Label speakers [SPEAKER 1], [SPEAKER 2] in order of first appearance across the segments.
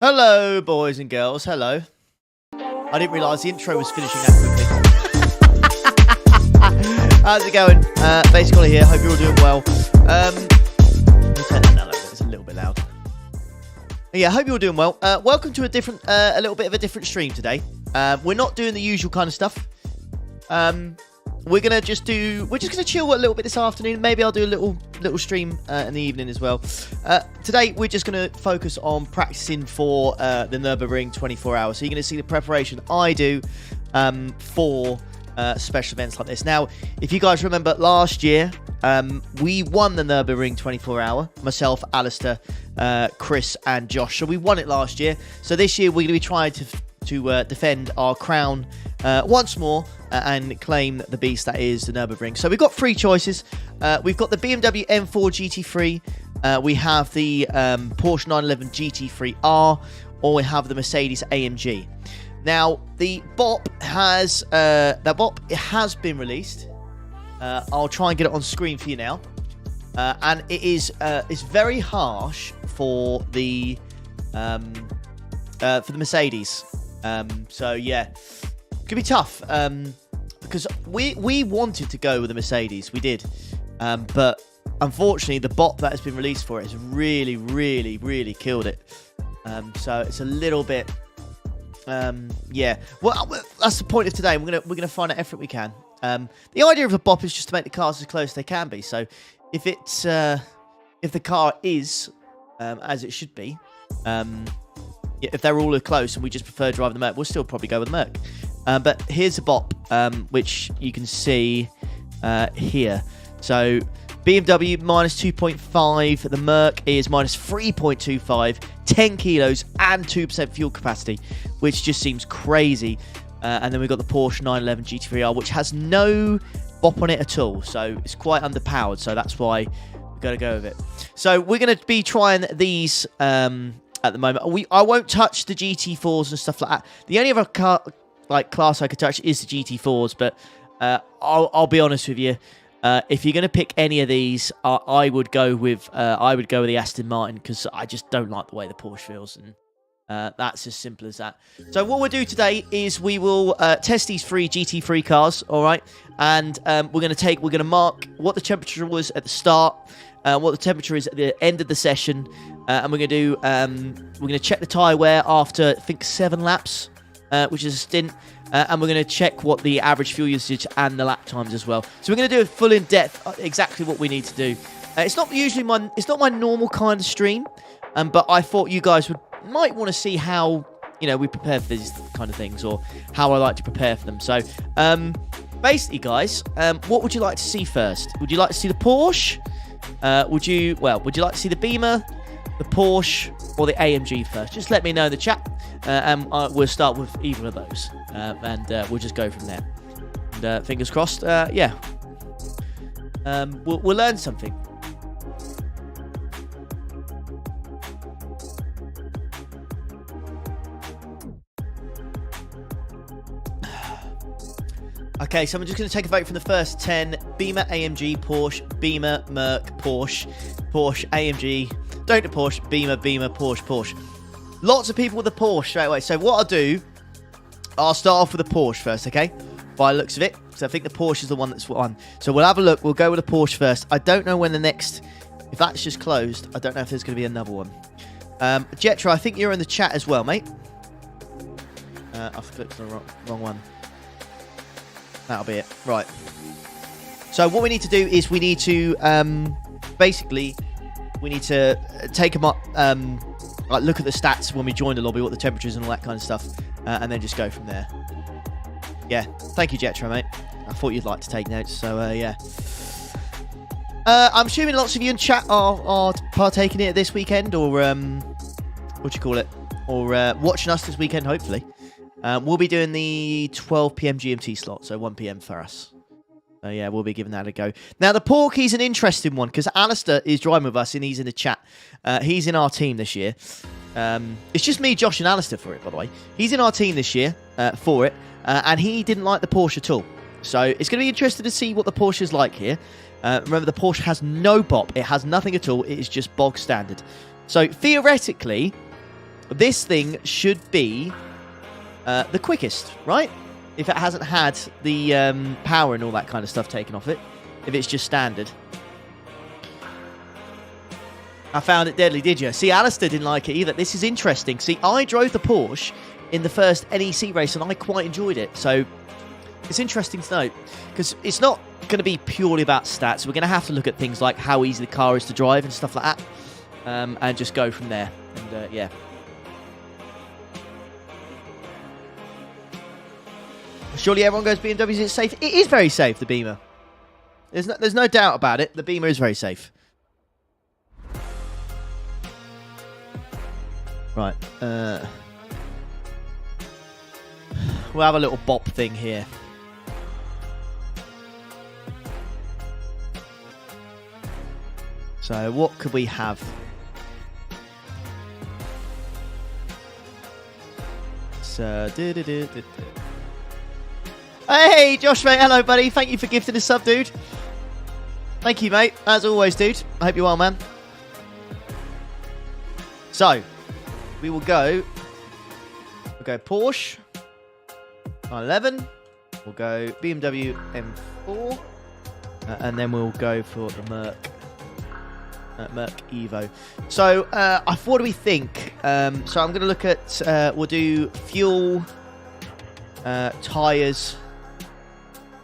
[SPEAKER 1] Hello, boys and girls. Hello. I didn't realise the intro was finishing that quickly. How's it going? Basically here. Hope you're all doing well. Let me turn that down a little bit. It's a little bit loud. Yeah, hope you're all doing well. Welcome to a little bit of a different stream today. We're not doing the usual kind of stuff. We're just gonna chill a little bit this afternoon. Maybe I'll do a little stream in the evening as well. Today we're just gonna focus on practicing for the Nurburgring 24 hours. So you're gonna see the preparation I do for special events like this. Now, if you guys remember last year, we won the Nurburgring 24 hour. Myself, Alistair, Chris, and Josh. So we won it last year. So this year we're gonna be trying to defend our crown once more and claim the beast that is the Nurburgring. So we've got three choices. We've got the BMW M4 GT3, we have the Porsche 911 GT3R, or we have the Mercedes AMG. Now the BOP has been released. I'll try and get it on screen for you now, and it's very harsh for the Mercedes. So yeah, it could be tough because we wanted to go with the Mercedes, we did, but unfortunately the BOP that has been released for it has really killed it. So it's a little bit, yeah. Well, that's the point of today. We're gonna find out everything we can. The idea of a BOP is just to make the cars as close as they can be. So if the car is as it should be, if they're all close and we just prefer driving the Merc, we'll still probably go with the Merc. But here's the BOP, which you can see here. So BMW minus 2.5, the Merc is minus 3.25, 10 kilos and 2% fuel capacity, which just seems crazy. And then we've got the Porsche 911 GT3R, which has no BOP on it at all. So it's quite underpowered, so that's why we've got to go with it. So we're going to be trying these at the moment. I won't touch the GT4s and stuff like that. The only other class I could touch is the GT4s, but I'll be honest with you. If you're going to pick any of these, I would go with the Aston Martin, because I just don't like the way the Porsche feels, and that's as simple as that. So what we'll do today is we will test these three GT3 cars, all right? And we're going to mark what the temperature was at the start, what the temperature is at the end of the session, and we're going to check the tyre wear after, I think, 7 laps, which is a stint. And we're going to check what the average fuel usage and the lap times as well. So we're going to do a full in-depth, exactly what we need to do. It's not my normal kind of stream, but I thought you guys might want to see how we prepare for these kind of things, or how I like to prepare for them. So basically, guys, what would you like to see first? Would you like to see the Porsche? Would you like to see the Beamer, the Porsche, or the AMG first? Just let me know in the chat, and we'll start with either of those, and we'll just go from there. And fingers crossed, yeah, we'll learn something. Okay, so I'm just going to take a vote from the first 10. Beamer, AMG, Porsche, Beamer, Merc, Porsche, Porsche, AMG. Don't do Porsche, Beamer, Porsche, Porsche. Lots of people with the Porsche straight away. So what I'll do, I'll start off with the Porsche first, okay? By the looks of it. So I think the Porsche is the one that's on. So we'll have a look. We'll go with the Porsche first. I don't know when the next... If that's just closed, I don't know if there's going to be another one. Jetra, I think you're in the chat as well, mate. I've clicked on the wrong one. That'll be it. Right. So what we need to do is we need to basically take them up, look at the stats when we join the lobby, what the temperature is and all that kind of stuff, and then just go from there. Yeah. Thank you, Jetra, mate. I thought you'd like to take notes, so yeah. I'm assuming lots of you in chat are partaking in it this weekend, or what do you call it, or watching us this weekend, hopefully. We'll be doing the 12 PM GMT slot, so 1 PM for us. So yeah, we'll be giving that a go. Now, the Porky's an interesting one, because Alistair is driving with us, and he's in the chat. He's in our team this year. It's just me, Josh, and Alistair for it, by the way. He's in our team this year for it, and he didn't like the Porsche at all. So it's going to be interesting to see what the Porsche is like here. Remember, the Porsche has no BOP. It has nothing at all. It is just bog standard. So theoretically, this thing should be the quickest, right? If it hasn't had the power and all that kind of stuff taken off it. If it's just standard. I found it deadly, did you? See, Alistair didn't like it either. This is interesting. See, I drove the Porsche in the first NEC race, and I quite enjoyed it. So, it's interesting to note. Because it's not going to be purely about stats. We're going to have to look at things like how easy the car is to drive and stuff like that. And just go from there. And, yeah. Surely everyone goes BMW. Is it safe? It is very safe, the Beamer. There's no doubt about it. The Beamer is very safe. Right. We'll have a little bop thing here. So what could we have? So, hey, Josh, mate. Hello, buddy. Thank you for gifting a sub, dude. Thank you, mate. As always, dude. I hope you're well, man. So, we will go. We'll go Porsche 911. We'll go BMW M4. And then we'll go for the Merc Evo. So, what do we think? So, I'm going to look at, we'll do fuel, tyres,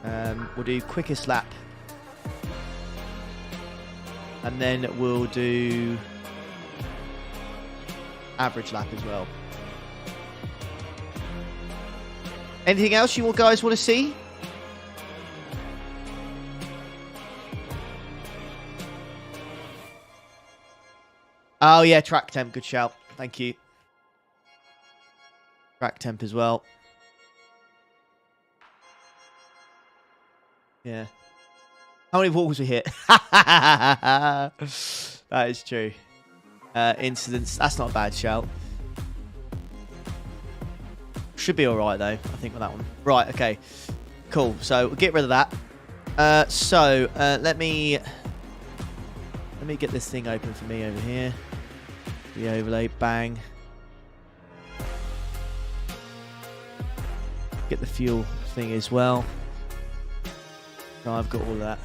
[SPEAKER 1] we'll do quickest lap, and then we'll do average lap as well. Anything else you guys want to see? Oh, yeah, track temp. Good shout. Thank you. Track temp as well. Yeah. How many walls we hit? That is true. Incidents. That's not a bad shout. Should be alright, though, I think, with that one. Right, okay. Cool. So, we'll get rid of that. Let me get this thing open for me over here. The overlay, bang. Get the fuel thing as well. No, I've got all that.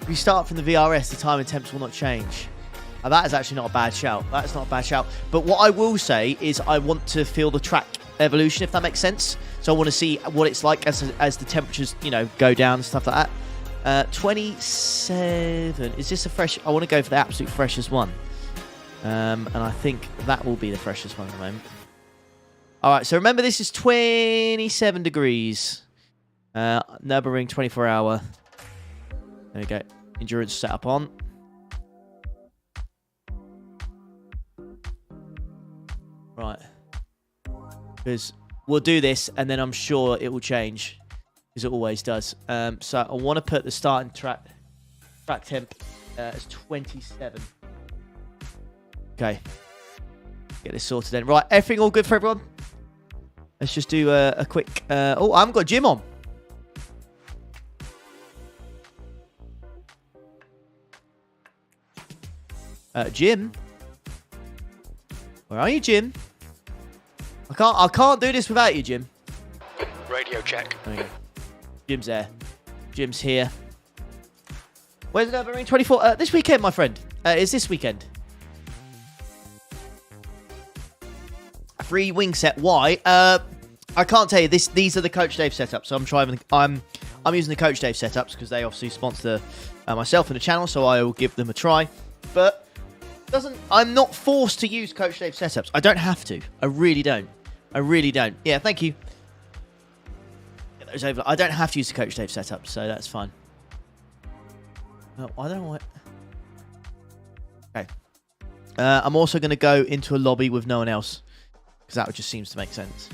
[SPEAKER 1] If you start from the VRS, the time and temps will not change. Now, that is actually not a bad shout. That's not a bad shout. But what I will say is I want to feel the track evolution, if that makes sense. So I want to see what it's like as the temperatures, you know, go down and stuff like that. 27. Is this a fresh? I want to go for the absolute freshest one. And I think that will be the freshest one at the moment. All right, so remember this is 27 degrees. Nurburgring 24-hour. There we go. Endurance setup on. Right. Because we'll do this, and then I'm sure it will change. Because it always does. So I want to put the starting track temp as 27. Okay. Get this sorted then. Right, everything all good for everyone? Let's just do a quick... oh, I haven't got Jim on. Jim? Where are you, Jim? I can't do this without you, Jim.
[SPEAKER 2] Radio check.
[SPEAKER 1] There you go. Jim's there. Jim's here. Where's the Nurburgring 24? This weekend, my friend. It's this weekend. Free wing set. Why? I can't tell you. These are the Coach Dave setups. So I'm using the Coach Dave setups because they obviously sponsor myself and the channel. So I will give them a try. But I'm not forced to use Coach Dave setups. I don't have to. I really don't. I really don't. Yeah, thank you. Get those over. I don't have to use the Coach Dave setup, so that's fine. Oh, I don't know what. Okay. I'm also going to go into a lobby with no one else because that just seems to make sense.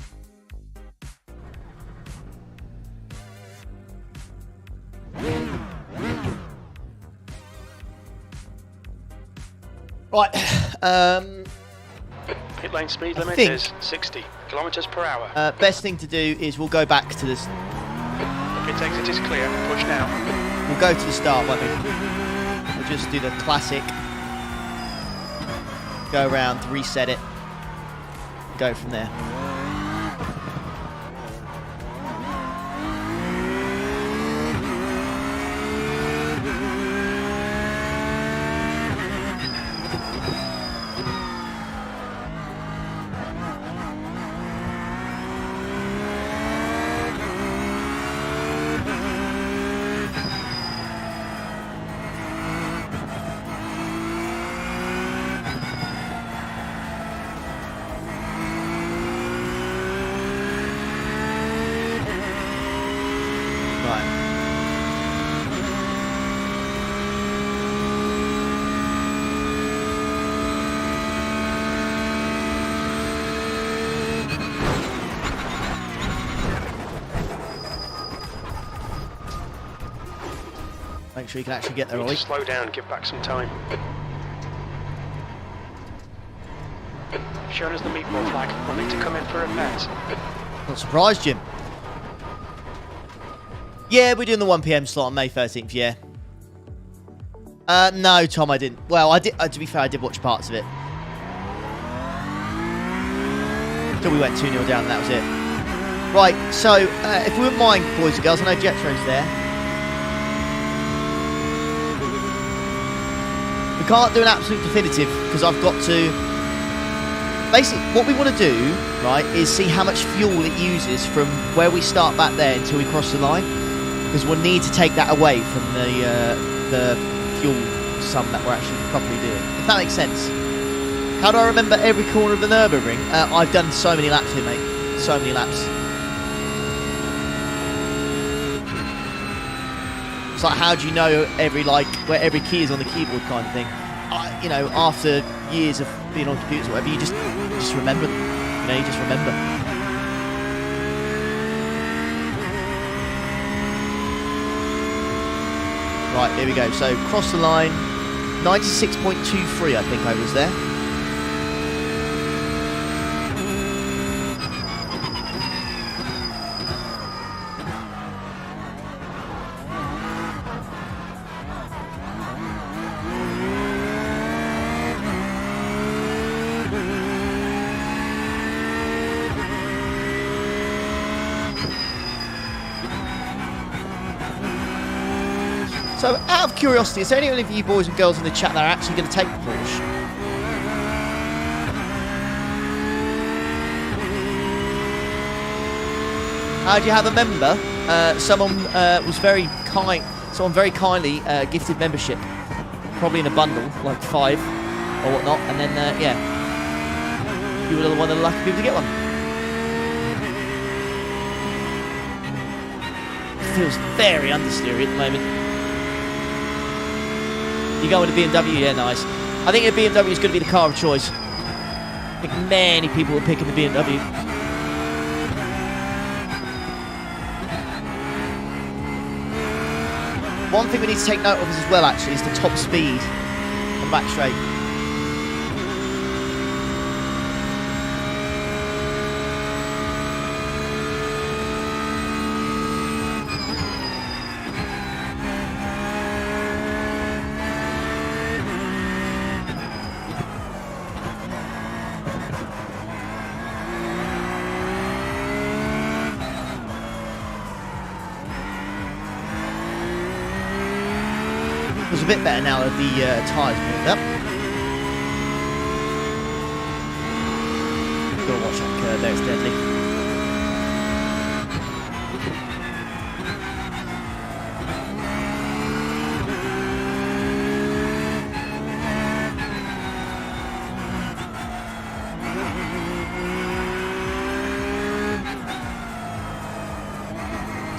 [SPEAKER 1] Right.
[SPEAKER 2] Pit lane speed limit is 60 kilometers per hour.
[SPEAKER 1] Best thing to do is we'll go back to this.
[SPEAKER 2] Pit exit is clear. Push now.
[SPEAKER 1] We'll go to the start, won't we? We'll just do the classic. Go around, reset it, go from there. Make sure you can actually get there, Ollie.
[SPEAKER 2] Slow down, give back some time. Shown us the meatball flag, wanting to come in for repairs.
[SPEAKER 1] Not surprised, Jim. Yeah, we're doing the 1 PM slot on May 13th, yeah. No, Tom, I didn't. Well, I did. To be fair, I did watch parts of it. Until we went 2-0 down, and that was it. Right, so, if we wouldn't mind, boys and girls, I know Jetro's there. We can't do an absolute definitive, because I've got to... Basically, what we want to do, right, is see how much fuel it uses from where we start back there until we cross the line. Because we'll need to take that away from the fuel sum that we're actually properly doing. If that makes sense. How do I remember every corner of the Nurburgring? I've done so many laps here, mate. So many laps. It's like, how do you know where every key is on the keyboard kind of thing? You know, after years of being on computers or whatever, you just remember them. You know, you just remember. Right, here we go. So, cross the line. 96.23, I think I was there. So, out of curiosity, is there any of you boys and girls in the chat that are actually going to take the Porsche? Do you have a member? Someone was very kind. Someone very kindly gifted membership, probably in a bundle, like 5 or whatnot, and then yeah, you were one of the lucky people to get one. It feels very understeery at the moment. You go with a BMW, yeah, nice. I think a BMW is going to be the car of choice. I think many people are picking the BMW. One thing we need to take note of as well, actually, is the top speed on back straight. Feels a bit better now that the tyres moved up. Gotta watch that curve there, it's deadly.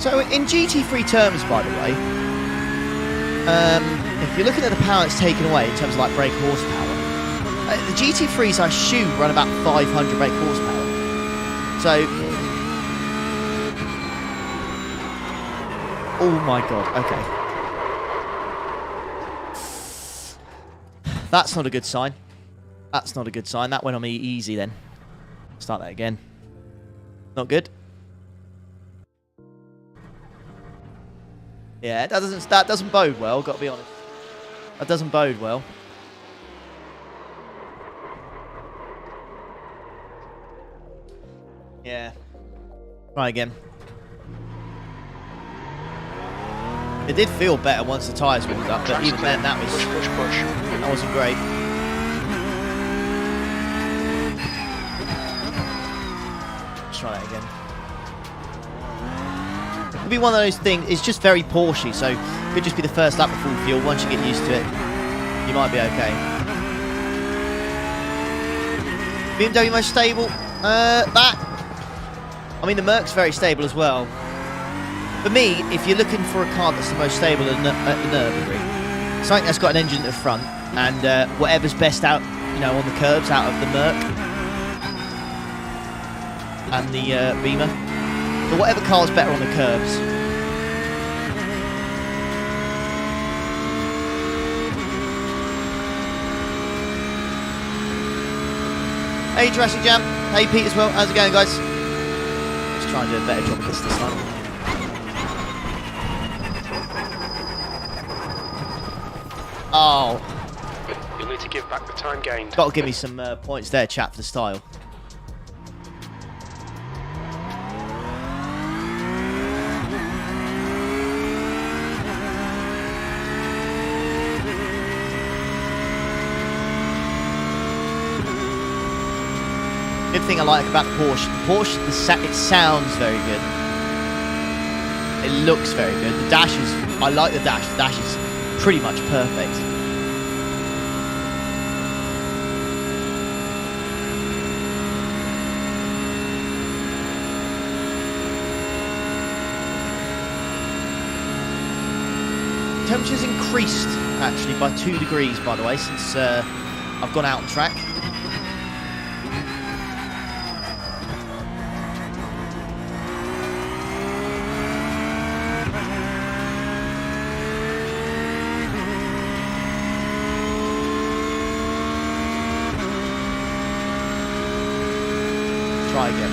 [SPEAKER 1] So in GT3 terms, by the way, if you're looking at the power it's taken away in terms of like brake horsepower, the GT3s I assume run about 500 brake horsepower. So, oh my god, okay. That's not a good sign. That's not a good sign. That went on me easy then. Start that again. Not good. Yeah, that doesn't bode well, got to be honest. That doesn't bode well. Yeah. Try again. It did feel better once the tyres warmed up, but even then that was that wasn't great. Let's try that again. It'll be one of those things. It's just very Porsche, so it could just be the first lap of full fuel. Once you get used to it, you might be okay. BMW most stable. That. I mean, the Merc's very stable as well. For me, if you're looking for a car that's the most stable at the Nurburgring, something that's got an engine at the front and whatever's best out, you know, on the curbs out of the Merc and the Beamer. So whatever car's better on the curbs. Hey Jurassic Jam. Hey Pete as well. How's it going, guys? Let's try and do a better job of this time. Oh.
[SPEAKER 2] You'll need to give back the time gained.
[SPEAKER 1] Got to give me some points there, chat, for the style. Good thing I like about the Porsche. The Porsche, it sounds very good. It looks very good. The dash is, I like the dash. The dash is pretty much perfect. Temperature's increased, actually, by 2 degrees, by the way, since I've gone out on track. Try again.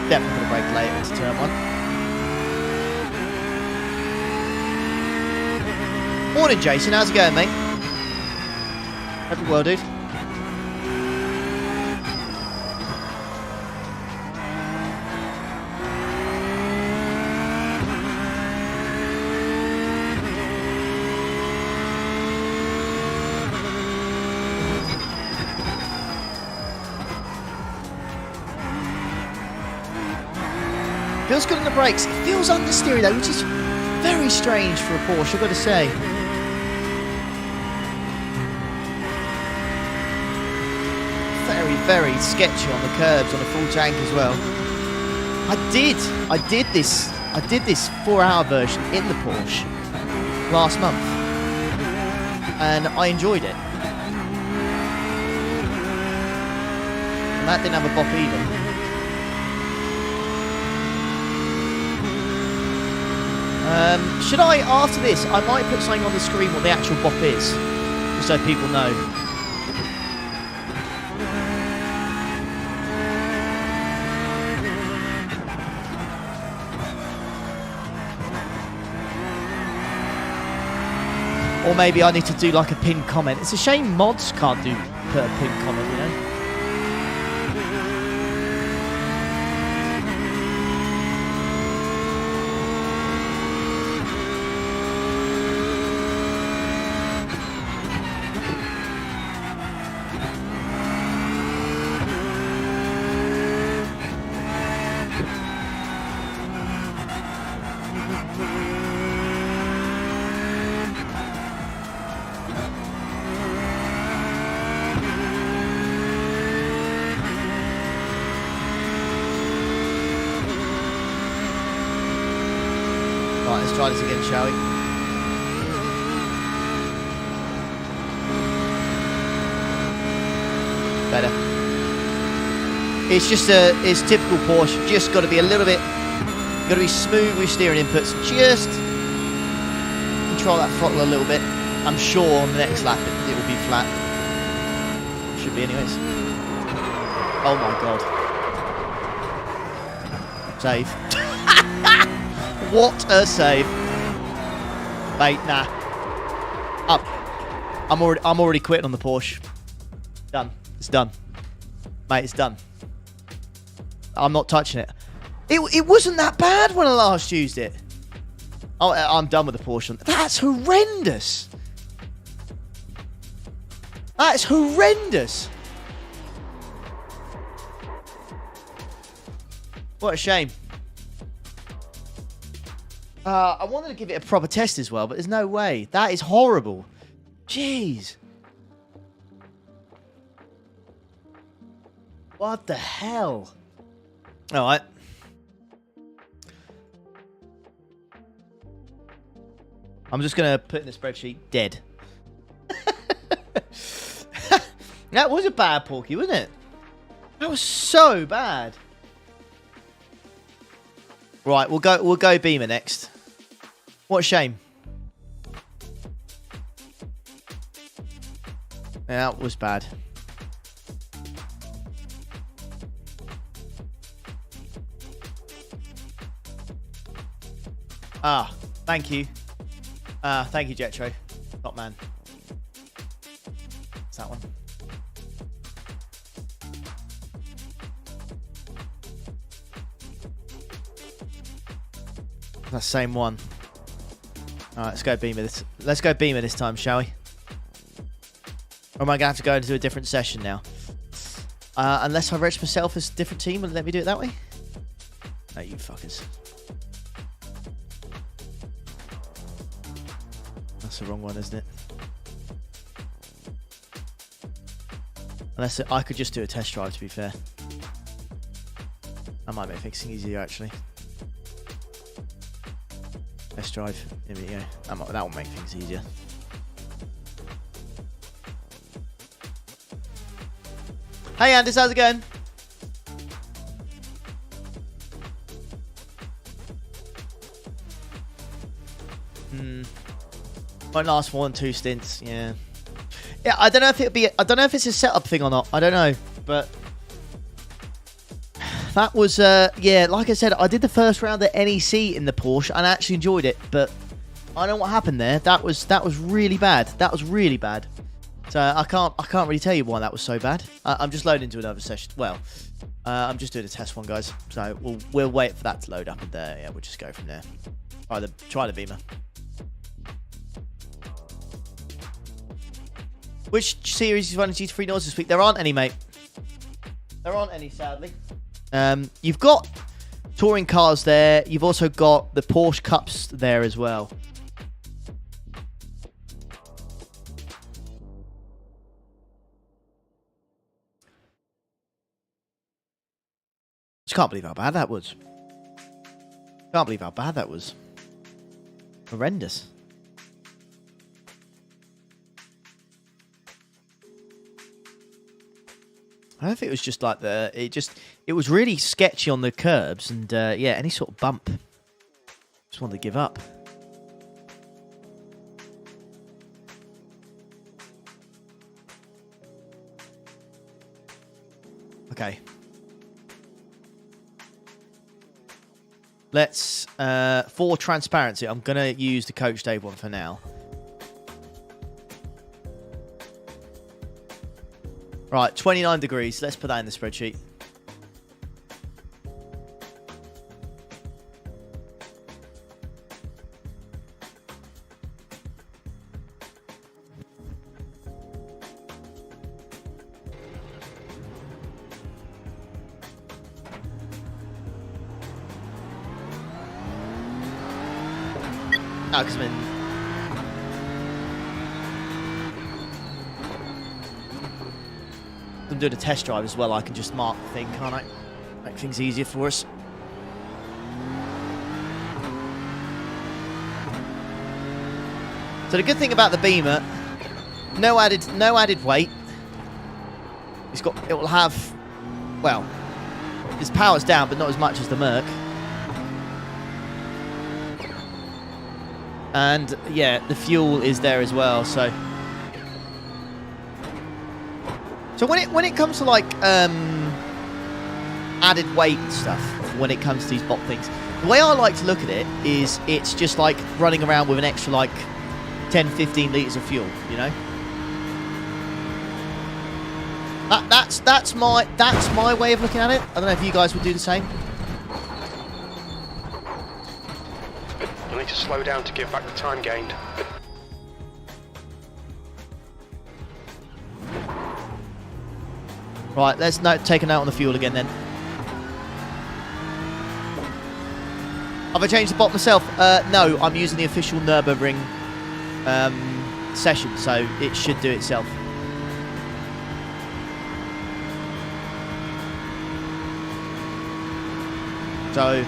[SPEAKER 1] Definitely going to brake late into turn 1. Morning, Jason. How's it going, mate? Hope you're well, dude. Feels good on the brakes. It feels understeery though, which is very strange for a Porsche, I've got to say. Very, very sketchy on the curbs on a full tank as well. I did this 4-hour version in the Porsche last month, and I enjoyed it. And that didn't have a BOP either. Should I, after this, I might put something on the screen what the actual BOP is, just so people know. Or maybe I need to do like a pinned comment. It's a shame mods can't put a pinned comment, you know? Right, let's try this again, shall we? Better. It's just it's typical Porsche. Just got to be a little bit, got to be smooth with steering inputs. Just control that throttle a little bit. I'm sure on the next lap it will be flat. Should be anyways. Oh my god. Save. What a save. Mate, nah. I'm already quitting on the Porsche. Done. It's done. Mate, it's done. I'm not touching it. It wasn't that bad when I last used it. Oh, I'm done with the Porsche. That's horrendous. That's horrendous. What a shame. I wanted to give it a proper test as well, but there's no way. That is horrible. Jeez. What the hell? All right. I'm just going to put in the spreadsheet dead. That was a bad Porky, wasn't it? That was so bad. Right, we'll go Beamer next. What a shame. Yeah, that was bad. Ah, thank you. Thank you, Jetro. Top man. It's that one. That's the same one. All right, let's go Beamer this. Let's go Beamer this time, shall we? Or am I going to have to go into a different session now? Unless I register myself as a different team and let me do it that way? No, you fuckers. That's the wrong one, isn't it? Unless I could just do a test drive, to be fair. That might make fixing easier, actually. Test drive. Here we go. That will make things easier. Hey, Anders, how's it going? Won't last more than 2 stints. Yeah. Yeah, I don't know if it'll be. I don't know if it's a setup thing or not. I don't know, but that was. Yeah, like I said, I did the first round at NEC in the Porsche and I actually enjoyed it, but I don't know what happened there. That was really bad. That was really bad. So I can't really tell you why that was so bad. I'm just loading into another session. Well, I'm just doing a test one, guys. So we'll wait for that to load up, and yeah, we'll just go from there. Try the Beamer. Which series is running GT3 noise this week? There aren't any, mate. There aren't any, sadly. You've got touring cars there. You've also got the Porsche Cups there as well. Just can't believe how bad that was. Can't believe how bad that was. Horrendous. I don't think it was just like it was really sketchy on the curbs and yeah, any sort of bump. Just wanted to give up. Okay. Let's, for transparency, I'm going to use the Coach Dave one for now. Right, 29 degrees. Let's put that in the spreadsheet. Oh, because I'm doing a test drive as well. I can just mark the thing, can't I? Make things easier for us. So the good thing about the Beamer, no added weight. It will have, well, its power's down, but not as much as the Merc. And yeah, the fuel is there as well, so So when it comes to like added weight and stuff, when it comes to these BOP things, the way I like to look at it is it's just like running around with an extra like 10-15 litres of fuel, you know. That's my way of looking at it. I don't know if you guys would do the same.
[SPEAKER 2] You'll need to slow down to give back the time gained.
[SPEAKER 1] Right, let's take a note on the fuel again then. Have I changed the BOP myself? No, I'm using the official Nurburgring session, so it should do itself. So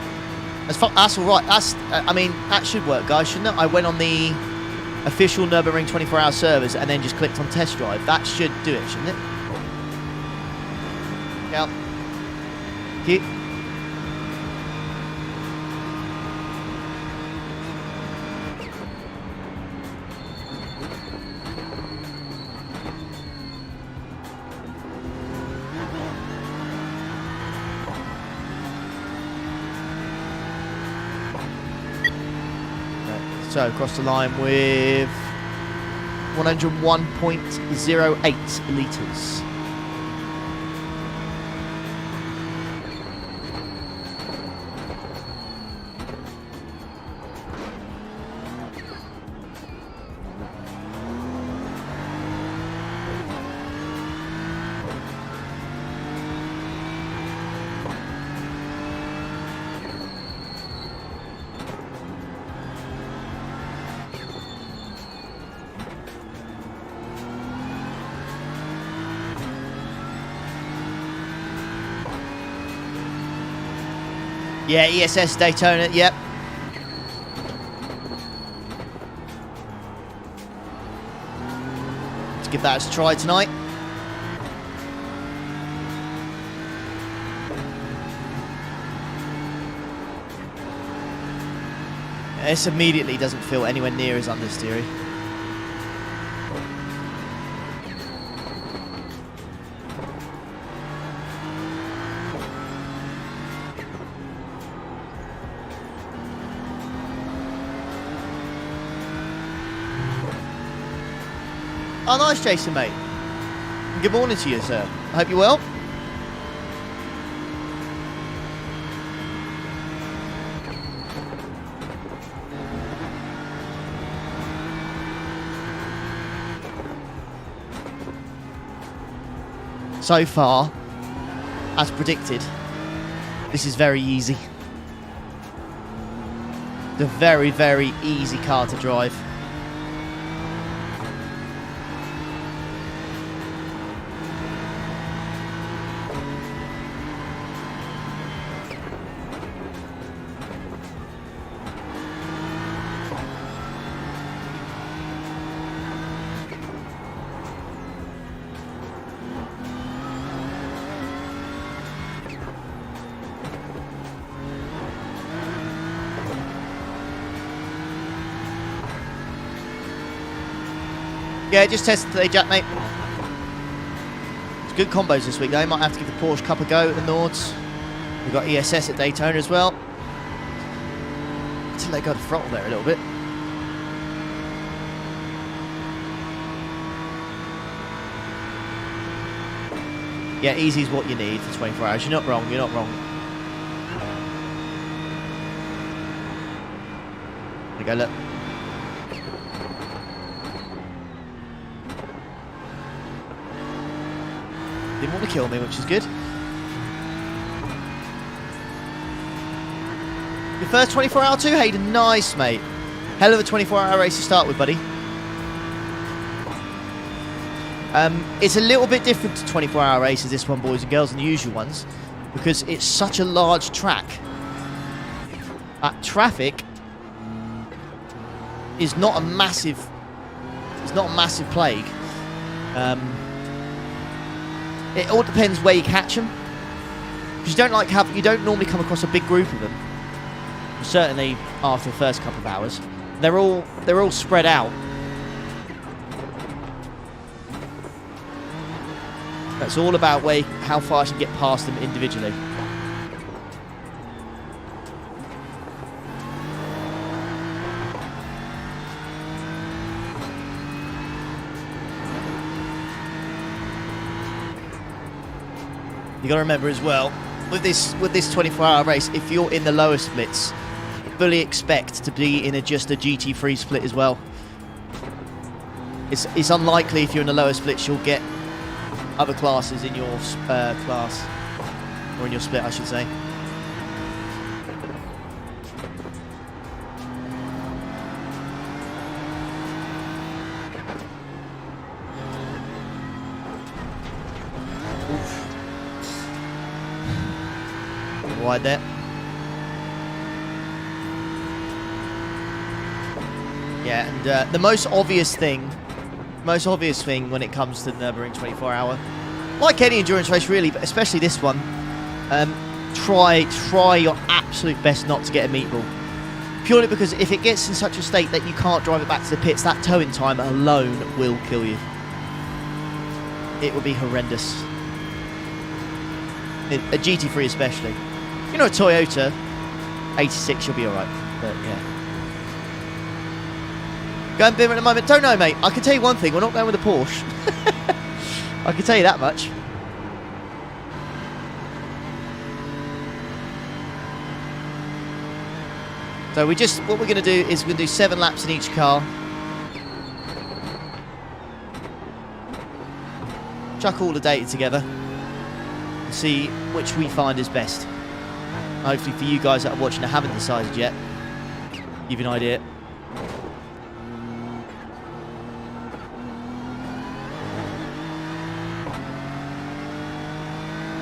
[SPEAKER 1] that's all right. I mean, that should work, guys, shouldn't it? I went on the official Nurburgring 24-hour servers and then just clicked on test drive. That should do it, shouldn't it? Yeah. Keep. So across the line with 101.08 litres. Yeah, ESS Daytona, yep. Let's give that a try tonight. This immediately doesn't feel anywhere near as understeery. Oh, nice, Jason, mate. Good morning to you, sir. I hope you're well. So far, as predicted, this is very easy. It's a very, very easy car to drive. Yeah, just tested today, Jack, mate. It's good combos this week, though. Might have to give the Porsche Cup a go at the Nords. We've got ESS at Daytona as well. To let go of the throttle there a little bit. Yeah, easy is what you need for 24 hours. You're not wrong, you're not wrong. There you go, look. Didn't want to kill me, which is good. Your first 24-hour too, Hayden? Nice, mate. Hell of a 24-hour race to start with, buddy. It's a little bit different to 24-hour races, this one, boys and girls, than the usual ones, because it's such a large track. Traffic is not a massive. It's not a massive plague. It all depends where you catch them, because you don't normally come across a big group of them. Certainly after the first couple of hours, they're all spread out. That's all about how fast you can get past them individually. You got to remember as well, with this 24-hour race, if you're in the lower splits, fully expect to be in just a GT3 split as well. It's unlikely if you're in the lower splits you'll get other classes in your class, or in your split, I should say. Wide there. Yeah, and the most obvious thing when it comes to the Nurburgring 24-hour, like any endurance race really, but especially this one, try your absolute best not to get a meatball. Purely because if it gets in such a state that you can't drive it back to the pits, that towing time alone will kill you. It would be horrendous. A GT3 especially. You know, a Toyota 86, you'll be alright. But yeah. Going BIM at the moment? Don't know, mate. I can tell you one thing. We're not going with a Porsche. I can tell you that much. So what we're going to do is we're going to do 7 laps in each car. Chuck all the data together. And see which we find is best. Hopefully for you guys that are watching that haven't decided yet, give you an idea.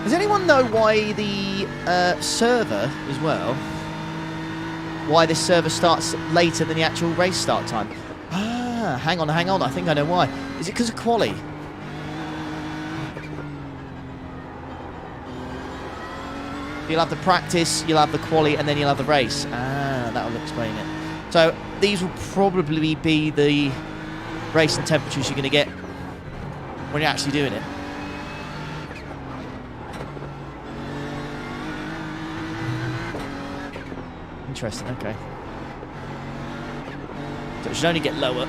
[SPEAKER 1] Does anyone know why the server as well, why this server starts later than the actual race start time? Ah, hang on, I think I know why. Is it because of quali? You'll have the practice, you'll have the quali, and then you'll have the race. Ah, that will explain it. So these will probably be the racing temperatures you're going to get when you're actually doing it. Interesting, okay. So it should only get lower.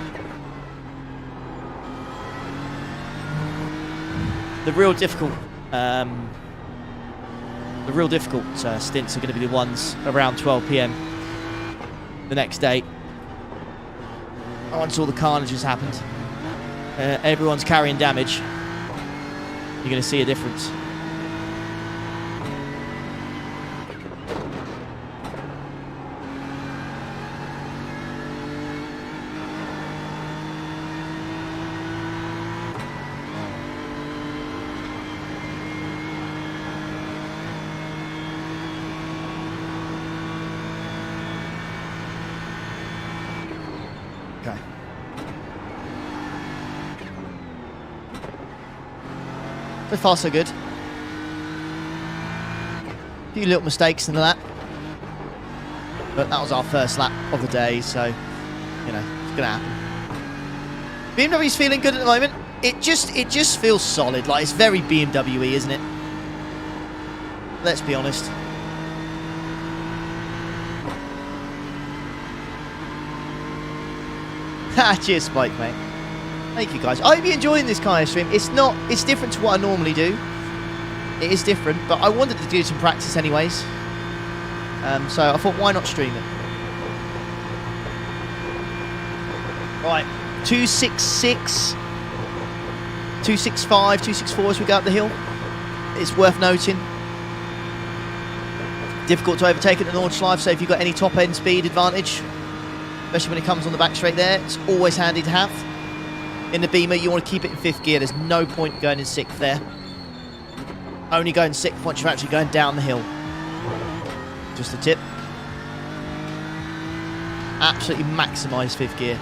[SPEAKER 1] The real difficult stints are going to be the ones around 12 PM the next day. Once all the carnage has happened, everyone's carrying damage, you're going to see a difference. Okay. So far, so good. A few little mistakes in the lap, but that was our first lap of the day, so you know it's gonna happen. BMW's feeling good at the moment. It just feels solid. Like it's very BMW-y, isn't it? Let's be honest. Cheers, Spike, mate. Thank you, guys. I hope you're enjoying this kind of stream. It's different to what I normally do. It is different, but I wanted to do some practice anyways. So I thought, why not stream it? Right, 266, 265, 264 as we go up the hill. It's worth noting. Difficult to overtake at the Nordschleife, so if you've got any top end speed advantage, especially when it comes on the back straight there, it's always handy to have. In the Beamer, you want to keep it in 5th gear. There's no point going in 6th there. Only going 6th once you're actually going down the hill. Just a tip. Absolutely maximise 5th gear.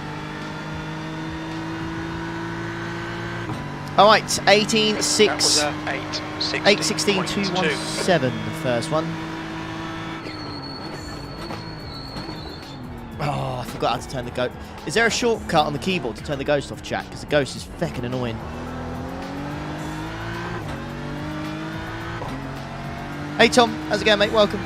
[SPEAKER 1] All right, 18.6. 8.16.217, the first one. Oh, I forgot how to turn the Ghost. Is there a shortcut on the keyboard to turn the Ghost off, chat? Because the Ghost is feckin' annoying. Hey Tom, how's it going, mate? Welcome.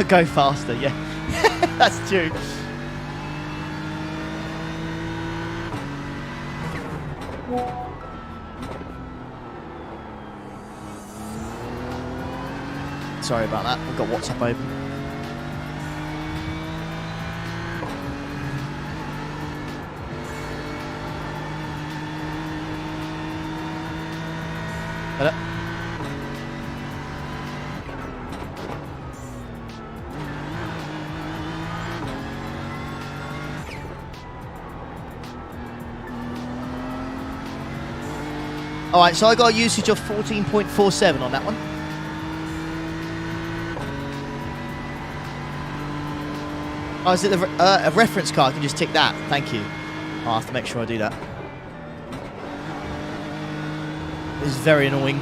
[SPEAKER 1] Go faster, yeah. That's true. Sorry about that. I've got WhatsApp open. Hello? Alright, so I got a usage of 14.47 on that one. Oh, is it a reference card? I can just tick that. Thank you. I'll have to make sure I do that. This is very annoying.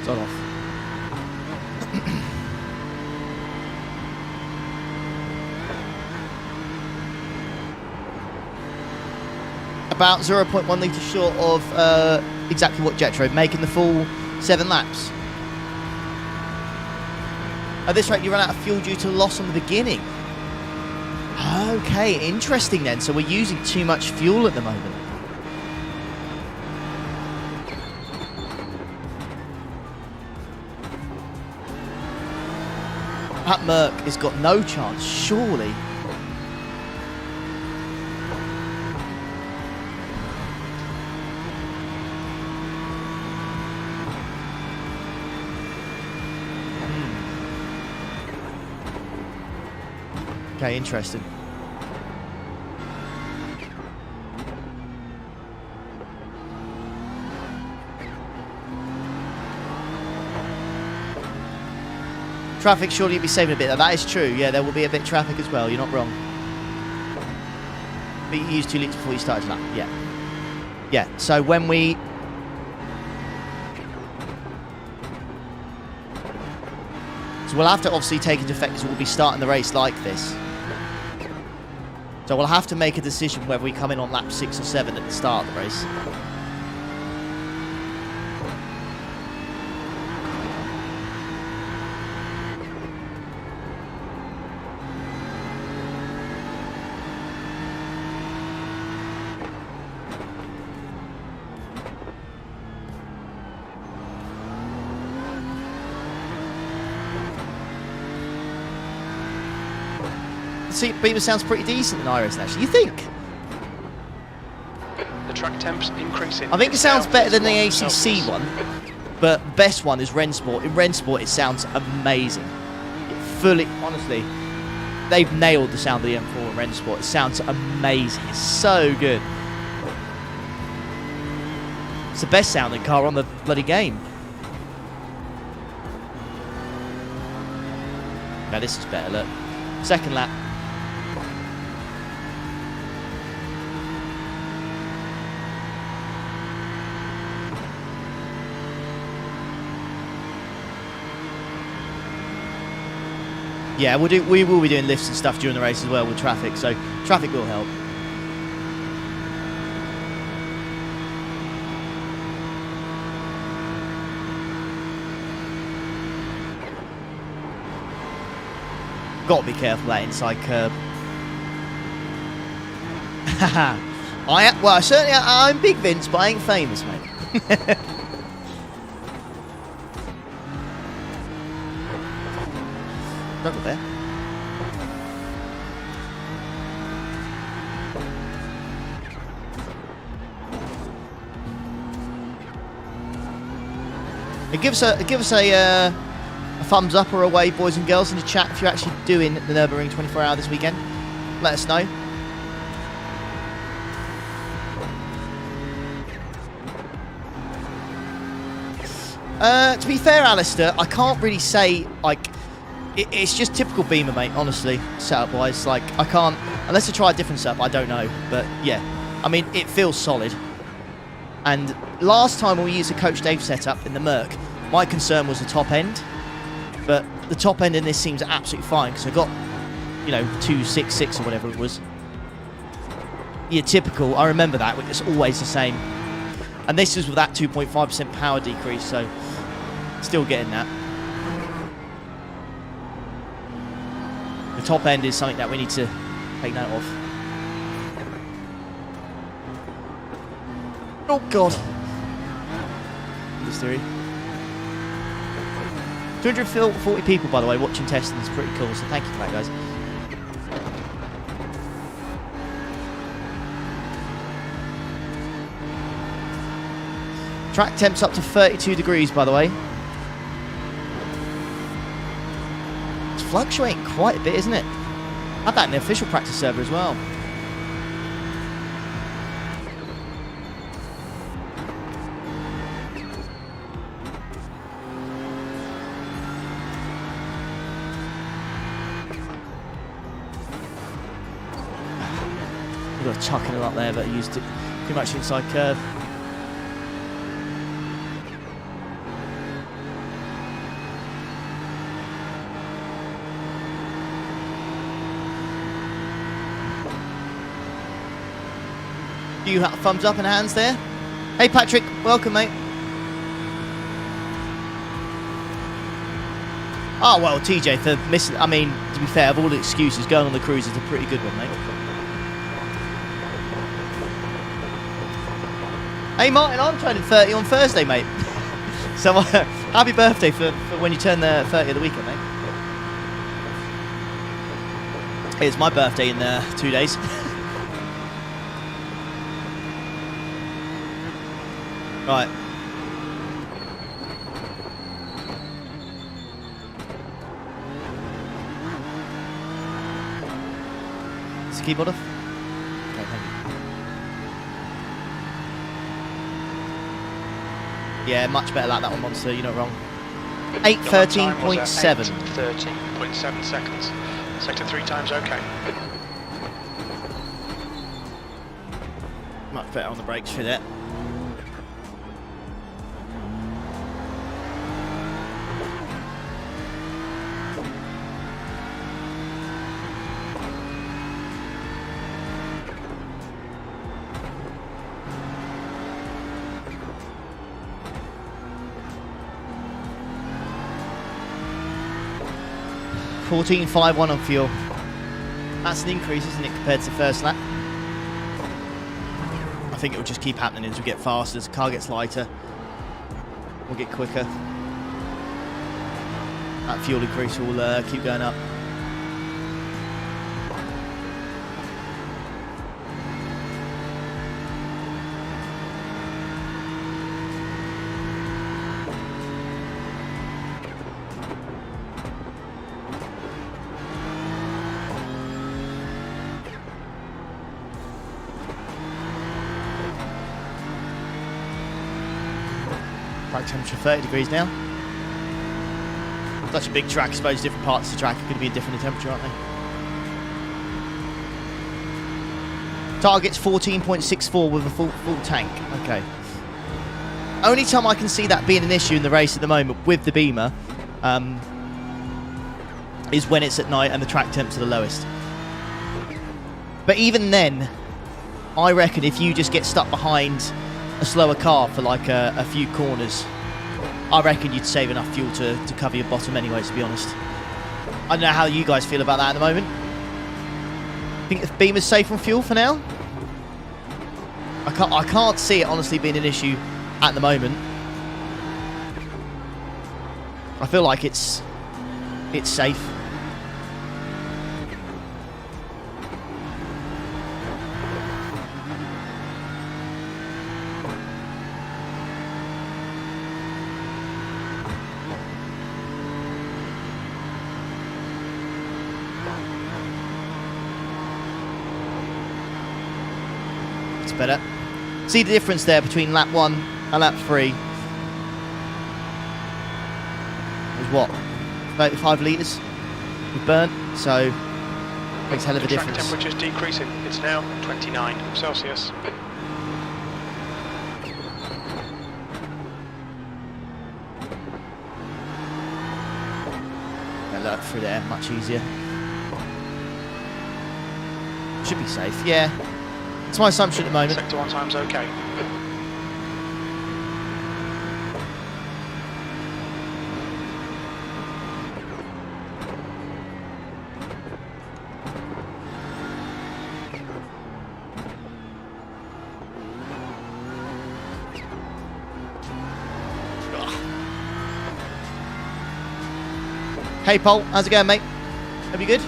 [SPEAKER 1] Off. About 0.1 litre short of exactly what Jet drove, making the full 7 laps. At this rate, you run out of fuel due to loss on the beginning. Okay, interesting then. So we're using too much fuel at the moment. That Merc has got no chance, surely. Okay, interesting. Traffic, surely you'll be saving a bit. That is true. Yeah, there will be a bit of traffic as well. You're not wrong. But you used 2 litres before you started lap. Yeah. Yeah, so when we... So we'll have to obviously take into effect because we'll be starting the race like this. So we'll have to make a decision whether we come in on lap 6 or 7 at the start of the race. See, Beamer sounds pretty decent in Iris, actually. You think?
[SPEAKER 2] The track temps increasing.
[SPEAKER 1] I think it sounds better than the ACC one, but best one is Rensport. In Rensport, it sounds amazing. It fully, honestly, they've nailed the sound of the M4 in Rensport. It sounds amazing. It's so good. It's the best sounding car on the bloody game. Now this is better. Look, second lap. Yeah, we will be doing lifts and stuff during the race as well with traffic, so traffic will help. Got to be careful of that inside curb. Well, certainly I'm Big Vince, but I ain't famous, mate. Not there. And give us a thumbs up or a wave, boys and girls, in the chat if you're actually doing the Nurburgring 24-hour this weekend. Let us know. To be fair, Alistair, I can't really say, like, it's just typical Beamer, mate, honestly, setup-wise. Like, I can't, unless I try a different setup, I don't know. But, yeah, I mean, it feels solid. And last time when we used a Coach Dave setup in the Merc, my concern was the top end. But the top end in this seems absolutely fine, because I got, you know, 266 or whatever it was. Yeah, typical, I remember that, it's always the same. And this is with that 2.5% power decrease, so still getting that. The top end is something that we need to take note of. Oh god. Mystery. 240 people, by the way, watching testing is pretty cool, so thank you for that, guys. Track temp's up to 32 degrees, by the way. It's fluctuating quite a bit, isn't it? Had that in the official practice server as well. We've got chucking a lot there, but I used it too much inside curve. You have thumbs up and hands there. Hey Patrick, welcome mate. Oh well, TJ for missing. I mean, to be fair, of all the excuses, going on the cruise is a pretty good one, mate. Hey Martin, I'm turning 30 on Thursday, mate. So happy birthday for when you turn the 30 of the weekend, mate. It's my birthday in 2 days. Right. Is the keyboard off? Okay, thank you. Yeah, much better like that one, Monster. You're not wrong. 8:13.7.
[SPEAKER 2] 13.7 seconds. Sector 3 times okay.
[SPEAKER 1] Much better on the brakes for that. $14.51 on fuel. That's an increase, isn't it, compared to the first lap? I think it will just keep happening as we get faster, as the car gets lighter. We'll get quicker. That fuel increase will keep going up. Temperature 30 degrees now. Such a big track, I suppose different parts of the track are going to be different in temperature, aren't they? Target's 14.64 with a full tank. Okay. Only time I can see that being an issue in the race at the moment with the Beamer is when it's at night and the track temps are the lowest. But even then, I reckon if you just get stuck behind a slower car for like a few corners, I reckon you'd save enough fuel to cover your bottom anyway, to be honest. I don't know how you guys feel about that at the moment. Think the Beamer's safe on fuel for now? I can't see it honestly being an issue at the moment. I feel like it's safe. That's better. See the difference there between lap 1 and lap 3. It was what? 35 litres we burnt, so makes a hell of a difference.
[SPEAKER 2] Track temperature's decreasing. It's now 29 Celsius.
[SPEAKER 1] Look through there, much easier. Should be safe, yeah. It's my assumption at the moment.
[SPEAKER 2] Sector 1 time's okay.
[SPEAKER 1] Hey Paul, how's it going, mate? Hope you good?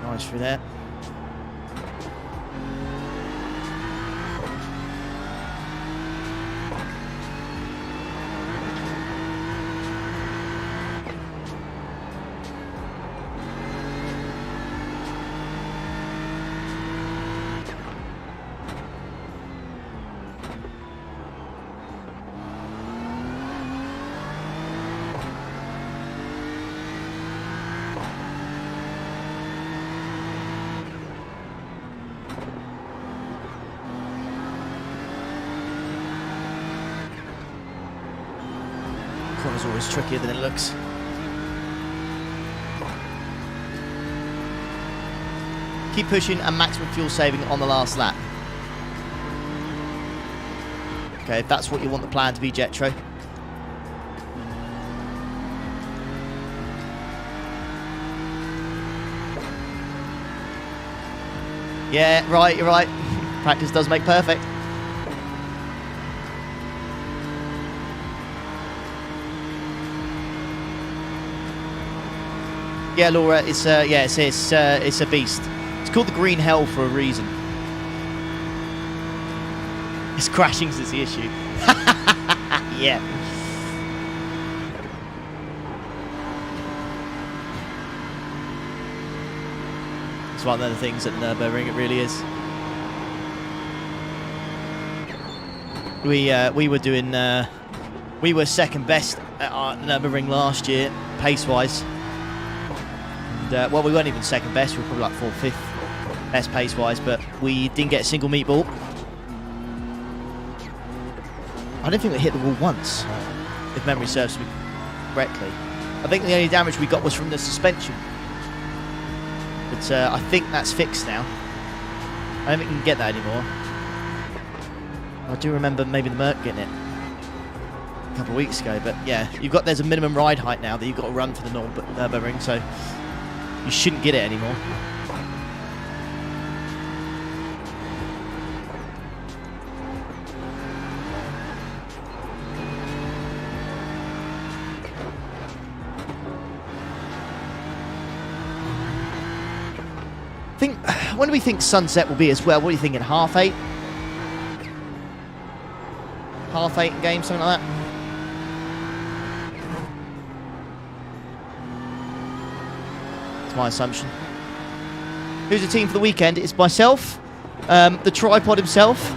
[SPEAKER 1] Nice through there. Corner's always trickier than it looks. Keep pushing and maximum fuel saving on the last lap. Okay, if that's what you want the plan to be, Jetro. Yeah, right, you're right. Practice does make perfect. Yeah, Laura, it's a beast. It's called the Green Hell for a reason. It's crashing's is the issue. Yeah. It's one of the things at Nurburgring, it really is. We were second best at our Nurburgring last year, pace-wise. And, well, we weren't even second best, we were probably like 4th, 5th best pace-wise, but we didn't get a single meatball. I don't think we hit the wall once, if memory serves me correctly. I think the only damage we got was from the suspension. But I think that's fixed now. I don't think we can get that anymore. I do remember maybe the Merc getting it a couple of weeks ago, but yeah, there's a minimum ride height now that you've got to run for the Nurburgring, so you shouldn't get it anymore. When do we think sunset will be as well? What are you thinking, 8:30? 8:30 game, something like that? That's my assumption. Who's the team for the weekend? It's myself, the tripod himself,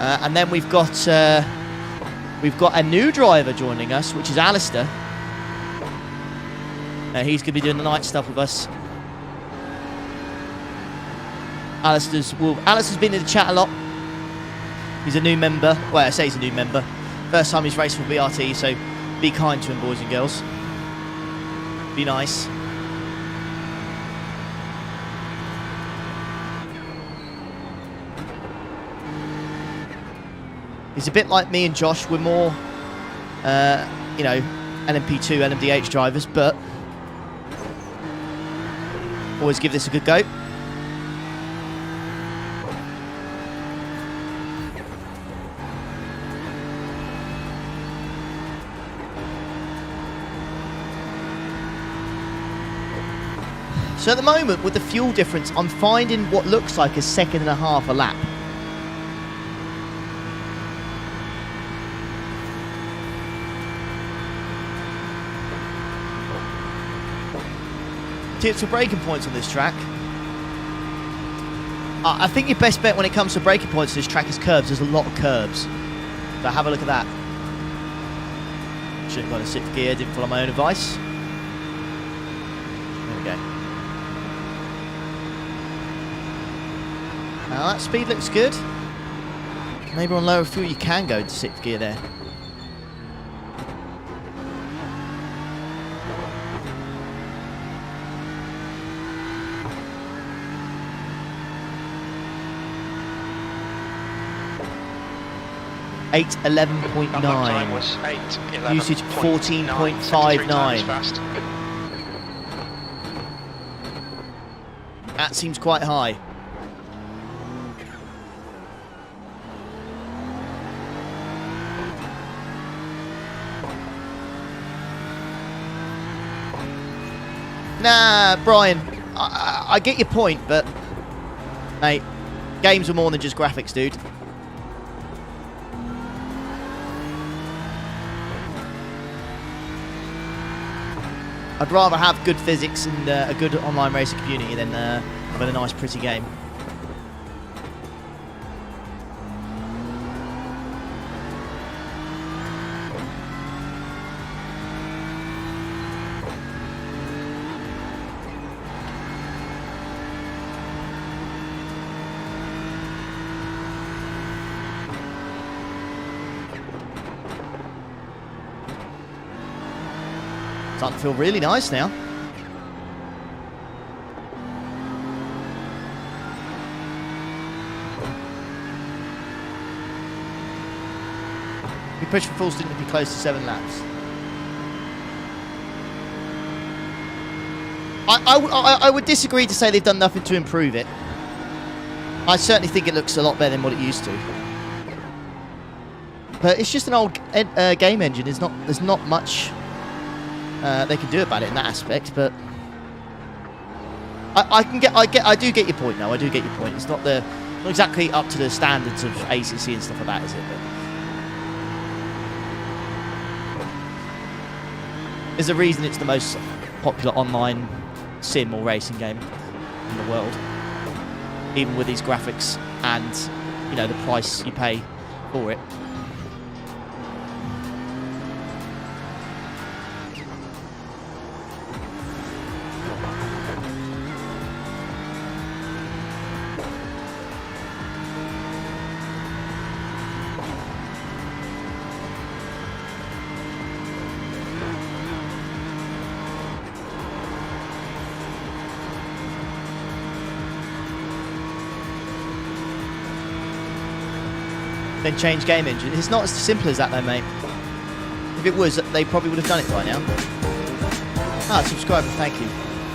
[SPEAKER 1] and then we've got a new driver joining us, which is Alistair. He's going to be doing the night stuff with us. Alistair's been in the chat a lot. He's a new member. Well, I say he's a new member. First time he's raced for BRT, so be kind to him, boys and girls. Be nice. He's a bit like me and Josh. We're more, LMP2, LMDH drivers, but always give this a good go. So at the moment, with the fuel difference, I'm finding what looks like a 1.5 seconds a lap. Tips for braking points on this track. I think your best bet when it comes to braking points on this track is curbs. There's a lot of curbs. So have a look at that. Shouldn't have gone to 6th gear, didn't follow my own advice. There we go. Now that speed looks good. Maybe on lower fuel you can go to 6th gear there. (8:11.9). Usage 14.59. That seems quite high. Nah, Brian, I get your point, but mate, games are more than just graphics, dude. I'd rather have good physics and a good online racing community than having a nice, pretty game. Starting to feel really nice now. We pushed for full stint to be close to 7 laps. I would disagree to say they've done nothing to improve it. I certainly think it looks a lot better than what it used to. But it's just an old game engine. There's not much they can do about it in that aspect, but I do get your point. Though I do get your point. It's not exactly up to the standards of ACC and stuff like that, is it? But there's a reason it's the most popular online sim or racing game in the world, even with these graphics and the price you pay for it. Then change game engine. It's not as simple as that though, mate. If it was, they probably would have done it by now. Subscriber, thank you.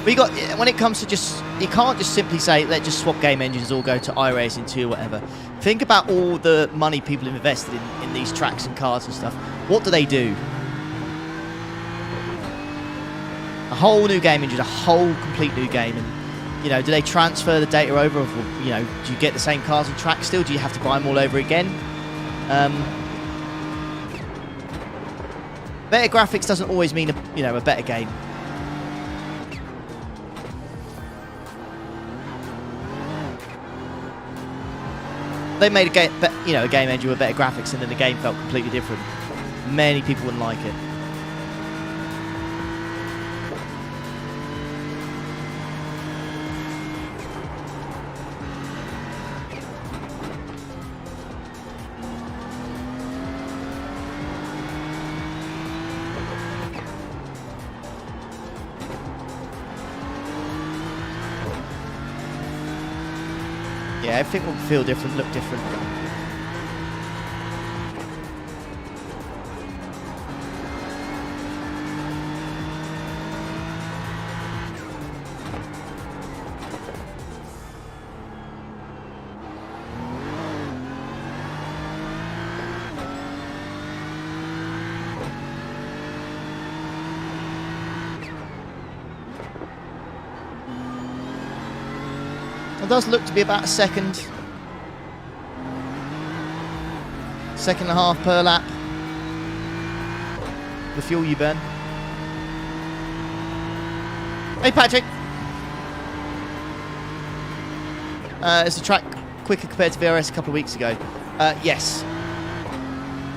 [SPEAKER 1] But when it comes to you can't just simply say, let's just swap game engines or go to iRacing 2 or whatever. Think about all the money people have invested in these tracks and cars and stuff. What do? A whole new game engine, a whole complete new game. And do they transfer the data over? Or, do you get the same cars and tracks still? Do you have to buy them all over again? Better graphics doesn't always mean a better game. They made a game engine with better graphics, and then the game felt completely different. Many people wouldn't like it. Yeah, everything will feel different, look different. It does look to be about a second and a half per lap, the fuel you burn. Hey Patrick, Is the track quicker compared to VRS a couple of weeks ago? Yes.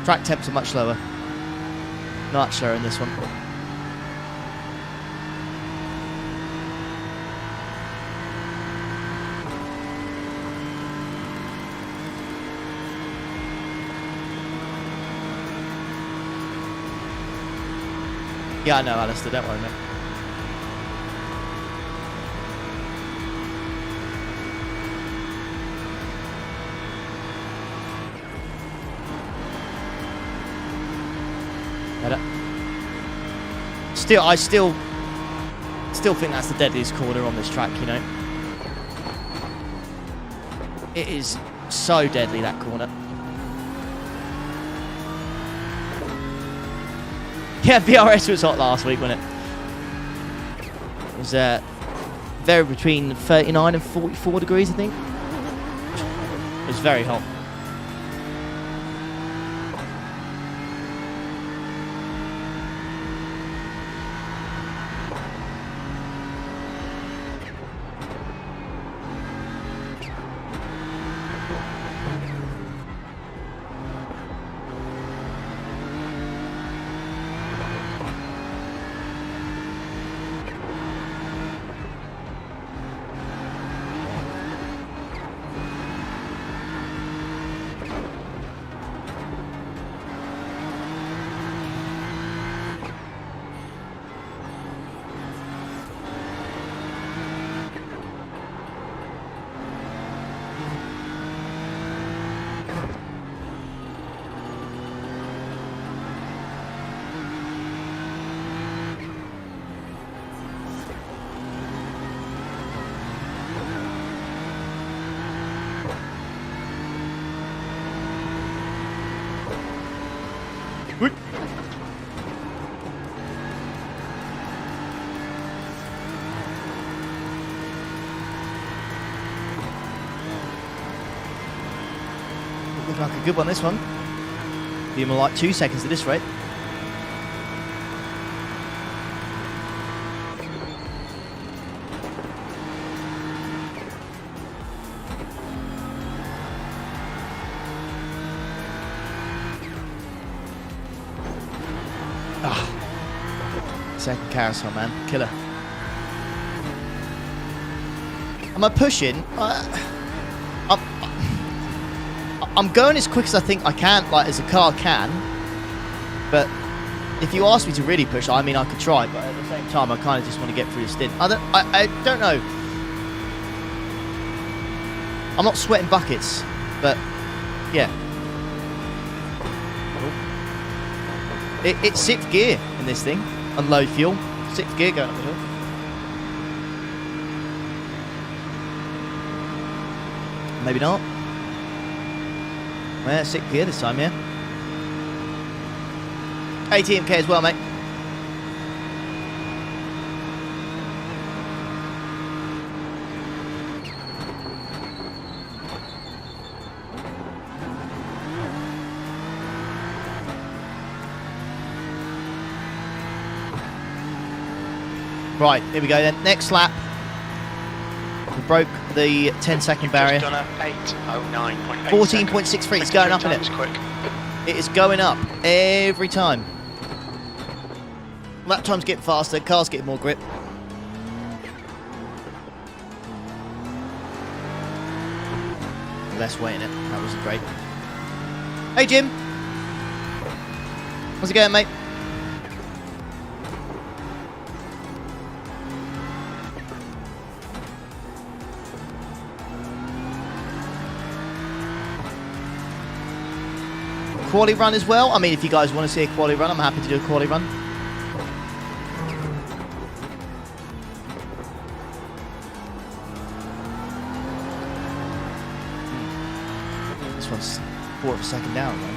[SPEAKER 1] Track temps are much lower. Much lower in this one. Yeah, I know, Alistair, don't worry, mate. Better. I still think that's the deadliest corner on this track, you know. It is so deadly, that corner. Yeah, VRS was hot last week, wasn't it? It was varied between 39 and 44 degrees, I think. It was very hot. Looking like a good one, this one. Be more like 2 seconds at this rate. Second carousel, man. Killer. Am I pushing? I'm going as quick as I think I can, like as a car can. But if you ask me to really push, I mean, I could try. But at the same time, I kind of just want to get through the stint. I don't know. I'm not sweating buckets, but yeah. It's 6th gear in this thing. Unload fuel. 6th gear going up the hill. Maybe not. Well, 6th gear this time, yeah. ATMK as well, mate. Right, here we go then. Next lap. We broke the 10-second barrier. 14.63. It's going up, isn't it? It is going up every time. Lap times get faster, cars get more grip. Less weight in it. That wasn't great. Hey, Jim. How's it going, mate? Quali run as well. I mean, if you guys want to see a quali run, I'm happy to do a quali run. This one's 1/4 of a second down, man.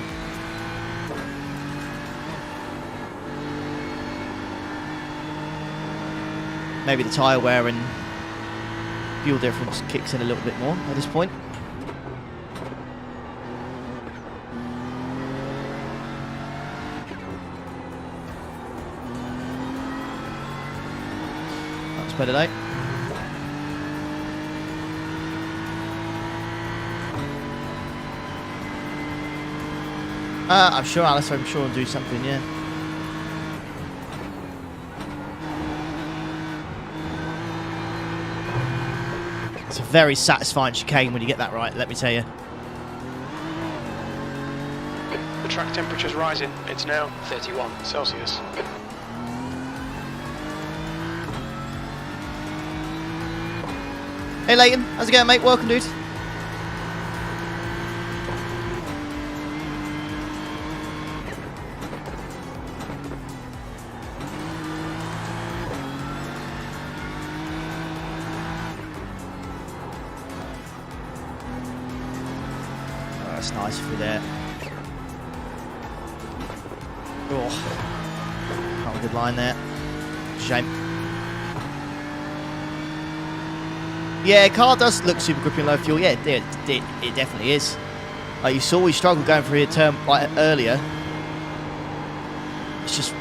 [SPEAKER 1] Maybe the tyre wear and fuel difference kicks in a little bit more at this point. Better day. I'm sure, Alice. I'm sure I'll do something, yeah. It's a very satisfying chicane when you get that right, let me tell you.
[SPEAKER 2] The track temperature's rising. It's now 31 Celsius.
[SPEAKER 1] Hey Leighton, how's it going, mate? Welcome, dude. Oh, that's nice through there. Oh, not a good line there. Shame. Yeah, car does look super grippy and low fuel. Yeah, it definitely is. Like you saw, we struggled going through a turn like earlier. It's just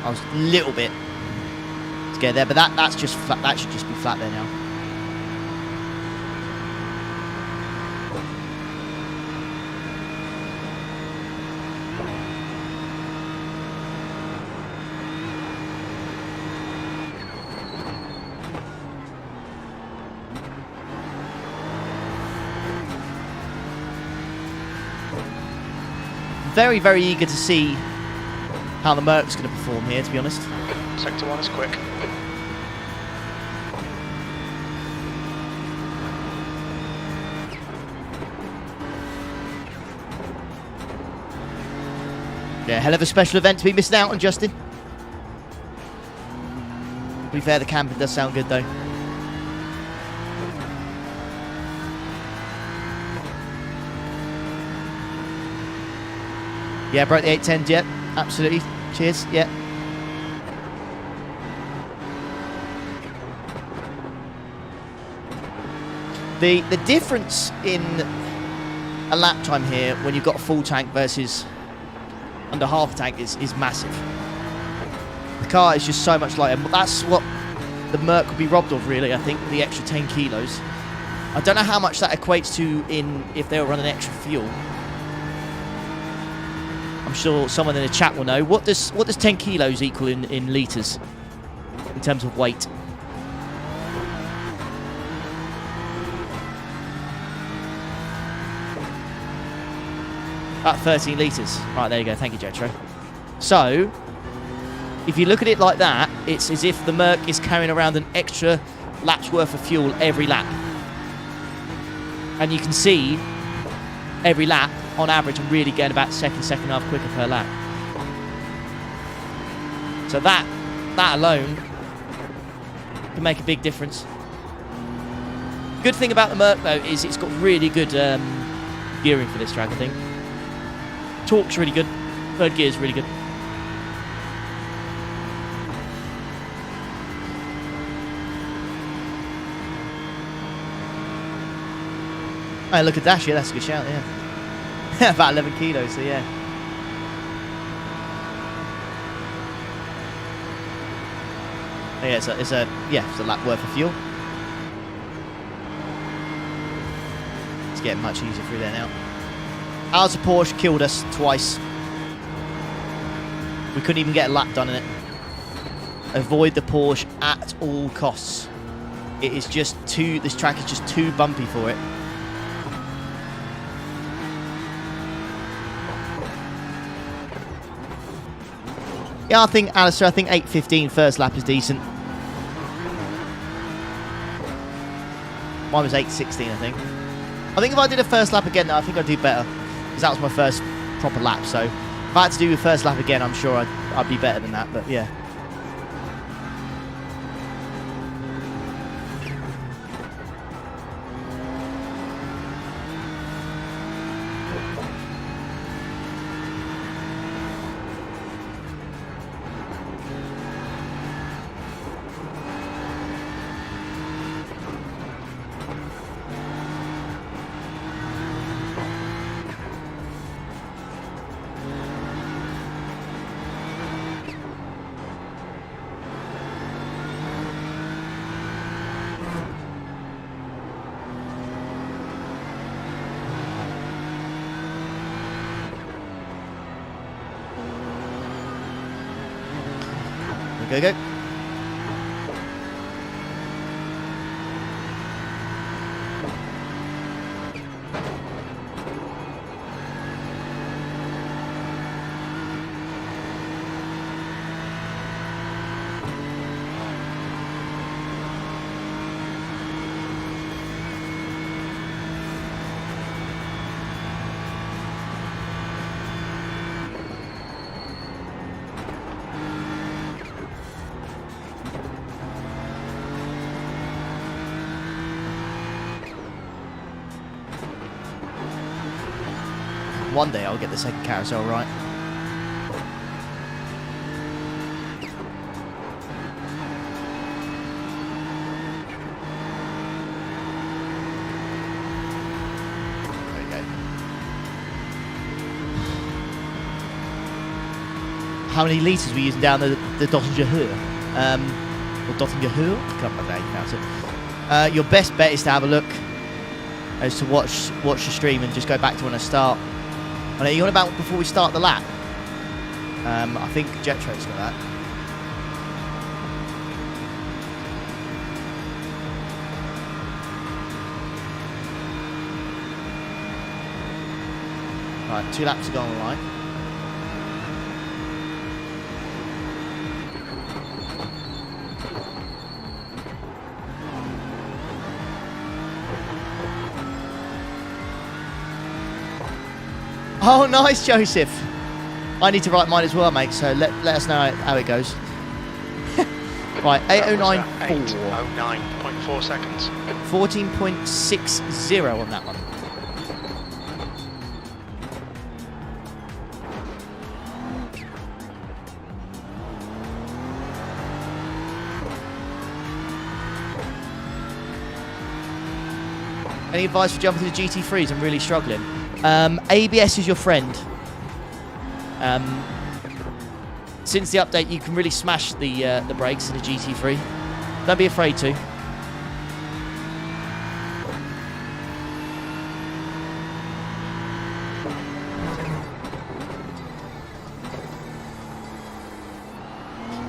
[SPEAKER 1] I was a little bit scared there, but that's just flat. That should just be flat there now. Very, very eager to see how the Merc's going to perform here, to be honest.
[SPEAKER 2] Sector 1 is quick.
[SPEAKER 1] Yeah, hell of a special event to be missing out on, Justin. To be fair, the camping does sound good, though. Yeah, broke the 810, yeah, absolutely. Cheers, yeah. The difference in a lap time here when you've got a full tank versus under half a tank is massive. The car is just so much lighter. That's what the Merc would be robbed of, really, I think, the extra 10 kilos. I don't know how much that equates to if they were running extra fuel. I'm sure someone in the chat will know. What does 10 kilos equal in litres in terms of weight? About 13 litres. Right, there you go. Thank you, Jetro. So, if you look at it like that, it's as if the Merc is carrying around an extra lap's worth of fuel every lap. And you can see every lap, on average, I'm really getting about second and a half quicker per lap. So that alone can make a big difference. Good thing about the Merc, though, is it's got really good gearing for this track, I think. Torque's really good. Third gear's really good. Oh, look at Dash, yeah, that's a good shout, yeah. About 11 kilos, so yeah. Yeah, it's a lap worth of fuel. It's getting much easier through there now. Ours of Porsche killed us twice. We couldn't even get a lap done in it. Avoid the Porsche at all costs. It is just this track is just too bumpy for it. Yeah, I think, Alistair, 8:15 first lap is decent. Mine was 8:16, I think. I think if I did a first lap again, I think I'd do better. Because that was my first proper lap, so if I had to do a first lap again, I'm sure I'd be better than that, but yeah. Go, go. One day I'll get the second carousel right. There you go. How many litres are we using down the Dottinger Höhe? Or Dottinger Höhe? I can't remember how you pronounce it. Your best bet is to have a look as to watch the stream and just go back to when I start. I know you're on about before we start the lap. I think Jetro's got that. Right, 2 laps are gone all right. Oh, nice, Joseph. I need to write mine as well, mate, so let us know how it goes. Right, 8:09.4.
[SPEAKER 2] 8:09.4 seconds.
[SPEAKER 1] 14.60 on that one. Any advice for jumping to the GT3s? I'm really struggling. ABS is your friend. Since the update, you can really smash the brakes in the GT3. Don't be afraid to.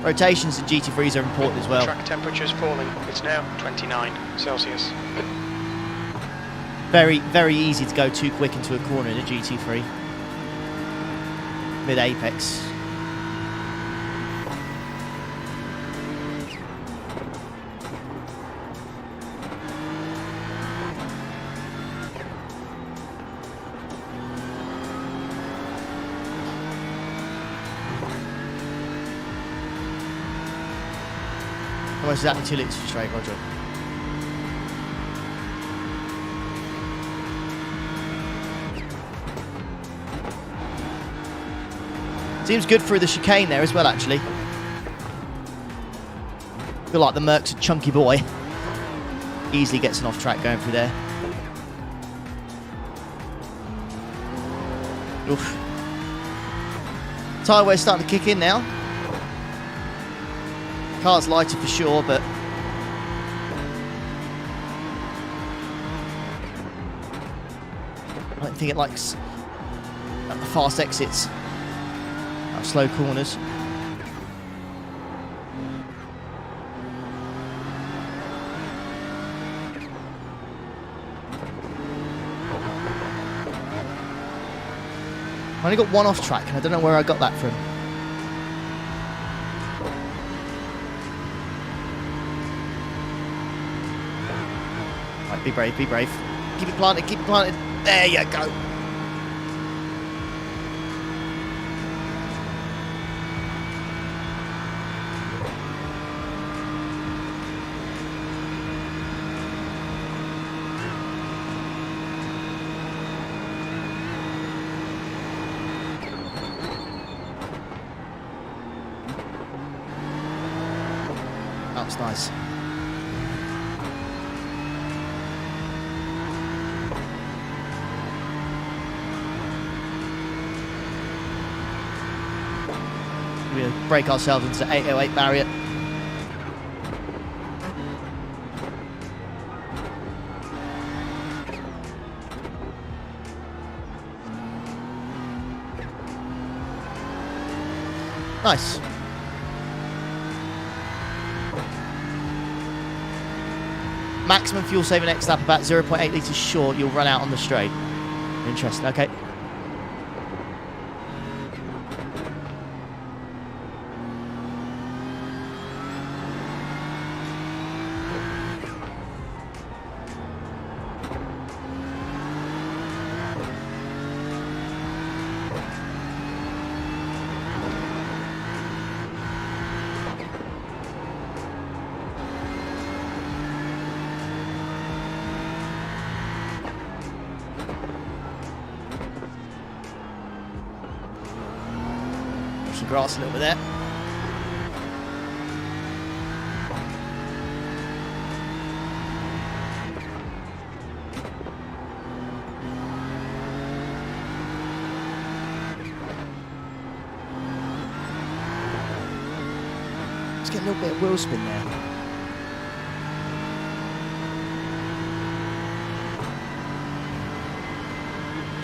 [SPEAKER 1] Rotations in GT3s are important as well.
[SPEAKER 2] Track temperature's falling. It's now 29 Celsius.
[SPEAKER 1] Very, very easy to go too quick into a corner in a GT3. Mid-apex. Almost exactly 2 litres straight, Roger. Seems good through the chicane there as well, actually. Feel like the Merc's a chunky boy. Easily gets an off track going through there. Oof. Tyre wear's starting to kick in now. Car's lighter for sure, but I don't think it likes the fast exits. Slow corners. I only got one off track and I don't know where I got that from. Right, be brave, be brave. Keep it planted, keep it planted. There you go. That's nice. We'll break ourselves into the 808 barrier. Nice. maximum fuel saving next lap about 0.8 litres short. You'll run out on the straight. Interesting. Okay. Some grass a little bit there. Let's get a little bit of wheel spin there.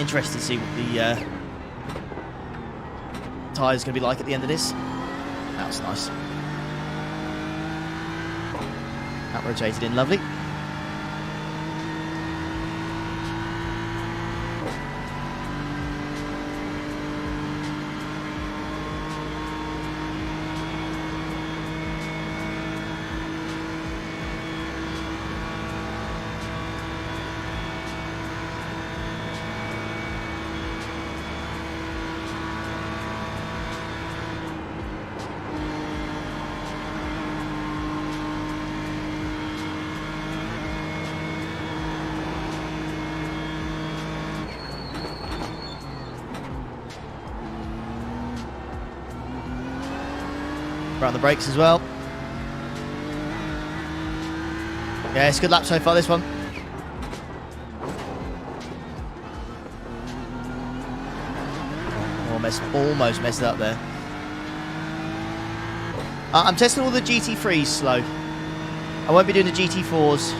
[SPEAKER 1] Interesting to see what the tyre's going to be like at the end of this. That was nice. That rotated in lovely. Around the brakes as well. Yeah, it's a good lap so far, this one. Almost messed it up there. I'm testing all the GT3s slow. I won't be doing the GT4s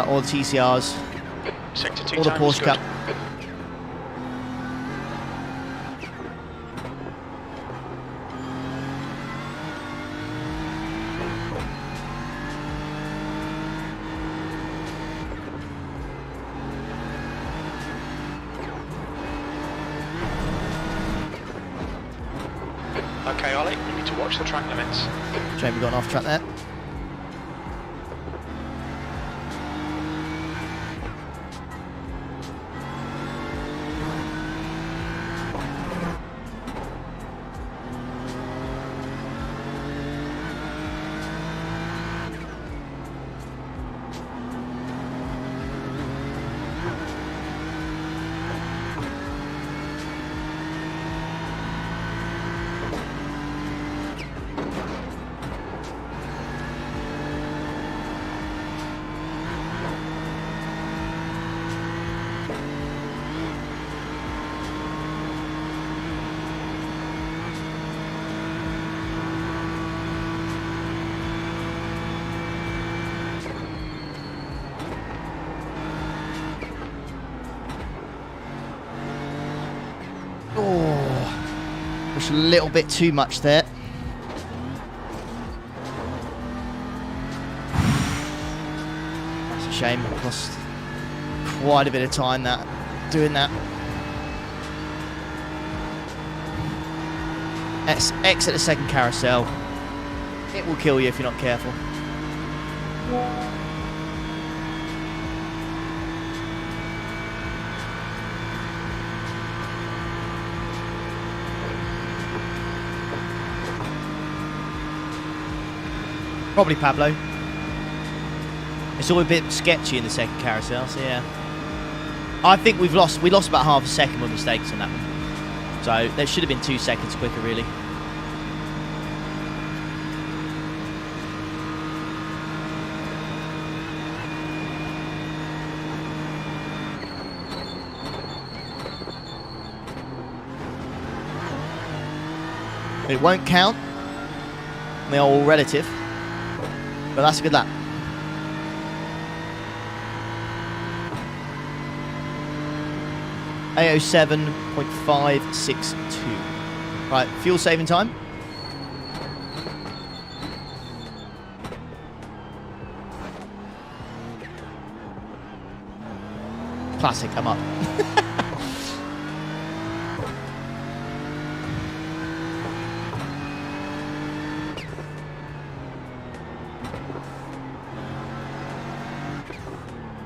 [SPEAKER 1] or the TCRs
[SPEAKER 2] Sector 2
[SPEAKER 1] or the
[SPEAKER 2] time
[SPEAKER 1] Porsche
[SPEAKER 2] is good.
[SPEAKER 1] Cup.
[SPEAKER 2] Okay, Ollie, you need to watch the track limits.
[SPEAKER 1] Shame we got off track there. Oh, push a little bit too much there. That's a shame. I lost quite a bit of time doing that. Exit the second carousel. It will kill you if you're not careful. Probably Pablo. It's all a bit sketchy in the second carousel, so yeah. I think we lost about half a second with mistakes on that one. So there should have been 2 seconds quicker, really. But it won't count. They're all relative. But that's a good lap. .562. Right, fuel saving time. Classic, I'm up.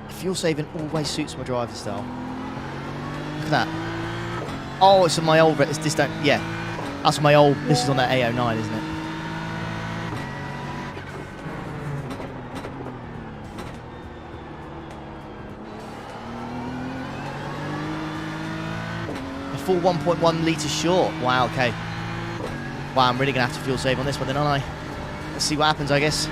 [SPEAKER 1] Fuel saving always suits my driving style. Look at that. Oh, it's on my old... This don't... Yeah. That's my old... This is on that A09, isn't it? A full 1.1 litre short. Wow, okay. Wow, I'm really going to have to fuel save on this one then, aren't I? Let's see what happens, I guess.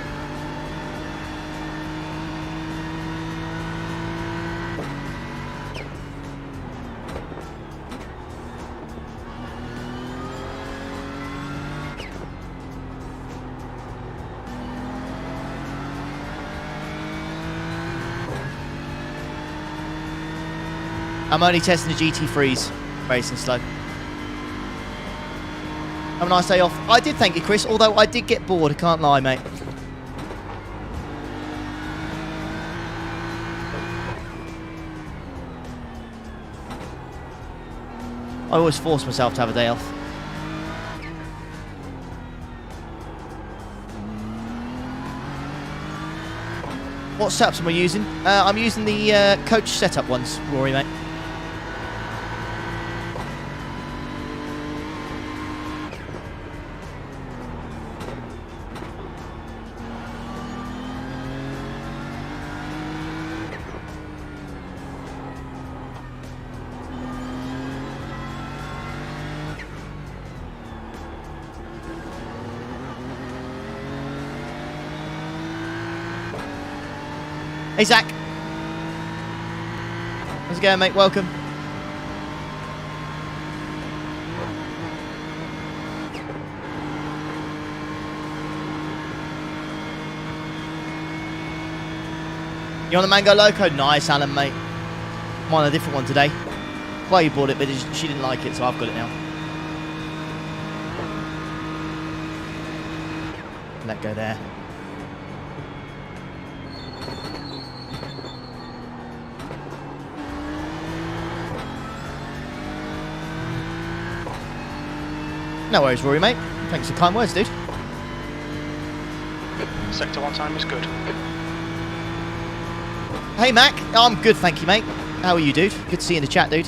[SPEAKER 1] I'm only testing the GT3s, racing slow. Have a nice day off. I did, thank you, Chris, although I did get bored, I can't lie, mate. I always force myself to have a day off. What setups am I using? I'm using the coach setup ones, Rory, mate. Hey, Zach. How's it going, mate? Welcome. You on the Mango Loco? Nice, Alan, mate. I'm on a different one today. Chloe bought it, but she didn't like it, so I've got it now. Let go there. No worries, Rory, mate. Thanks for the kind words, dude.
[SPEAKER 2] Sector 1 time is good.
[SPEAKER 1] Hey, Mac. Oh, I'm good, thank you, mate. How are you, dude? Good to see you in the chat, dude.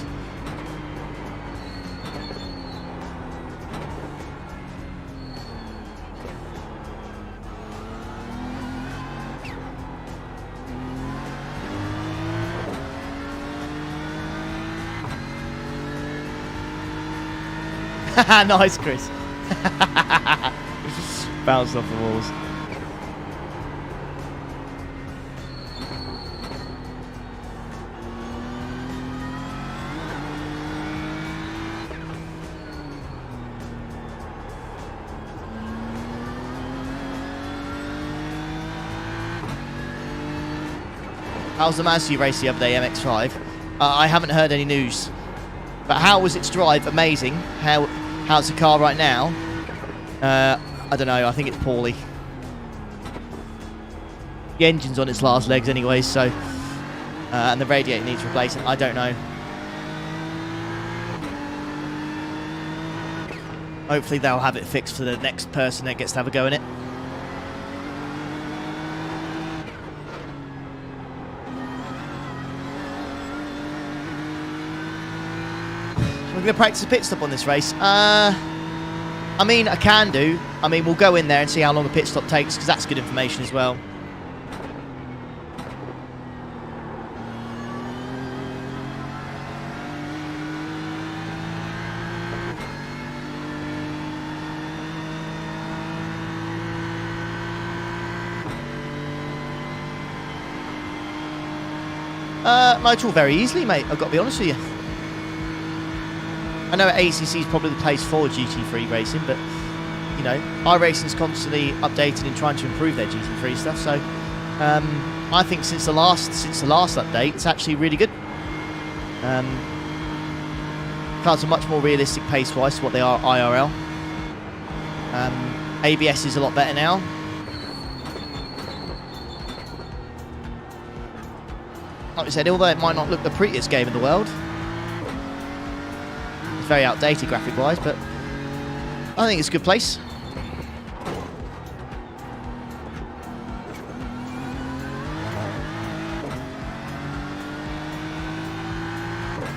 [SPEAKER 1] Nice, Chris. Bounced off the walls. How's the Mazda you raced the other day, MX-5? I haven't heard any news. But how was its drive? Amazing. How's the car right now? I don't know. I think it's poorly. The engine's on its last legs anyway, so... and the radiator needs replacing. I don't know. Hopefully they'll have it fixed for the next person that gets to have a go in it. We're going to practice a pit stop on this race. I mean, I can do. I mean, we'll go in there and see how long a pit stop takes, because that's good information as well. Motor very easily, mate. I've got to be honest with you. I know ACC is probably the place for GT3 racing, but you know, iRacing's constantly updating and trying to improve their GT3 stuff. So I think since the last update, it's actually really good. Cars are much more realistic pace-wise to what they are IRL. ABS is a lot better now. Like we said, although it might not look the prettiest game in the world, it's very outdated graphic-wise, but I think it's a good place.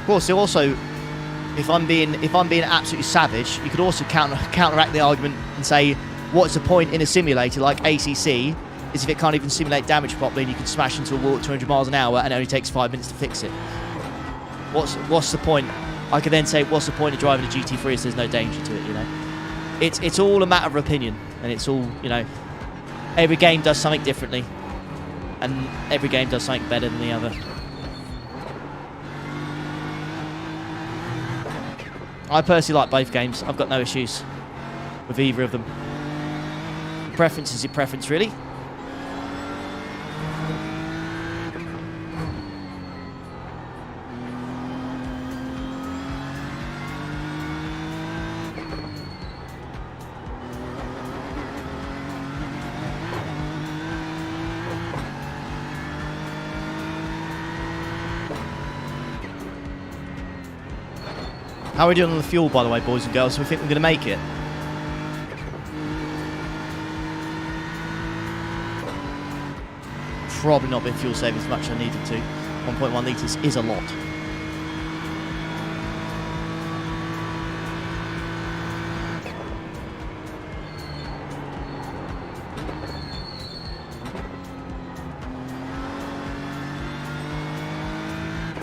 [SPEAKER 1] Of course, also, if I'm being absolutely savage, you could also counteract the argument and say, what's the point in a simulator like ACC is if it can't even simulate damage properly and you can smash into a wall at 200 miles an hour and it only takes 5 minutes to fix it. What's the point? I could then say, what's the point of driving a GT3 if there's no danger to it, you know? It's all a matter of opinion, and it's all, you know, every game does something differently, and every game does something better than the other. I personally like both games. I've got no issues with either of them. Preference is your preference, really. How are we doing on the fuel, by the way, boys and girls? Do we think we're going to make it? Probably not been fuel saving as much as I needed to. 1.1 litres is a lot.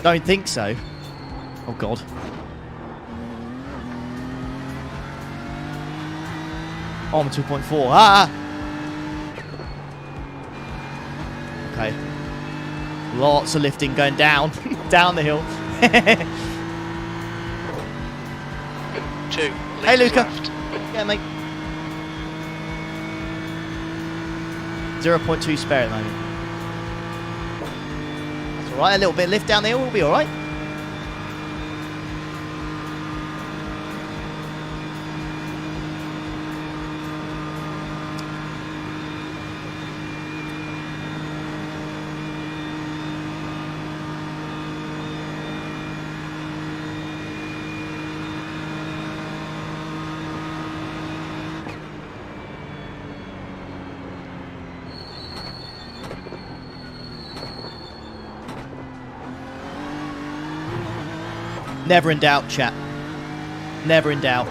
[SPEAKER 1] Don't think so. Oh, God. Armor 2.4. Ah! Okay. Lots of lifting going down. Down the hill.
[SPEAKER 2] 2
[SPEAKER 1] Hey, Luca.
[SPEAKER 2] left.
[SPEAKER 1] Yeah, mate. 0.2 spare at the moment. That's alright. A little bit of lift down the hill will be alright. Never in doubt, chat. Never in doubt.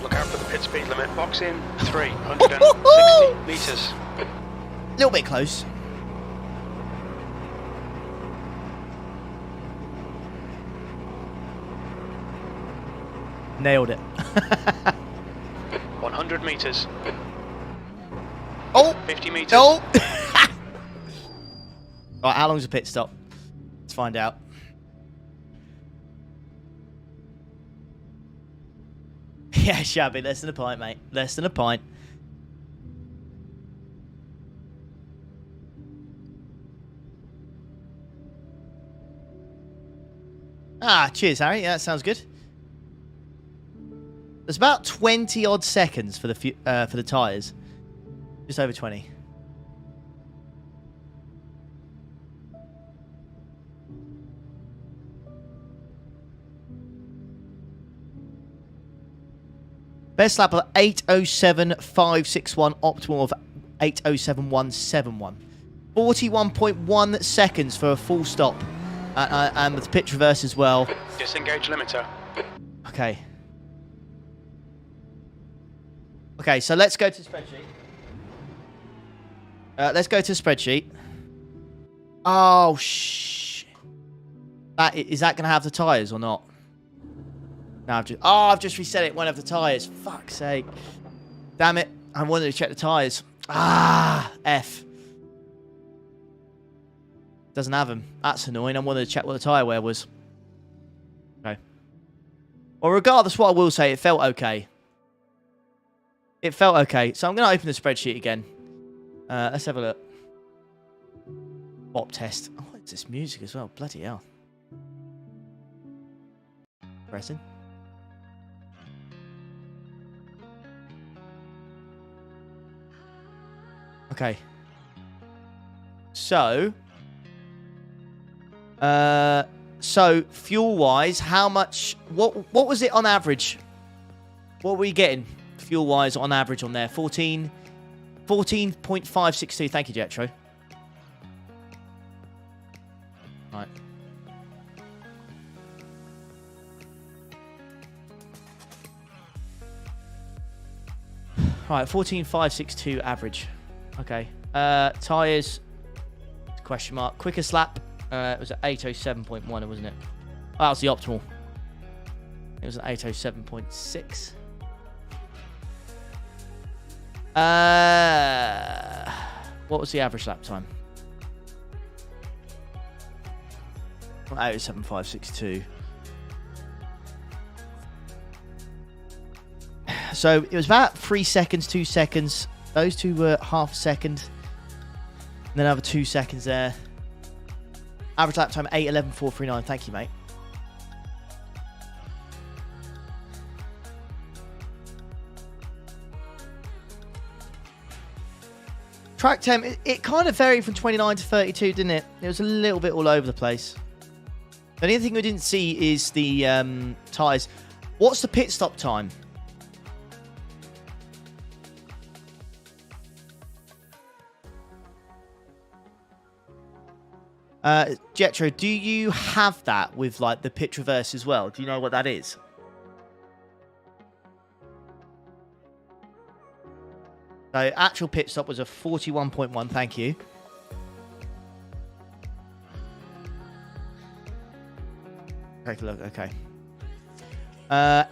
[SPEAKER 2] Look out for the pit speed limit. Box in 360 metres.
[SPEAKER 1] A little bit close. Nailed it.
[SPEAKER 2] 100 metres.
[SPEAKER 1] Oh!
[SPEAKER 2] 50 metres.
[SPEAKER 1] Oh! Right, how long's a pit stop? Let's find out. Yeah, shabby. Less than a pint, mate. Less than a pint. Ah, cheers, Harry. Yeah, that sounds good. There's about 20 odd seconds for the tyres. Just over 20. Best lap of 8:07.561, optimal of 8:07.171. 41.1 seconds for a full stop. And with pitch reverse as well.
[SPEAKER 2] Disengage limiter.
[SPEAKER 1] Okay. Okay, so let's go to the spreadsheet. Let's go to the spreadsheet. Oh, shh. Is that going to have the tyres or not? No, I've just reset it. Won't have the tyres. Fuck's sake. Damn it. I wanted to check the tyres. Ah, F. Doesn't have them. That's annoying. I wanted to check what the tyre wear was. Okay. Well, regardless, what I will say, it felt okay. It felt okay. So I'm going to open the spreadsheet again. Let's have a look. BOP test. Oh, it's this music as well. Bloody hell. Pressing. Okay. So fuel-wise, how much... What was it on average? What were we getting fuel-wise on average on there? 14.562. Thank you, Jetro. Right. Right, 14.562 average. Okay. Tyres, question mark. Quickest lap, it was at 807.1, wasn't it? Oh, that was the optimal. It was at 807.6. What was the average lap time? 807.562. So it was about 3 seconds, 2 seconds. Those two were half a second. And then another 2 seconds there. Average lap time 8:11.439. Thank you, mate. Track temp, it kind of varied from 29 to 32, didn't it? It was a little bit all over the place. The only thing we didn't see is the tyres. What's the pit stop time? Jetro, do you have that with like the pit traverse as well? Do you know what that is? So actual pit stop was a 41.1. Thank you. Take a look. Okay.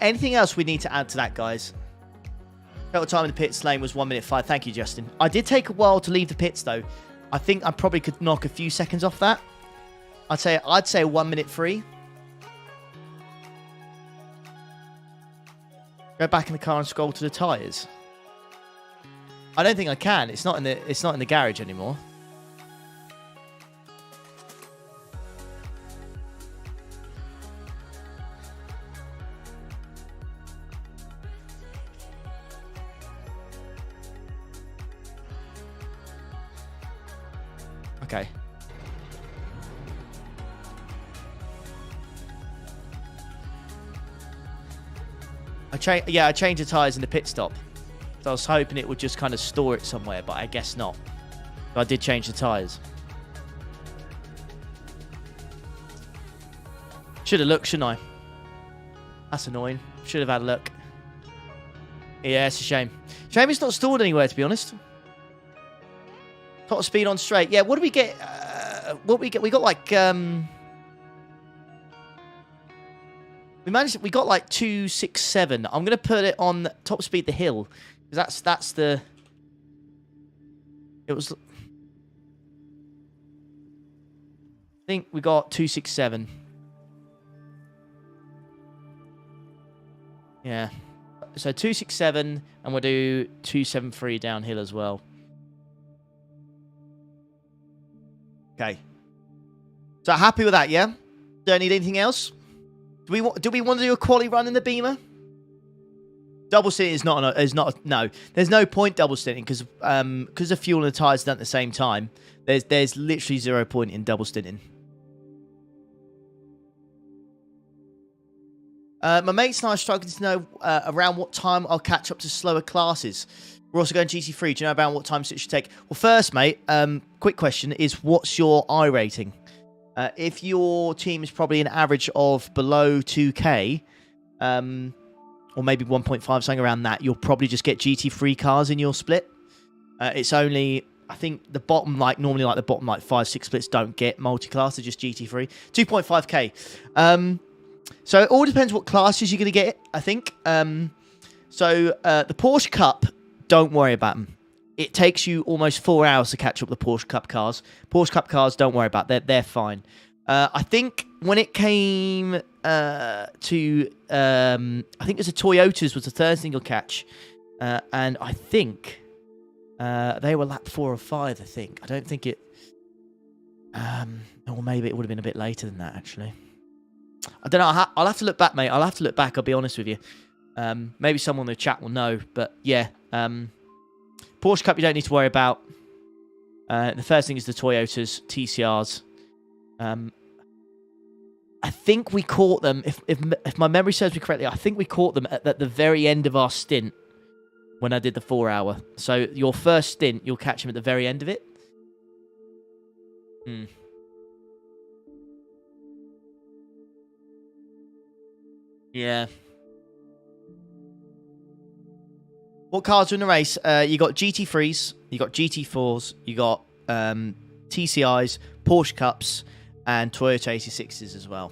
[SPEAKER 1] Anything else we need to add to that, guys? Total time in the pits lane was 1 minute 5. Thank you, Justin. I did take a while to leave the pits though. I think I probably could knock a few seconds off that. I'd say 1 minute 3. Go back in the car and scroll to the tyres. I don't think I can. It's not in the garage anymore. Okay. I changed the tyres in the pit stop. So I was hoping it would just kind of store it somewhere, but I guess not. So I did change the tyres. Should have looked, shouldn't I? That's annoying. Should have had a look. Yeah, it's a shame. Shame it's not stored anywhere, to be honest. Top speed on straight. Yeah, what do we get? What we get? We got like we got like 267. I'm gonna put it on top speed the hill. That's the. It was. I think we got 267. Yeah. So 267, and we'll do 273 downhill as well. Okay. So happy with that, yeah? Don't need anything else? Do we want to do a quali run in the Beamer? Double stinting is not no. There's no point double stinting because the fuel and the tires are done at the same time. There's literally 0 point in double stinting. My mates and I are struggling to know around what time I'll catch up to slower classes. We're also going GT3. Do you know about what time it should take? Well, first, mate, quick question is, what's your I rating? If your team is probably an average of below 2K, or maybe 1.5, something around that, you'll probably just get GT3 cars in your split. It's only, I think, the bottom, normally the bottom 5-6 splits don't get multi-class, they're just GT3. 2.5K. So it all depends what classes you're going to get, I think. The Porsche Cup, don't worry about them. It takes you almost 4 hours to catch up the Porsche Cup cars. Porsche Cup cars, don't worry about. They're fine. I think when it came I think it was the Toyotas was the third thing you'll catch. And I think they were lap 4 or 5, I think. I don't think it... or maybe it would have been a bit later than that, actually. I don't know. I'll have to look back, mate. I'll have to look back, I'll be honest with you. Maybe someone in the chat will know. But, yeah. Porsche Cup you don't need to worry about. The first thing is the Toyotas, TCRs. I think we caught them, if my memory serves me correctly, I think we caught them at the very end of our stint when I did the 4-hour. So your first stint, you'll catch them at the very end of it. Yeah. What cars are in the race? You got GT3s, you got GT4s, you got TCIs, Porsche Cups, and Toyota 86s as well.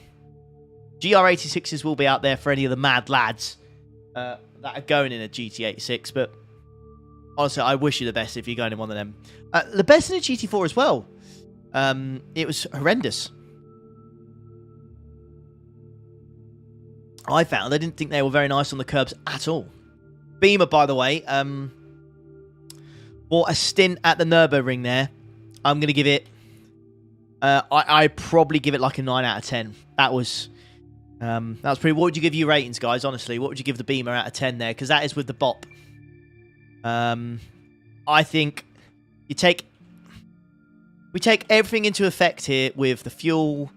[SPEAKER 1] GR86s will be out there for any of the mad lads that are going in a GT86, but honestly, I wish you the best if you're going in one of them. The best in a GT4 as well. It was horrendous. I found I didn't think they were very nice on the curbs at all. Beamer, by the way, bought a stint at the Nurburgring there. I'm going to give it... I probably give it like a 9 out of 10. That was pretty... What would you give your ratings, guys, honestly? What would you give the Beamer out of 10 there? Because that is with the BOP. I think we take everything into effect here with the fuel,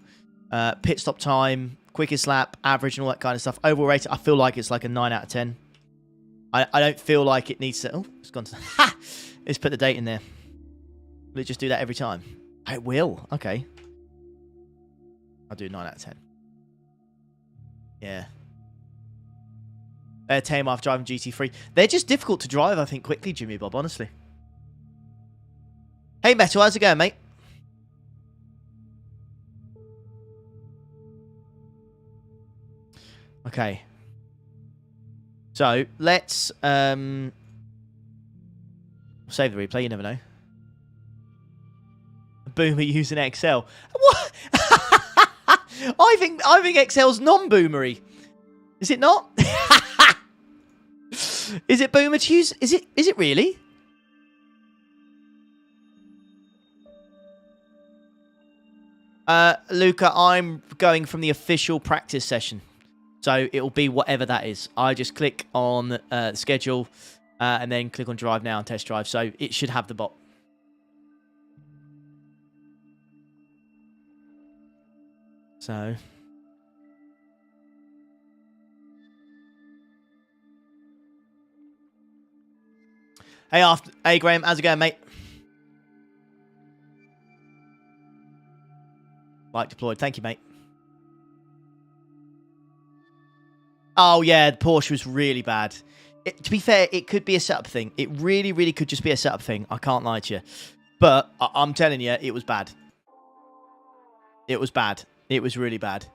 [SPEAKER 1] pit stop time, quickest lap, average, and all that kind of stuff. Overall rating, I feel like it's like a 9 out of 10. I don't feel like it needs to... Oh, it's gone to... Ha! Let's put the date in there. Will it just do that every time? It will. Okay. I'll do 9 out of 10. Yeah. They're tame after driving GT3. They're just difficult to drive, I think, quickly, Jimmy Bob, honestly. Hey, Metal, how's it going, mate? Okay. So, let's save the replay, you never know. Boomer using XL. What? I think XL's non-boomery. Is it not? Is it boomer to use? Is it really? Luca, I'm going from the official practice session. So it'll be whatever that is. I just click on schedule and then click on drive now and test drive. So it should have the bot. So. Hey, Graham, how's it going, mate? Like deployed. Thank you, mate. Oh, yeah, the Porsche was really bad. To be fair, it could be a setup thing. It really, really could just be a setup thing. I can't lie to you. But I'm telling you, it was bad. It was bad. It was really bad.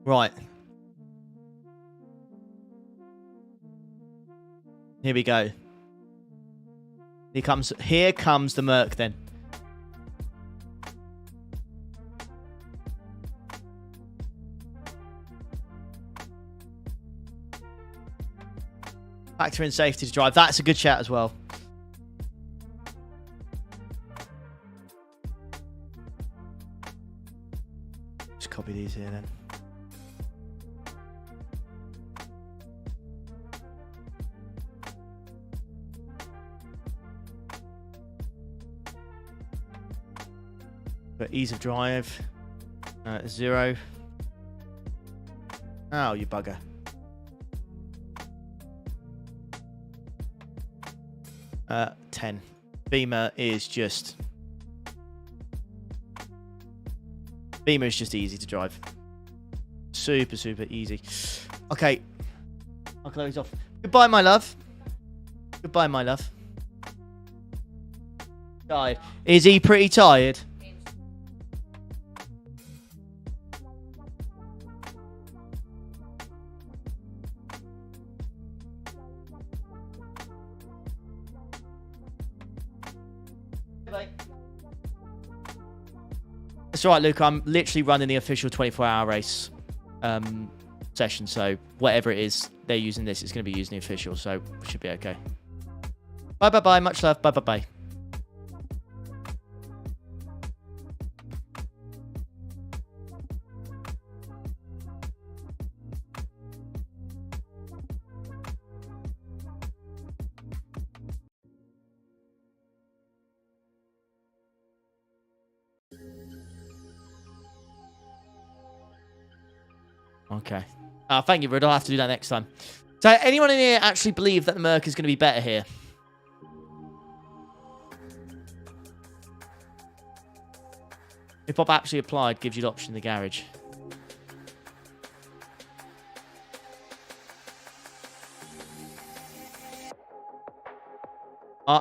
[SPEAKER 1] Right. Here we go. Here comes the Merc then. Factor in safety to drive. That's a good shout as well. Just copy these here then. But ease of drive, 0. Oh, you bugger. Uh, 10. Beamer is just easy to drive. Super, super easy. Okay, I'll close off. Goodbye, my love. Goodbye, my love. Tired. Is he pretty tired? It's all right, Luke. I'm literally running the official 24-hour race session, so whatever it is they're using this, it's going to be using the official, so we should be okay. Bye. Much love. Bye. Okay. Thank you, Rud. I'll have to do that next time. So, anyone in here actually believe that the Merc is going to be better here? If Bob actually applied, gives you the option in the garage. I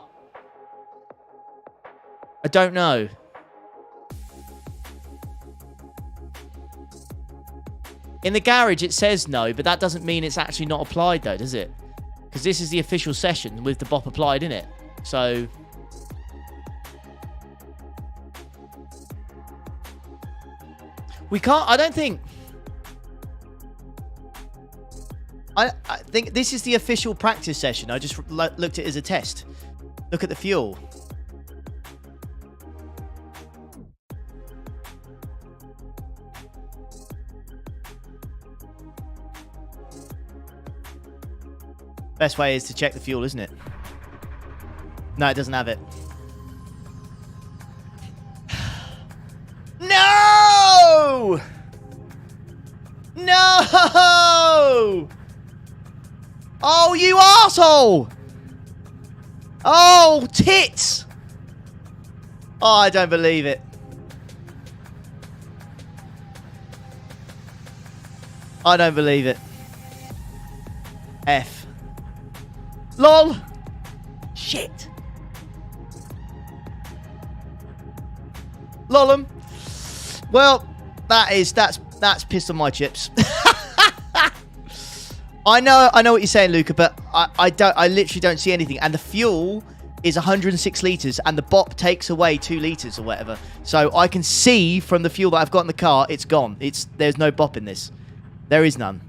[SPEAKER 1] don't know. In the garage, it says no, but that doesn't mean it's actually not applied, though, does it? Because this is the official session with the BOP applied in it. So... we can't... I don't think... I think this is the official practice session. I just looked at it as a test. Look at the fuel. Best way is to check the fuel, isn't it? No, it doesn't have it. No! No! Oh, you arsehole! Oh, tits! Oh, I don't believe it. I don't believe it. F. LOL! Shit. Lol'em. Well, that's pissed on my chips. I know what you're saying, Luca, but I literally don't see anything. And the fuel is 106 litres, and the BOP takes away 2 litres or whatever. So I can see from the fuel that I've got in the car, it's gone. There's no BOP in this. There is none.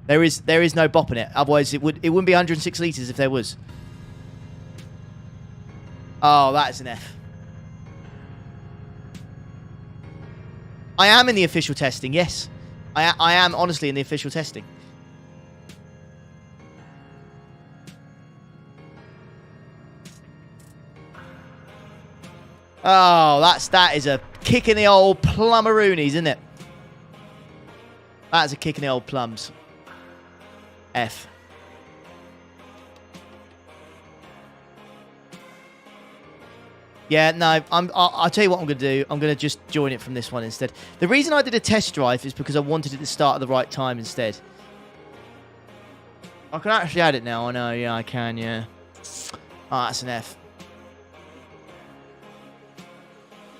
[SPEAKER 1] There is no BOP in it. Otherwise, it wouldn't be 106 litres if there was. Oh, that is an F. I am in the official testing, yes. I am honestly in the official testing. Oh, that is a kick in the old plummeroonies, isn't it? That is a kick in the old plums. F. Yeah, no, I'll tell you what I'm going to do. I'm going to just join it from this one instead. The reason I did a test drive is because I wanted it to start at the right time instead. I can actually add it now. I know, yeah, I can, yeah. Ah, that's an F.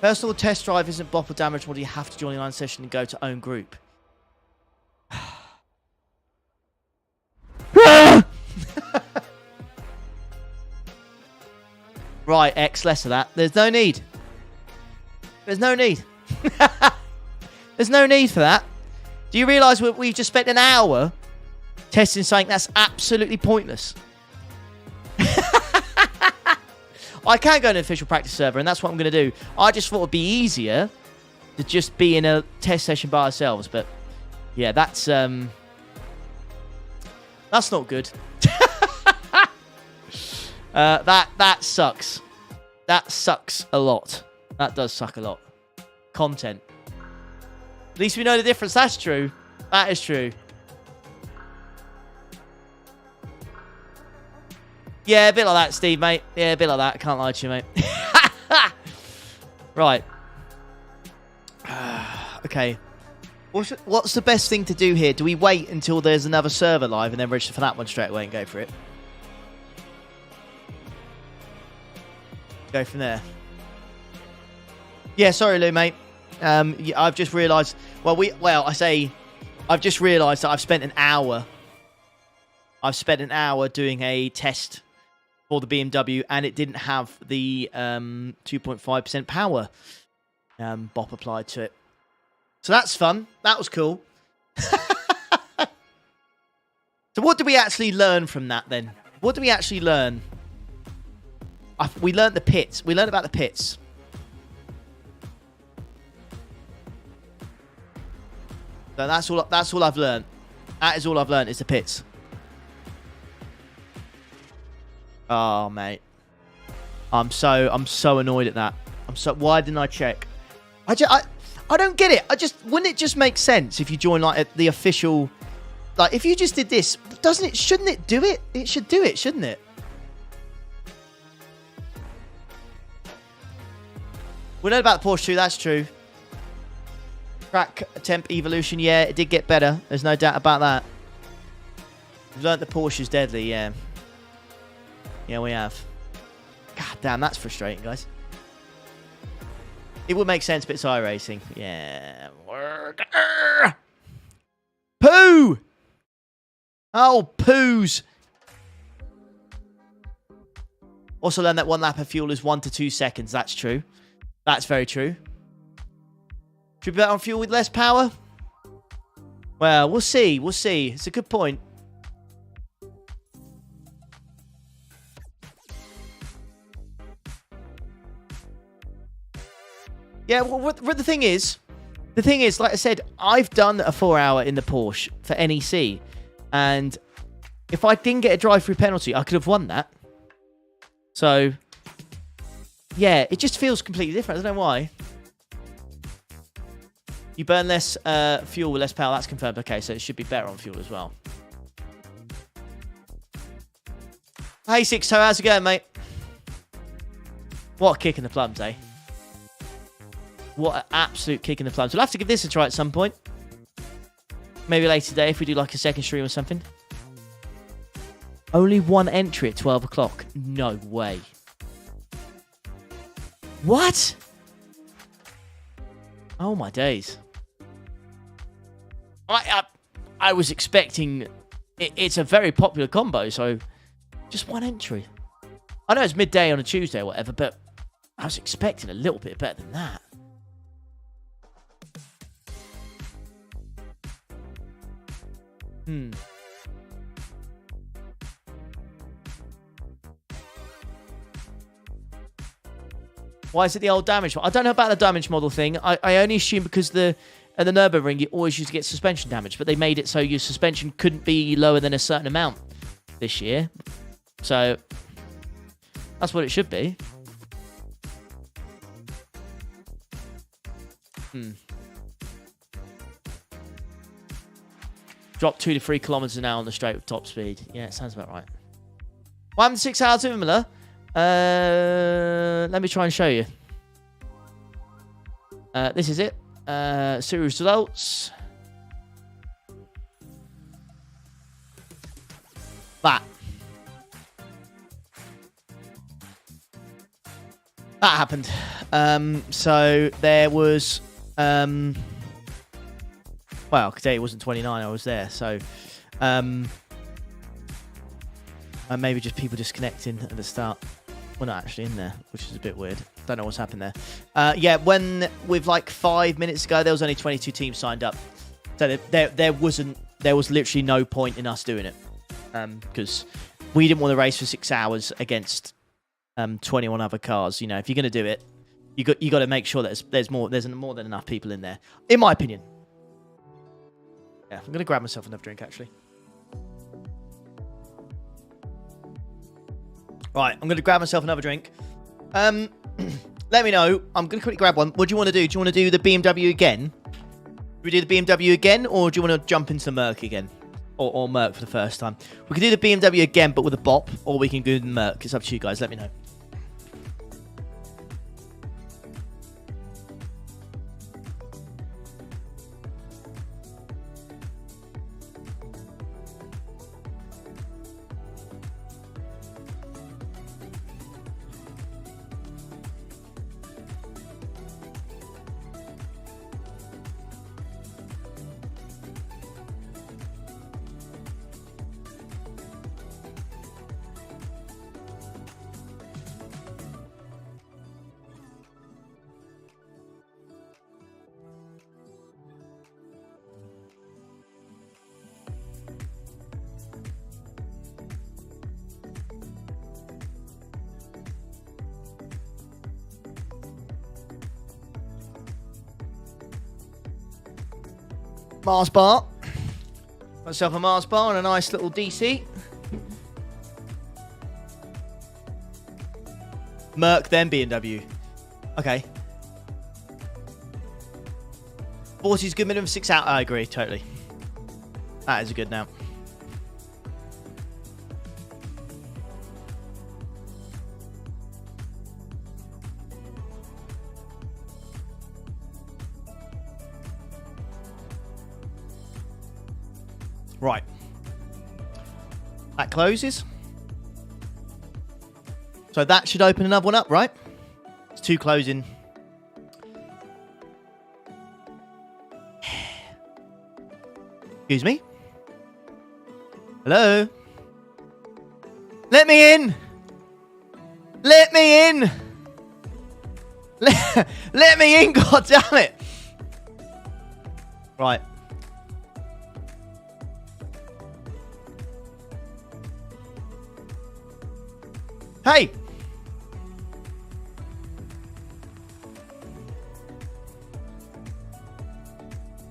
[SPEAKER 1] Personal test drive isn't BOP or damage. What do you have to join the line session and go to own group? Right, X, less of that. There's no need. There's no need. There's no need for that. Do you realise we've just spent an hour testing something that's absolutely pointless? I can go to an official practice server, and that's what I'm going to do. I just thought it would be easier to just be in a test session by ourselves, but yeah, that's not good. That sucks. That sucks a lot. That does suck a lot. Content. At least we know the difference. That's true. That is true. Yeah, a bit like that, Steve, mate. Yeah, a bit like that. I can't lie to you, mate. Right. Okay. What's the best thing to do here? Do we wait until there's another server live and then register for that one straight away and go for it? Go from there. Yeah, sorry, Lou, mate. I've just realised... I've just realised that I've spent an hour... doing a test for the BMW, and it didn't have the 2.5% power BOP applied to it. So that's fun. That was cool. So what do we actually learn from that then? What do we actually learn? We learned the pits. We learned about the pits. So that's all I've learned. That is all I've learned is the pits. Oh, mate. I'm so annoyed at that. Why didn't I check? I don't get it. Wouldn't it just make sense if you join like the official, like if you just did this, shouldn't it do it? It should do it, shouldn't it? We know about the Porsche 2, that's true. Track temp evolution, yeah, it did get better. There's no doubt about that. We've learnt the Porsche's deadly, yeah. Yeah, we have. God damn, that's frustrating, guys. It would make sense, but it's iRacing. Yeah. Poo! Oh, poos. Also learned that 1 lap of fuel is 1 to 2 seconds. That's true. That's very true. Should be better on fuel with less power? Well, we'll see. We'll see. It's a good point. Yeah, well, the thing is, like I said, I've done a 4-hour in the Porsche for NEC, and if I didn't get a drive-through penalty, I could have won that. So, yeah, it just feels completely different. I don't know why. You burn less fuel with less power. That's confirmed. Okay, so it should be better on fuel as well. Hey, Sixto, how's it going, mate? What a kick in the plums, eh? What an absolute kick in the plums. We'll have to give this a try at some point. Maybe later today if we do like a second stream or something. Only 1 entry at 12 o'clock. No way. What? Oh my days. I was expecting... It's a very popular combo, so... Just 1 entry. I know it's midday on a Tuesday or whatever, but... I was expecting a little bit better than that. Why is it the old damage model? I don't know about the damage model thing. I only assume because at the Nurburgring, you always used to get suspension damage, but they made it so your suspension couldn't be lower than a certain amount this year. So, that's what it should be. Drop 2 to 3 kilometers an hour on the straight with top speed. Yeah, it sounds about right. Why am 6 hours similar? Let me try and show you. This is it. Series results. That happened. So there was well, today it wasn't 29, I was there, so and maybe just people disconnecting at the start. We're not actually in there, which is a bit weird. Don't know what's happened there. Yeah, with like 5 minutes ago, there was only 22 teams signed up. So there was literally no point in us doing it. Because we didn't want to race for 6 hours against 21 other cars. You know, if you're going to do it, you got to make sure that there's more than enough people in there, in my opinion. Yeah, I'm going to grab myself another drink, actually. Right, I'm going to grab myself another drink. Let me know. I'm going to quickly grab one. What do you want to do? Do you want to do the BMW again? Do we do the BMW again, or do you want to jump into the Merc again? Or Merc for the first time? We can do the BMW again, but with a BOP, or we can do the Merc. It's up to you guys. Let me know. Mars bar. Myself a Mars bar and a nice little DC. Merc, then BMW. Okay. 40 is good, minimum 6 out. I agree, totally. That is a good now. Right. That closes. So that should open another one up, right? It's 2 closing. Excuse me? Hello? Let me in! Let me in! Let me in, god damn it! Right. Hey!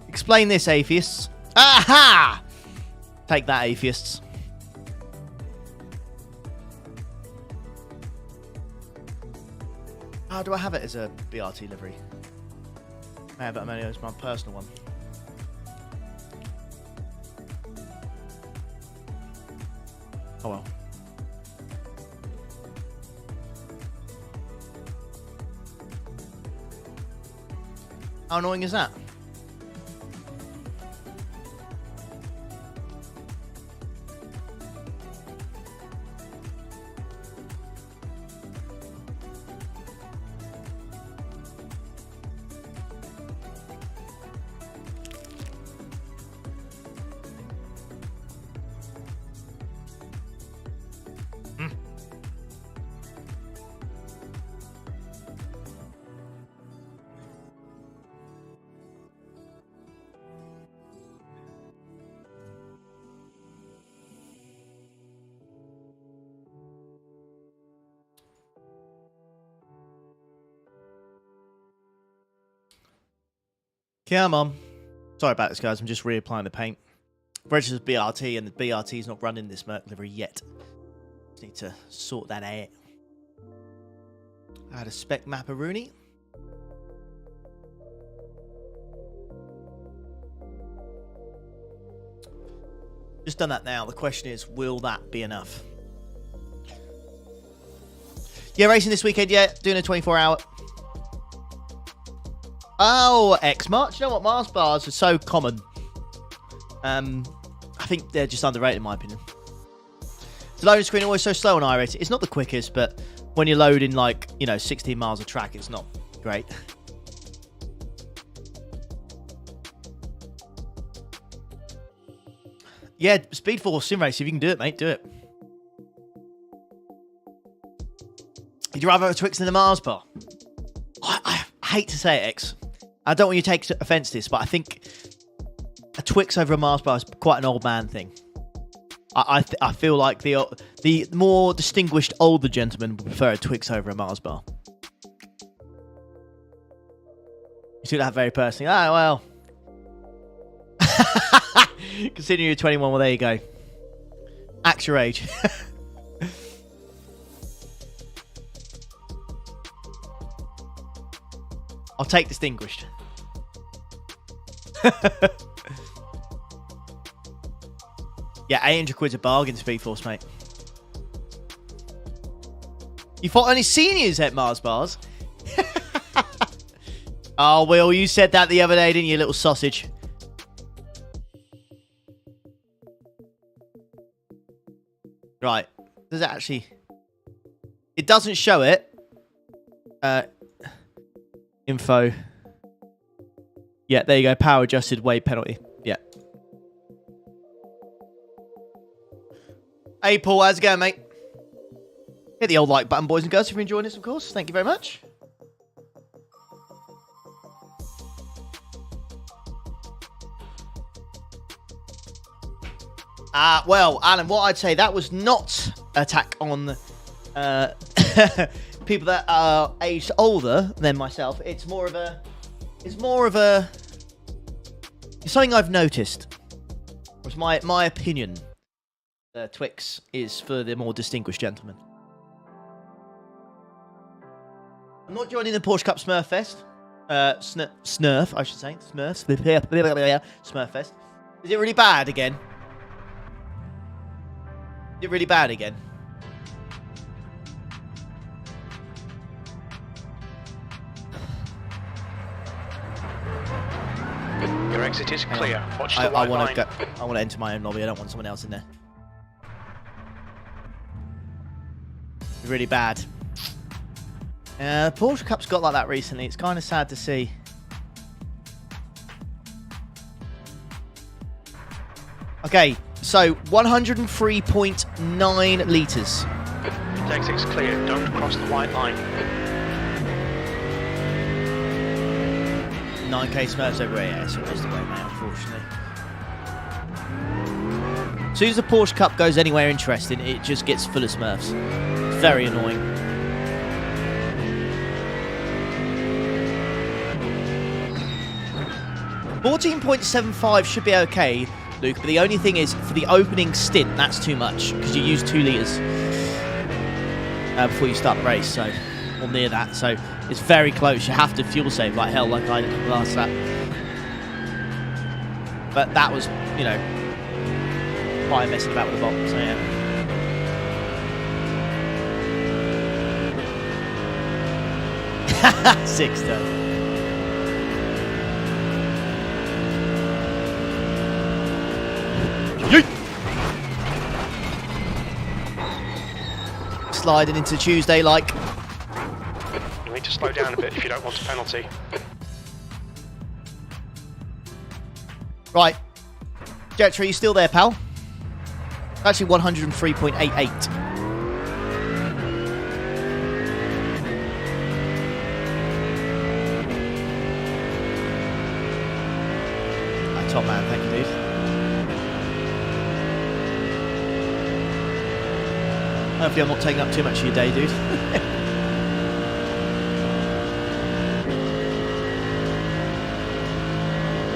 [SPEAKER 1] Explain this, atheists. Aha! Take that, atheists. How do I have it as a BRT livery? I have that many as my personal one. Oh well. How annoying is that? Come on. Sorry about this, guys. I'm just reapplying the paint. Registered BRT, and the BRT is not running this Merc livery yet. Just need to sort that out. I had a spec mapper Rooney. Just done that now. The question is, will that be enough? Yeah, racing this weekend, yeah. Doing a 24-hour. Oh, X-March. You know what? Mars bars are so common. I think they're just underrated in my opinion. The loading screen always so slow on iRacing. It's not the quickest, but when you're loading like, 16 miles of track, it's not great. Yeah, Speed Force Sim Race. If you can do it, mate, do it. Would you rather a Twix than a Mars bar? I hate to say it, X. I don't want you to take offence to this, but I think a Twix over a Mars bar is quite an old man thing. I feel like the more distinguished older gentlemen would prefer a Twix over a Mars bar. You took that very personally. Oh, well. Considering you're 21, well, there you go. Act your age. I'll take distinguished. Yeah, 800 quid's a bargain, Speed Force, mate. You thought only seniors at Mars bars? Oh, Will, you said that the other day, didn't you, little sausage? Right. Does it actually... It doesn't show it. Info. Yeah, there you go. Power adjusted weight penalty. Yeah. Hey, Paul. How's it going, mate? Hit the old like button, boys and girls, if you're enjoying this, of course. Thank you very much. Well, Alan, what I'd say, that was not an attack on people that are aged older than myself. It's more of a Something I've noticed. Was my opinion. Twix is for the more distinguished gentlemen. I'm not joining the Porsche Cup Smurfest. Snurf, I should say. Smurfs. Smurfest. Is it really bad again? Is it really bad again?
[SPEAKER 2] Your exit is clear. Watch the
[SPEAKER 1] I
[SPEAKER 2] white
[SPEAKER 1] want
[SPEAKER 2] line.
[SPEAKER 1] to enter my own lobby. I don't want someone else in there. It's really bad. Porsche Cup's got like that recently. It's kind of sad to see. Okay, so 103.9 litres.
[SPEAKER 2] Exit's clear. Don't cross the white line.
[SPEAKER 1] 9k Smurfs over here. Yeah, it's always the way, mate, unfortunately. As soon as the Porsche Cup goes anywhere interesting, it just gets full of Smurfs. It's very annoying. $14.75 should be okay, Luke, but the only thing is, for the opening stint, that's too much, because you use 2 litres before you start the race, so, or near that, so it's very close. You have to fuel save like hell, like I did last lap. But that was, you know, quite messing about with the bot, so yeah. Six though. Sliding into Tuesday like.
[SPEAKER 2] You need to slow down a bit if you don't want a penalty.
[SPEAKER 1] Right. Jet, are you still there, pal? Actually 103.88. Top man, thank you, dude. Hopefully I'm not taking up too much of your day, dude.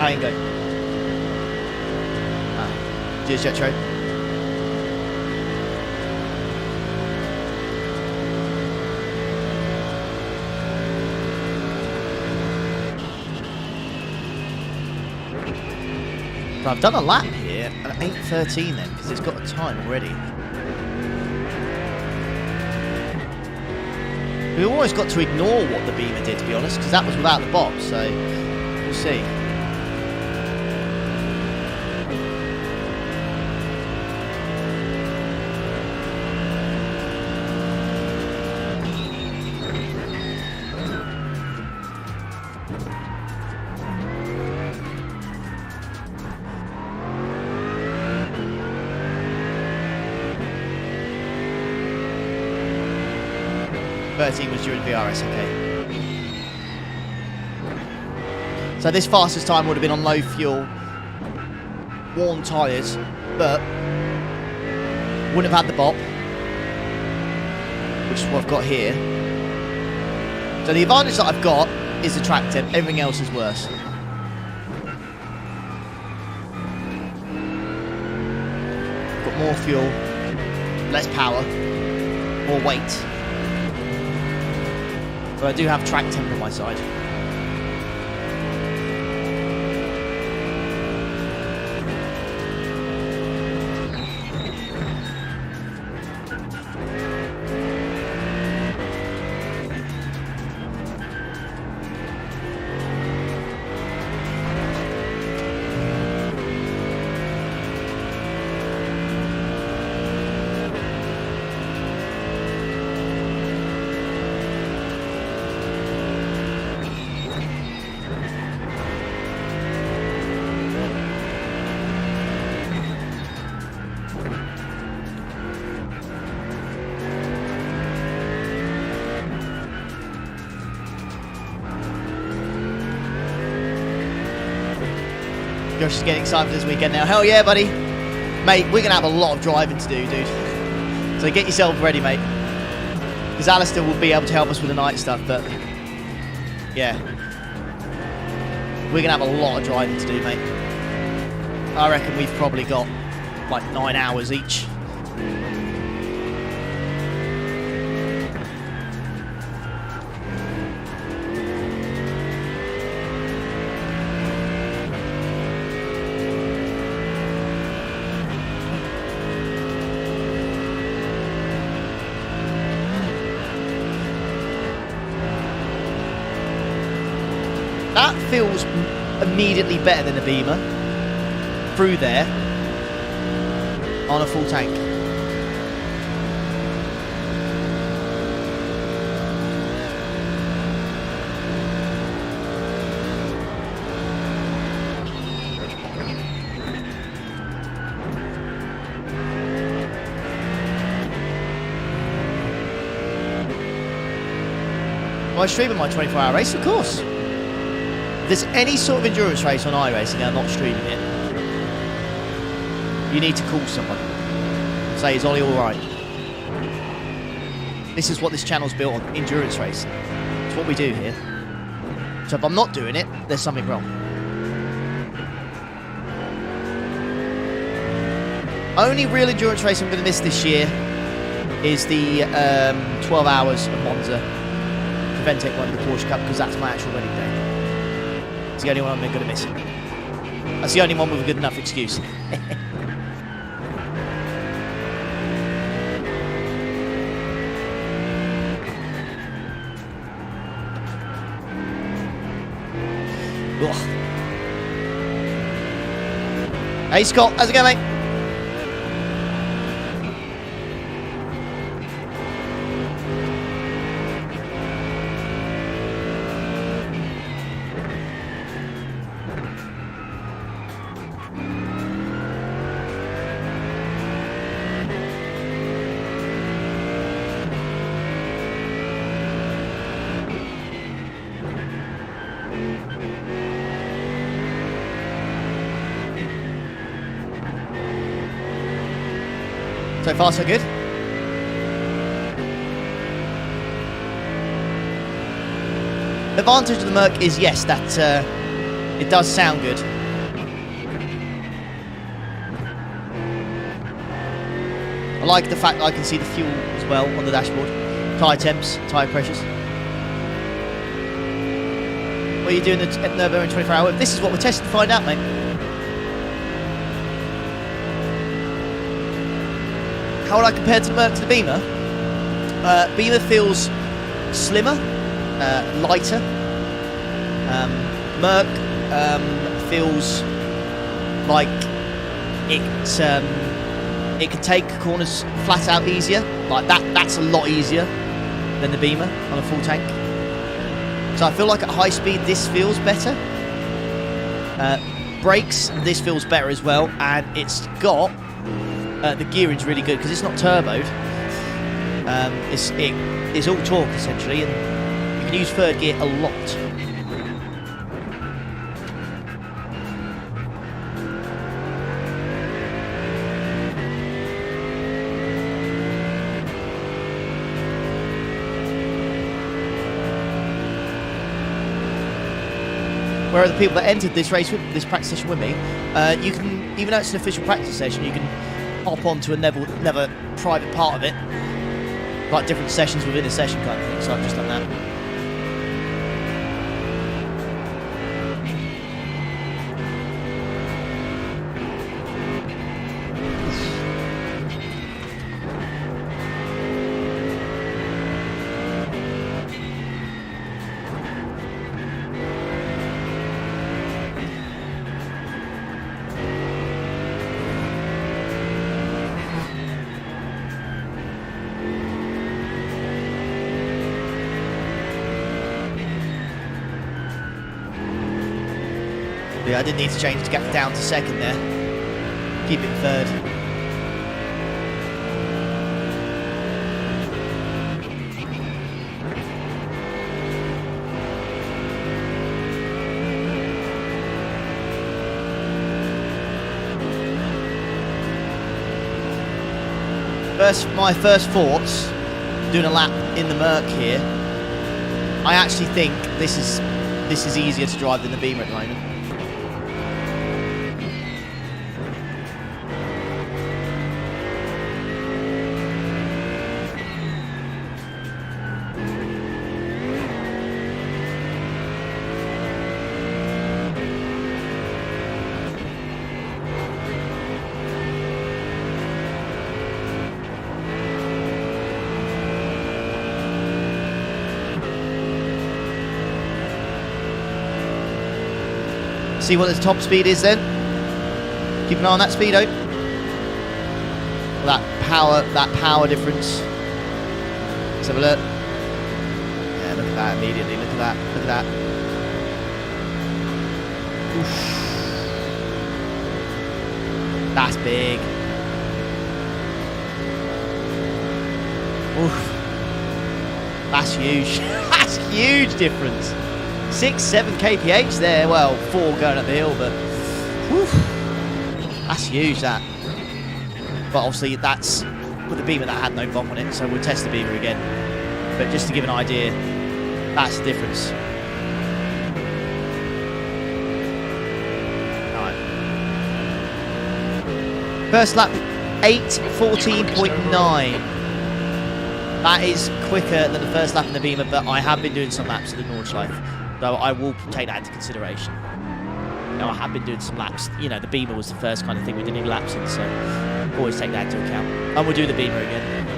[SPEAKER 1] How you go? Cheers, Jetro. So I've done a lap here at 8:13 then, because it's got a time already. We almost got to ignore what the Beamer did, to be honest, because that was without the BOP, so we'll see. Was during VRS, okay. So this fastest time would have been on low fuel, worn tyres, but wouldn't have had the BOP, which is what I've got here. So the advantage that I've got is the track temp, everything else is worse. Got more fuel, less power, more weight. But I do have track temp on my side. Josh is getting excited for this weekend now. Hell yeah, buddy. Mate, we're going to have a lot of driving to do, dude. So get yourself ready, mate. Because Alistair will be able to help us with the night stuff, but yeah. We're going to have a lot of driving to do, mate. I reckon we've probably got like 9 hours each. That feels immediately better than a Beamer through there on a full tank. Well, I stream my 24-hour race, of course. If there's any sort of endurance race on iRacing and I'm not streaming it, you need to call someone. Say, is Ollie alright? This is what this channel's built on, endurance racing. It's what we do here. So if I'm not doing it, there's something wrong. Only real endurance race I'm going to miss this year is the 12 hours of Monza. The Fanatec one, the Porsche Cup, because that's my actual wedding day. It's the only one I'm going to miss. That's the only one with a good enough excuse. Ugh. Hey Scott, how's it going, mate? So far, so good. The advantage of the Merc is, yes, that it does sound good. I like the fact that I can see the fuel as well on the dashboard. Tyre temps, tyre pressures. What are you doing at Nurburgring 24-hour? This is what we're testing to find out, mate. How would I compare to the Merc to the Beamer? Beamer feels slimmer, lighter. Merc feels like it can take corners flat out easier. Like that's a lot easier than the Beamer on a full tank. So I feel like at high speed this feels better. Brakes, this feels better as well, and it's got the gearing's really good because it's not turboed. It's all torque essentially, and you can use third gear a lot. Where the people that entered this race, this practice session with me, you can, even though it's an official practice session, you can hop onto another private part of it, like different sessions within a session kind of thing. So I've just done that. I didn't need to change to get down to second there. Keep it third. My first thoughts, doing a lap in the Merc here, I actually think this is easier to drive than the Beamer at the moment. See what the top speed is then. Keep an eye on that speedo. That power difference. Let's have a look. Yeah, look at that immediately. Look at that. Look at that. Oof. That's big. Oof. That's huge. That's huge difference. 6-7 kph there. Well, 4 going up the hill, but woof. That's huge, that. But obviously that's with the Beamer that had no BOP on it, so we'll test the Beamer again. But just to give an idea, that's the difference. Alright. First lap, 8:14.9. That is quicker than the first lap in the Beamer, but I have been doing some laps of the Nordschleife, so I will take that into consideration. Now, I have been doing some laps. You know, the Beamer was the first kind of thing we didn't need laps in, so always take that into account. And we'll do the Beamer again.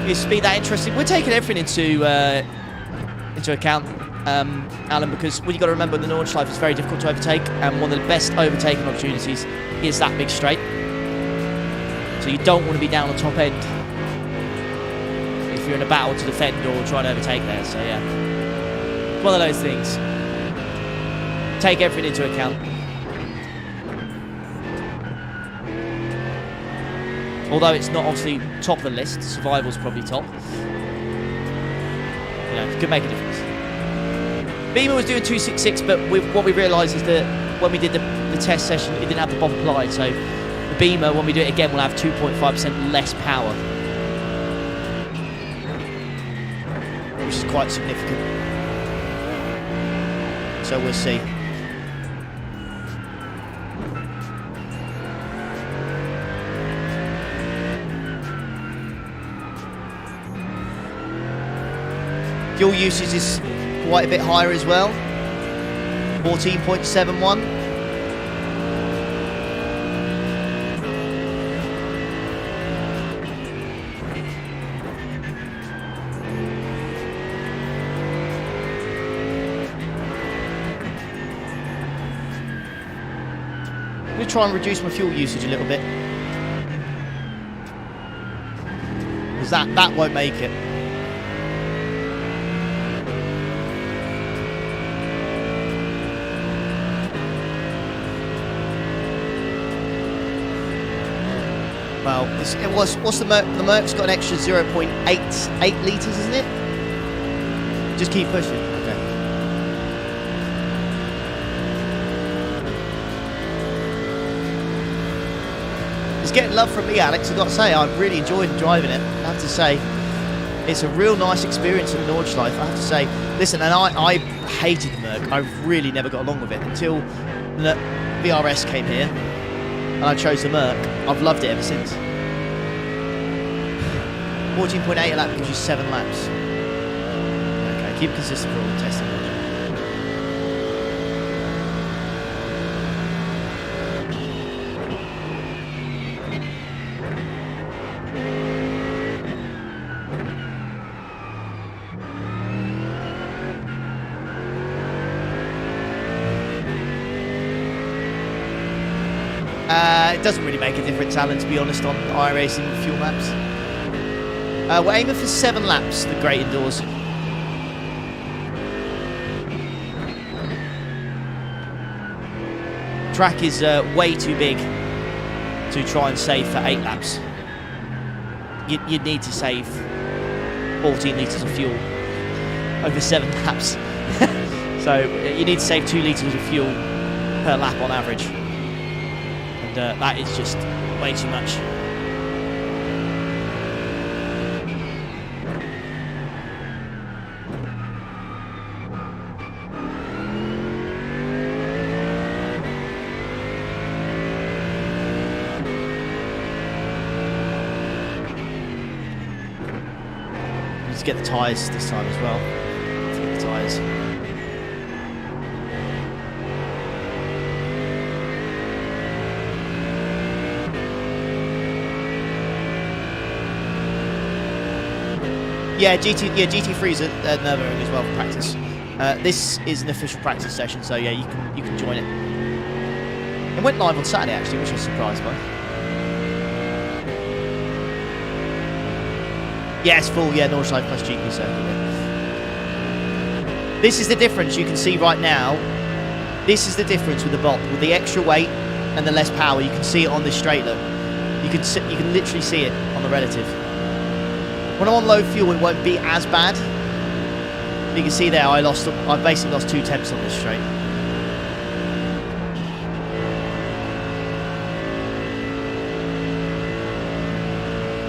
[SPEAKER 1] Is speed that interesting? We're taking everything into account, Alan, because what you got to remember, the Nordschleife is very difficult to overtake, and one of the best overtaking opportunities is that big straight. So you don't want to be down the top end if you're in a battle to defend or try to overtake there. So yeah, one of those things. Take everything into account. Although it's not obviously top of the list, survival's probably top. You know, it could make a difference. Beamer was doing 266, but what we realised is that when we did the test session, it didn't have the BOP applied. So the Beamer, when we do it again, will have 2.5% less power, which is quite significant. So we'll see. Fuel usage is quite a bit higher as well. 14.71. I'm going to try and reduce my fuel usage a little bit, because that won't make it. Well, what's the Merc? The Merc's got an extra 0.88 litres, isn't it? Just keep pushing. Okay. It's getting love from me, Alex. I've got to say, I've really enjoyed driving it. I have to say, it's a real nice experience in the Nordschleife. I have to say, listen, and I hated the Merc. I really never got along with it until the VRS came here. And I chose the Merc. I've loved it ever since. 14.8 a lap gives you 7 laps. Okay, keep consistent for all the testing. It doesn't really make a difference, Alan, to be honest, on iRacing fuel maps. We're aiming for 7 laps, the great indoors. Track is way too big to try and save for 8 laps. You'd need to save 14 litres of fuel over 7 laps. So you need to save 2 litres of fuel per lap on average. And that is just way too much. Let's get the tyres this time as well. tyres. Yeah, GT3's at Nurburgring as well for practice. This is an official practice session, so yeah, you can join it. It went live on Saturday actually, which I was surprised by. Yeah, it's full. Yeah, Northside plus GP circuit. Yeah. This is the difference you can see right now. This is the difference with the BOP, with the extra weight and the less power. You can see it on this straight look. You can literally see it on the relative. When I'm on low fuel, it won't be as bad. You can see there, I basically lost 2 tenths on this straight.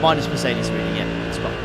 [SPEAKER 1] Minus Mercedes reading, yeah, it's fine.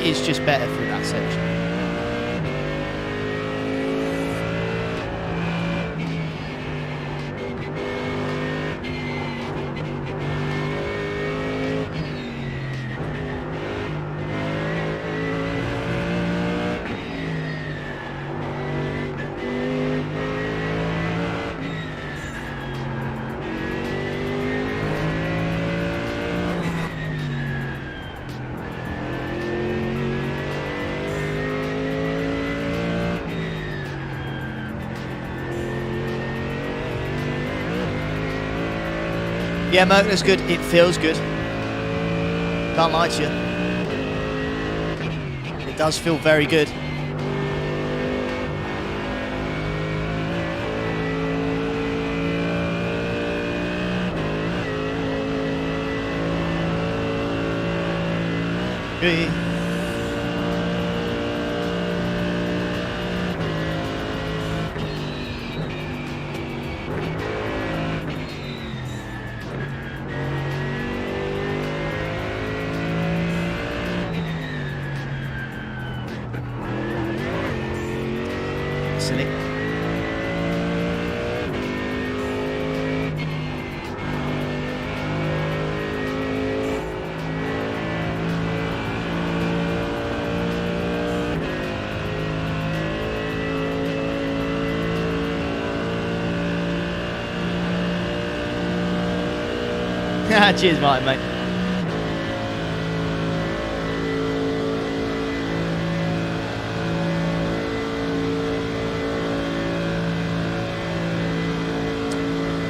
[SPEAKER 1] It's just better through that section. Yeah, Merc, that's good. It feels good. Can't lie to you. It does feel very good. Hey. Silly. Cheers, Martin, mate.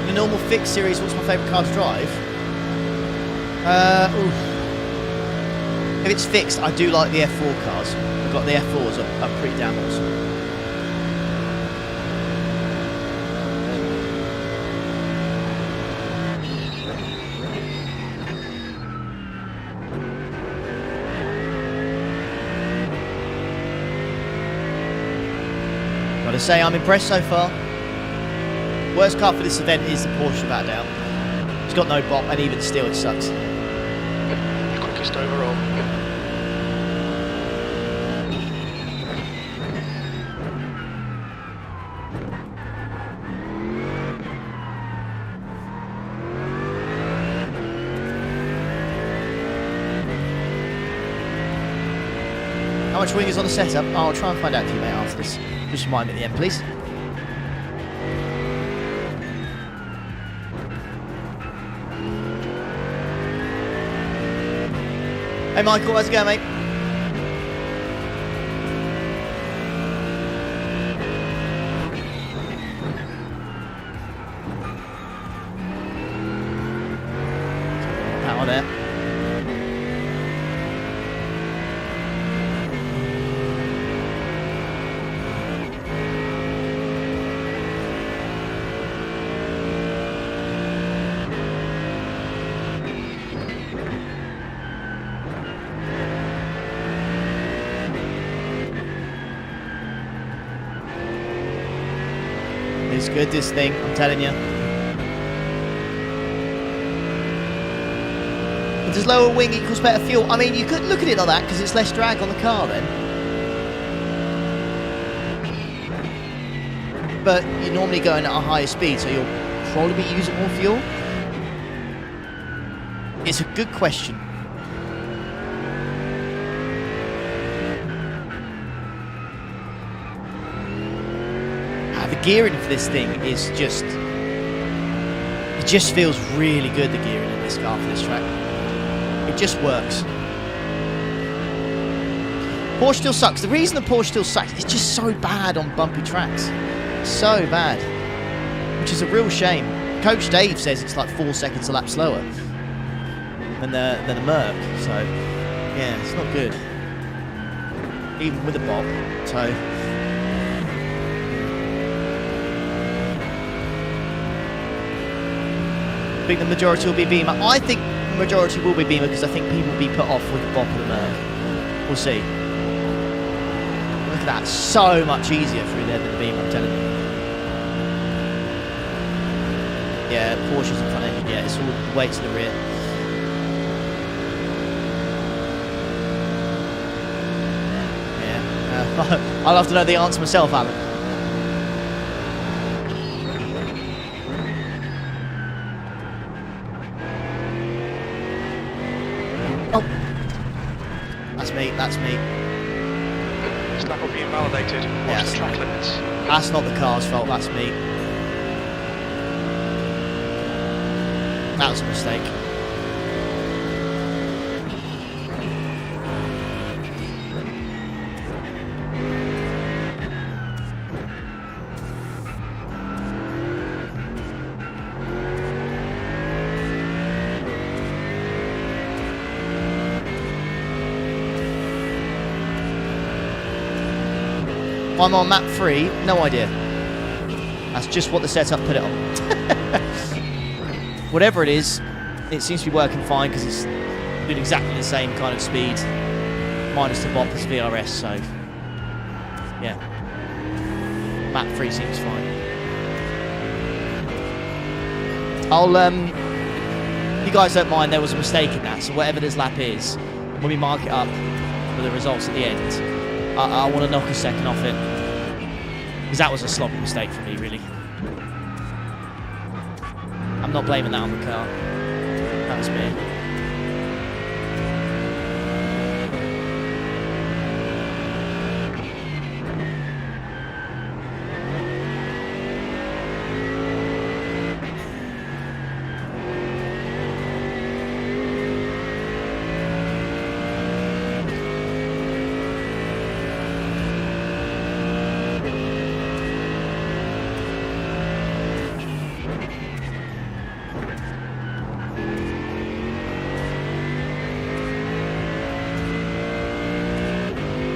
[SPEAKER 1] The normal fixed series, what's my favourite car to drive? If it's fixed, I do like the F4 cars. I've got the F4s are pretty damn awesome. Gotta say, I'm impressed so far. Worst car for this event is the Porsche, without a doubt. It's got no BOP, and even still, it sucks.
[SPEAKER 2] Quickest overall.
[SPEAKER 1] How much wing is on the setup? I'll try and find out for you, mate, after this. Just remind me at the end, please. Hey Michael, how's it going, mate? Power there. It's good, this thing, I'm telling you. But does lower wing equals better fuel? I mean, you could look at it like that because it's less drag on the car then. But you're normally going at a higher speed, so you'll probably be using more fuel. It's a good question. The gearing for this thing is just... It just feels really good, the gearing in this car for this track. It just works. Porsche still sucks. The reason the Porsche still sucks, it's just so bad on bumpy tracks. So bad. Which is a real shame. Coach Dave says it's like 4 seconds a lap slower than the Merc. So, yeah, it's not good. Even with a BOP. So... I think the majority will be Beamer. I think the majority will be Beamer because I think people will be put off with the BOP and the Merc. We'll see. Look at that. So much easier through there than the Beamer, I'm telling you. Yeah, Porsche's in front engine. Yeah, it's all the way to the rear. Yeah. I'll have to know the answer myself, Alan. Oh, that's me. That's me.
[SPEAKER 2] Snap will be invalidated. Watch the track limits.
[SPEAKER 1] That's not the car's fault. That's me. That was a mistake. I'm on map 3, no idea. That's just what the setup put it on. Whatever it is, it seems to be working fine because it's doing exactly the same kind of speed, minus the BOP as VRS, so yeah. Map 3 seems fine. I'll, if you guys don't mind, there was a mistake in that, so whatever this lap is, when we mark it up for the results at the end, I want to knock a second off it. Because that was a sloppy mistake for me, really. I'm not blaming that on the car. That was me.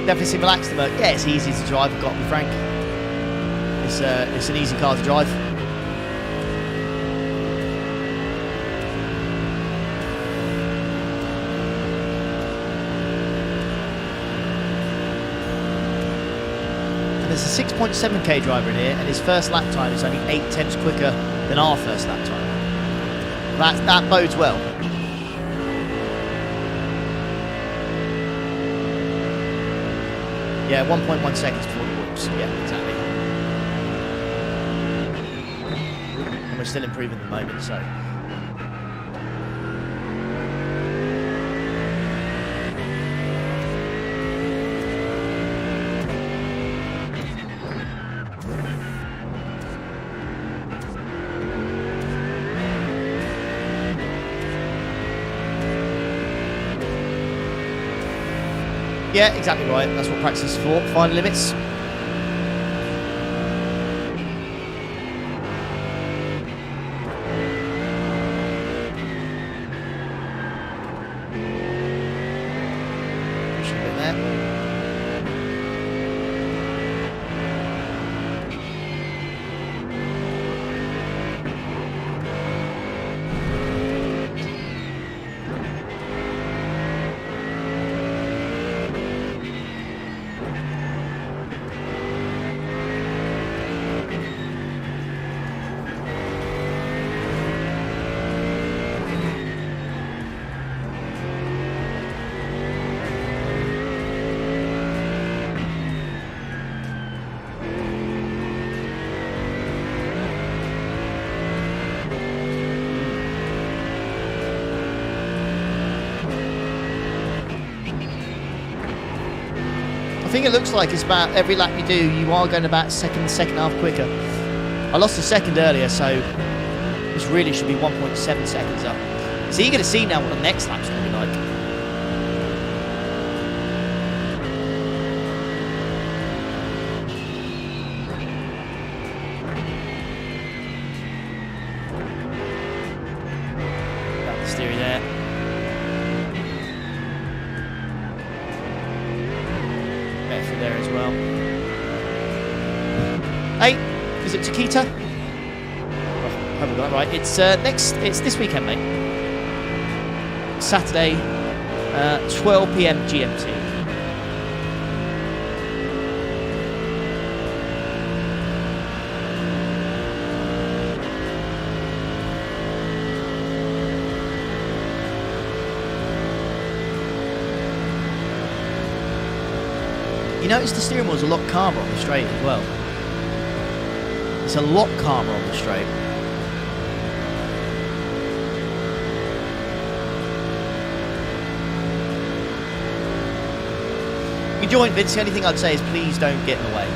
[SPEAKER 1] Definitely seem relaxed to Merc. Yeah, it's easy to drive, I've got to be frank. It's an easy car to drive. And there's a 6.7k driver in here, and his first lap time is only 8/10 quicker than our first lap time. That bodes well. Yeah, 1.1 seconds before the whoops. Yeah, exactly. And we're still improving at the moment, so. Yeah, exactly right. That's what practice is for. Final limits. Push a bit there. think it looks like it's about every lap you do, you are going about second and a half quicker. I lost a second earlier, so this really should be 1.7 seconds up. So you're going to see now what the next lap's going to be like. Got the steering there. Better through there as well. Hey, is it Chiquita? Hope I got that right. It's this weekend, mate. Saturday, 12 PM GMT. You notice the steering wheel's a lot calmer on the straight as well. It's a lot calmer on the straight. You can join, Vince. The only thing I'd say is please don't get in the way.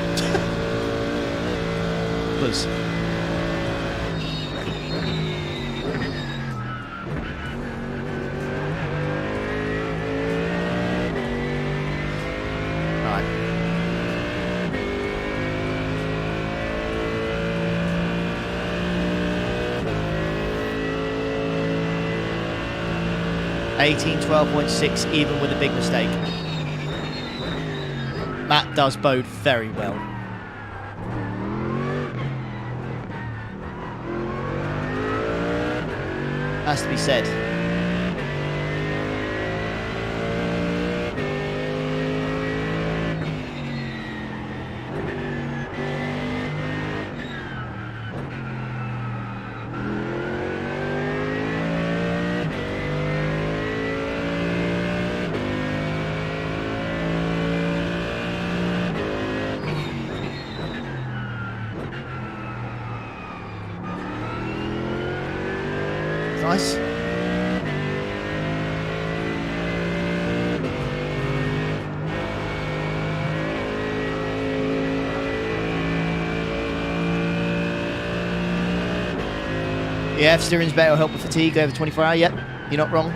[SPEAKER 1] Please. Alright. $18, 12.6, even with a big mistake. That does bode very well. Has to be said. Nice. Yeah, if steering's better, will help with fatigue over 24 hours. Yep, you're not wrong.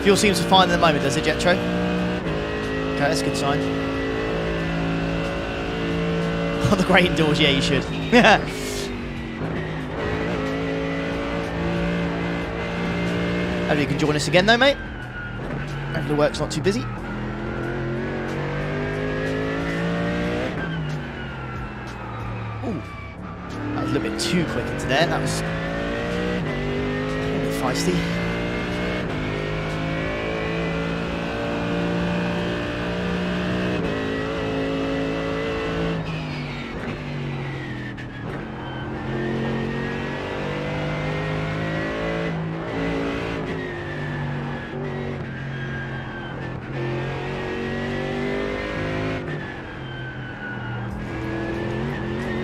[SPEAKER 1] Fuel seems to fine at the moment, does it, Jetro? Okay, that's a good sign. On the great indoors, yeah, you should. Hope you can join us again, though, mate. Hopefully the work's not too busy. Ooh, that was a little bit too quick into there. That was a bit feisty.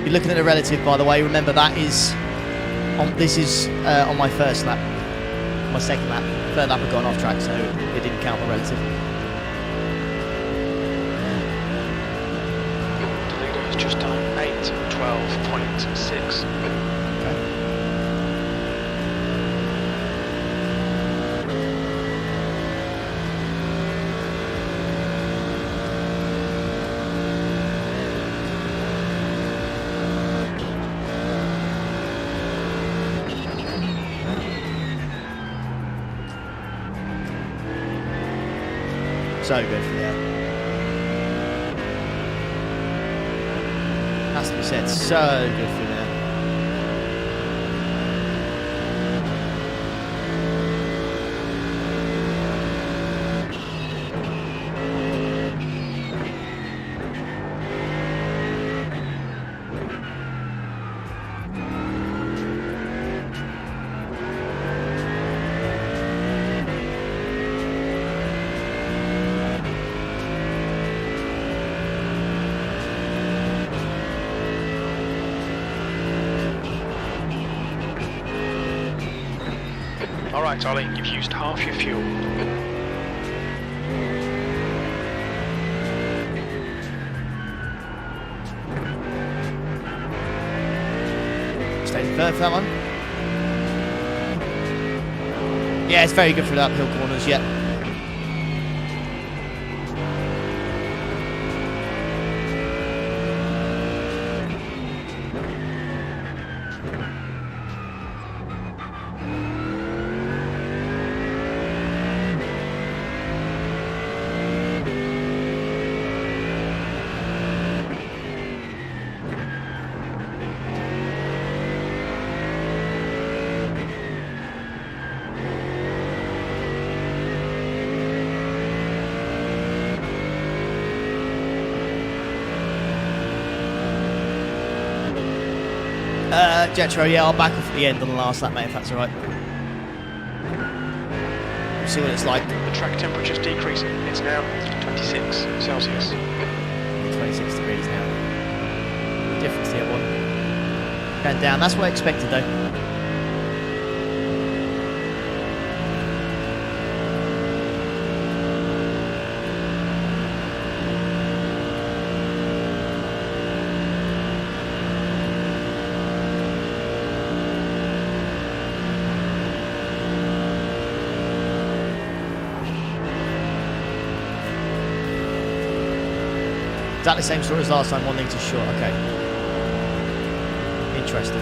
[SPEAKER 1] You're looking at the relative, by the way. Remember that is on. This is on my first lap, my second lap. Third lap had gone off track, so it didn't count the relative.
[SPEAKER 2] The leader has just done 8:12.6.
[SPEAKER 1] So good for there. Has to be said, so good for there.
[SPEAKER 2] Alright, Ollie, you've used half your fuel.
[SPEAKER 1] Stay third for that one. Yeah, it's very good for the uphill corners, yeah. Jetro, yeah, I'll back off at the end on the last lap, mate, if that's alright. See what it's like.
[SPEAKER 2] The track temperature's decreasing. It's now 26 Celsius.
[SPEAKER 1] 26 degrees now. Difference to the other one. Going down, that's what I expected though. Exactly the same story as last time, 1 litre short, okay. Interesting.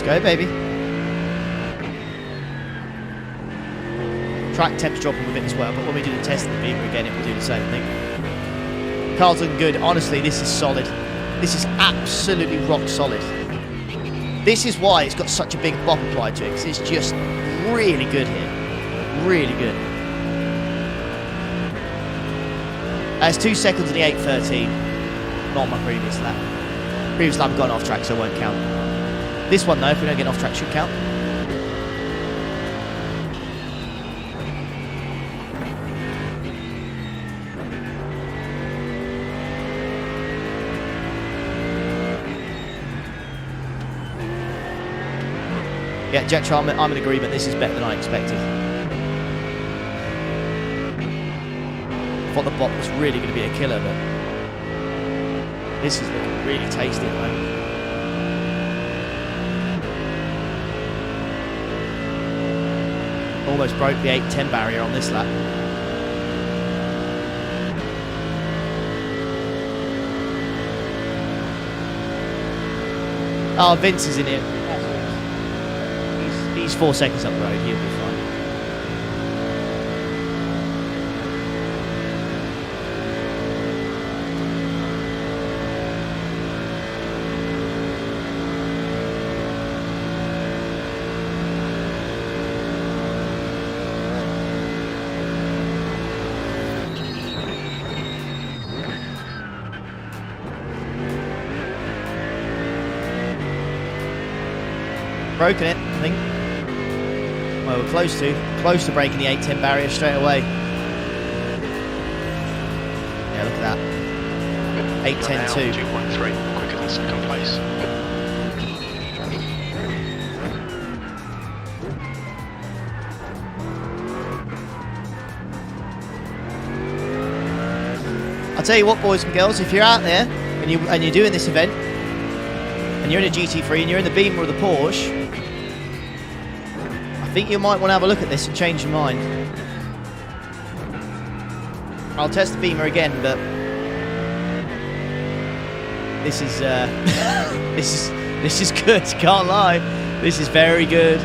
[SPEAKER 1] Go, baby. Track temp's dropping a bit as well, but when we do the test of the beamer again, it will do the same thing. Car's looking good. Honestly, this is solid. This is absolutely rock solid. This is why it's got such a big bop applied to it, because it's just really good here. Really good. It's 2 seconds on the 8.13. Not my previous lap. Previous lap I've gone off track, so it won't count. This one though, if we don't get off track, should count. Yeah, Jetro, I'm in agreement. This is better than I expected. I thought the bot was really going to be a killer, but this is looking really tasty at the moment. Almost broke the 8:10 barrier on this lap. Oh, Vince is in here. He's 4 seconds up the road. He'll be fine. Broken it, I think. Well, we're close to breaking the 8:10 barrier straight away. Yeah, look at that. 8:10.2.
[SPEAKER 2] 2.3, quicker than second place.
[SPEAKER 1] I'll tell you what, boys and girls, if you're out there and you're doing this event and you're in a GT3 and you're in the Beamer or the Porsche, I think you might want to have a look at this and change your mind. I'll test the Beamer again, but this is this is good. Can't lie, this is very good.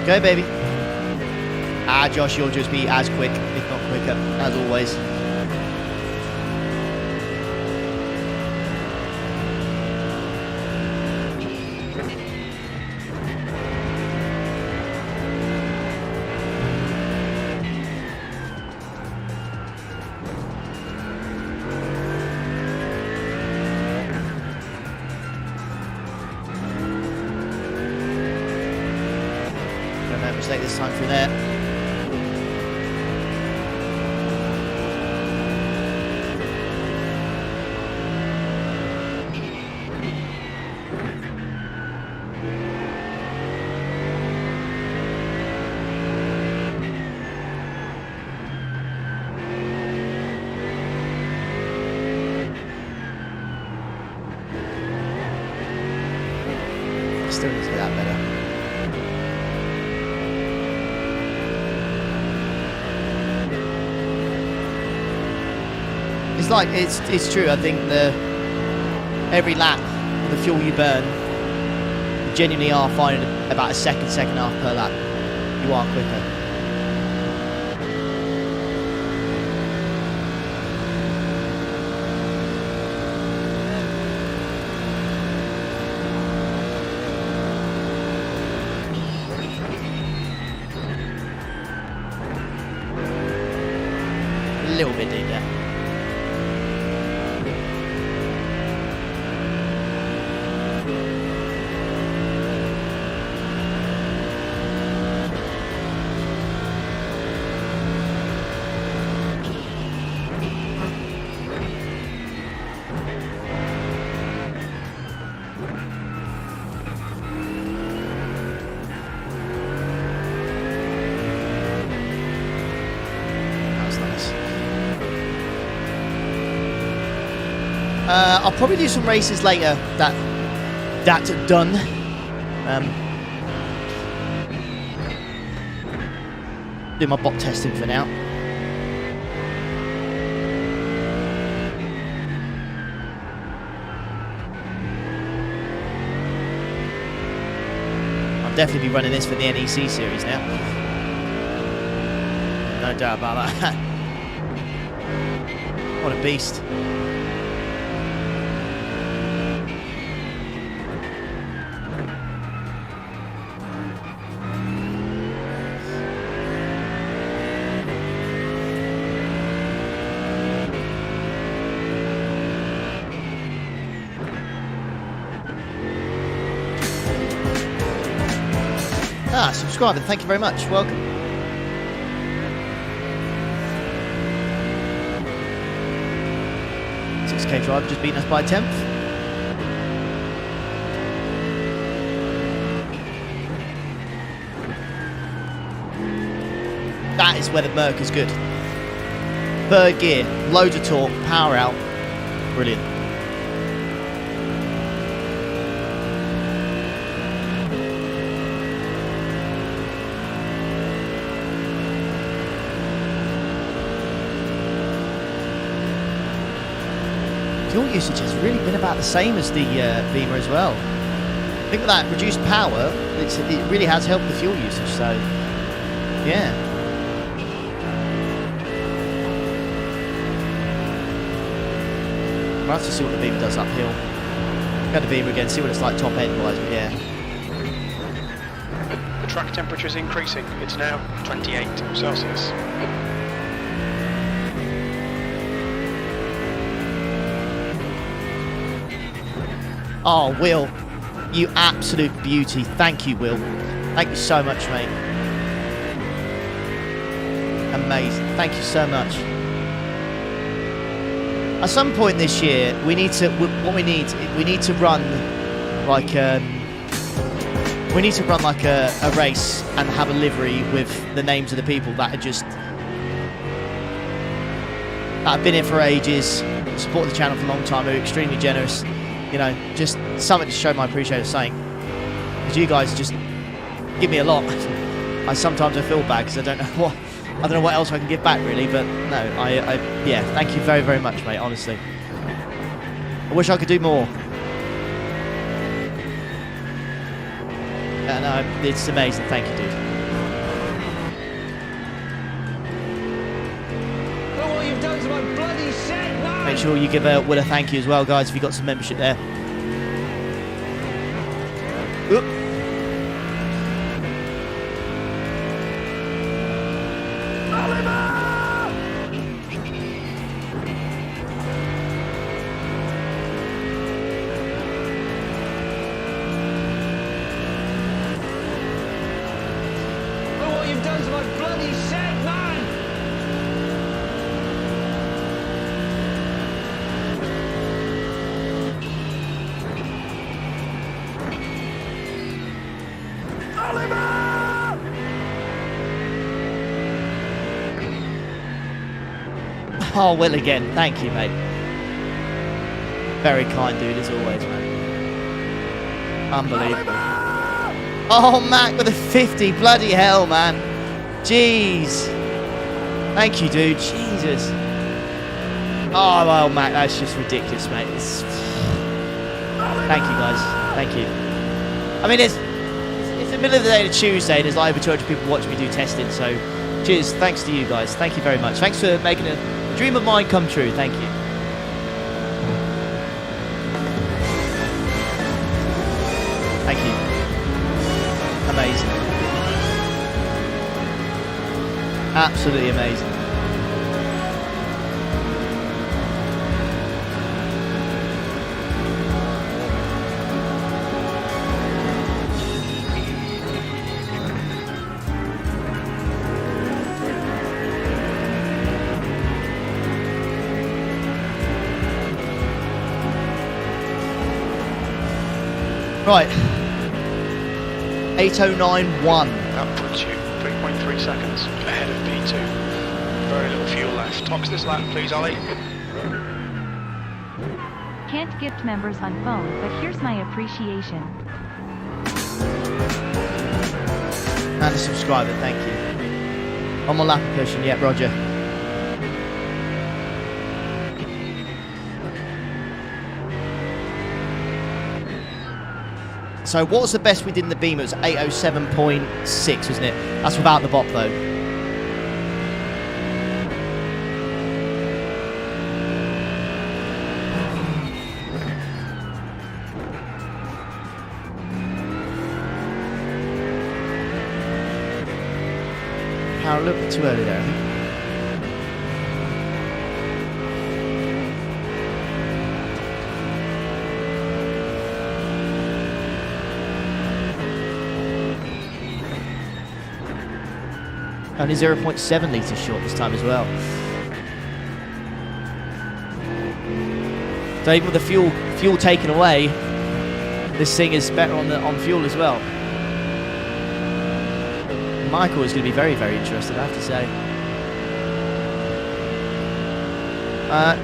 [SPEAKER 1] Go, baby. Ah, Josh, you'll just be as quick, if not quicker, as always. Mistake this time through there. Still need to get that better. It's like, it's true, I think every lap, the fuel you burn, you genuinely are finding about a second and a half per lap. You are quicker. A little bit deep there. I'll probably do some races later that's done. Do my bot testing for now. I'll definitely be running this for the NEC series now. No doubt about that. What a beast. Ah, subscribing, thank you very much, welcome. $6K driver just beating us by 10th. That is where the Merc is good. Third gear, loads of torque, power out, brilliant. Fuel usage has really been about the same as the Beamer as well. I think with that reduced power, it really has helped the fuel usage, so yeah. We'll have to see what the Beamer does uphill. Go the Beamer again, see what it's like top end wise, but yeah.
[SPEAKER 2] The track temperature is increasing. It's now 28 Celsius.
[SPEAKER 1] Oh, Will, you absolute beauty. Thank you, Will. Thank you so much, mate. Amazing. Thank you so much. At some point this year, we need to. We need to run like a race and have a livery with the names of the people that are just that have been here for ages, supported the channel for a long time, are extremely generous. You know, just something to show my appreciation of something. Because you guys just give me a lot. Sometimes I feel bad because I don't know what else I can give back really. But no, yeah, thank you very, very much, mate. Honestly, I wish I could do more. No, it's amazing. Thank you, dude.
[SPEAKER 3] Look what you've done to my bloody set, man!
[SPEAKER 1] Make sure you give Will a thank you as well, guys, if you've got some membership there. Oop. Oh, Will again. Thank you, mate. Very kind dude, as always, man. Unbelievable. Oh, Mac with a 50. Bloody hell, man. Jeez. Thank you, dude. Jesus. Oh, well, Mac, that's just ridiculous, mate. Thank you, guys. Thank you. I mean, it's the middle of the day to Tuesday, and there's like over 200 people watching me do testing, so cheers. Thanks to you guys. Thank you very much. Thanks for making a dream of mine come true. Thank you. Thank you. Amazing. Absolutely amazing. Right, 8091.
[SPEAKER 2] That puts you 3.3 seconds ahead of P2. Very little fuel left. Tox this lap, please, Ollie.
[SPEAKER 4] Can't gift members on phone, but here's my appreciation.
[SPEAKER 1] And a subscriber, thank you. On my lap pushing, yeah, Roger. So what was the best we did in the Beamer? It was 807.6, wasn't it? That's without the BOP though. Power a little bit too early there, I think. Only 0.7 litres short this time as well. So even with the fuel taken away, this thing is better on fuel as well. Michael is going to be very, very interested, I have to say.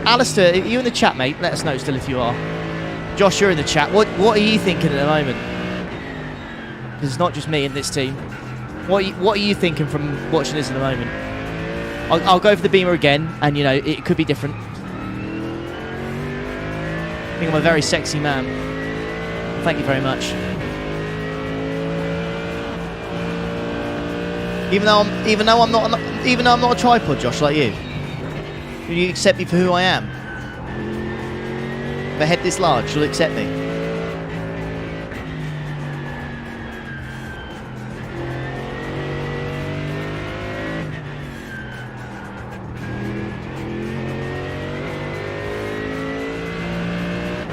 [SPEAKER 1] Alistair, are you in the chat, mate? Let us know still if you are. Josh, you're in the chat. What are you thinking at the moment? Because it's not just me in this team. What are you thinking from watching this at the moment? I'll go for the Beamer again, and you know it could be different. I think I'm a very sexy man. Thank you very much. Even though I'm not a tripod, Josh, like you. Will you accept me for who I am? If a head this large, you'll accept me.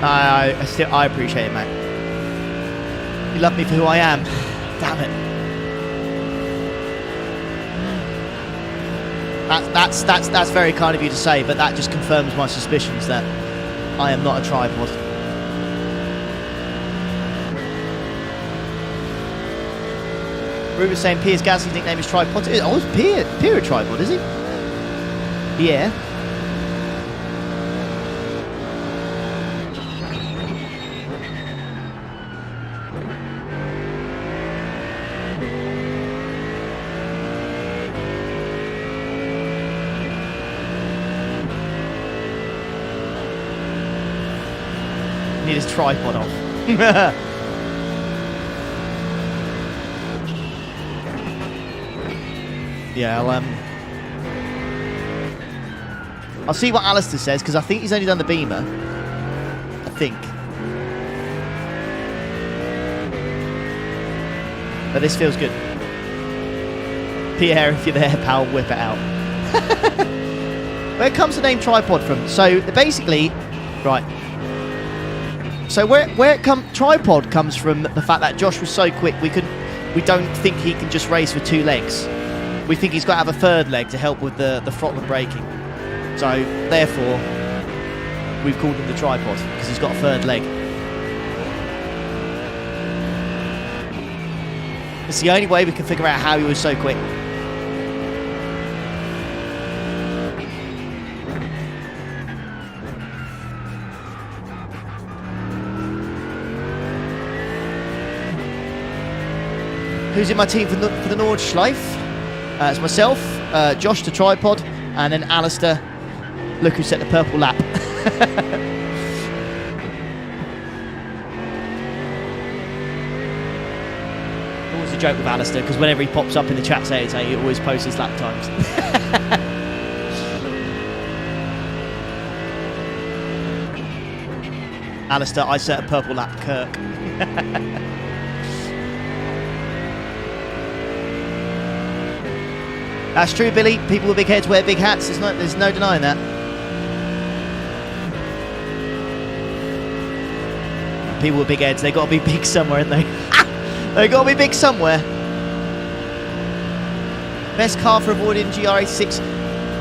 [SPEAKER 1] I appreciate it, mate. You love me for who I am. Damn it. That's very kind of you to say, but that just confirms my suspicions that I am not a tripod. Ruben's saying Piers Gasly's nickname is Tripod. Oh, is Pier a tripod, is he? Yeah. Need his tripod off. Yeah, I'll see what Alistair says, because I think he's only done the Beamer. I think. But this feels good. Pierre, if you're there, pal, whip it out. Where comes the name tripod from? So basically, right. So tripod comes from the fact that Josh was so quick we don't think he can just race with 2 legs. We think he's got to have a 3rd leg to help with the throttle and braking. So therefore, we've called him the tripod because he's got a 3rd leg. It's the only way we can figure out how he was so quick. Who's in my team for the Nordschleife? It's myself, Josh the tripod, and then Alistair. Look who set the purple lap. Always a joke with Alistair, because whenever he pops up in the chat say he always posts his lap times. Alistair, I set a purple lap, Kirk. That's true, Billy. People with big heads wear big hats. There's no denying that. People with big heads, they got to be big somewhere, haven't they? They got to be big somewhere. Best car for avoiding GR86?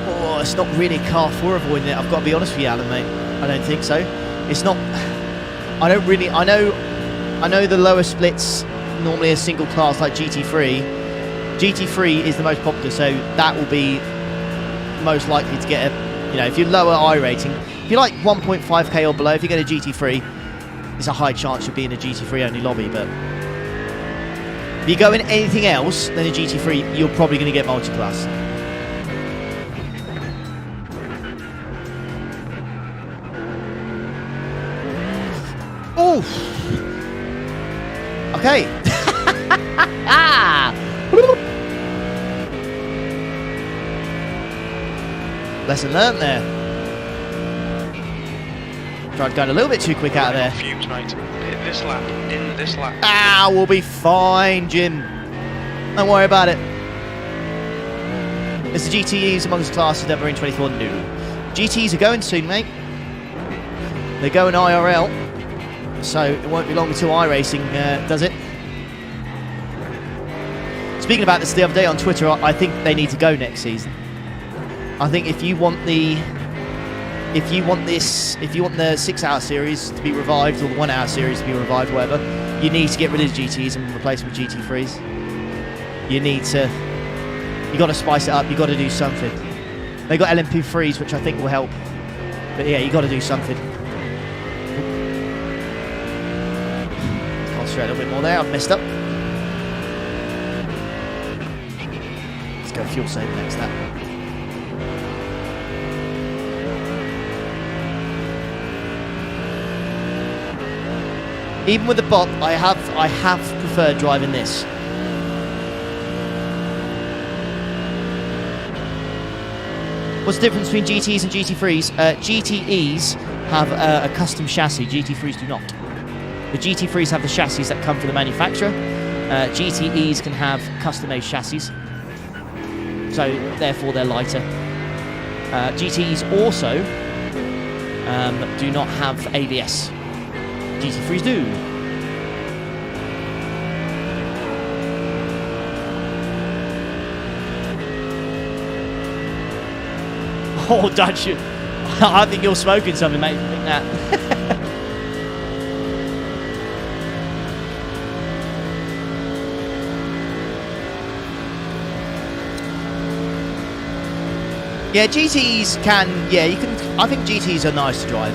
[SPEAKER 1] Oh, it's not really a car for avoiding it. I've got to be honest with you, Alan, mate. I don't think so. It's not. I don't really. I know the lower splits normally a single class like GT3. GT3 is the most popular, so that will be most likely to get a, if you're lower I rating, if you're like 1.5k or below, if you get a GT3, it's a high chance you'll be in a GT3 only lobby, but if you go in anything else than a GT3, you're probably going to get multi-class. Oof. Okay. Lesson learnt there. Tried going a little bit too quick out of there.
[SPEAKER 2] Fumes, mate. Hit this lap, in this lap.
[SPEAKER 1] Ah, we'll be fine, Jim. Don't worry about it. Is the GTEs amongst classes that were in 24? No. GTEs are going soon, mate. They're going IRL. So it won't be long until iRacing does it. Speaking about this the other day on Twitter, I think they need to go next season. I think if you want the 6-hour series to be revived or the 1-hour series to be revived, whatever, you need to get rid of GTs and replace them with GT3s. You got to spice it up. You got to do something. They got LMP3s, which I think will help. But yeah, you got to do something. Concentrate a little bit more there. I've messed up. Let's go fuel save next lap. Even with the BOP, I have preferred driving this. What's the difference between GTs and GT3s? GTEs have a custom chassis. GT3s do not. The GT3s have the chassis that come from the manufacturer. GTEs can have custom-made chassis, so therefore they're lighter. GTEs also do not have ABS. GT3s do. Oh, Dutch, I think you're smoking something, mate. I think that. Yeah, GTs can. Yeah, you can. I think GTs are nice to drive.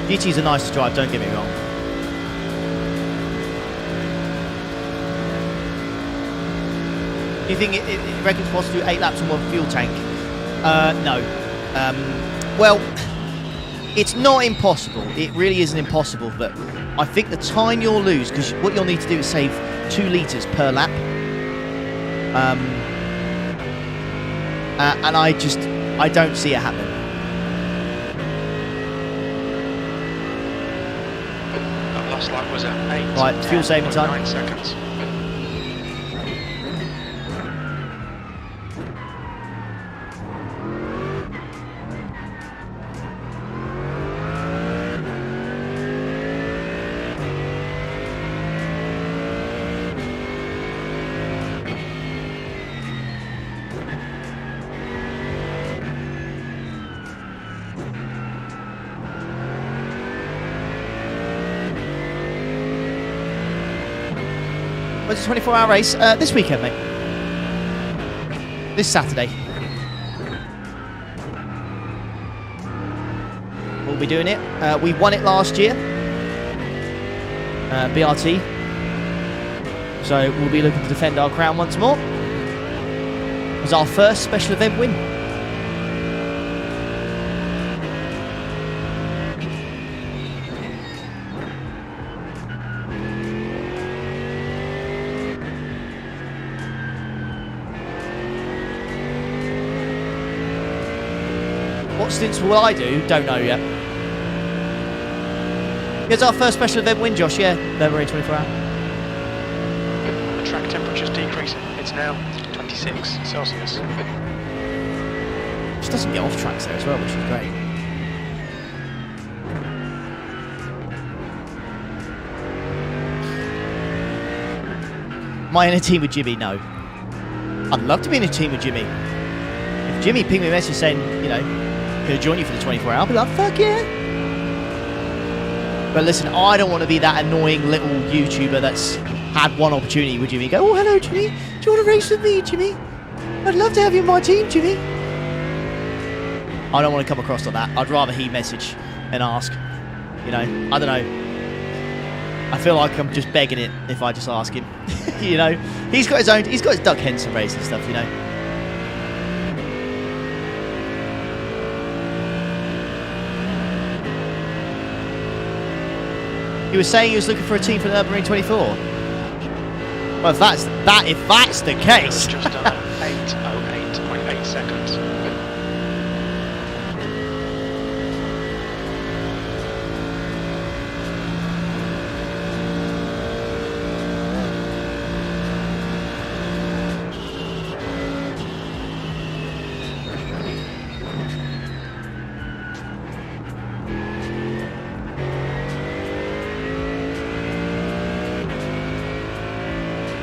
[SPEAKER 1] GTs are nice to drive. Don't get me wrong. Do you think it reckons possible to do 8 laps on one fuel tank? No. Well, it's not impossible. It really isn't impossible, but I think the time you'll lose, because what you'll need to do is save 2 litres per lap. And I don't see it happening.
[SPEAKER 2] That last lap was at 8.
[SPEAKER 1] Right, fuel saving time.
[SPEAKER 2] 9 seconds.
[SPEAKER 1] When's the 24-hour race? This weekend, mate. This Saturday. We'll be doing it. We won it last year. BRT. So we'll be looking to defend our crown once more. It was our first special event win. What stints will I do? Don't know yet. Here's our first special event win, Josh. Yeah, then we're in 24 hours.
[SPEAKER 2] The track temperature's decreasing. It's now 26 Celsius.
[SPEAKER 1] Just doesn't get off tracks there as well, which is great. Am I in a team with Jimmy? No. I'd love to be in a team with Jimmy. If Jimmy pinged me a message saying, you know, can I join you for the 24 hour? I'll be like, fuck yeah. But listen, I don't want to be that annoying little YouTuber that's had one opportunity with Jimmy. Go, oh, hello, Jimmy. Do you want to race with me, Jimmy? I'd love to have you in my team, Jimmy. I don't want to come across like that. I'd rather he message and ask. You know, I don't know. I feel like I'm just begging it if I just ask him. You know, he's got his Doug Henson race and stuff, you know. He was saying he was looking for a team for the Nurburgring 24. Well, if that's the case.
[SPEAKER 2] Just done at 8:08.8 seconds.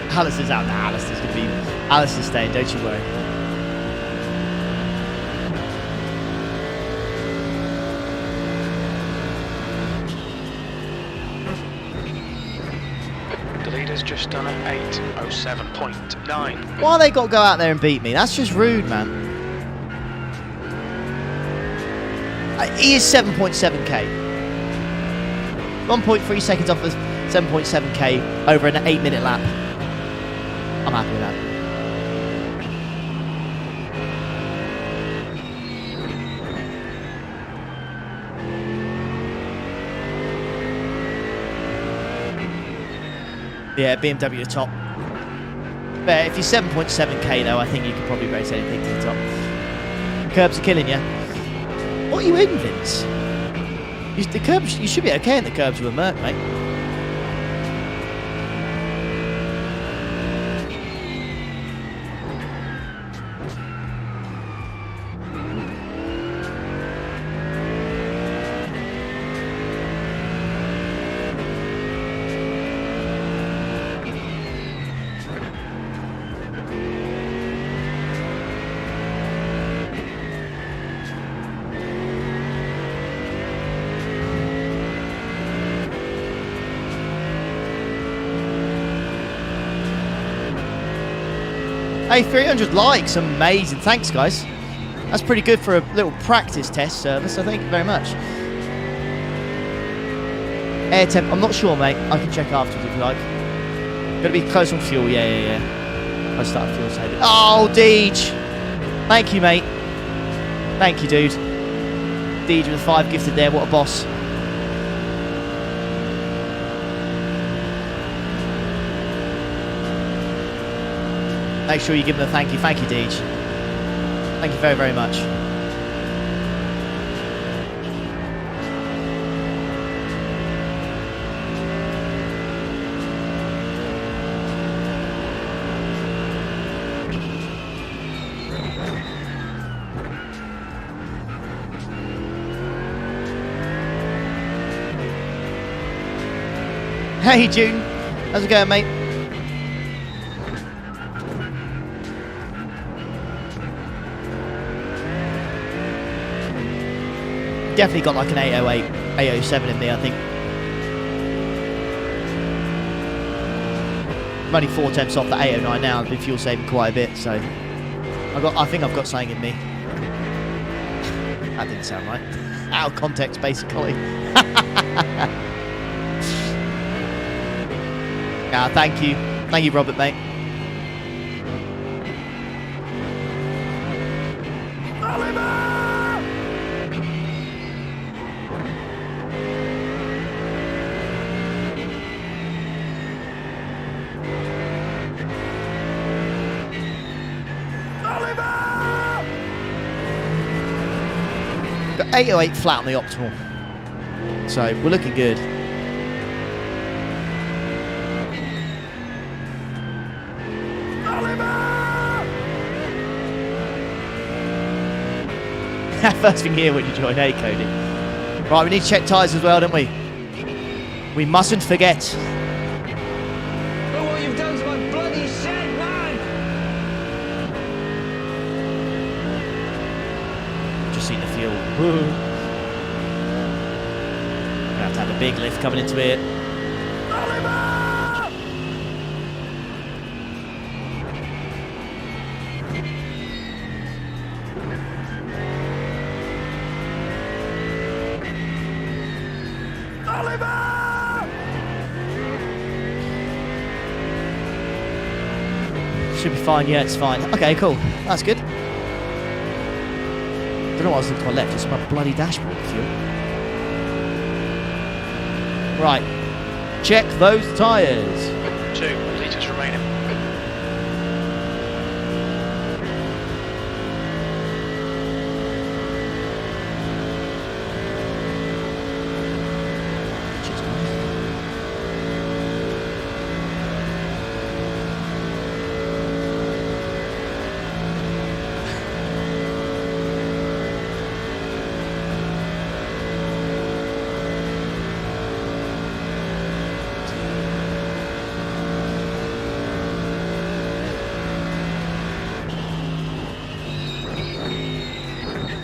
[SPEAKER 1] Alistair's out now. Alistair's staying, don't you worry.
[SPEAKER 2] The leader's just done at 8:07.9.
[SPEAKER 1] Why they got to go out there and beat me? That's just rude, man. He is 7.7k. 1.3 seconds off of 7.7k over an 8-minute lap. I'm happy with that. Yeah, BMW the top. But if you're 7.7k though, I think you could probably race anything to the top. Curbs are killing you. What are you in, Vince? The curbs, you should be okay in the curbs with a Merc, mate. Hey, 300 likes. Amazing. Thanks, guys. That's pretty good for a little practice test service, so thank you very much. Air temp, I'm not sure, mate. I can check afterwards if you like. Gotta be close on fuel, yeah. I started fuel saving. Oh, Deej! Thank you, mate. Thank you, dude. Deej with 5 gifted there, what a boss. Make sure you give him a thank you. Thank you, Deej. Thank you very, very much. Hey June, how's it going, mate? Definitely got like an 808, 807 in me, I think. I'm only 4 temps off the 809 now. I've been fuel saving quite a bit, so I think I've got something in me. That didn't sound right. Out of context, basically. Thank you, Robert, mate. Got 808 flat on the optimal, so we're looking good. First thing here when you join, hey Cody. Right, we need to check tyres as well, don't we? We mustn't forget.
[SPEAKER 3] Look what you've done to my bloody set, man!
[SPEAKER 1] Just seen the fuel. Gonna have to have a big lift coming into it. Should be fine, yeah, it's fine. Okay, cool. That's good. Don't know what I was looking to my left, it's my bloody dashboard fuel. Right. Check those tyres.
[SPEAKER 2] 2 litres remaining.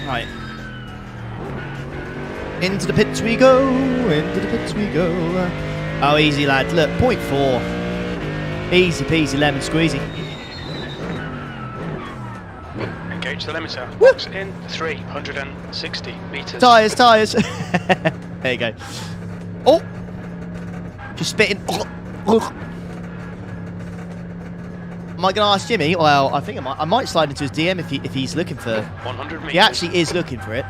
[SPEAKER 1] Right. Into the pits we go, into the pits we go. Oh, easy, lad. Look, 0.4. Easy peasy, lemon squeezy.
[SPEAKER 2] Engage the limiter. Box in 360 metres.
[SPEAKER 1] Tyres. There you go. Oh! Just spitting. Oh. Am I going to ask Jimmy? Well, I think I might slide into his DM if he's looking for...
[SPEAKER 2] 100 metres.
[SPEAKER 1] He actually is looking for it.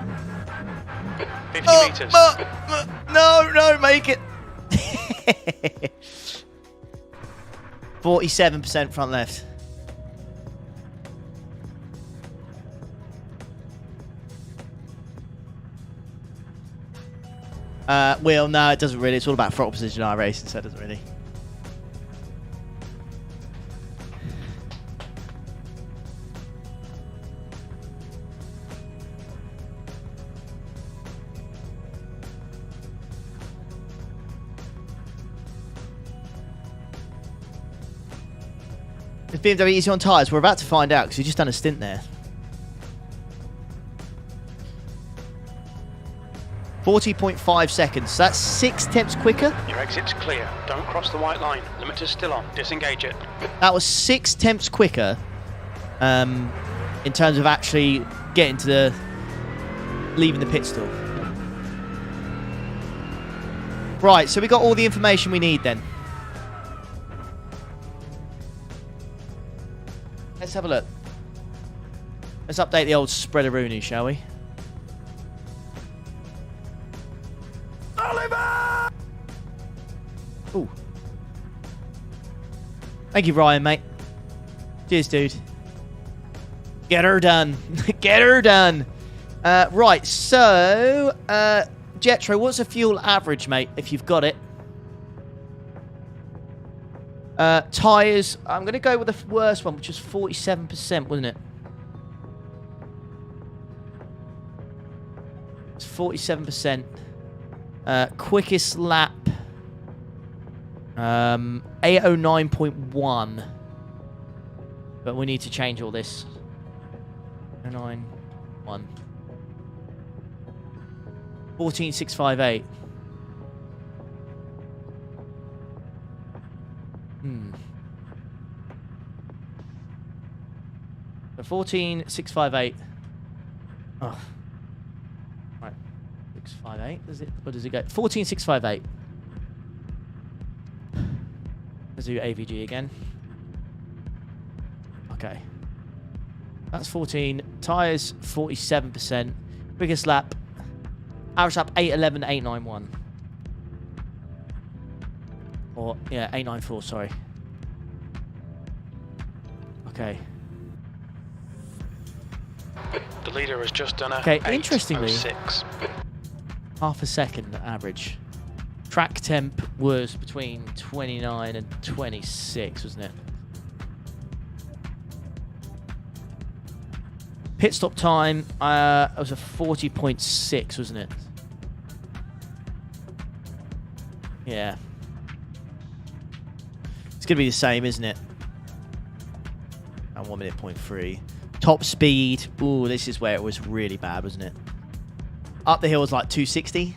[SPEAKER 2] 50 metres.
[SPEAKER 1] No, make it. 47% front left. Well, no, it doesn't really. It's all about throttle position in iRacing, so it doesn't really. Is BMW easy on tyres? We're about to find out because we've just done a stint there. 40.5 seconds. That's 6 temps quicker.
[SPEAKER 2] Your exit's clear. Don't cross the white line. Limiter's still on. Disengage it.
[SPEAKER 1] That was 6 temps quicker in terms of actually getting to leaving the pit stop. Right, so we got all the information we need then. Let's have a look. Let's update the old spreadaroonie, shall we? Oliver! Ooh. Thank you, Ryan, mate. Cheers, dude. Get her done. Get her done. Right, so... Jetro, what's the fuel average, mate, if you've got it? Tyres, I'm going to go with the worst one, which was 47%, wasn't it? It's 47%. Quickest lap, 809.1. But we need to change all this. 809.1. 14,658. So 14,658. Oh. Right. 658. Does it? What does it go? 14,658. Let's do AVG again. Okay. That's 14. Tyres 47%. Biggest lap. Average lap 811.891. Or yeah, 894. Sorry. Okay.
[SPEAKER 2] The leader has just done a
[SPEAKER 1] Okay, interestingly,
[SPEAKER 2] 8:06.
[SPEAKER 1] half a second average. Track temp was between 29 and 26, wasn't it? Pit stop time it was a 40.6, wasn't it? Yeah. It's going to be the same, isn't it? And 1 minute point 3. Top speed. Ooh, this is where it was really bad, wasn't it? Up the hill was like 260.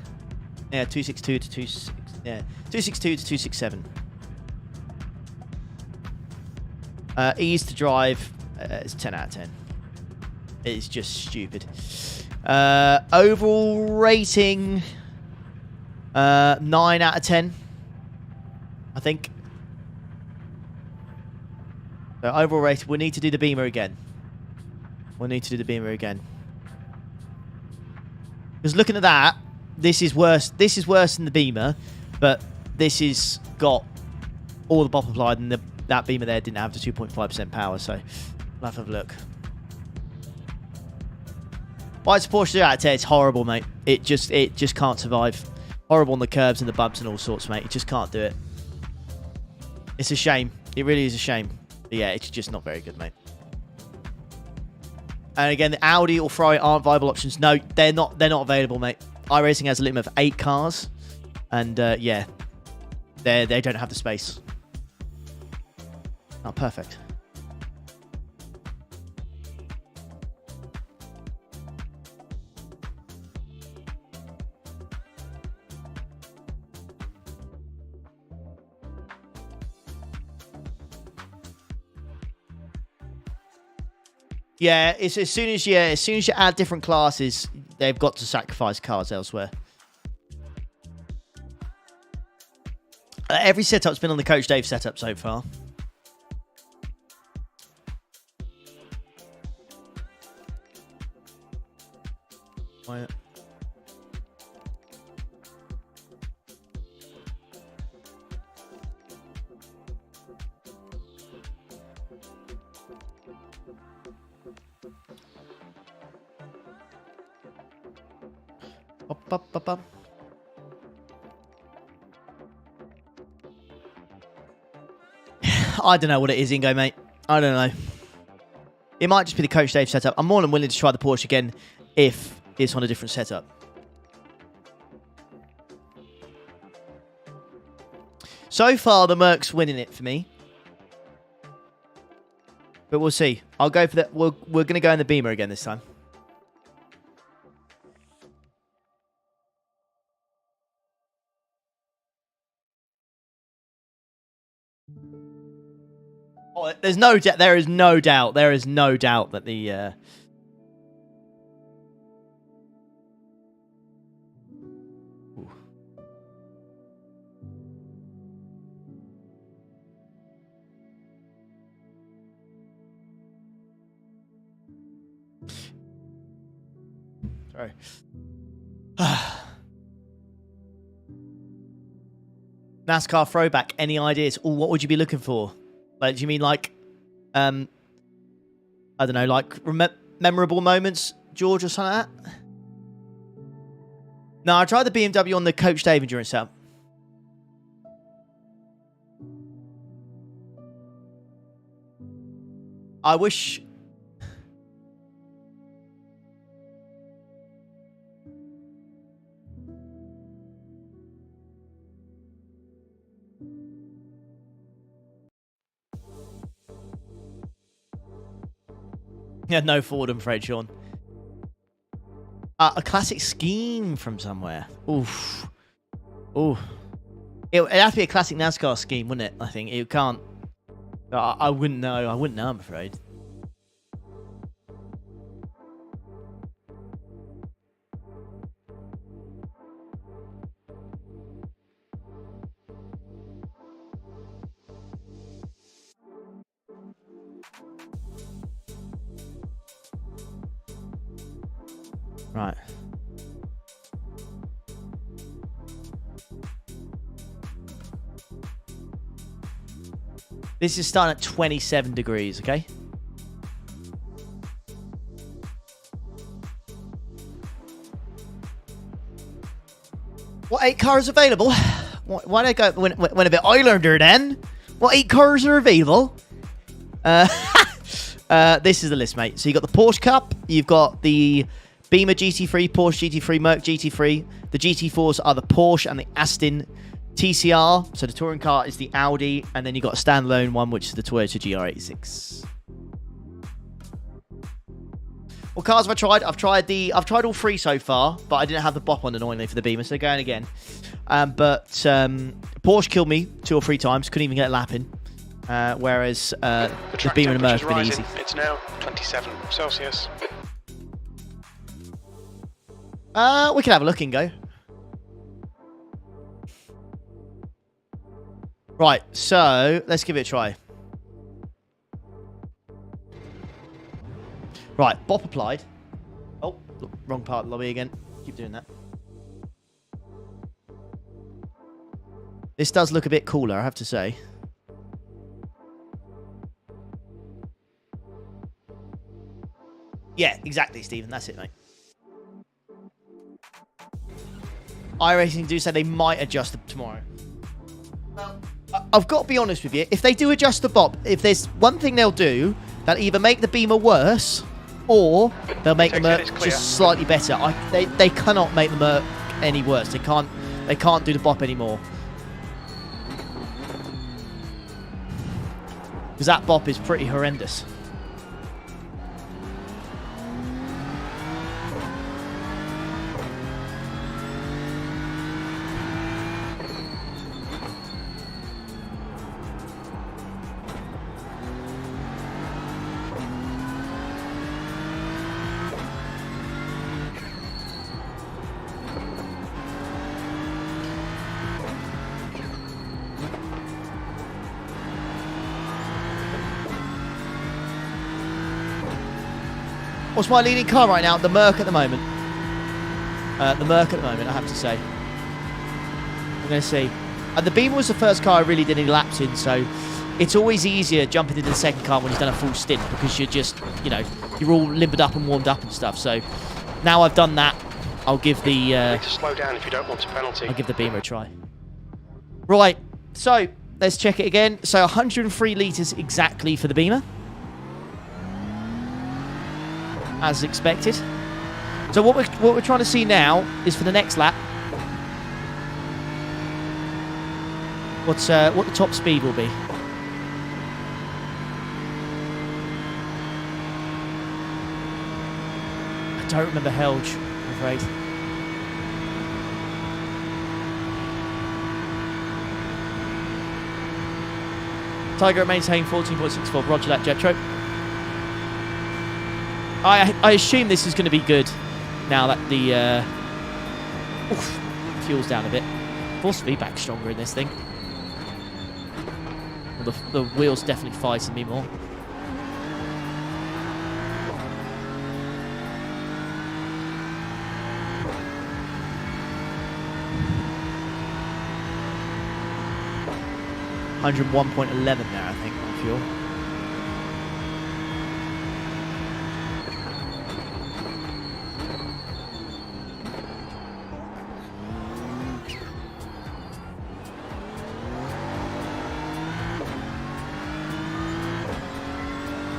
[SPEAKER 1] Yeah, 262 to 26. Yeah, 262 to 267. Ease to drive is 10 out of 10. It's just stupid. Overall rating 9 out of 10. I think. So overall rating. We need to do the Beamer again. We'll need to do the Beamer again. Because looking at that, this is worse. This is worse than the Beamer, but this has got all the BOP applied, and that Beamer there didn't have the 2.5% power. So we'll have to have a look. Why it's Porsche out of 10? It's horrible, mate. It just can't survive. Horrible on the curbs and the bumps and all sorts, mate. It just can't do it. It's a shame. It really is a shame. But yeah, it's just not very good, mate. And again, the Audi or Ferrari aren't viable options. No, they're not available, mate. iRacing has a limit of 8 cars, and yeah, they don't have the space. Oh, perfect. Yeah, it's as soon as you add different classes, they've got to sacrifice cars elsewhere. Every setup's been on the Coach Dave setup so far. Why? Up, up, up, up. I don't know what it is, Ingo, mate. I don't know. It might just be the Coach Dave setup. I'm more than willing to try the Porsche again if it's on a different setup. So far, the Merc's winning it for me. But we'll see. I'll go for that. We're going to go in the Beamer again this time. Oh, there's no doubt. There is no doubt. There is no doubt that the. Ooh. Sorry. NASCAR throwback. Any ideas? Or what would you be looking for? Like, do you mean like, I don't know, like memorable moments, George, or something like that? No, I tried the BMW on the Coach Dave endurance setup. I wish. Yeah, no Ford, I'm afraid, Sean. A classic scheme from somewhere. Oof. Ooh. It'd have to be a classic NASCAR scheme, wouldn't it? I think. It can't. I wouldn't know. I wouldn't know, I'm afraid. Right. This is starting at 27 degrees, okay? What 8 cars available? Why don't I go when a bit Islander then? What 8 cars are available? This is the list, mate. So you got the Porsche Cup, you've got the Beamer GT3, Porsche GT3, Merc GT3. The GT4s are the Porsche and the Aston TCR. So the touring car is the Audi, and then you got a standalone one, which is the Toyota GR86. What cars have I tried? I've tried all 3 so far, but I didn't have the BOP on annoyingly for the Beamer, so going again. But Porsche killed me 2 or 3 times, couldn't even get a lap in. Whereas the Beamer and the Merc have been easy.
[SPEAKER 2] It's now 27 Celsius.
[SPEAKER 1] We can have a look and go. Right, so let's give it a try. Right, BOP applied. Oh, wrong part of the lobby again. Keep doing that. This does look a bit cooler, I have to say. Yeah, exactly, Stephen. That's it, mate. iRacing do say they might adjust it tomorrow. Well, I've got to be honest with you. If they do adjust the BOP, if there's one thing they'll do, they'll either make the Beamer worse, or they'll make the Merc just slightly better. They cannot make the Merc any worse. They can't do the BOP anymore. Because that BOP is pretty horrendous. What's my leading car right now? The Merc at the moment. The Merc at the moment, I have to say. I'm going to see. The Beamer was the first car I really did any laps in, so it's always easier jumping into the second car when you've done a full stint, because you're just, you know, you're all limbered up and warmed up and stuff. So now I've done that, I'll give the...
[SPEAKER 2] you need to slow down if you don't want a penalty.
[SPEAKER 1] I'll give the Beamer a try. Right, so let's check it again. So 103 litres exactly for the Beamer, as expected. So what we're trying to see now is for the next lap, what the top speed will be. I don't remember Helge, I'm afraid. Tiger maintain 14.64. Roger that, Jetro. I assume this is going to be good now that the fuel's down a bit. Force feedback stronger in this thing. Well, the wheel's definitely fighting me more. $101.11 there, I think, on fuel.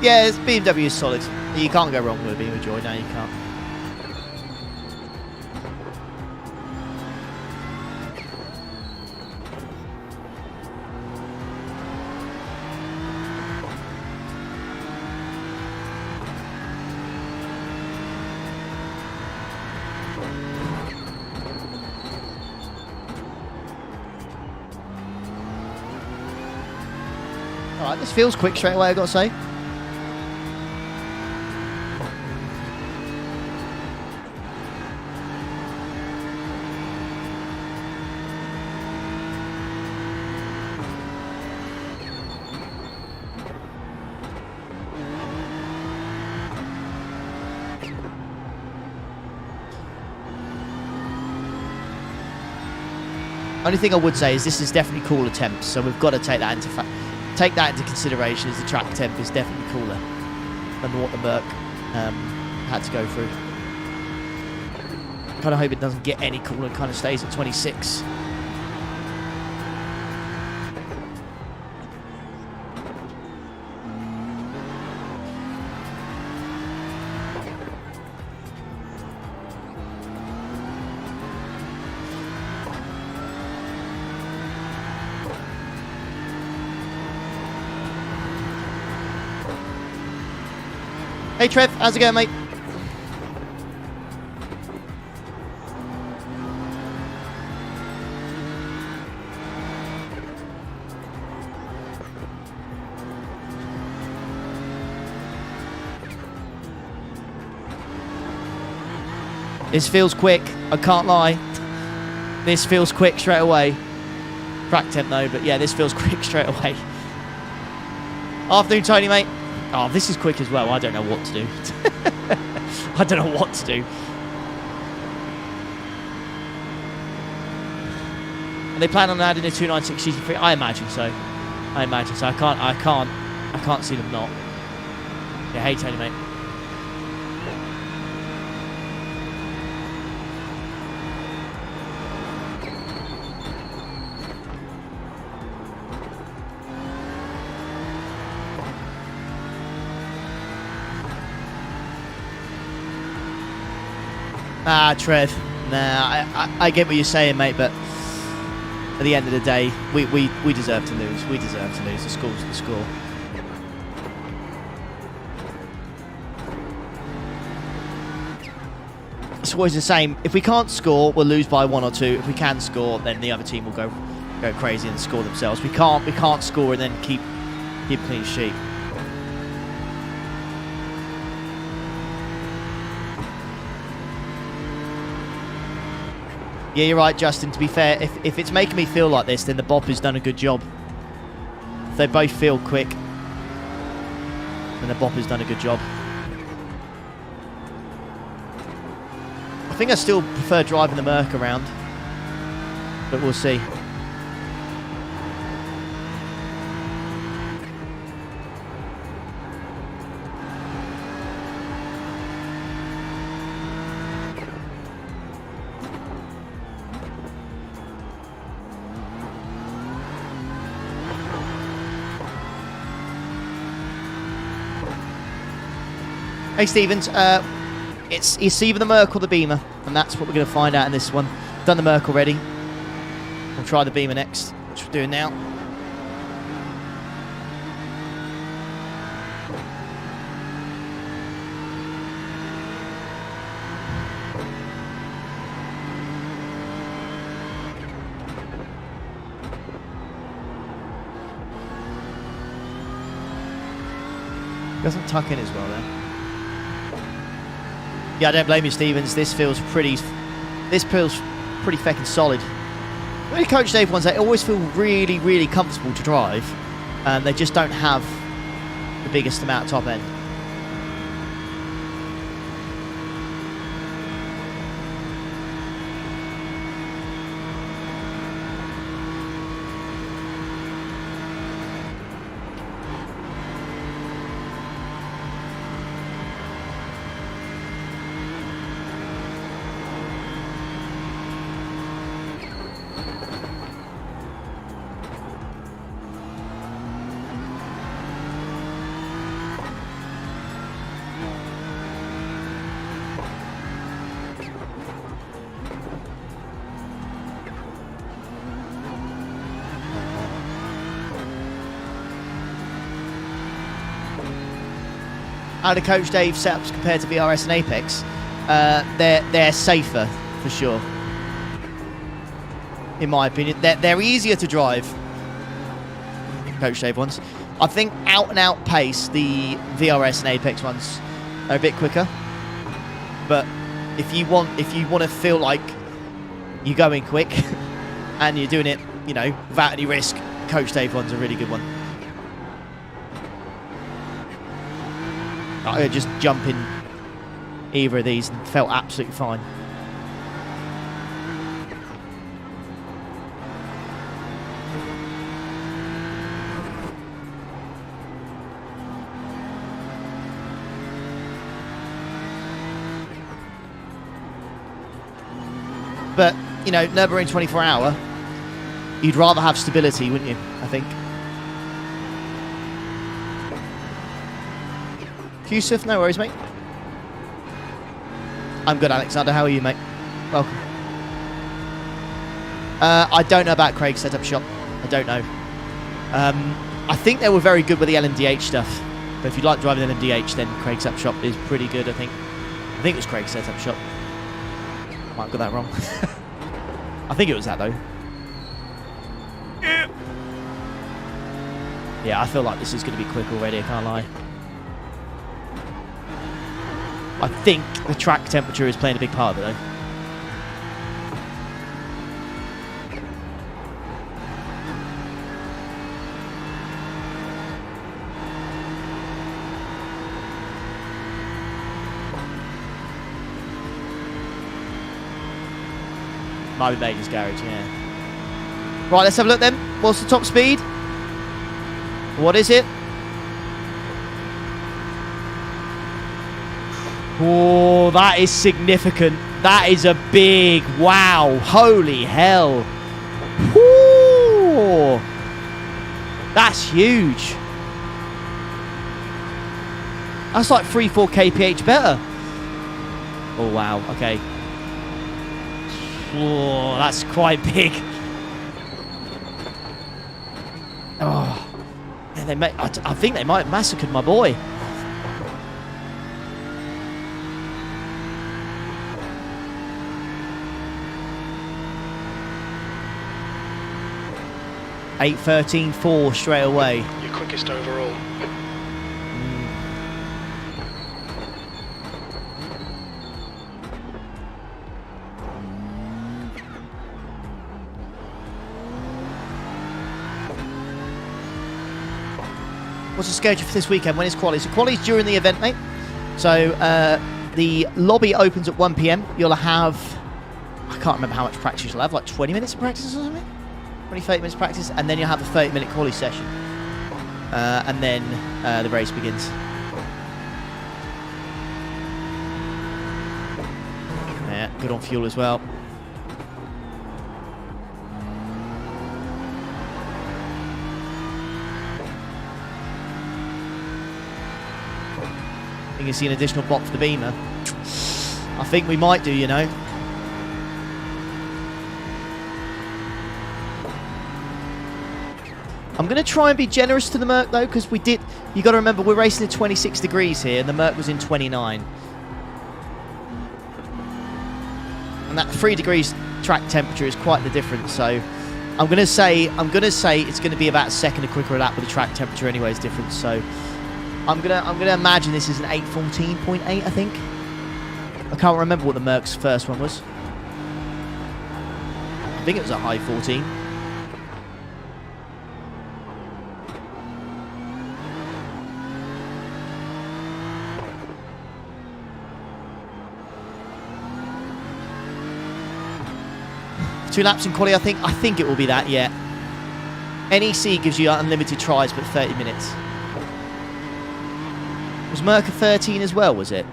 [SPEAKER 1] Yeah, this BMW is solid. You can't go wrong with a BMW Joy. No, you can't. Alright, this feels quick straight away, I've got to say. Only thing I would say is this is definitely cooler temps, so we've got to take that into consideration. As the track temp is definitely cooler than what the Merc had to go through. Kind of hope it doesn't get any cooler and kind of stays at 26. Hey Trev, how's it going, mate? This feels quick, I can't lie. This feels quick straight away. Track temp though, but yeah, this feels quick straight away. Afternoon, Tony, mate. Oh, this is quick as well. I don't know what to do. I don't know what to do. Are they planning on adding a 296 GT3? I imagine so. I imagine so. I can't see them not. Yeah, hey Tony, mate. Ah, Trev. Nah, I get what you're saying, mate, but at the end of the day, we deserve to lose. We deserve to lose. The score's the score. It's always the same. If we can't score, we'll lose by 1 or 2. If we can score, then the other team will go crazy and score themselves. We can't score and then keep clean sheet. Yeah, you're right, Justin. To be fair, if it's making me feel like this, then the BOP has done a good job. If they both feel quick, then the BOP has done a good job. I think I still prefer driving the Merc around, but we'll see. Hey Stevens, it's either the Merc or the Beamer, and that's what we're going to find out in this one. Done the Merc already. We'll try the Beamer next, which we're doing now. Doesn't tuck in as well there. Yeah, I don't blame you, Stevens. This feels pretty feckin' solid. Really, Coach Dave ones, they always feel really, really comfortable to drive. They just don't have the biggest amount of top end. How do Coach Dave setups compared to VRS and Apex? They're safer for sure, in my opinion. They're easier to drive. Coach Dave ones. I think out and out pace, the VRS and Apex ones are a bit quicker. But if you want to feel like you're going quick and you're doing it, you know, without any risk, Coach Dave one's a really good one. I could just jump in either of these and felt absolutely fine. But, you know, Nurburgring 24-hour, you'd rather have stability, wouldn't you, I think? Yusuf, no worries, mate. I'm good, Alexander. How are you, mate? Welcome. I don't know about Craig's setup shop. I don't know. I think they were very good with the LMDH stuff. But if you like driving LMDH, then Craig's setup shop is pretty good, I think. I think it was Craig's setup shop. Might have got that wrong. I think it was that, though. Yeah, I feel like this is going to be quick already, I can't lie. I think the track temperature is playing a big part of it, though. Might be Major's garage, yeah. Right, let's have a look then. What's the top speed? What is it? Oh, that is significant. That is a big wow. Holy hell. Woo! That's huge. That's like 3-4 kph better. Oh, wow. Okay. Oh, that's quite big. Oh. Yeah, I think they might have massacred my boy. .813.4 straight away.
[SPEAKER 2] Your quickest overall.
[SPEAKER 1] What's the schedule for this weekend? When is quali? So quali's during the event, mate. So the lobby opens at 1 PM. You'll have, I can't remember how much practice you'll have, like 20 minutes of practice or something? 20, 30 minutes practice, and then you'll have a 30-minute quali session. And then the race begins. Yeah, good on fuel as well. I think you see an additional block for the Beamer. I think we might do, you know. I'm going to try and be generous to the Merc, though, because we did... you got to remember, we're racing in 26 degrees here, and the Merc was in 29. And that 3 degrees track temperature is quite the difference, so... I'm going to say it's going to be about a second quicker a lap with the track temperature anyways difference, so... I'm gonna imagine this is an 814.8, I think. I can't remember what the Merc's first one was. I think it was a high 14. Two laps in quali, I think it will be that, yeah. NEC gives you unlimited tries, but 30 minutes. Was Merc a 13 as well, was it?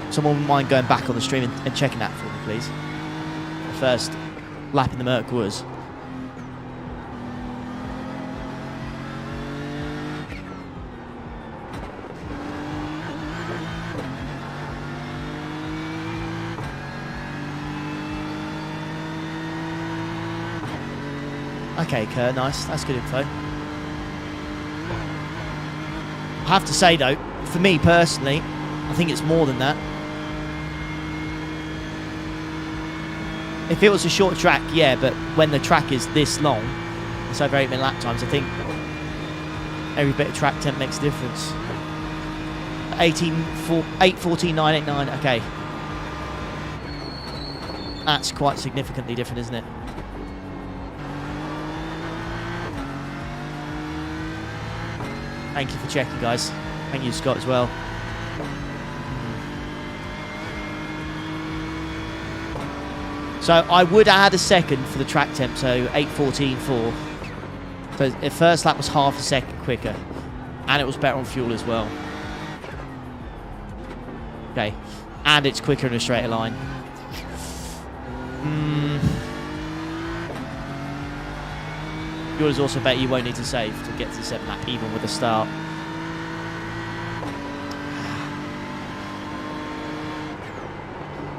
[SPEAKER 1] Someone wouldn't mind going back on the stream and checking that for me, please. The first lap in the Merc was. Okay, Kerr, nice. That's good info. I have to say, though, for me personally, I think it's more than that. If it was a short track, yeah, but when the track is this long, it's over 8 minute lap times, I think every bit of track temp makes a difference. 8:14.989, okay. That's quite significantly different, isn't it? Thank you for checking, guys. Thank you, Scott, as well. So I would add a second for the track temp, so 8:14.4. So the first lap was half a second quicker, and it was better on fuel as well. Okay, and it's quicker in a straighter line. Fuel is also better. You won't need to save to get to the 7th lap, even with a start.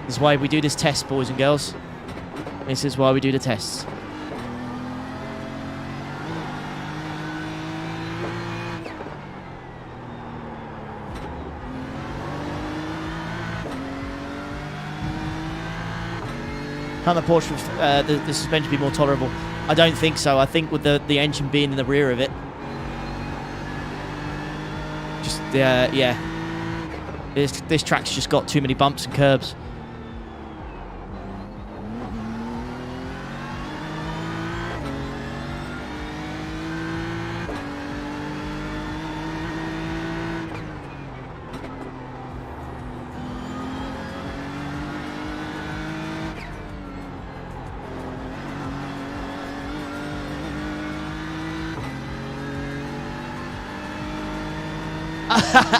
[SPEAKER 1] This is why we do this test, boys and girls. This is why we do the tests. Can the Porsche, the suspension be more tolerable? I don't think so. I think with the engine being in the rear of it, just yeah, this track's just got too many bumps and curbs.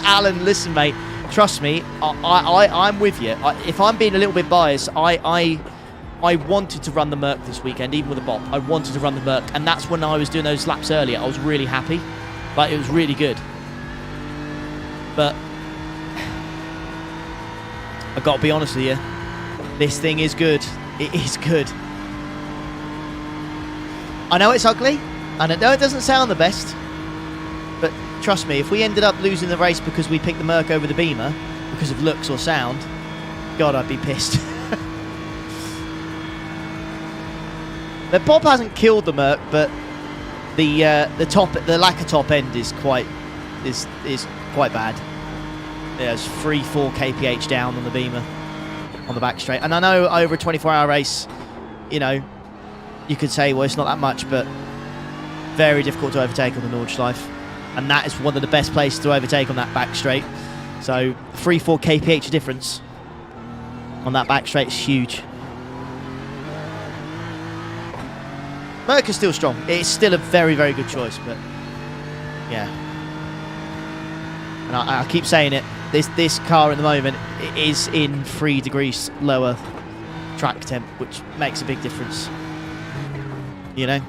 [SPEAKER 1] Alan, listen, mate. Trust me, I'm with you. If I'm being a little bit biased, I wanted to run the Merc this weekend, even with a BOP. I wanted to run the Merc, and that's when I was doing those laps earlier. I was really happy. Like, it was really good. But I've got to be honest with you. This thing is good. It is good. I know it's ugly, and I know it doesn't sound the best, but trust me, if we ended up losing the race because we picked the Merc over the Beamer, because of looks or sound, God, I'd be pissed. The BOP hasn't killed the Merc, but the lack of top end is quite bad. There's 3-4 kph down on the Beamer on the back straight, and I know over a 24-hour race, you know, you could say, well, it's not that much, but very difficult to overtake on the Nordschleife. And that is one of the best places to overtake on that back straight. So 3-4 kph difference on that back straight is huge. Merc is still strong. It's still a very, very good choice, but yeah. And I keep saying it. This car at the moment is in 3 degrees lower track temp, which makes a big difference. You know.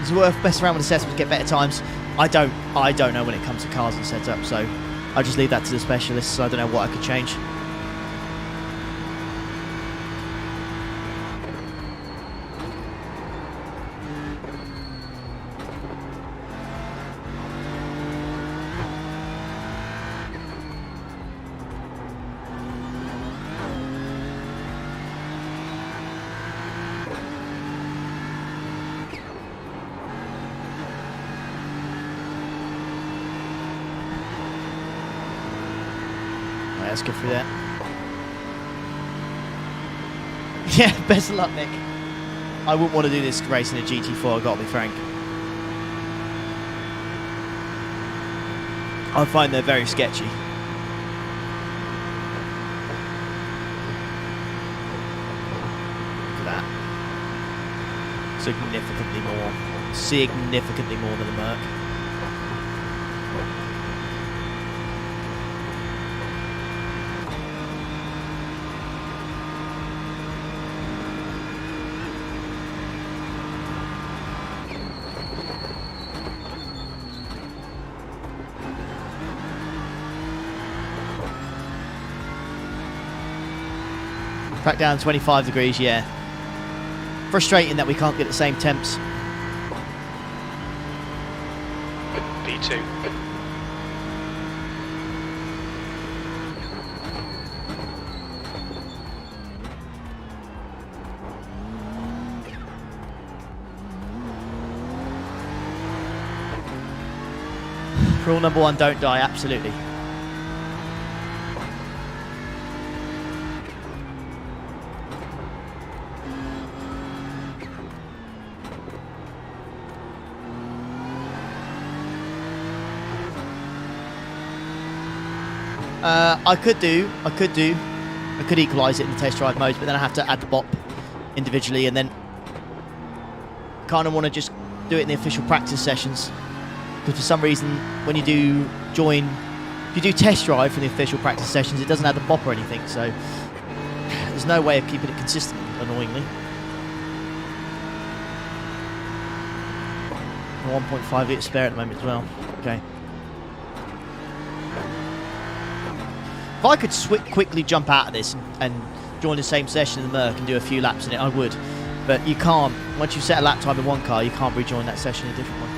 [SPEAKER 1] Is it worth messing around with the setup to get better times? I don't know when it comes to cars and setup, so I just leave that to the specialists. So I don't know what I could change. Let's go through that. Yeah, best of luck, Nick. I wouldn't want to do this racing a GT4, I've got to be frank. I find they're very sketchy. Look at that. Significantly more than the Merc. Back down 25 degrees, yeah. Frustrating that we can't get the same temps.
[SPEAKER 2] P2.
[SPEAKER 1] Rule number 1, don't die, absolutely. I could equalise it in the test drive modes, but then I have to add the BOP individually, and then kind of want to just do it in the official practice sessions, because for some reason when you do if you do test drive from the official practice sessions, it doesn't have the BOP or anything, so there's no way of keeping it consistent, annoyingly. 1.5 litre spare at the moment as well. Okay. If I could quickly jump out of this and join the same session in the Merc and do a few laps in it, I would. But you can't. Once you've set a lap time in one car, you can't rejoin that session in a different one.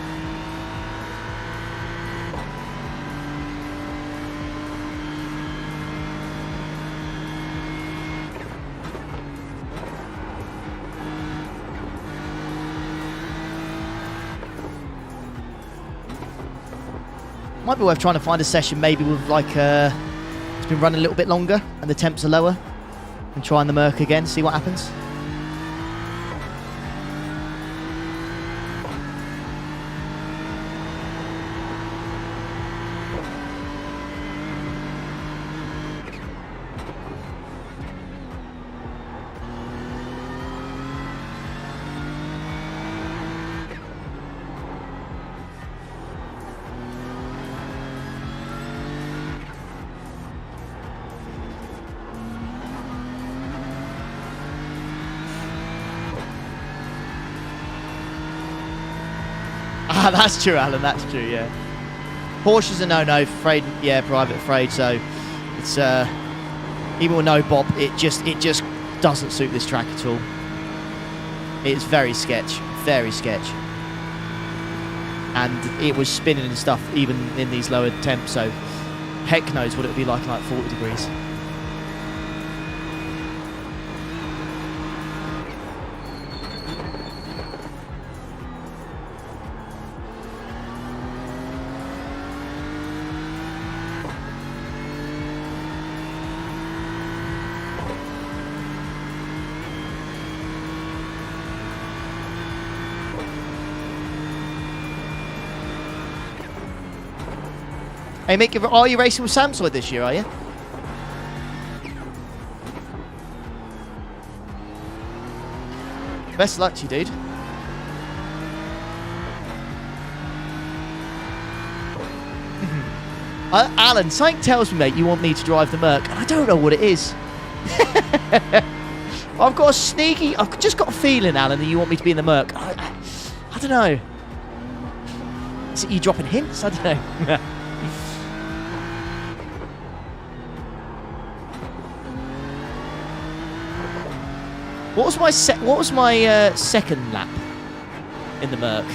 [SPEAKER 1] Might be worth trying to find a session maybe with like it's been running a little bit longer and the temps are lower, and trying the Merc again, see what happens. Ah, that's true, Alan, that's true, yeah. Porsche's a no-no, afraid, yeah, private afraid, so it's, even with no BOP, it just doesn't suit this track at all. It's very sketch, and it was spinning and stuff even in these lower temps, so heck knows what it would be like 40 degrees. Hey Mick, are you racing with Samsung this year, are you? Best of luck to you, dude. Alan, something tells me, mate, you want me to drive the Merc, and I don't know what it is. I've just got a feeling, Alan, that you want me to be in the Merc. I don't know. Is it you dropping hints? I don't know. What was my second lap in the Merc?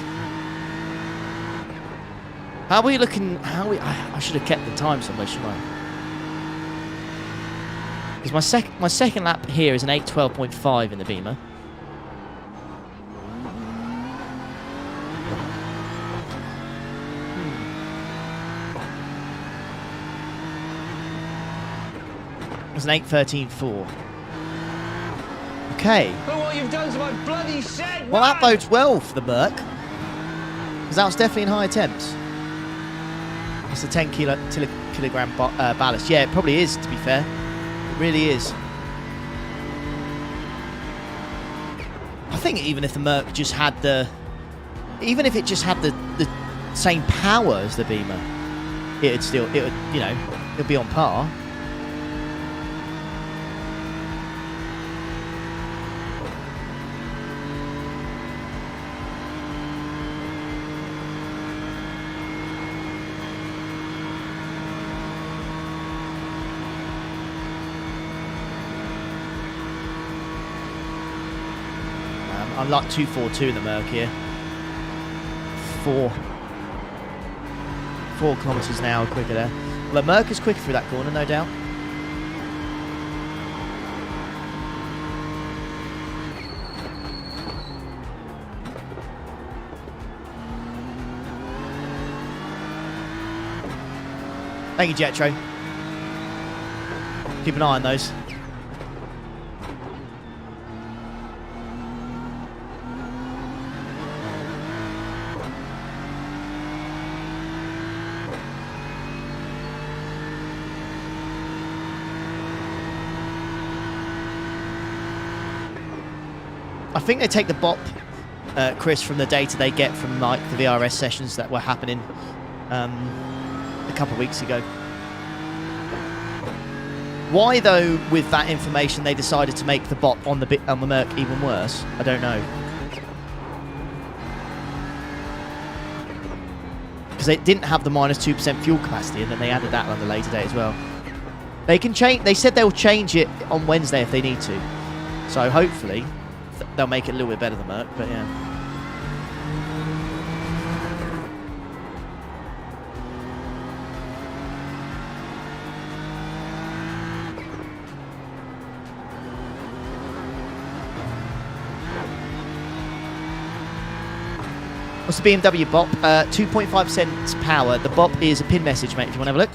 [SPEAKER 1] How are we looking? I should have kept the time somewhere, shouldn't I? Because my second lap here is an 8:12.5 in the Beamer. It was an 8:13.4. Okay.
[SPEAKER 3] Look what you've done to my bloody shed,
[SPEAKER 1] Well, that
[SPEAKER 3] man!
[SPEAKER 1] bodes well for the Merc. Because that was definitely in high attempts. It's a 10 kilogram ballast. Yeah, it probably is, to be fair. It really is. I think even if the Merc just had the... Even if it just had the same power as the Beamer, it'd, you know, it'd be on par. I'm like 242 in the Merc here. 4 kilometers an hour quicker there. Well, the Merc is quicker through that corner, no doubt. Thank you, Jetro. Keep an eye on those. I think they take the BOP, Chris, from the data they get from like the VRS sessions that were happening a couple of weeks ago. Why, though, with that information, they decided to make the BOP on the Merc even worse, I don't know. Because they didn't have the minus 2% fuel capacity, and then they added that on the later date as well. They can change. They said they'll change it on Wednesday if they need to. So hopefully they'll make it a little bit better than Merc, but yeah. What's the BMW BOP? 2.5% power. The BOP is a pin message, mate, if you want to have a look.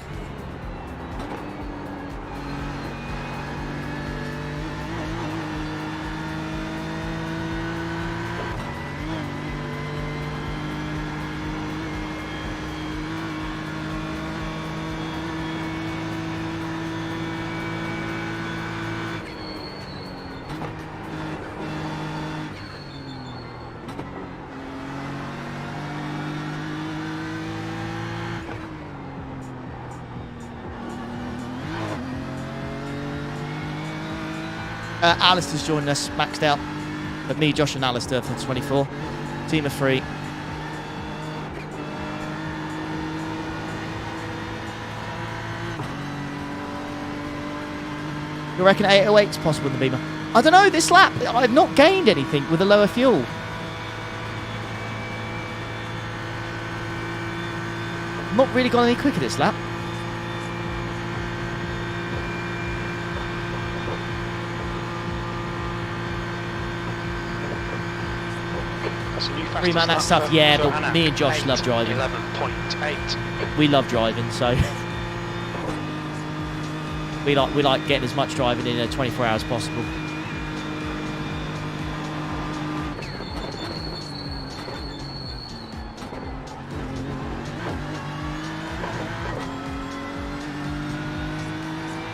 [SPEAKER 1] Alistair's joining us, maxed out. But me, Josh and Alistair for 24. Team of 3. You reckon 808 is possible in the Beamer? I don't know, this lap, I've not gained anything with a lower fuel. Not really gone any quicker this lap. Man, that's tough. Yeah, but me and Josh love driving.
[SPEAKER 2] 11.8.
[SPEAKER 1] We love driving, so we like getting as much driving in 24 hours possible.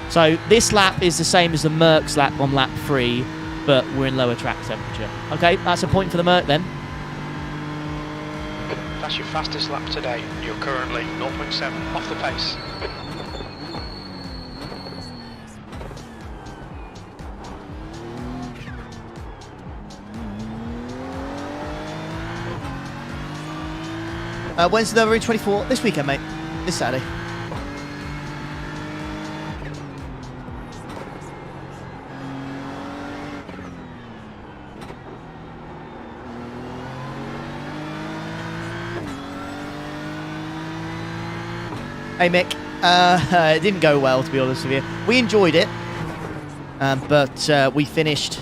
[SPEAKER 1] So this lap is the same as the Merc's lap on lap 3, but we're in lower track temperature. Okay, that's a point for the Merc then.
[SPEAKER 2] That's your fastest lap today. You're currently 0.7 off the pace.
[SPEAKER 1] When's the Nurburgring 24? This weekend, mate. This Saturday. Hey Mick, it didn't go well, to be honest with you. We enjoyed it, but we finished.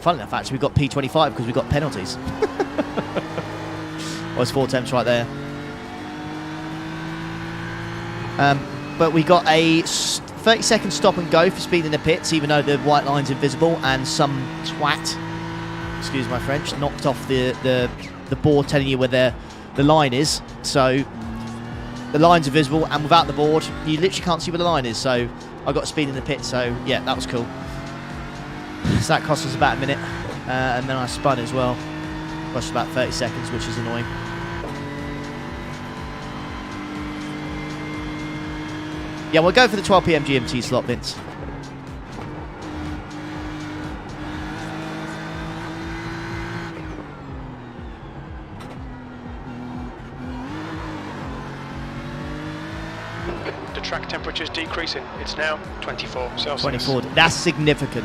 [SPEAKER 1] Funnily enough, actually, we got P25 because we got penalties. Well, it's 4 attempts right there. But we got a 30-second stop and go for speed in the pits, even though the white line's invisible, and some twat, excuse my French, knocked off the board telling you where the line is. So the line's invisible, and without the board, you literally can't see where the line is. So I got speed in the pit, so yeah, that was cool. So that cost us about a minute, and then I spun as well. Cost us about 30 seconds, which is annoying. Yeah, we'll go for the 12 PM GMT slot, Vince.
[SPEAKER 2] The track temperature's decreasing. It's now 24 Celsius.
[SPEAKER 1] 24. That's significant.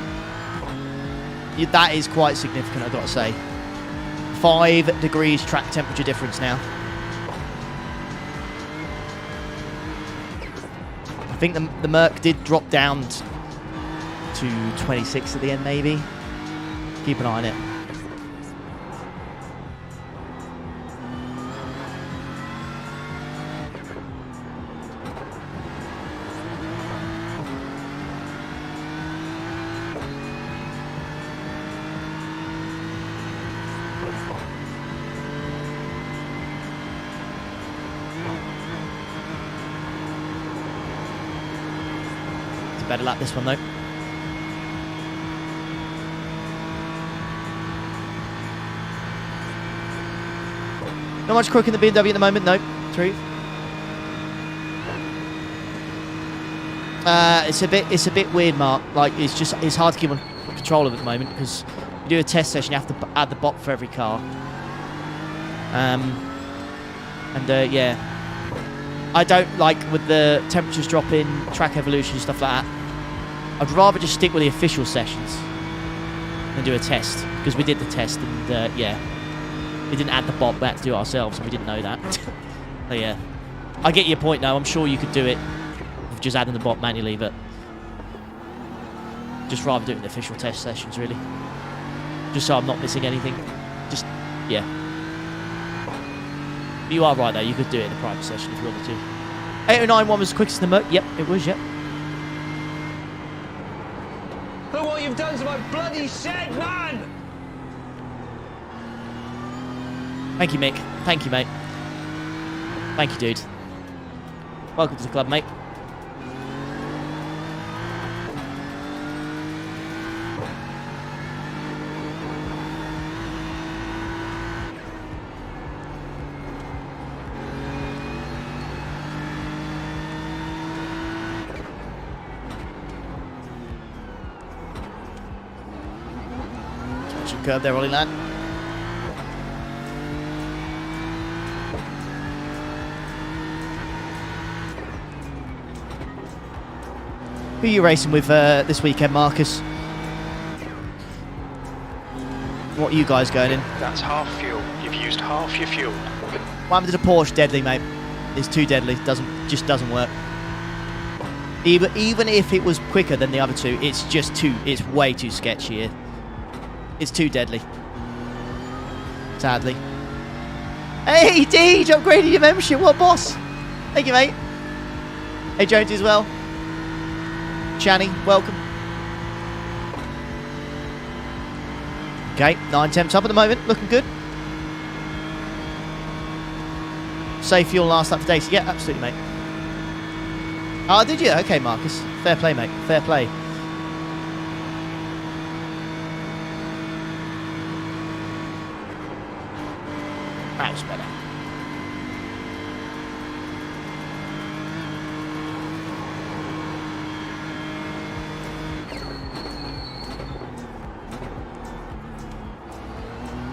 [SPEAKER 1] Yeah, that is quite significant, I've got to say. 5 degrees track temperature difference now. I think the Merc did drop down to 26 at the end, maybe. Keep an eye on it. Better lap this one though. Not much crook in the BMW at the moment, no. True. It's a bit weird, Mark. Like it's hard to keep on control of at the moment because you do a test session, you have to add the BOP for every car. Yeah, I don't like with the temperatures dropping, track evolution, stuff like that. I'd rather just stick with the official sessions than do a test, because we did the test and yeah, we didn't add the BOP, we had to do it ourselves and we didn't know that. So yeah, I get your point though. I'm sure you could do it with just adding the BOP manually, but just rather do it in the official test sessions really, just so I'm not missing anything. Just yeah, but you are right though, you could do it in the private session if you wanted to. 8091 was the quickest in the Merc. Yep, it was. Yep.
[SPEAKER 3] Look what you've done to my bloody shed, man!
[SPEAKER 1] Thank you, Mick. Thank you, mate. Thank you, dude. Welcome to the club, mate. Curve there, Ollie Land. Who are you racing with this weekend, Marcus? What are you guys going in?
[SPEAKER 2] That's half fuel. You've used half your fuel.
[SPEAKER 1] What happened to the Porsche? Deadly, mate. It's too deadly. Just doesn't work. Even if it was quicker than the other two, it's way too sketchy here. It's too deadly. Sadly. Hey, Deej, upgraded your membership. What a boss. Thank you, mate. Hey, Jonesy as well. Channy, welcome. Okay, 9 temps up at the moment. Looking good. Save fuel last lap for Daisy. Yeah, absolutely, mate. Oh, did you? Okay, Marcus. Fair play, mate. Fair play. That's better.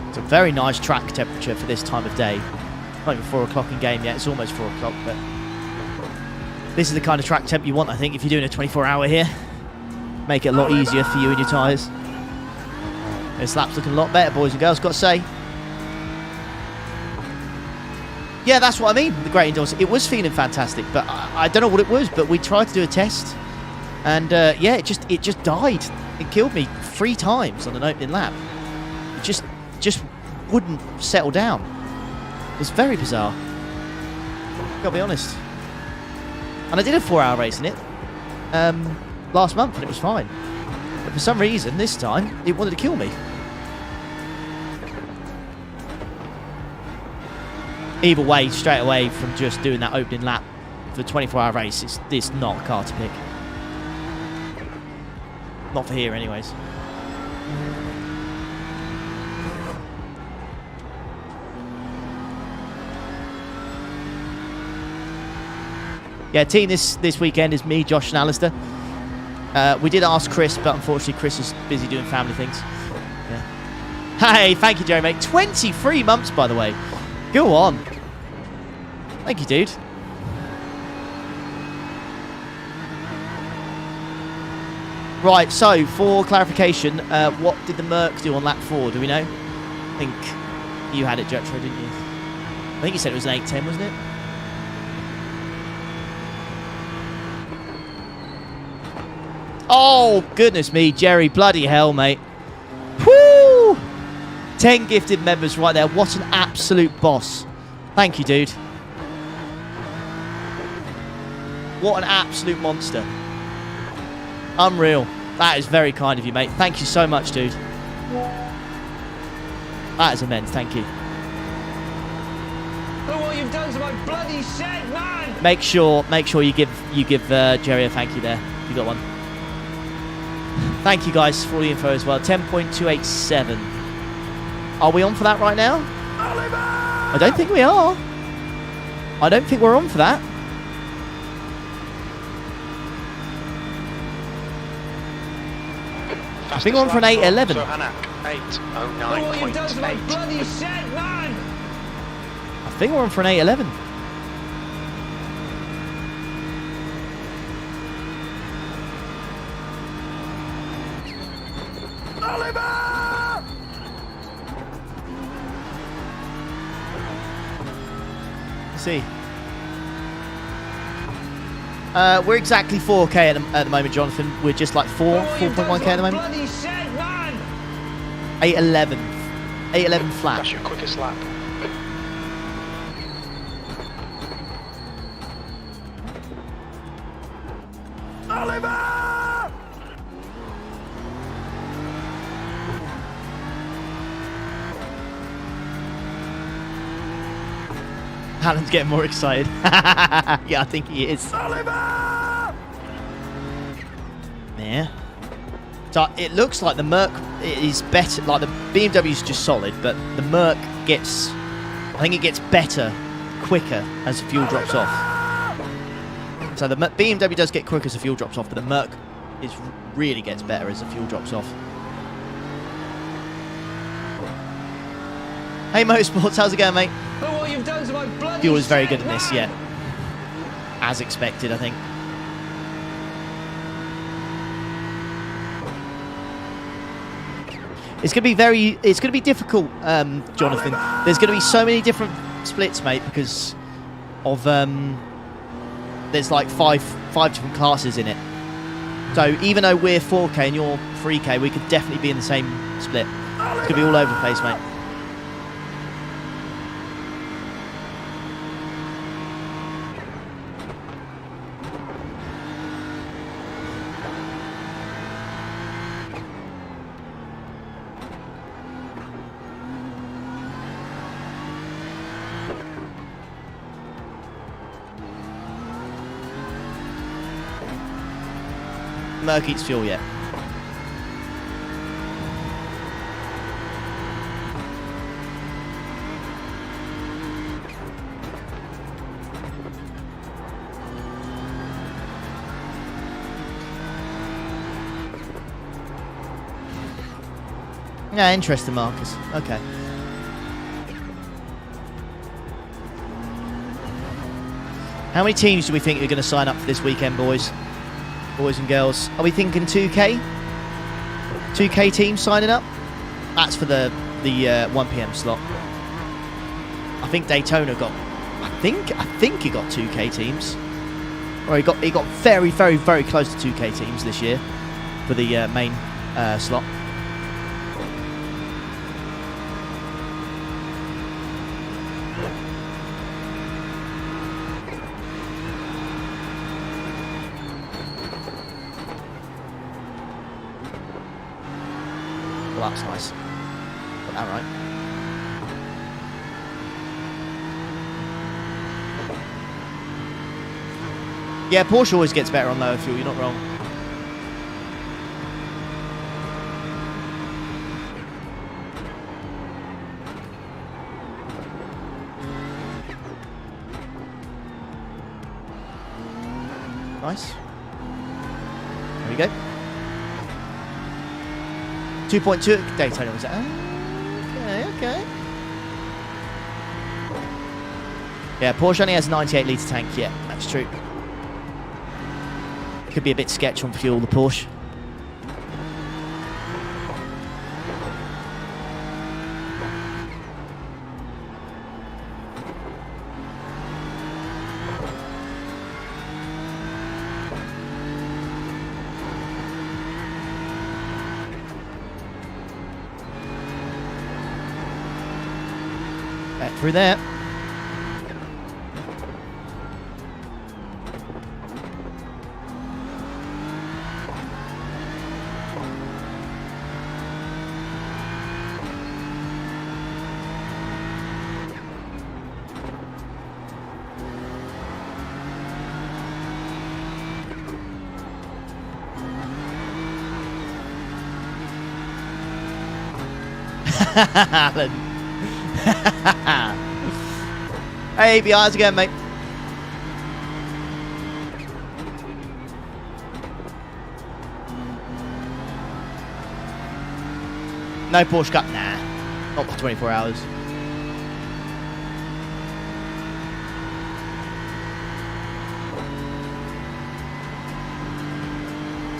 [SPEAKER 1] It's a very nice track temperature for this time of day. Not even 4 o'clock in game yet. It's almost 4 o'clock, but this is the kind of track temp you want, I think, if you're doing a 24-hour here. Make it a lot easier for you and your tyres. This lap's looking a lot better, boys and girls, got to say. Yeah, that's what I mean, the great indoors. It was feeling fantastic, but I don't know what it was, but we tried to do a test, and yeah, it just died. It killed me 3 times on an opening lap. It just wouldn't settle down. It was very bizarre. Gotta be honest. And I did a 4-hour race in it last month, and it was fine. But for some reason, this time, it wanted to kill me. Either way, straight away from just doing that opening lap for the 24-hour race, it's not a car to pick. Not for here, anyways. Yeah, team this weekend is me, Josh, and Alistair. We did ask Chris, but unfortunately Chris is busy doing family things. Yeah. Hey, thank you, Jerry, mate. 23 months, by the way. Go on. Thank you, dude. Right, so for clarification, what did the Merc do on lap 4? Do we know? I think you had it, Jetro, didn't you? I think you said it was an 8:10, wasn't it? Oh, goodness me, Jerry. Bloody hell, mate. Woo! 10 gifted members right there. What an absolute boss. Thank you, dude. What an absolute monster. Unreal. That is very kind of you, mate. Thank you so much, dude. That is immense. Thank you.
[SPEAKER 3] Look what you've done to my bloody shed, man!
[SPEAKER 1] Make sure you give Jerry a thank you there. You got one. Thank you guys for all the info as well. 10.287. Are we on for that right now? I don't think we are. I don't think we're on for that. I think we're on for an 8:11.
[SPEAKER 2] So Anak, 8:09.8.
[SPEAKER 3] Bloody shed, man!
[SPEAKER 1] I think we're on for an 8:11. See. We're exactly 4K at the moment, Jonathan. We're just like 4.1K at the moment. 8:11. 8:11 flat.
[SPEAKER 2] That's your quickest lap.
[SPEAKER 1] Alan's getting more excited. Yeah, I think he is. Yeah. So it looks like the Merc is better. Like the BMW is just solid, but the Merc gets, I think it gets better quicker as the fuel drops off. So the BMW does get quicker as the fuel drops off, but the Merc really gets better as the fuel drops off. Hey Motorsports, how's it going, mate? Fuel is very good in this, yeah. As expected, I think. It's going to be difficult, Jonathan. There's going to be so many different splits, mate, because of, there's like five different classes in it. So even though we're 4K and you're 3K, we could definitely be in the same split. It's going to be all over the place, mate. Merc eats fuel yet. Yeah, interesting, Marcus. Okay. How many teams do we think are going to sign up for this weekend, boys? Boys and girls. Are we thinking 2K? 2K teams signing up? That's for the 1 PM slot. I think Daytona got... I think he got 2K teams. Or he got very, very, very close to 2K teams this year for the main slot. Well, that's nice. Got that right. Yeah, Porsche always gets better on lower fuel, you're not wrong. Nice. There we go. 2.2 Daytona was that? Okay. Yeah, Porsche only has a 98 litre tank. Yeah, that's true. Could be a bit sketch on fuel, the Porsche. Back through there. Alan. Hey, ABI, how's it going, mate? No Porsche Cup? Nah. Not for 24 hours.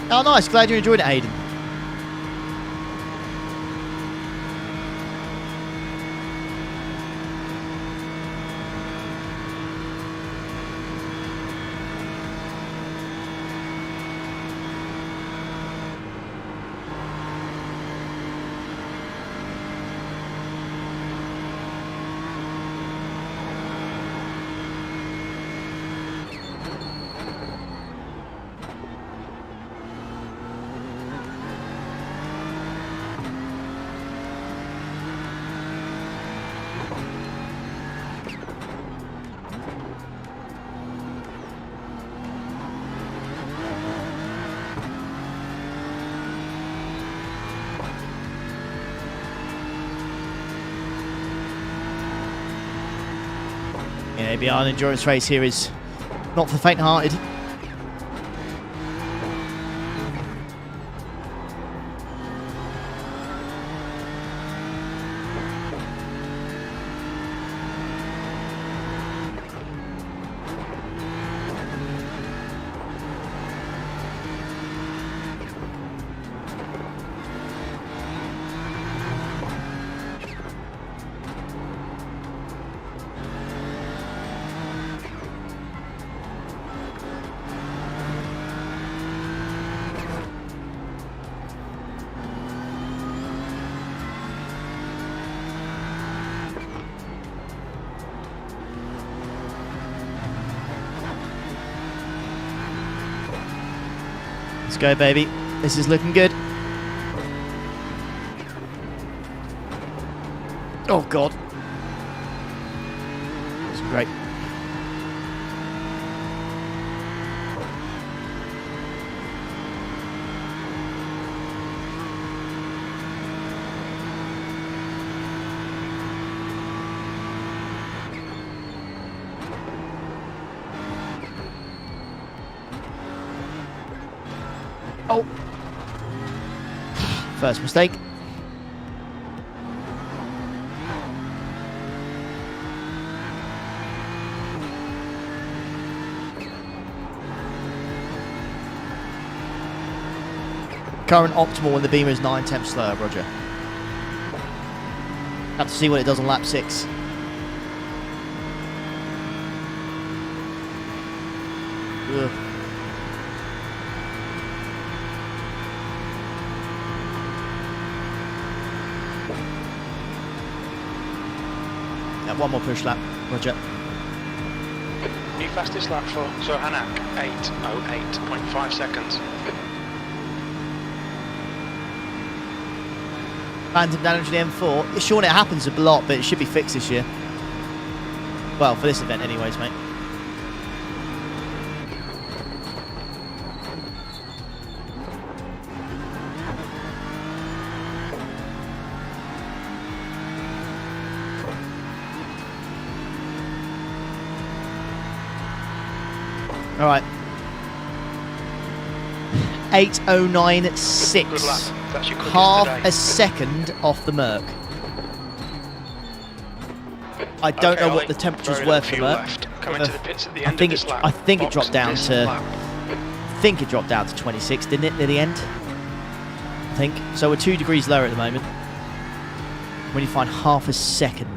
[SPEAKER 1] Oh, nice. Glad you enjoyed it, Hayden. Yeah, maybe an endurance race here is not for the faint-hearted. Let's go, baby. This is looking good. Oh, God. That's great. Oh. First mistake. Current optimal when the Beamer is 9 temps slower, Roger. Have to see what it does on lap 6. Ugh. Yeah, one more push lap, Roger.
[SPEAKER 2] New fastest lap for Zohanak, 8:08.5 seconds.
[SPEAKER 1] Phantom damage to the M4. Yeah, sure, it happens a lot, but it should be fixed this year. Well, for this event anyways, mate. All right. 8:09.6.
[SPEAKER 2] Good lap. That's your quickest
[SPEAKER 1] Half
[SPEAKER 2] today.
[SPEAKER 1] a second off the Merc. I don't
[SPEAKER 2] Okay,
[SPEAKER 1] know what
[SPEAKER 2] Ollie,
[SPEAKER 1] the temperatures
[SPEAKER 2] very
[SPEAKER 1] were
[SPEAKER 2] little
[SPEAKER 1] for the
[SPEAKER 2] fuel
[SPEAKER 1] Merc.
[SPEAKER 2] left. Coming to the pits at the
[SPEAKER 1] I
[SPEAKER 2] end
[SPEAKER 1] think
[SPEAKER 2] of this lap.
[SPEAKER 1] I think it
[SPEAKER 2] Box
[SPEAKER 1] dropped down
[SPEAKER 2] this
[SPEAKER 1] to.
[SPEAKER 2] lap.
[SPEAKER 1] I think it dropped down to 26, didn't it, near the end? I think. So we're 2 degrees lower at the moment. When you find half a second.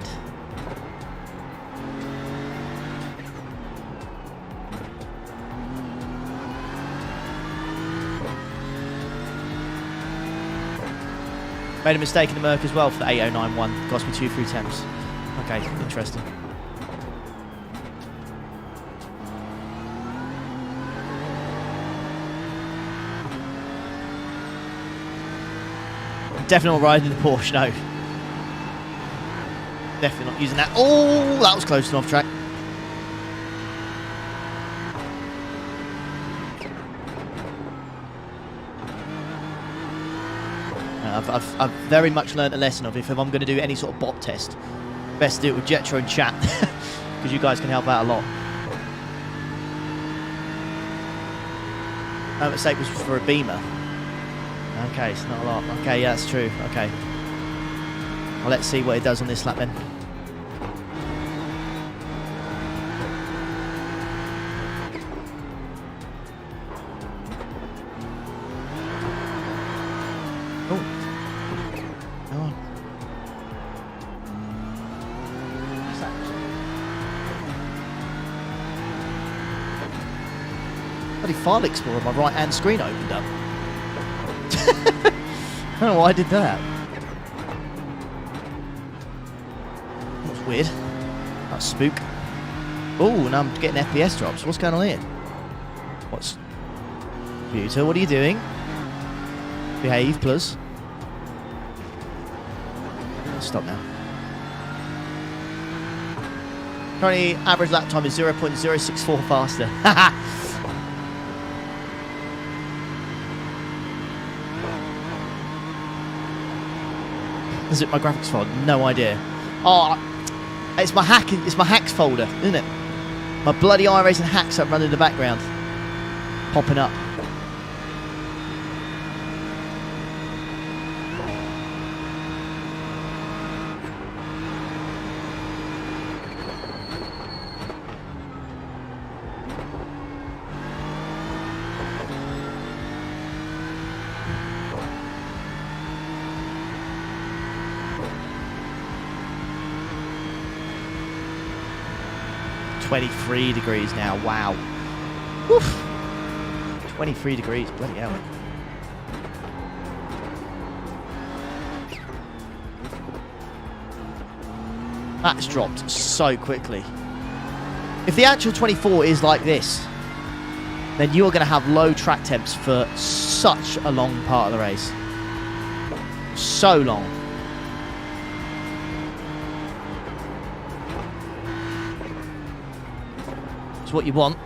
[SPEAKER 1] Made a mistake in the Merc as well for the 8091. Cost me 2 free temps. Okay, interesting. Definitely not riding the Porsche, no. Definitely not using that. Oh, that was close and off track. I've very much learned a lesson of if I'm going to do any sort of BOP test, best to do it with Jetro and chat, because you guys can help out a lot. My mistake was for a Beamer. Okay, it's not a lot. Okay, yeah, that's true. Okay. Well, let's see what it does on this lap then. Oh. Come on. What's that? Bloody File Explorer on my right-hand screen opened up. I don't know why I did that. That was weird. That's spook. Oh, now I'm getting FPS drops. What's going on here? What's... Computer, what are you doing? Behave, plus. Stop now. Currently, average lap time is 0.064 faster. Haha! Is it my graphics folder? No idea. Oh, it's my hack. It's my hacks folder, isn't it? My bloody iRacing hacks up running in the background, popping up. .23 degrees now. Wow. Woof. 23 degrees. Bloody hell. That's dropped so quickly. If the actual 24 is like this, then you are going to have low track temps for such a long part of the race. So long. It's what you want.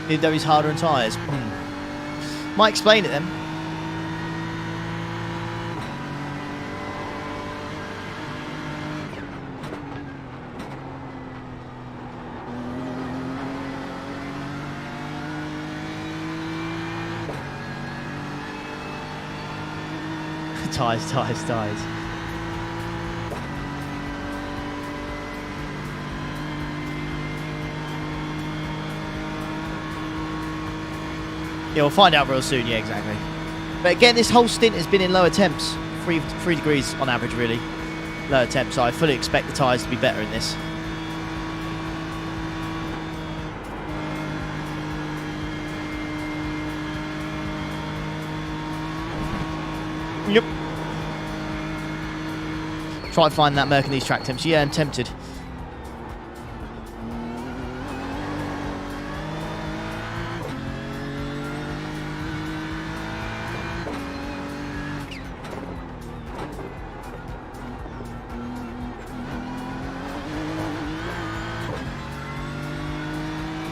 [SPEAKER 1] BMW's harder on tyres. Might explain it then. Tyres. Yeah, we'll find out real soon. Yeah, exactly. But again, this whole stint has been in lower temps. 3 degrees on average, really. Lower temps, so I fully expect the tyres to be better in this. Yep. Try and find that Merc in these track temps. Yeah, I'm tempted.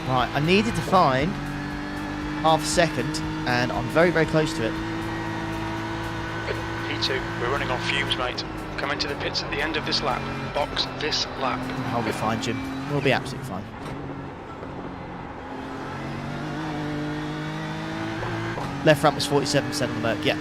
[SPEAKER 1] Right, I needed to find half a second, and I'm very, very close to it.
[SPEAKER 2] P2, we're running on fumes, mate. Come into the pits at the end of this lap. Box this lap.
[SPEAKER 1] I'll be fine, Jim. We'll be absolutely fine. Left front was 47% on the Merc, yeah.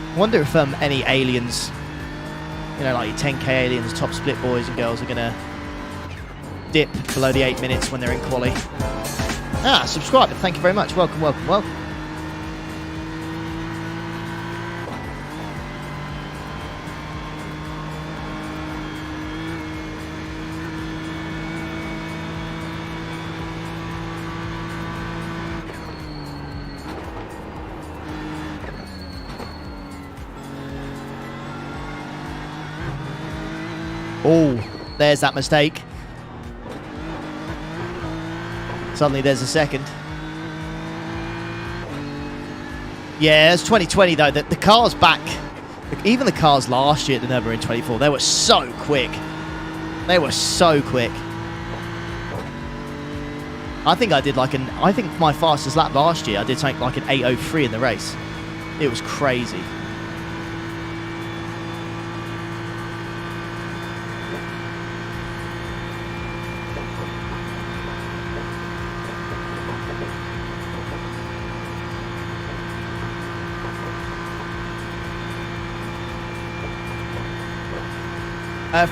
[SPEAKER 1] I wonder if any aliens, you know, like your 10k aliens, top split boys and girls, are going to dip below the 8 minutes when they're in quali. Ah, subscriber, thank you very much. Welcome, welcome, welcome. Oh, there's that mistake. Suddenly there's a second. Yeah, it's 2020 though. The cars back, even the cars last year at the Nurburgring 24, they were so quick. They were so quick. I think I did I think my fastest lap last year, I did something like an 8:03 in the race. It was crazy.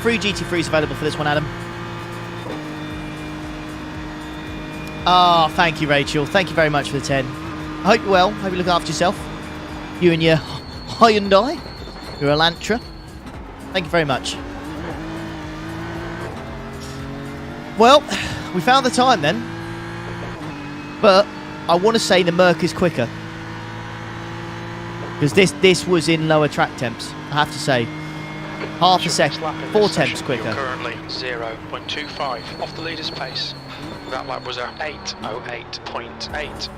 [SPEAKER 1] Free GT3s available for this one, Adam. Ah, thank you, Rachel. Thank you very much for the 10. I hope you're well. Hope you look after yourself. You and your Hyundai, your Elantra. Thank you very much. Well, we found the time then. But I want to say the Merc is quicker. Because this was in lower track temps, I have to say. Half a second, 4 temps quicker.
[SPEAKER 2] You're currently 0.25 off the leader's pace. That lap was a 8:08.8.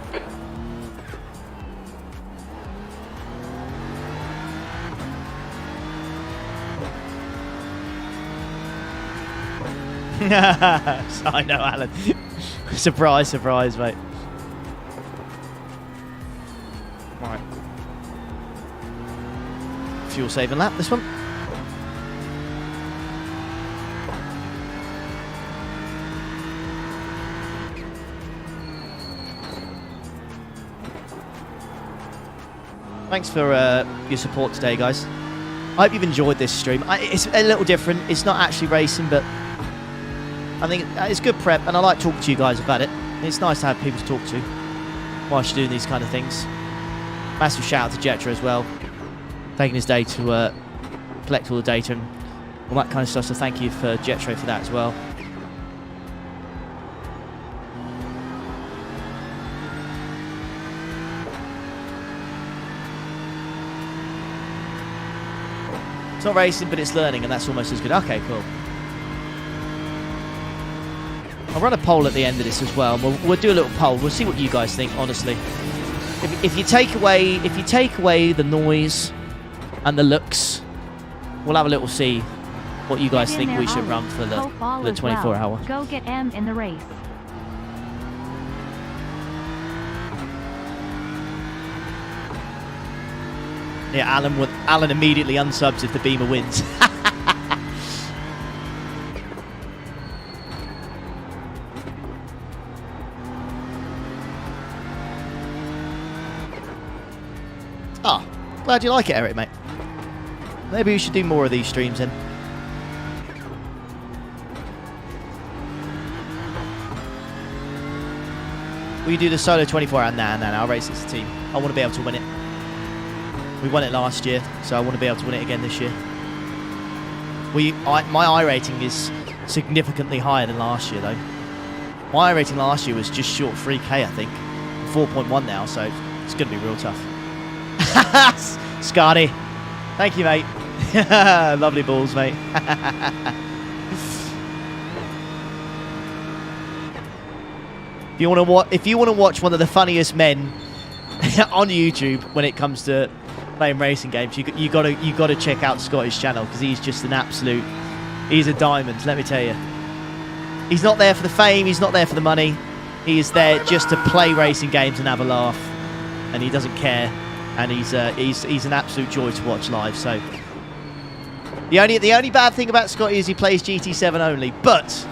[SPEAKER 1] I know, Alan. Surprise, surprise, mate. Right. Fuel saving lap, this one. Thanks for your support today, guys. I hope you've enjoyed this stream. It's a little different. It's not actually racing, but I think it's good prep, and I like talking to you guys about it. It's nice to have people to talk to whilst you're doing these kind of things. Massive shout out to Jetra as well, taking his day to collect all the data and all that kind of stuff, so thank you for Jetra for that as well. not racing, but it's learning, and that's almost as good. Okay, cool. I'll run a poll at the end of this as well. We'll do a little poll. We'll see what you guys think, honestly. If you take away the noise and the looks, we'll have a little see what you guys think we should run for the 24-hour.
[SPEAKER 4] Go get M in the race.
[SPEAKER 1] Yeah, Alan immediately unsubs if the Beamer wins. Ah, glad you like it, Eric, mate. Maybe we should do more of these streams then. Will you do the solo 24-hour? Nah, I'll race as a team. I want to be able to win it. We won it last year, so I want to be able to win it again this year. My I rating is significantly higher than last year, though. My I rating last year was just short 3K, I think. 4.1 now, so it's going to be real tough. Scotty. Thank you, mate. Lovely balls, mate. If you want to watch one of the funniest men on YouTube when it comes to playing racing games, you got to check out Scotty's channel, because he's just an absolute. He's a diamond, let me tell you. He's not there for the fame. He's not there for the money. He is there just to play racing games and have a laugh, and he doesn't care. And he's an absolute joy to watch live. So the only bad thing about Scotty is he plays GT7 only, but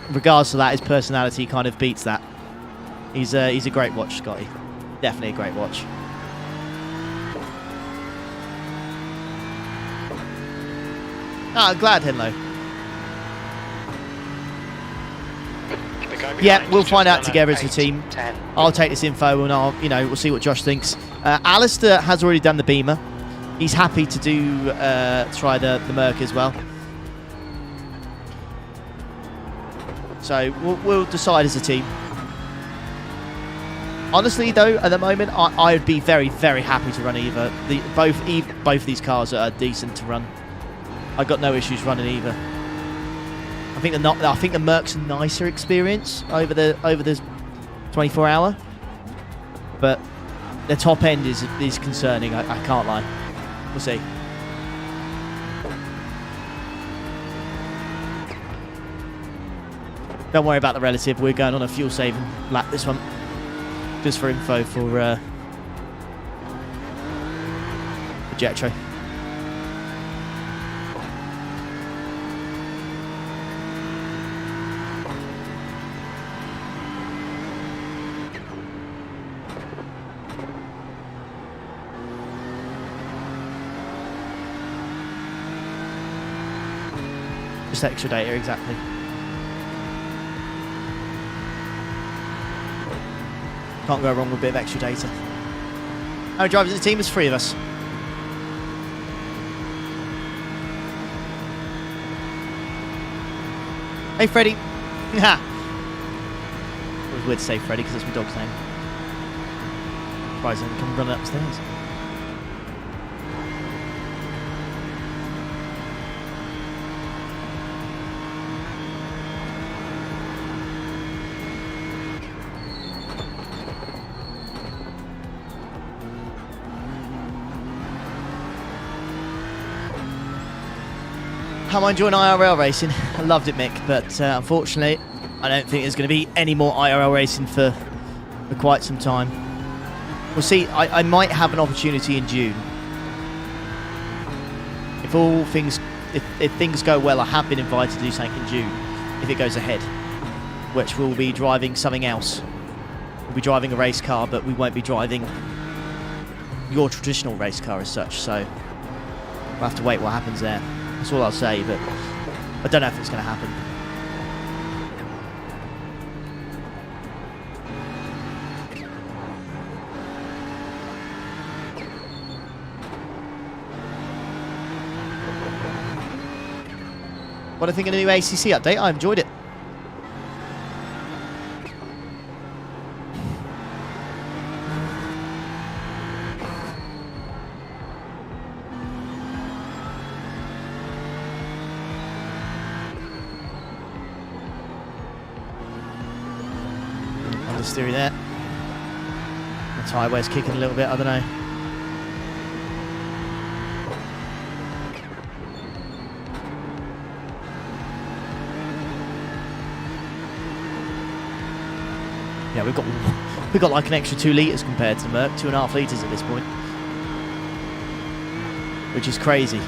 [SPEAKER 1] regards to that, his personality kind of beats that. He's a great watch, Scotty. Definitely a great watch. Ah, I'm glad, Henlo. Yeah, we'll find out together as a team. I'll take this info and we'll see what Josh thinks. Alistair has already done the Beamer. He's happy to do try the Merc as well. So we'll decide as a team. Honestly, though, at the moment, I would be very, very happy to run either. Both of these cars are decent to run. I've got no issues running either. I think the Merc's a nicer experience over the 24-hour, but the top end is concerning. I can't lie. We'll see. Don't worry about the relative. We're going on a fuel saving lap this one, just for info for Jetro. Just extra data, exactly. Can't go wrong with a bit of extra data. How many drivers in the team? There's 3 of us. Hey, Freddy. Ha! It was weird to say Freddy because that's my dog's name. Surprised I didn't come running upstairs. How am I enjoying IRL racing? I loved it, Mick, but unfortunately, I don't think there's going to be any more IRL racing for quite some time. We'll see. I might have an opportunity in June. If things go well, I have been invited to do something in June, if it goes ahead, which we'll be driving something else. We'll be driving a race car, but we won't be driving your traditional race car as such, so we'll have to wait what happens there. That's all I'll say, but I don't know if it's going to happen. What do you think of the new ACC update? I enjoyed it. steery there. The tyre wear's kicking a little bit, I don't know. Yeah, we've got like an extra 2 litres compared to the Merc, 2.5 litres at this point, which is crazy.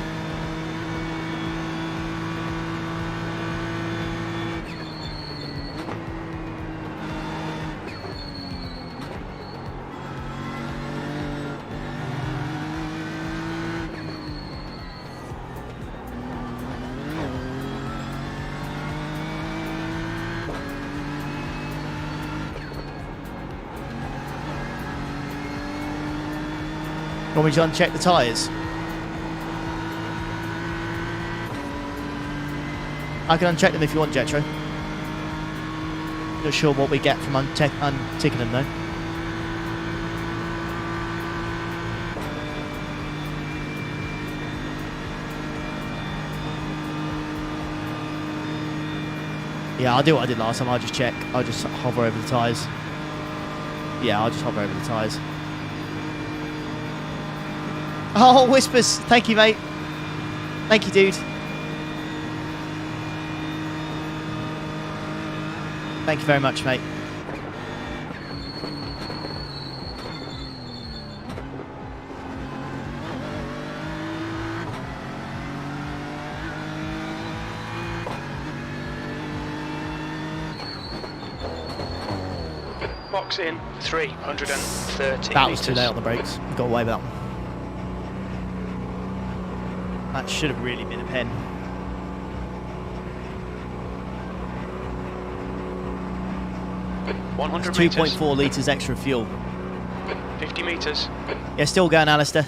[SPEAKER 1] Want me to uncheck the tyres? I can uncheck them if you want, Jetro. Not sure what we get from unticking them though. Yeah, I'll do what I did last time. I'll just check. I'll just hover over the tyres. Yeah, I'll just hover over the tyres. Oh, Whispers. Thank you, mate. Thank you, dude. Thank you very much, mate.
[SPEAKER 2] Box in 330
[SPEAKER 1] That was too
[SPEAKER 2] meters.
[SPEAKER 1] late on the brakes. Got away with that one. That should have really been a pen.
[SPEAKER 2] 100 meters.
[SPEAKER 1] 2.4 litres extra fuel.
[SPEAKER 2] 50 meters.
[SPEAKER 1] Yeah, still going, Alistair.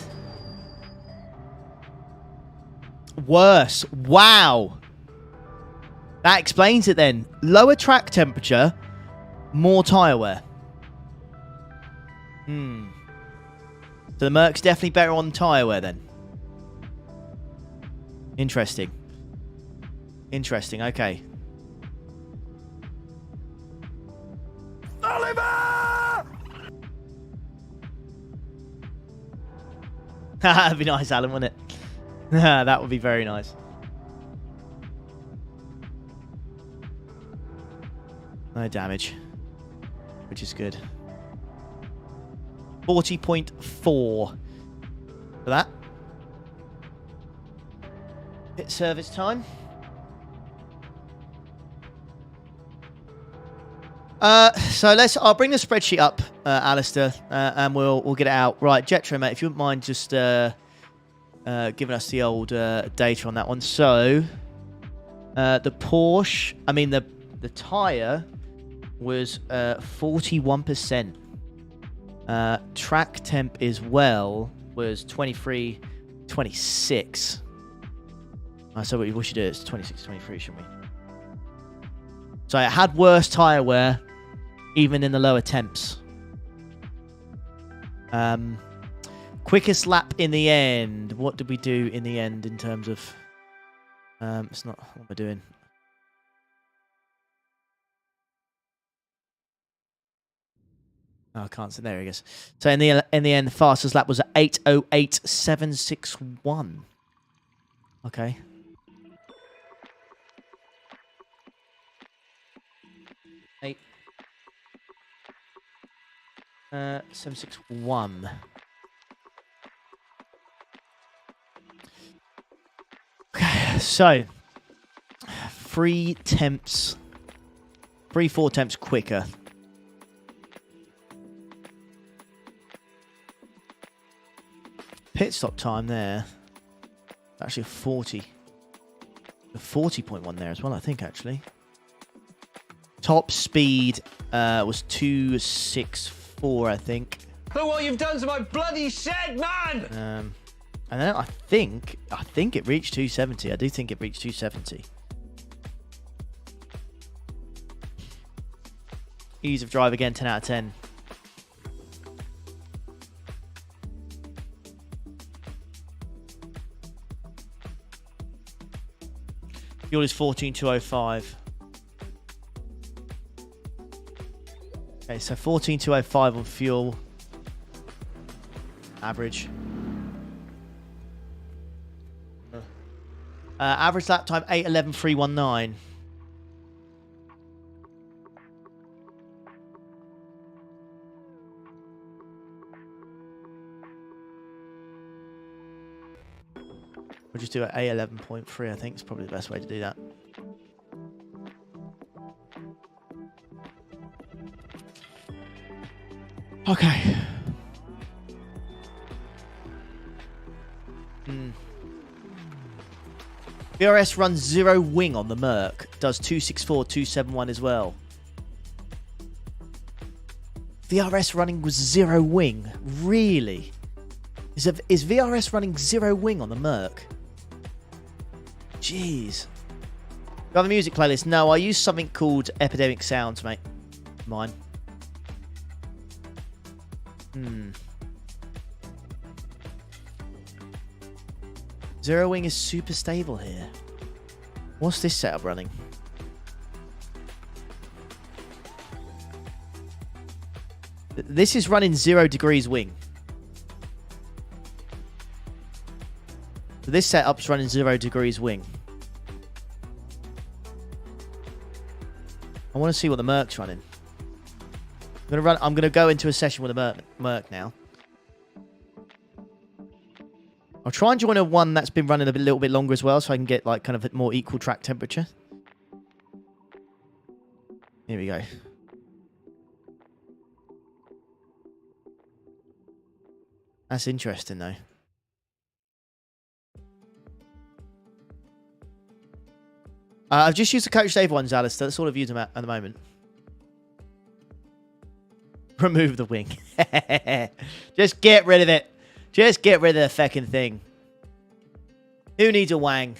[SPEAKER 1] Worse. Wow. That explains it then. Lower track temperature, more tyre wear. So the Merc's definitely better on tyre wear then. Interesting. Interesting, okay. Oliver! That'd be nice, Alan, wouldn't it? That would be very nice. No damage, which is good. 40.4 for that. Bit service time. So I'll bring the spreadsheet up, Alistair, and we'll get it out. Right, Jetro, mate, if you wouldn't mind just giving us the old data on that one. So the Porsche, I mean the tyre was 41%. Track temp as well was 23, 26. So what we should do is 26, 23, shouldn't we? So it had worse tyre wear, even in the lower temps. Quickest lap in the end. What did we do in the end in terms of... it's not what we're doing. Oh, I can't see. There he goes. So in the end, the fastest lap was at 8:08.761. Okay. Eight. 761. Okay, so 4 temps quicker. Pit stop time there. Actually, 40.1 there as well, I think, actually. Top speed was 264, I think.
[SPEAKER 3] Look what you've done to my bloody shed, man!
[SPEAKER 1] And then I think it reached 270. I do think it reached 270. Ease of drive again, 10 out of 10. Fuel is 14,205. Okay, so 14,205 on fuel. Average. Average lap time 8:11.319. We'll just do it A11.3, I think is probably the best way to do that. Okay. VRS runs 0 wing on the Merc. Does 264, 271 as well. VRS running with 0 wing? Really? Is VRS running 0 wing on the Merc? Jeez. Do you have a music playlist? No, I use something called Epidemic Sounds, mate. Mine. Zero wing is super stable here. What's this setup running? This is running 0 degrees wing. So this setup's running 0 degrees wing. I want to see what the Merc's running. I'm gonna go into a session with a Merc now. I'll try and join a one that's been running a little bit longer as well, so I can get like kind of a more equal track temperature. Here we go. That's interesting though. I've just used the Coach Dave ones, Alistair. That's all I've used them at the moment. Remove the wing. Just get rid of it. Just get rid of the fucking thing. Who needs a wang?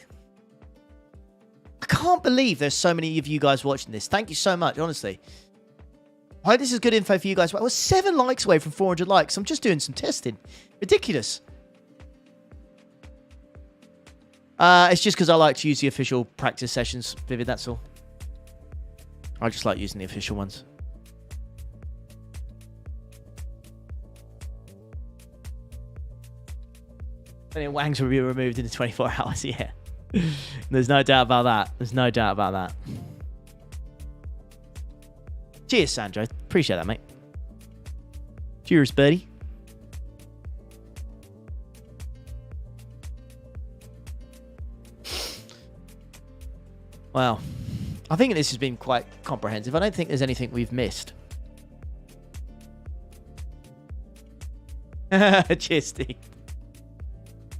[SPEAKER 1] I can't believe there's so many of you guys watching this. Thank you so much, honestly. I hope this is good info for you guys. I was 7 likes away from 400 likes. I'm just doing some testing. Ridiculous. It's just because I like to use the official practice sessions, Vivid, that's all. I just like using the official ones. And then wangs will be removed in 24 hours, yeah. There's no doubt about that. There's no doubt about that. Cheers, Sandro. Appreciate that, mate. Cheers, buddy. Wow. I think this has been quite comprehensive. I don't think there's anything we've missed. Cheers, Steve.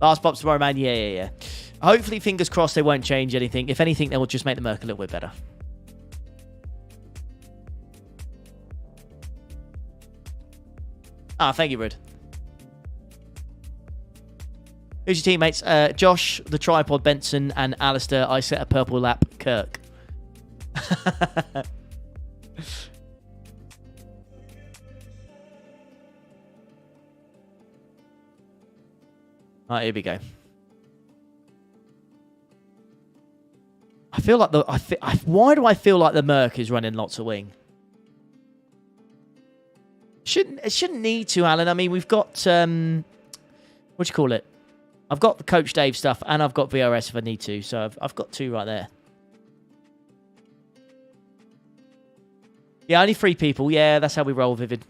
[SPEAKER 1] Last pops tomorrow, man. Yeah. Hopefully, fingers crossed, they won't change anything. If anything, they will just make the Merc a little bit better. Thank you, Rude. Who's your teammates? Josh, the tripod, Benson, and Alistair. I set a purple lap, Kirk. Alright, here we go. I feel like why do I feel like the Merc is running lots of wing? It shouldn't need to, Alan. I mean, we've got what do you call it? I've got the Coach Dave stuff, and I've got VRS if I need to. So I've got 2 right there. Yeah, only 3 people. Yeah, that's how we roll, Vivid.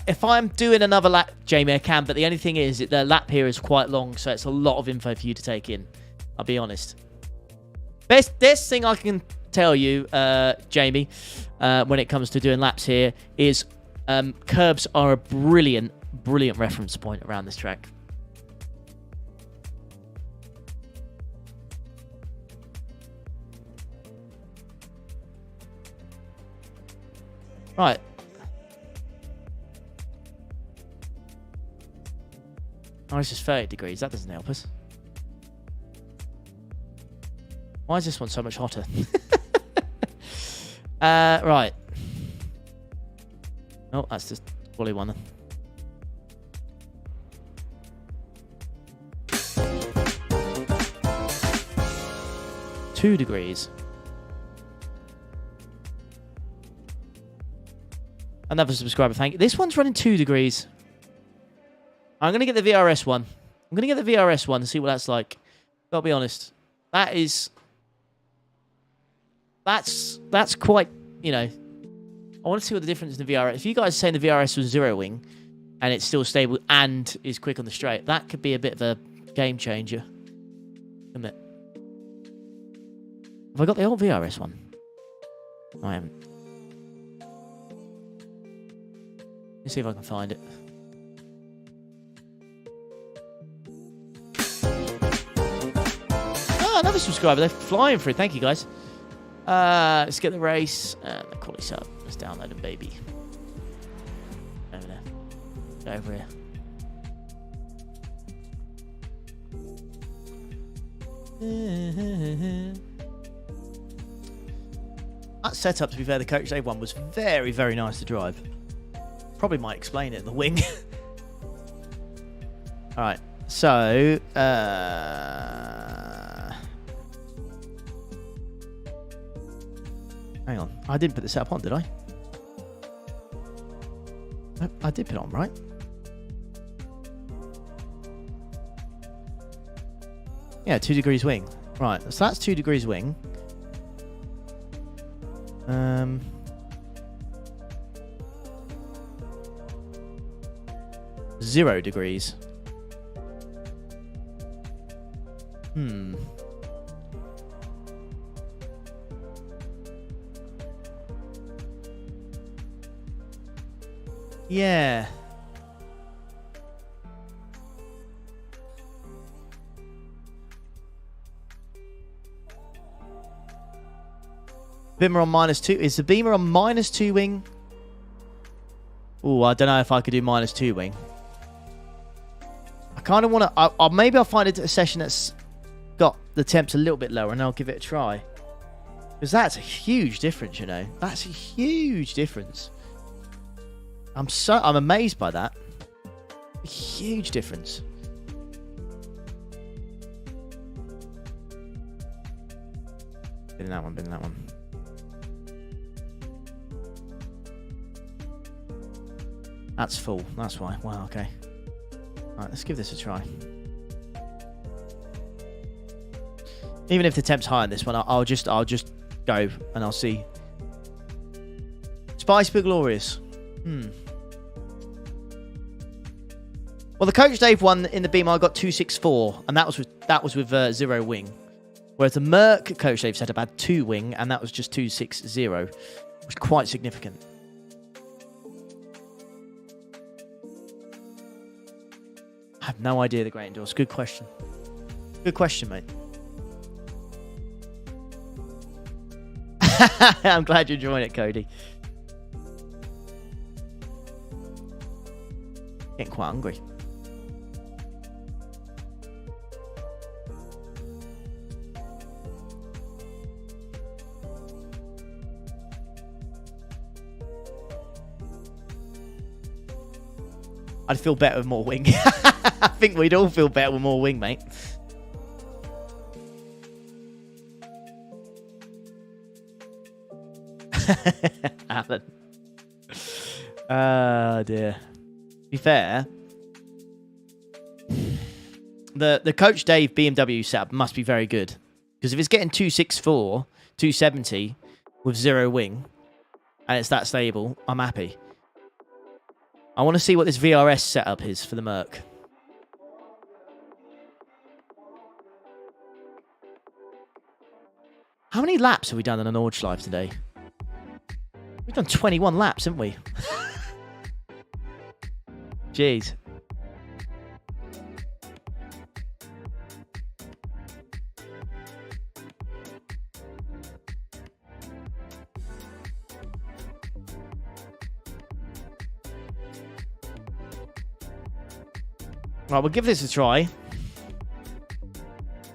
[SPEAKER 1] If I'm doing another lap, Jamie, I can, but the only thing is that the lap here is quite long, so it's a lot of info for you to take in. I'll be honest. Best thing I can tell you, Jamie, when it comes to doing laps here, is curbs are a brilliant reference point around this track. Right. Oh, it's just 30 degrees. That doesn't help us. Why is this one so much hotter? Right. Oh, that's just Wally one then. 2 degrees. Another subscriber, thank you. This one's running 2 degrees. I'm going to get the VRS one. I'm going to get the VRS one and see what that's like. I'll be honest. That's quite, you know... I want to see what the difference in the VRS... If you guys are saying the VRS was 0 wing, and it's still stable and is quick on the straight, that could be a bit of a game changer. Isn't it? Have I got the old VRS one? No, I haven't. Let's see if I can find it. Oh, another subscriber. They're flying through. Thank you, guys. Let's get the race. The quality up. Let's download them, baby. Over there. Go over here. That setup, to be fair, the Coach Dave one was very, very nice to drive. Probably might explain it in the wing. Alright, so... hang on. I didn't put the setup on, did I? I did put it on, right? Yeah, 2 degrees wing. Right, so that's 2 degrees wing. 0 degrees. Yeah. Beamer on -2. Is the Beamer on -2 wing? Oh, I don't know if I could do -2 wing. I kind of want to... maybe I'll find a session that's got the temps a little bit lower and I'll give it a try. Because that's a huge difference, you know. That's a huge difference. I'm amazed by that. A huge difference. Been in that one, been in that one. That's full, that's why. Wow, okay. Alright, let's give this a try. Even if the temp's high on this one, I'll just go and I'll see. Spice but glorious. Well, the Coach Dave one in the Beamer I got 264, and that was with 0 wing. Whereas the Merc Coach Dave setup had 2 wing, and that was just 260, which was quite significant. I have no idea the great endorse. Good question. Good question, mate. I'm glad you're enjoying it, Cody. Getting quite hungry. I'd feel better with more wing. I think we'd all feel better with more wing, mate. Alan. Oh, dear. To be fair, the Coach Dave BMW setup must be very good. Because if it's getting 264, 270 with 0 wing, and it's that stable, I'm happy. I want to see what this VRS setup is for the Merc. How many laps have we done on an Nordschleife today? We've done 21 laps, haven't we? Jeez. Right, we'll give this a try.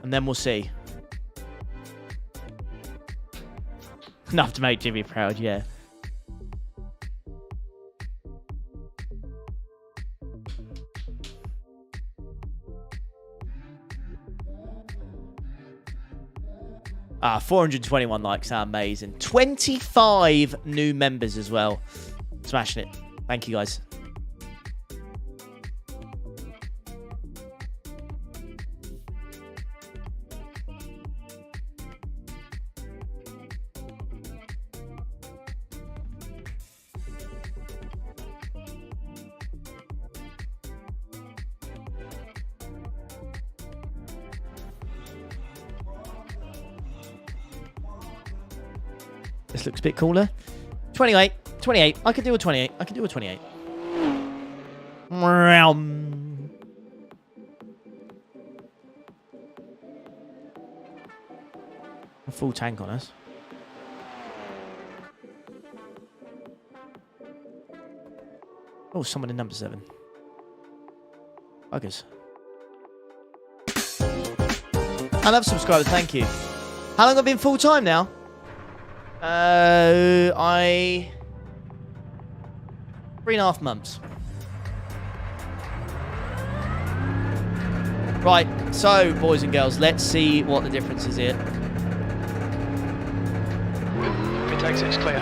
[SPEAKER 1] And then we'll see. Enough to make Jimmy proud, yeah. 421 likes, amazing. 25 new members as well. Smashing it. Thank you, guys. This looks a bit cooler. 28. 28. I could do a 28. I could do a 28. A full tank on us. Oh, someone in number 7. Buggers. I love subscribers. Thank you. How long have I been full time now? 3.5 months. Right, so boys and girls, let's see what the difference is here.
[SPEAKER 2] Pit exit's clear.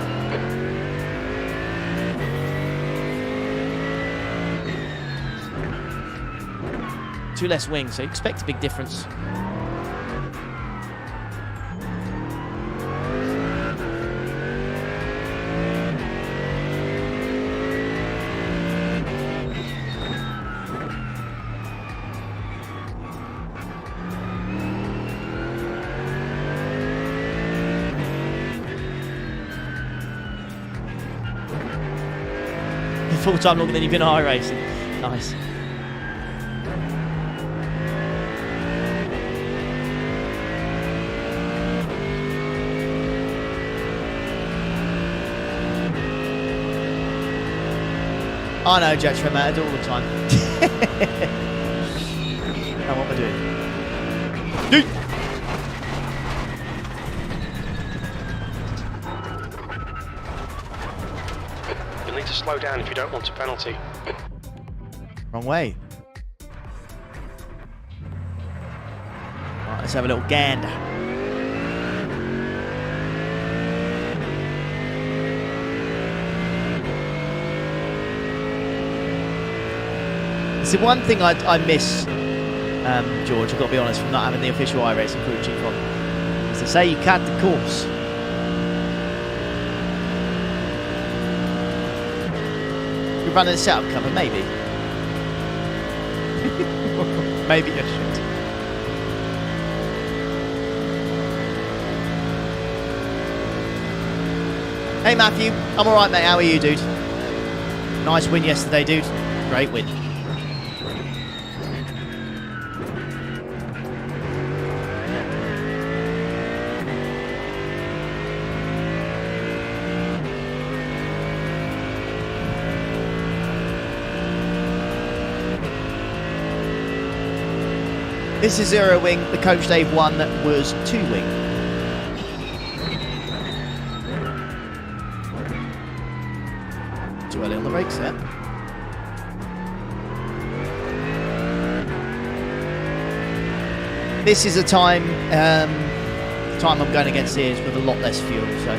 [SPEAKER 1] Two less wings, so you expect a big difference. Full time longer than you've been iRacing. Nice. I know, Jets from I do it all the time. Now what am I doing? Dude.
[SPEAKER 2] You'll need to slow down if you don't want a penalty.
[SPEAKER 1] Wrong way. Right, let's have a little gander. See, one thing I miss, George, I've got to be honest, from not having the official iRacing crew chief on, is to say you cut the course. You're running a setup cover, maybe. Maybe you should. Hey Matthew, I'm alright mate, how are you dude? Nice win yesterday dude, great win. This is 0 wing, the Coach Dave one was 2 wing. Too early on the brakes there. This is a time I'm going against here is with a lot less fuel, so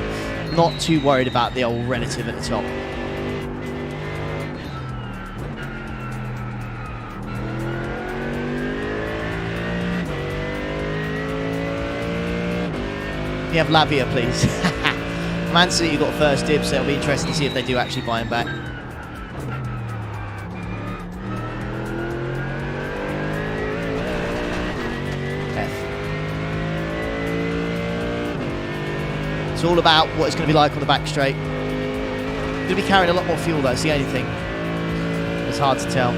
[SPEAKER 1] not too worried about the old relative at the top. You have Lavia, please. From Anthony, you got first dibs, so it'll be interesting to see if they do actually buy him back. F. It's all about what it's going to be like on the back straight. Going to be carrying a lot more fuel, though. It's the only thing. It's hard to tell.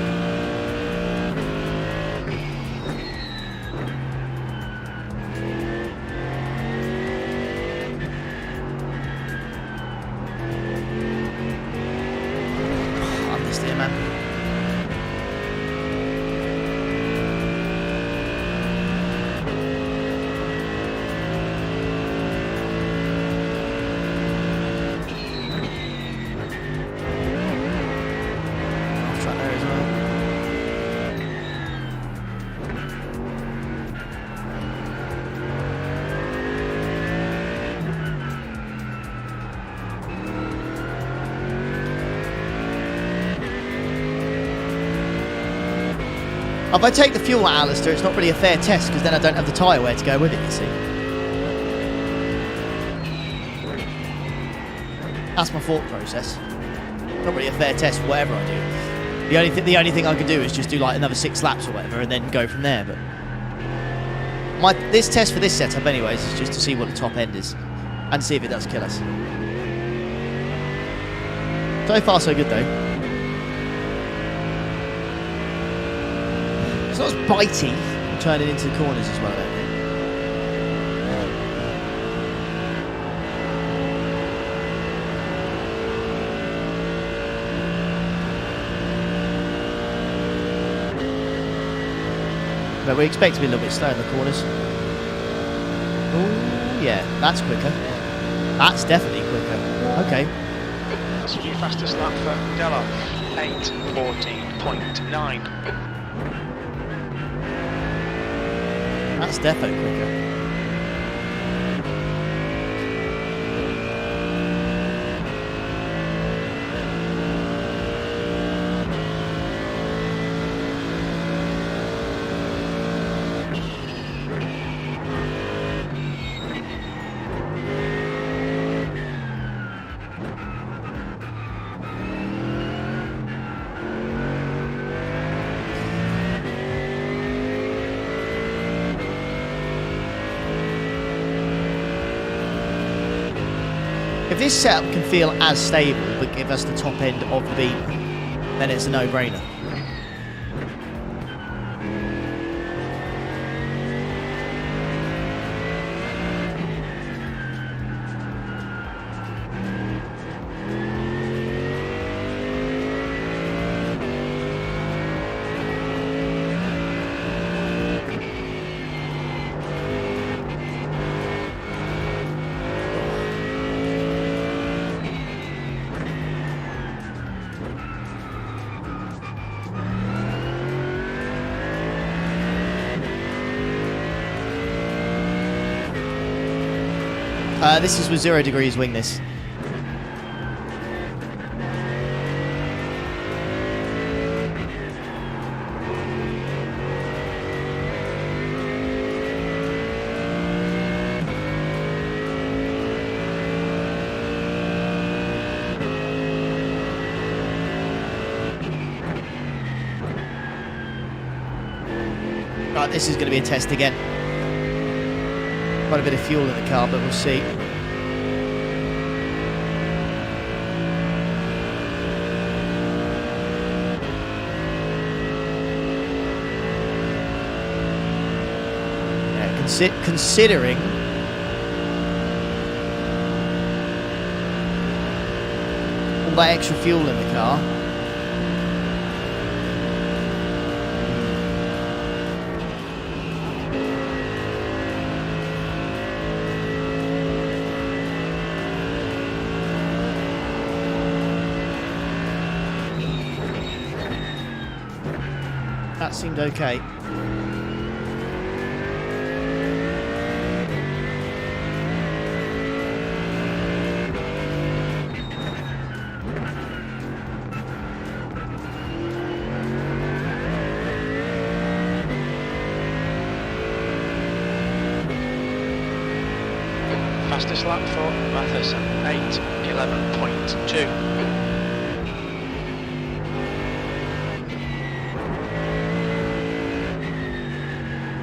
[SPEAKER 1] If I take the fuel out, Alistair, it's not really a fair test because then I don't have the tyre wear to go with it, you see. That's my thought process. Not really a fair test for whatever I do. The only thing I can do is just do like another 6 laps or whatever and then go from there. But this test for this setup anyways is just to see what the top end is and see if it does kill us. So far so good though. It's not as bitey turning into the corners as well, I don't think. But we expect to be a little bit slow in the corners. Oh yeah, that's quicker. That's definitely quicker. Okay.
[SPEAKER 2] That's your fastest lap for Della. 8:14.9.
[SPEAKER 1] That's definitely quicker. If this setup can feel as stable but give us the top end of the Beamer, then it's a no-brainer. This is with 0 degrees wing this. Right, this is going to be a test again. Quite a bit of fuel in the car, but we'll see. Considering all that extra fuel in the car, that seemed okay.
[SPEAKER 2] Fastest lap for Matheson, 8:11.2.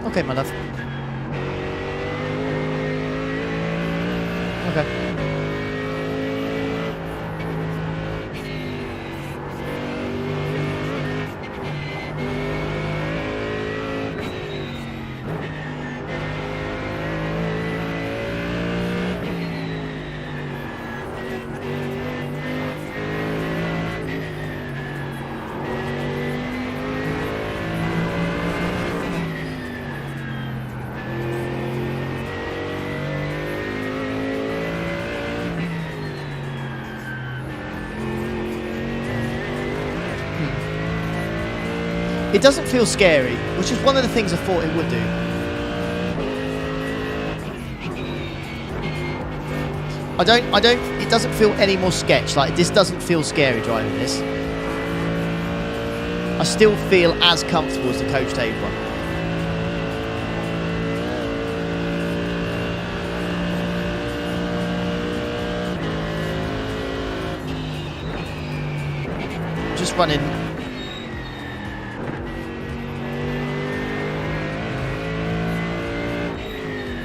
[SPEAKER 1] Okay, my love. Okay. It doesn't feel scary, which is one of the things I thought it would do. It doesn't feel any more sketch. Like, this doesn't feel scary driving this. I still feel as comfortable as the Coach Dave one. Just running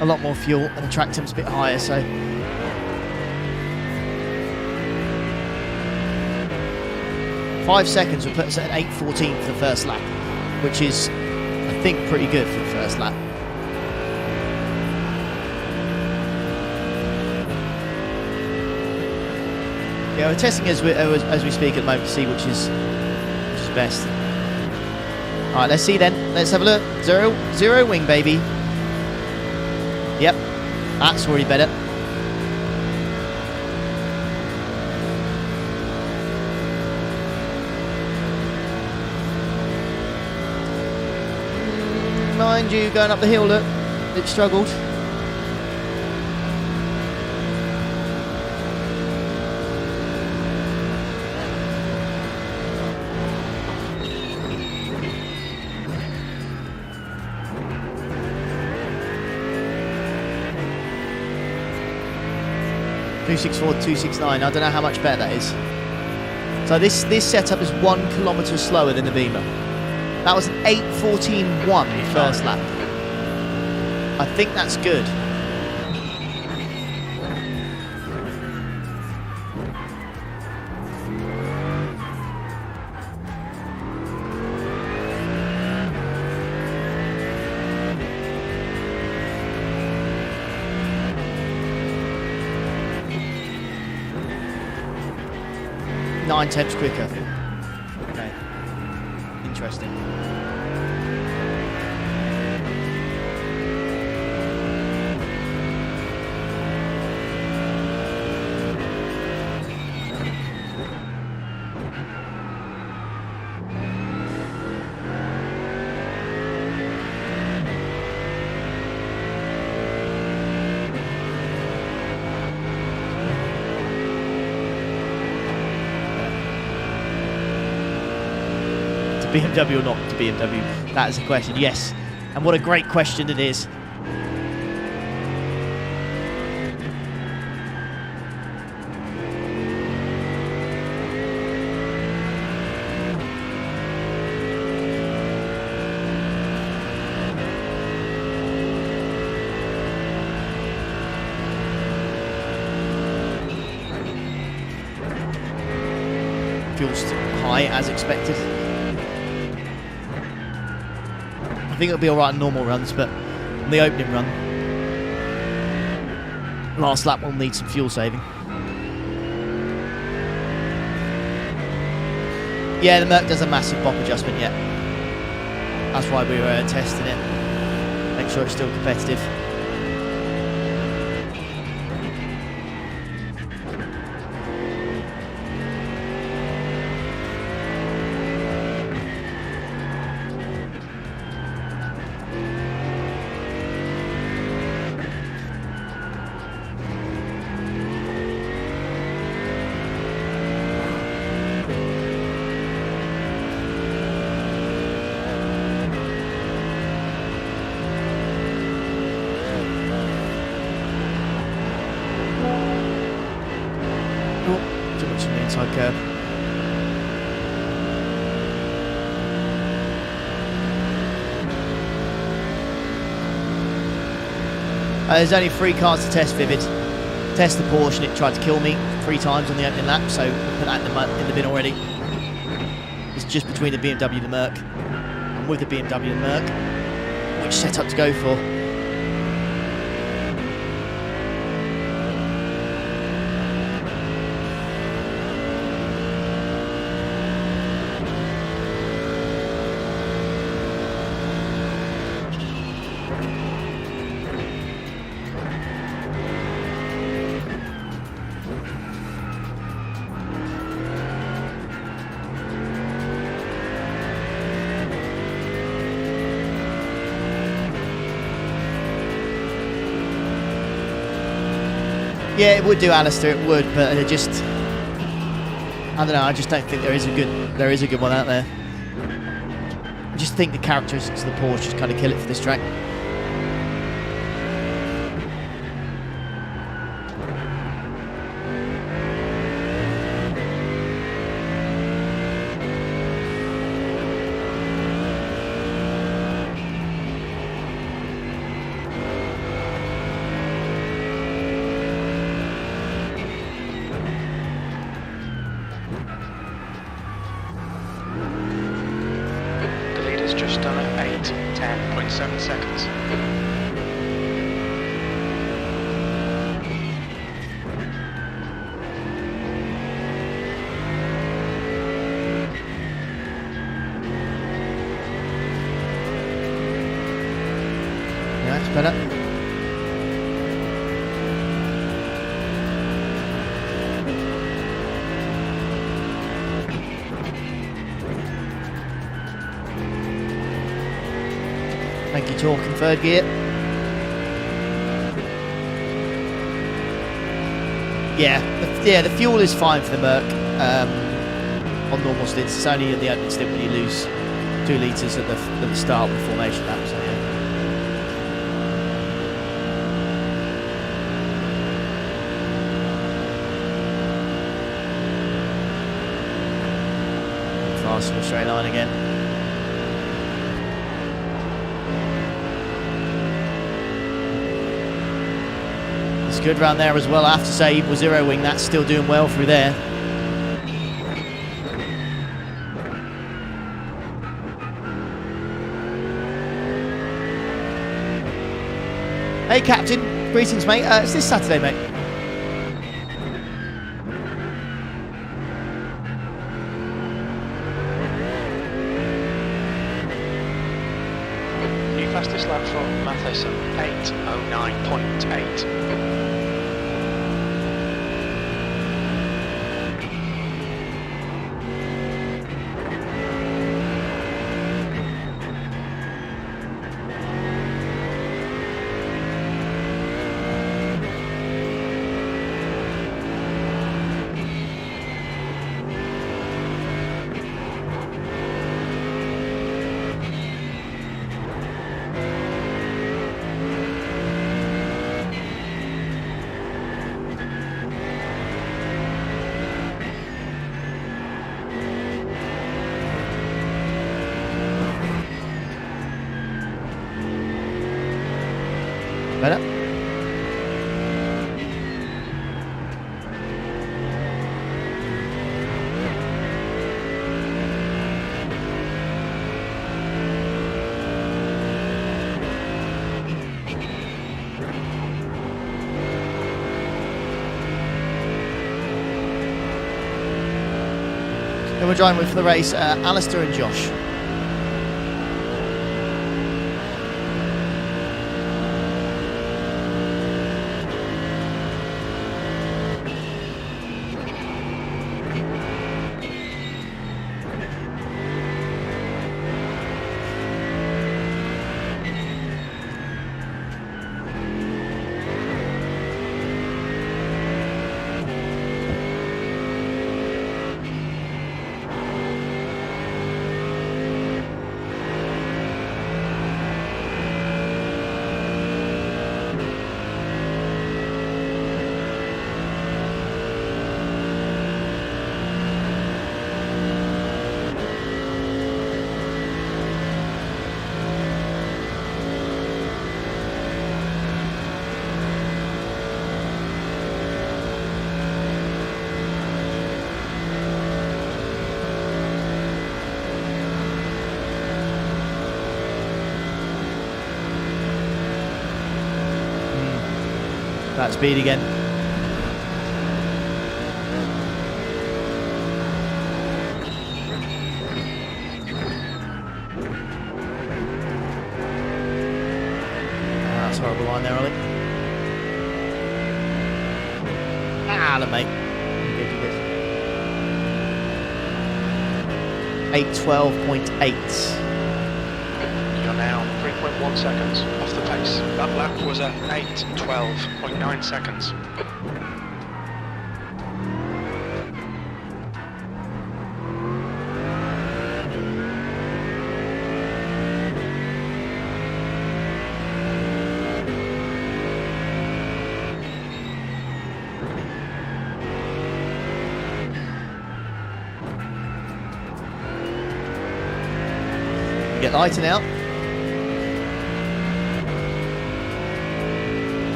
[SPEAKER 1] a lot more fuel and the track temp's a bit higher, so 5 seconds will put us at 8:14 for the first lap, which is, I think, pretty good for the first lap. Yeah, we're testing as we speak at the moment to see which is best. All right, let's see then. Let's have a look. Zero wing, baby. Yep, that's already better. Mind you, going up the hill, look, it struggled. .264 to 269. I don't know how much better that is. So this setup is 1 kilometre slower than the Beamer. That was an 8:14.1 first lap. I think that's good. Nine tenths quicker. Okay. Interesting. BMW or not to BMW? That is the question. Yes, and what a great question it is. Fuel's high as expected. I think it'll be alright on normal runs, but on the opening run, last lap will need some fuel saving. Yeah, the Merc does a massive BOP adjustment yet. That's why we were testing it. Make sure it's still competitive. Curb. There's only 3 cars to test, Vivid. Test the Porsche and it tried to kill me 3 times on the opening lap, so we'll put that in the bin already. It's just between the BMW and the Merc. And with the BMW and the Merc, which setup to go for? Yeah, it would do, Alistair. It would, but it just, I don't know. I just don't think there is a good one out there. I just think the characteristics of the Porsche just kind of kill it for this track.
[SPEAKER 2] Just done at 8:10.7 seconds.
[SPEAKER 1] Yeah, that's better. Thank you, Torque in third gear. Yeah, the fuel is fine for the Merc on normal stints. It's only in the opening stint when you lose 2 litres at the start with the formation lap. So yeah. Fast in the straight line again. Good round there as well. I have to say, even with zero wing, that's still doing well through there. Hey, Captain. Greetings, mate. It's this Saturday, mate.
[SPEAKER 2] New fastest lap from Mathis, 8:09.8.
[SPEAKER 1] Better. Then we're driving with for the race, Alistair and Josh. That speed again. That's a horrible line there, Ollie. Ah, mate. You good. 8:12.8.
[SPEAKER 2] You're now 3.1 seconds off the pace. That lap was at 8:12.9 seconds.
[SPEAKER 1] Get lighter now.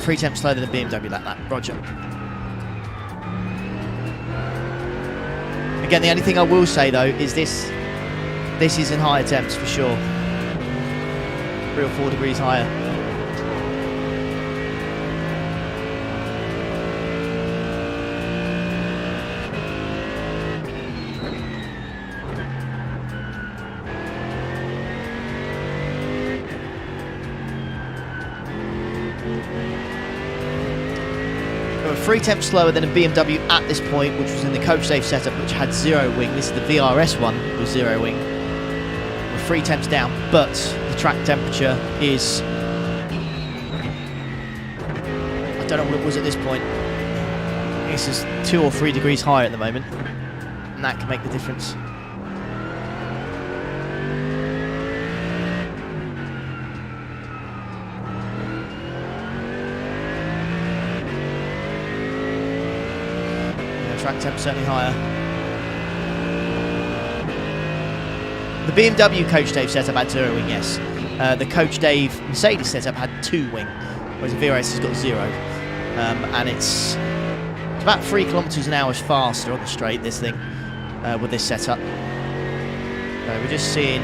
[SPEAKER 1] Three temps slower than a BMW like that. Roger. Again, the only thing I will say though is this is in higher temps for sure. 3 or 4 degrees higher. We're 3 temps slower than a BMW at this point, which was in the coach safe setup, which had 0 wing. This is the VRS one with 0 wing. We're 3 temps down, but the track temperature is, I don't know what it was at this point. This is 2 or 3 degrees higher at the moment, and that can make the difference. Track temp certainly higher. The BMW Coach Dave setup had 0 wing, yes. The Coach Dave Mercedes setup had 2 wing, whereas the VRS has got 0. And it's about 3 kilometers an hour faster on the straight, this thing, with this setup. We're just seeing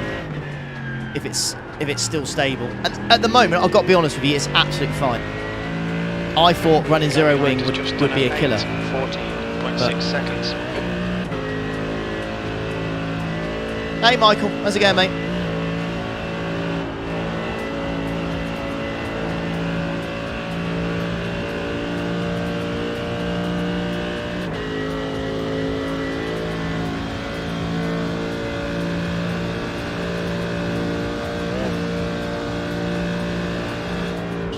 [SPEAKER 1] if it's still stable. And at the moment, I've got to be honest with you, it's absolutely fine. I thought running 0 wing would be a killer.
[SPEAKER 2] 14.6 seconds.
[SPEAKER 1] Hey Michael, how's it going, mate?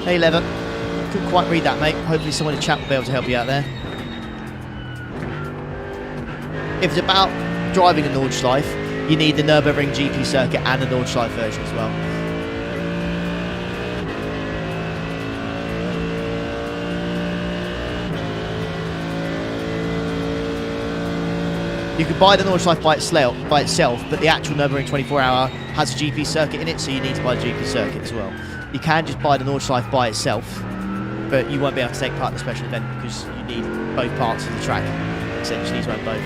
[SPEAKER 1] Hey Lever, couldn't quite read that, mate. Hopefully someone in chat will be able to help you out there. If it's about driving a Nordschleife, you need the Nurburgring GP circuit and the Nordschleife version as well. You could buy the Nordschleife by itself, but the actual Nurburgring 24-hour has a GP circuit in it, so you need to buy the GP circuit as well. You can just buy the Nordschleife by itself, but you won't be able to take part in the special event because you need both parts of the track, essentially, to run both.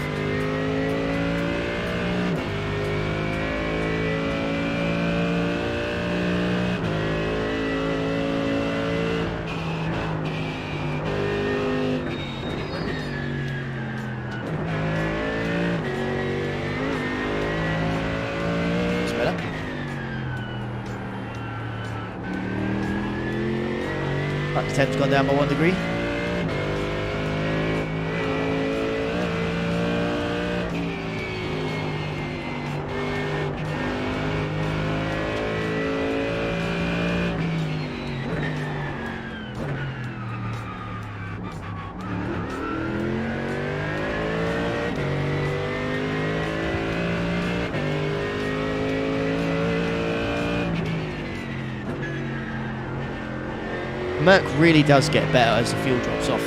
[SPEAKER 1] The temp's gone down by 1 degree. Merc really does get better as the fuel drops off.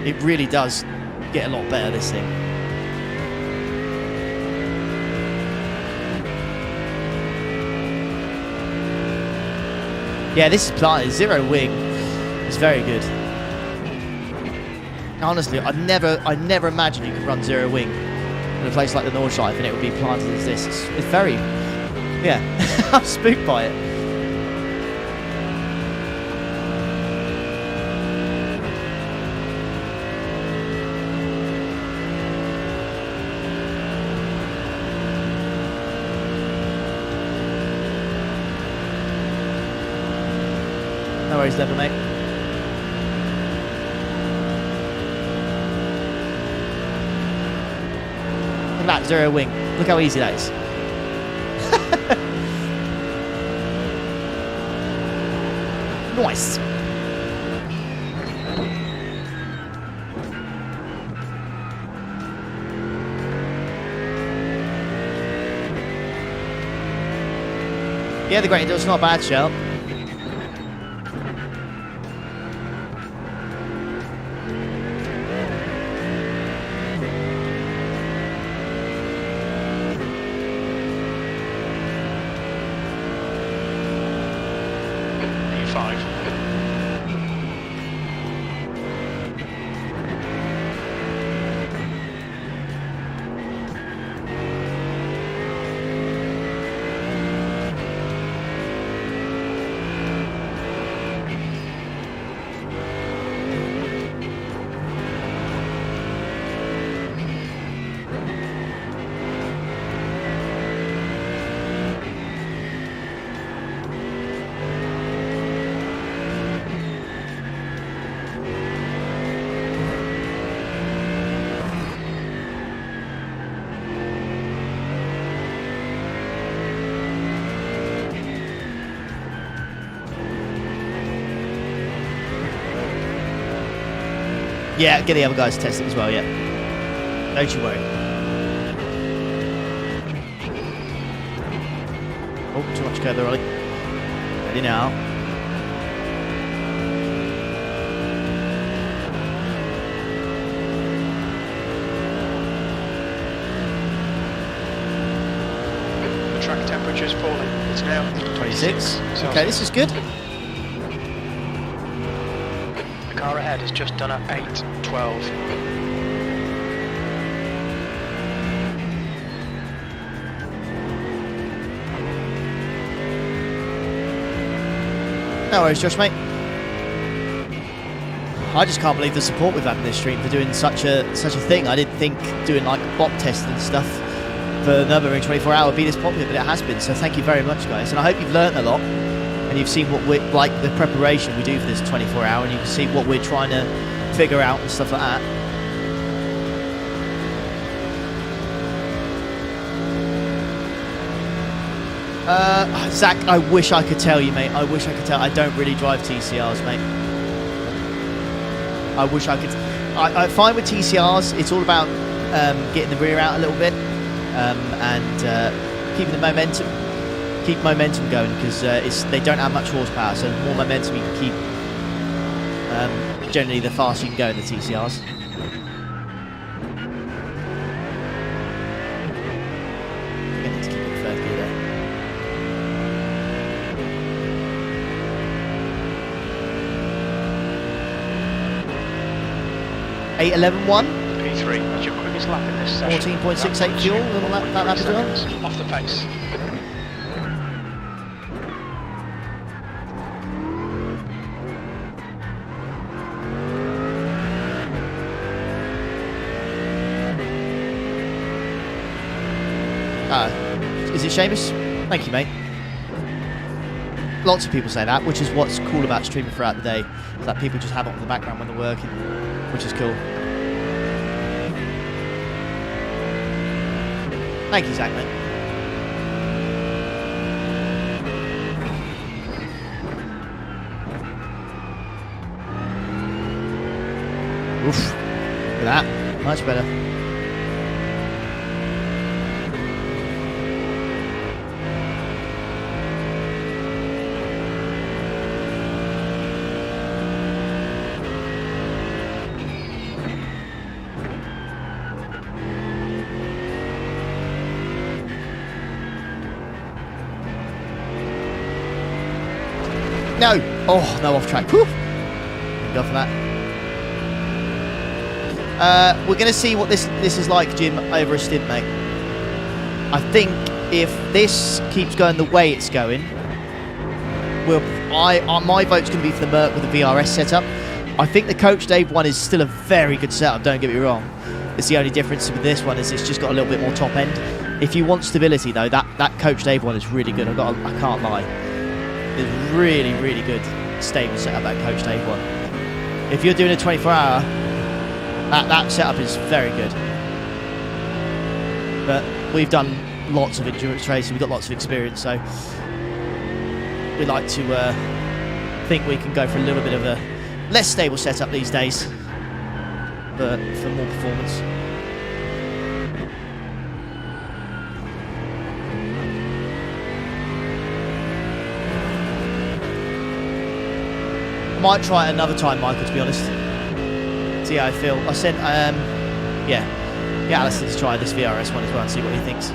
[SPEAKER 1] It really does get a lot better, this thing. Yeah, this is planted. 0 wing is very good. Honestly, I'd never imagined you could run 0 wing in a place like the Nordschleife and it would be planted as this. It's very, yeah, I'm spooked by it. No worries, Lever, mate. Look at that, 0 wing. Look how easy that is. Nice. Yeah, the Great Endurance, not a bad shout. Yeah, get the other guys to test it as well, yeah. Don't you worry. Oh, too much go there, Ollie. Ready now.
[SPEAKER 2] The track temperature is falling. It's now
[SPEAKER 1] 26. Okay, this is good.
[SPEAKER 2] The car ahead has just done at 8:12.
[SPEAKER 1] No worries, Josh, mate. I just can't believe the support we've had in this stream for doing such a thing. I didn't think doing like BOP testing and stuff for Nurburgring 24 hour would be this popular, but it has been. So thank you very much, guys. And I hope you've learnt a lot and you've seen what we're like, the preparation we do for this 24 hour, and you can see what we're trying to figure out and stuff like that. Zach, I wish I could tell you, mate. I wish I could tell. I don't really drive TCRs, mate. I wish I could. I find with TCRs, it's all about getting the rear out a little bit and keeping the momentum. Keep momentum going, because they don't have much horsepower. So the more momentum you can keep, generally the faster you can go in the TCRs. I need to keep it in third gear there. 8:11.1.
[SPEAKER 2] P3, that's your quickest lap in this session.
[SPEAKER 1] 14.68 fuel, little lap as well.
[SPEAKER 2] Off the pace.
[SPEAKER 1] Is it Seamus? Thank you, mate. Lots of people say that, which is what's cool about streaming throughout the day, is that people just have it on the background when they're working, which is cool. Thank you, Zach, mate. Oof. Look at that. Much better. No! Oh, no, off track. Whew. Go for that. We're going to see what this is like, Jim, over a stint, mate. I think if this keeps going the way it's going, my vote's going to be for the Merc with the VRS setup. I think the Coach Dave one is still a very good setup, don't get me wrong. It's the only difference with this one is it's just got a little bit more top end. If you want stability, though, that Coach Dave one is really good. I can't lie. It's really, really good stable setup, that Coach Dave one. If you're doing a 24-hour, that setup is very good. But we've done lots of endurance racing, we've got lots of experience, so we like to think we can go for a little bit of a less stable setup these days, but for more performance. I might try it another time, Michael, to be honest. See how I feel. I sent, get Alison to try this VRS one as well and see what he thinks.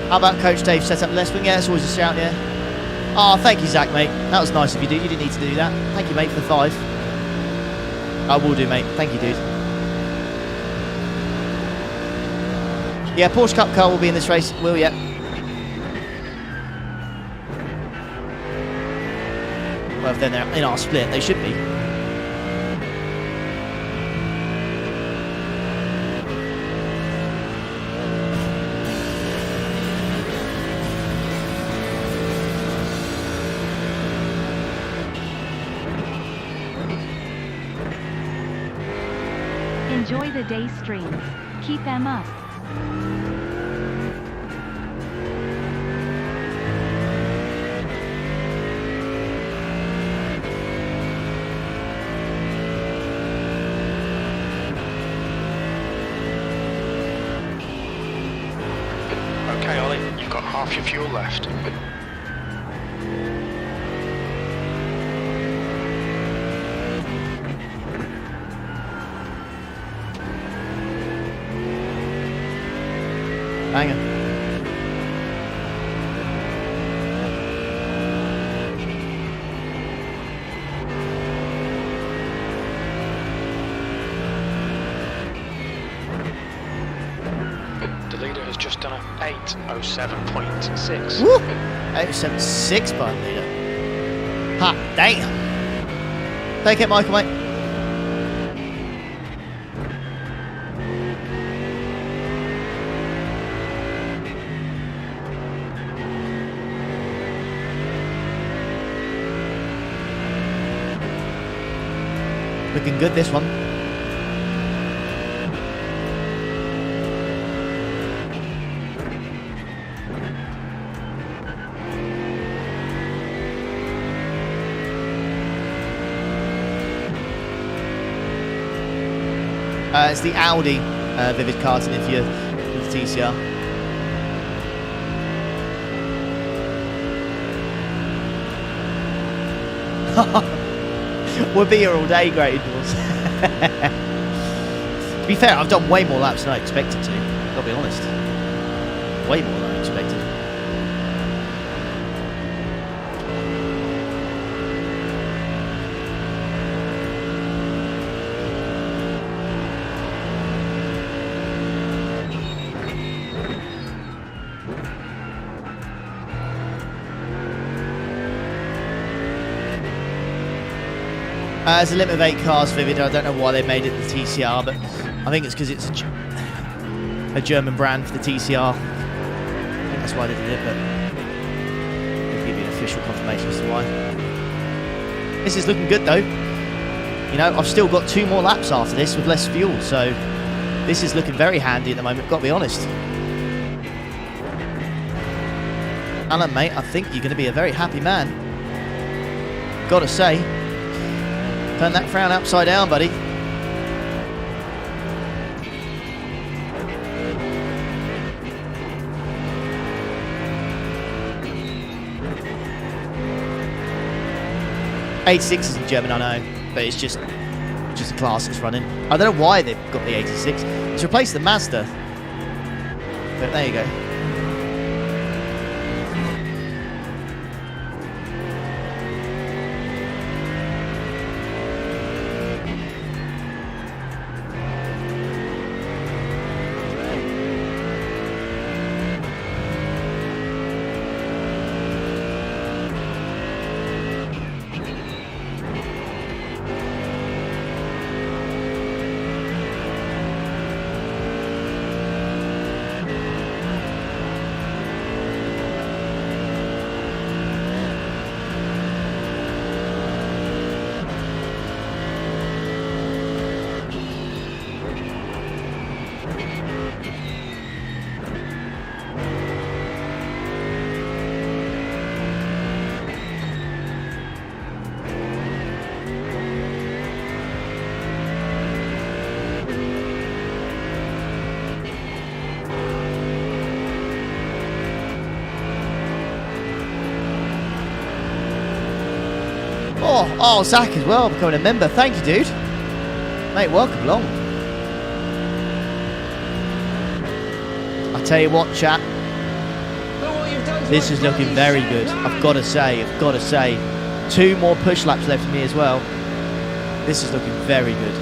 [SPEAKER 1] How about Coach Dave set up less wing? Yeah, that's always a shout, yeah. Oh, thank you, Zach, mate. That was nice of you, dude. You didn't need to do that. Thank you, mate, for the 5. I will do, mate. Thank you, dude. Yeah, Porsche Cup car will be in this race. Will, yeah. Well, if they're in our split, they should be.
[SPEAKER 4] Enjoy the day streams. Keep them up.
[SPEAKER 2] got half your fuel left.
[SPEAKER 1] Banger.
[SPEAKER 2] The leader has just done a 8:07.6.
[SPEAKER 1] Woo! 876 by the leader. Ha, damn. Take it, Michael, mate. Looking good, this one. It's the Audi Vivid Carton if you're with TCR. We'll be here all day, great indoors. To be fair, I've done way more laps than I expected to. Gotta be honest. Way more than I expected. There's a limit of 8 cars, Vivid. I don't know why they made it the TCR, but I think it's because it's a German brand for the TCR. I think that's why they did it, but I'll give you an official confirmation as to why. This is looking good, though. You know, I've still got 2 more laps after this with less fuel, so this is looking very handy at the moment, gotta be honest. Alan, mate, I think you're going to be a very happy man. Gotta say. Turn that frown upside down, buddy. '86 isn't German, I know, but it's just a class that's running. I don't know why they've got the 86. It's replaced the Mazda. But there you go. Oh, Zach as well, becoming a member. Thank you, dude. Mate, welcome along. I tell you what, chat. This is looking very good. I've got to say. 2 more push laps left for me as well. This is looking very good.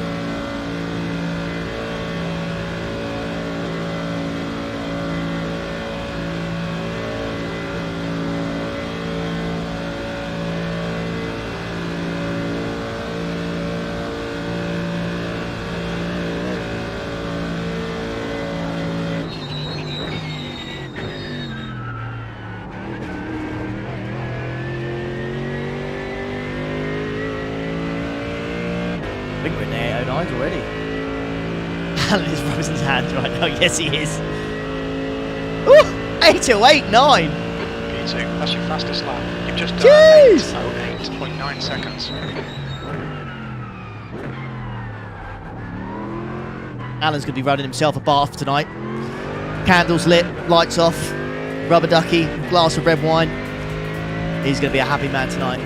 [SPEAKER 1] I think we're in the 809 already. Alan is rubbing his hands right now. Yes, he is. Ooh, 808.9.
[SPEAKER 2] P2, that's your fastest lap. You've just done 8:08.9 seconds.
[SPEAKER 1] Alan's going to be running himself a bath tonight. Candles lit, lights off. Rubber ducky, glass of red wine. He's going to be a happy man tonight.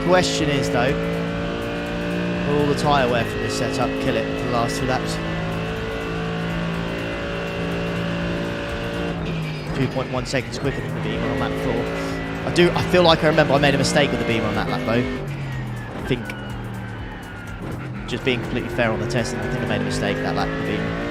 [SPEAKER 1] Question is though, will all the tyre wear from this setup kill it for the last 2 laps? 2.1 seconds quicker than the Beamer on lap 4. I feel like I remember I made a mistake with the Beamer on that lap though. I think, just being completely fair on the testing, I think I made a mistake that lap with the Beamer.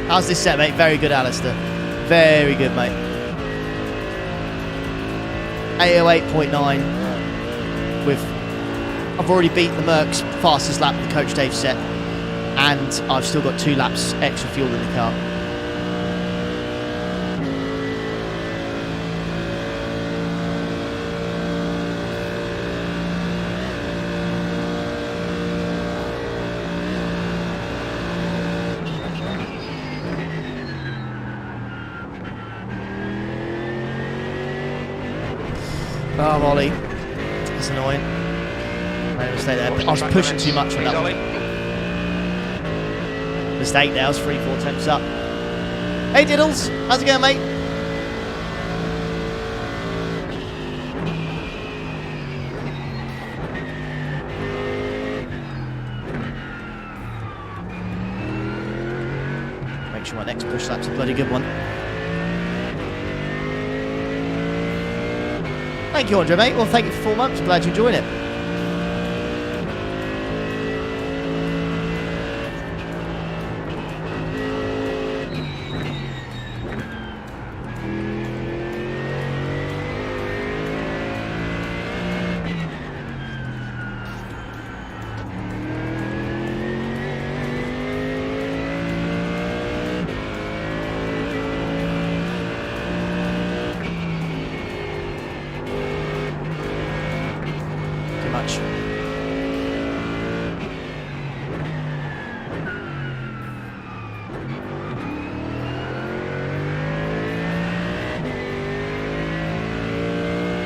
[SPEAKER 1] How's this set, mate? Very good, Alistair. Very good, mate. 808.9 with... I've already beat the Merc's fastest lap with the Coach Dave set, and I've still got 2 laps extra fuel in the car. Oh, Ollie. That's annoying. Made a mistake there. I was pushing too much on that one. Mistake there. I was 3-4 attempts up. Hey, Diddles. How's it going, mate? Make sure my next push lap's a bloody good one. Thank you, Andre, mate. Well, thank you for 4 months. I'm glad you enjoyed it.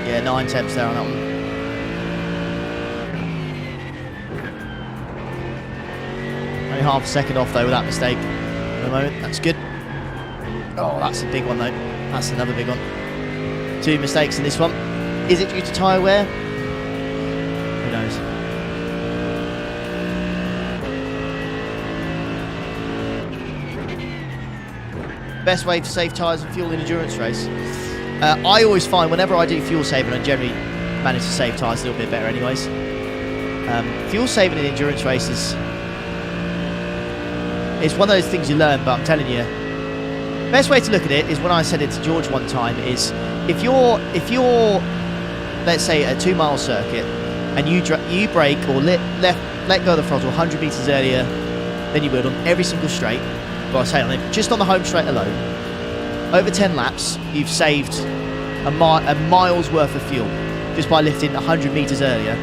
[SPEAKER 1] Yeah, 9 temps there on that one. Only half a second off though with that mistake at the moment. That's good. Oh, that's a big one though. That's another big one. 2 mistakes in this one. Is it due to tyre wear? Who knows? Best way to save tyres and fuel in endurance race? I always find whenever I do fuel saving, I generally manage to save tyres a little bit better anyways. Fuel saving in endurance races is one of those things you learn, but I'm telling you, best way to look at it is when I said it to George one time is if you're let's say a 2-mile circuit and you brake or let go of the throttle 100 metres earlier than you would on every single straight, well I say on it, just on the home straight alone, over 10 laps you've saved a mile's worth of fuel just by lifting 100 metres earlier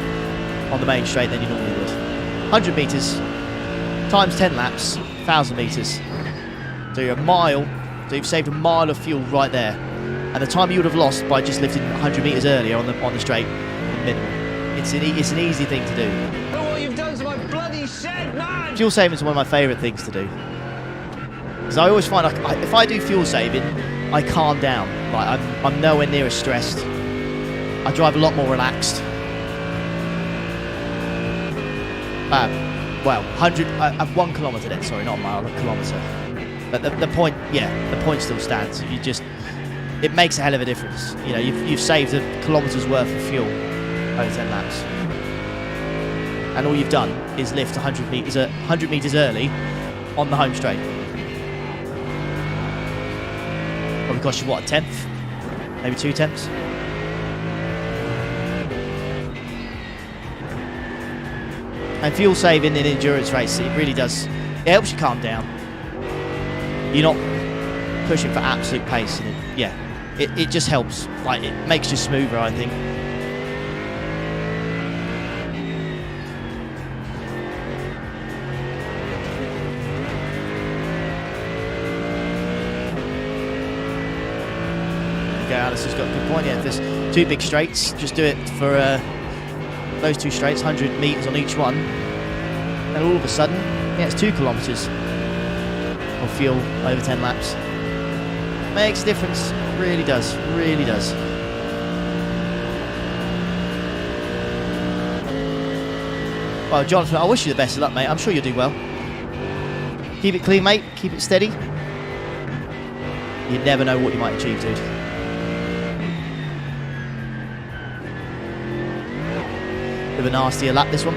[SPEAKER 1] on the main straight than you normally would. 100 metres times 10 laps, 1,000 metres. So you're a mile, so you've saved a mile of fuel right there And the time you would have lost by just lifting 100 metres earlier on the straight, minimal. It's an easy thing to do.
[SPEAKER 3] Look what you've done to my bloody shed, man!
[SPEAKER 1] Fuel saving is one of my favourite things to do. Because I always find if I do fuel saving, I calm down. Like I'm nowhere near as stressed. I drive a lot more relaxed. Well, 1 kilometre then. Sorry, not a mile, a kilometre. But the point still stands. It makes a hell of a difference. You know, you've saved a kilometre's worth of fuel over 10 laps, and all you've done is lift 100 meters early on the home straight. Probably cost you what, a tenth, maybe 2 tenths. And fuel saving in endurance race, it really does. It helps you calm down. You're not pushing for absolute pace, and it just helps. Like, it makes you smoother, I think. Okay, Alice has got a good point. Yeah, if there's 2 big straights, just do it for those 2 straights, 100 metres on each one, and all of a sudden, it's 2 kilometres of fuel over 10 laps. Makes a difference, really does, really does. Well, Jonathan, I wish you the best of luck, mate. I'm sure you'll do well. Keep it clean, mate. Keep it steady. You never know what you might achieve, dude. Bit of a nastier lap, this one.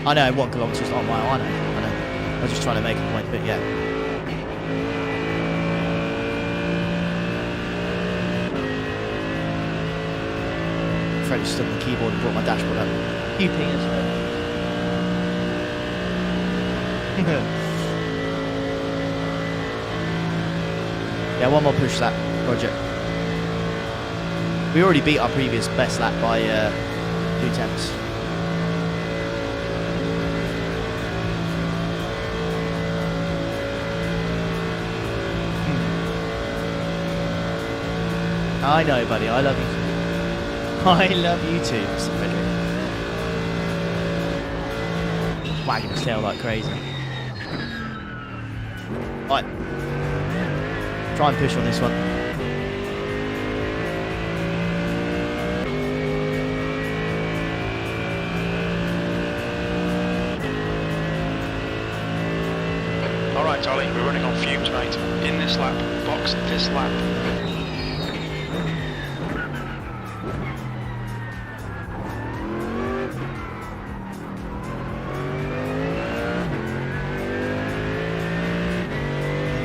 [SPEAKER 1] I know 1 kilometre is not a mile. I know. I was just trying to make a point, but yeah. Fred just stood on the keyboard and brought my dashboard up. You penis, man. Yeah, 1 more push lap, Roger. We already beat our previous best lap by 2 tenths. I know, buddy. I love you too. I love you too, Mr. Frederick. Wagging his tail like crazy. Right. Try and push on this one.
[SPEAKER 2] Alright, Ollie, we're running on fumes, mate. In this lap, box this lap.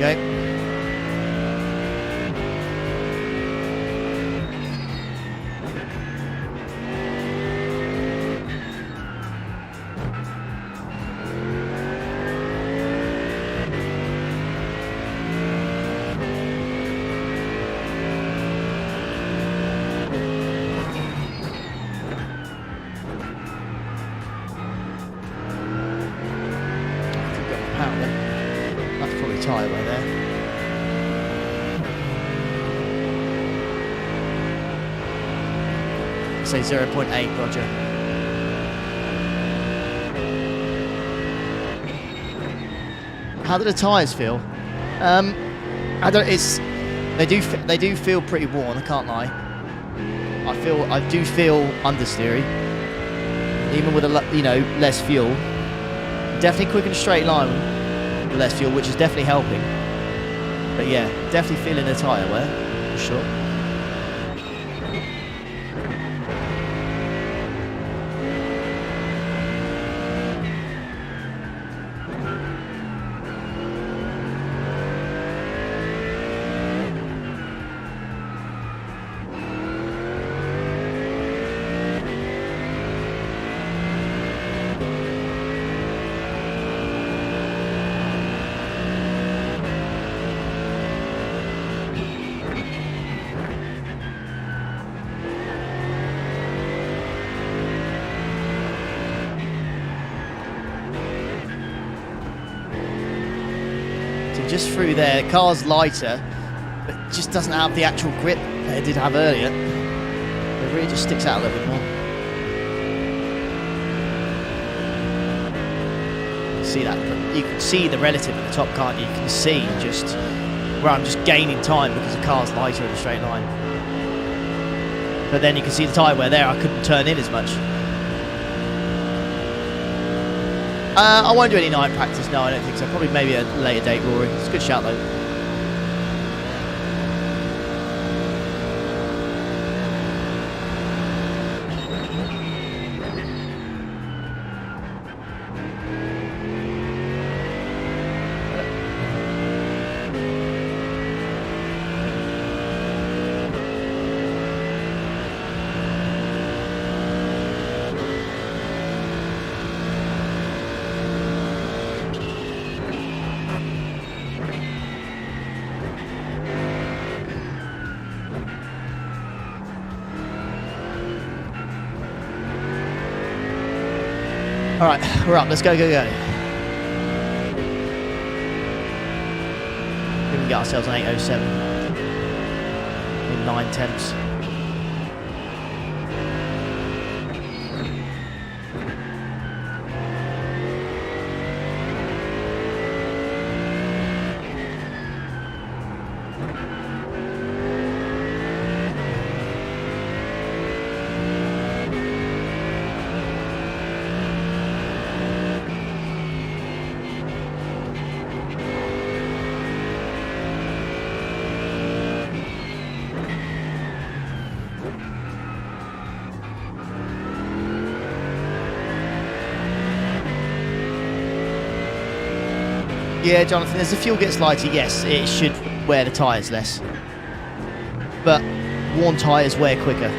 [SPEAKER 1] Okay. That's probably tyre by there. Say 0.8, Roger. How do the tyres feel? I don't. They do feel pretty worn. I can't lie. I do feel understeery, even with less fuel. Definitely quick in a straight line with less fuel, which is definitely helping. But yeah, definitely feeling the tyre wear for sure. So just through there, the car's lighter, but it just doesn't have the actual grip that it did have earlier. It really just sticks out a little bit more. See that? You can see the relative at the top, can't you? You can see just where I'm just gaining time because the car's lighter in a straight line. But then you can see the tyre wear there. I couldn't turn in as much. I won't do any night practice. No, I don't think so. Probably maybe a later date, Rory. It's a good shout though. Alright, we're up. Let's go, go, go. We can get ourselves an 807 in 9 temps. Yeah, Jonathan, as the fuel gets lighter, yes, it should wear the tyres less. But worn tyres wear quicker,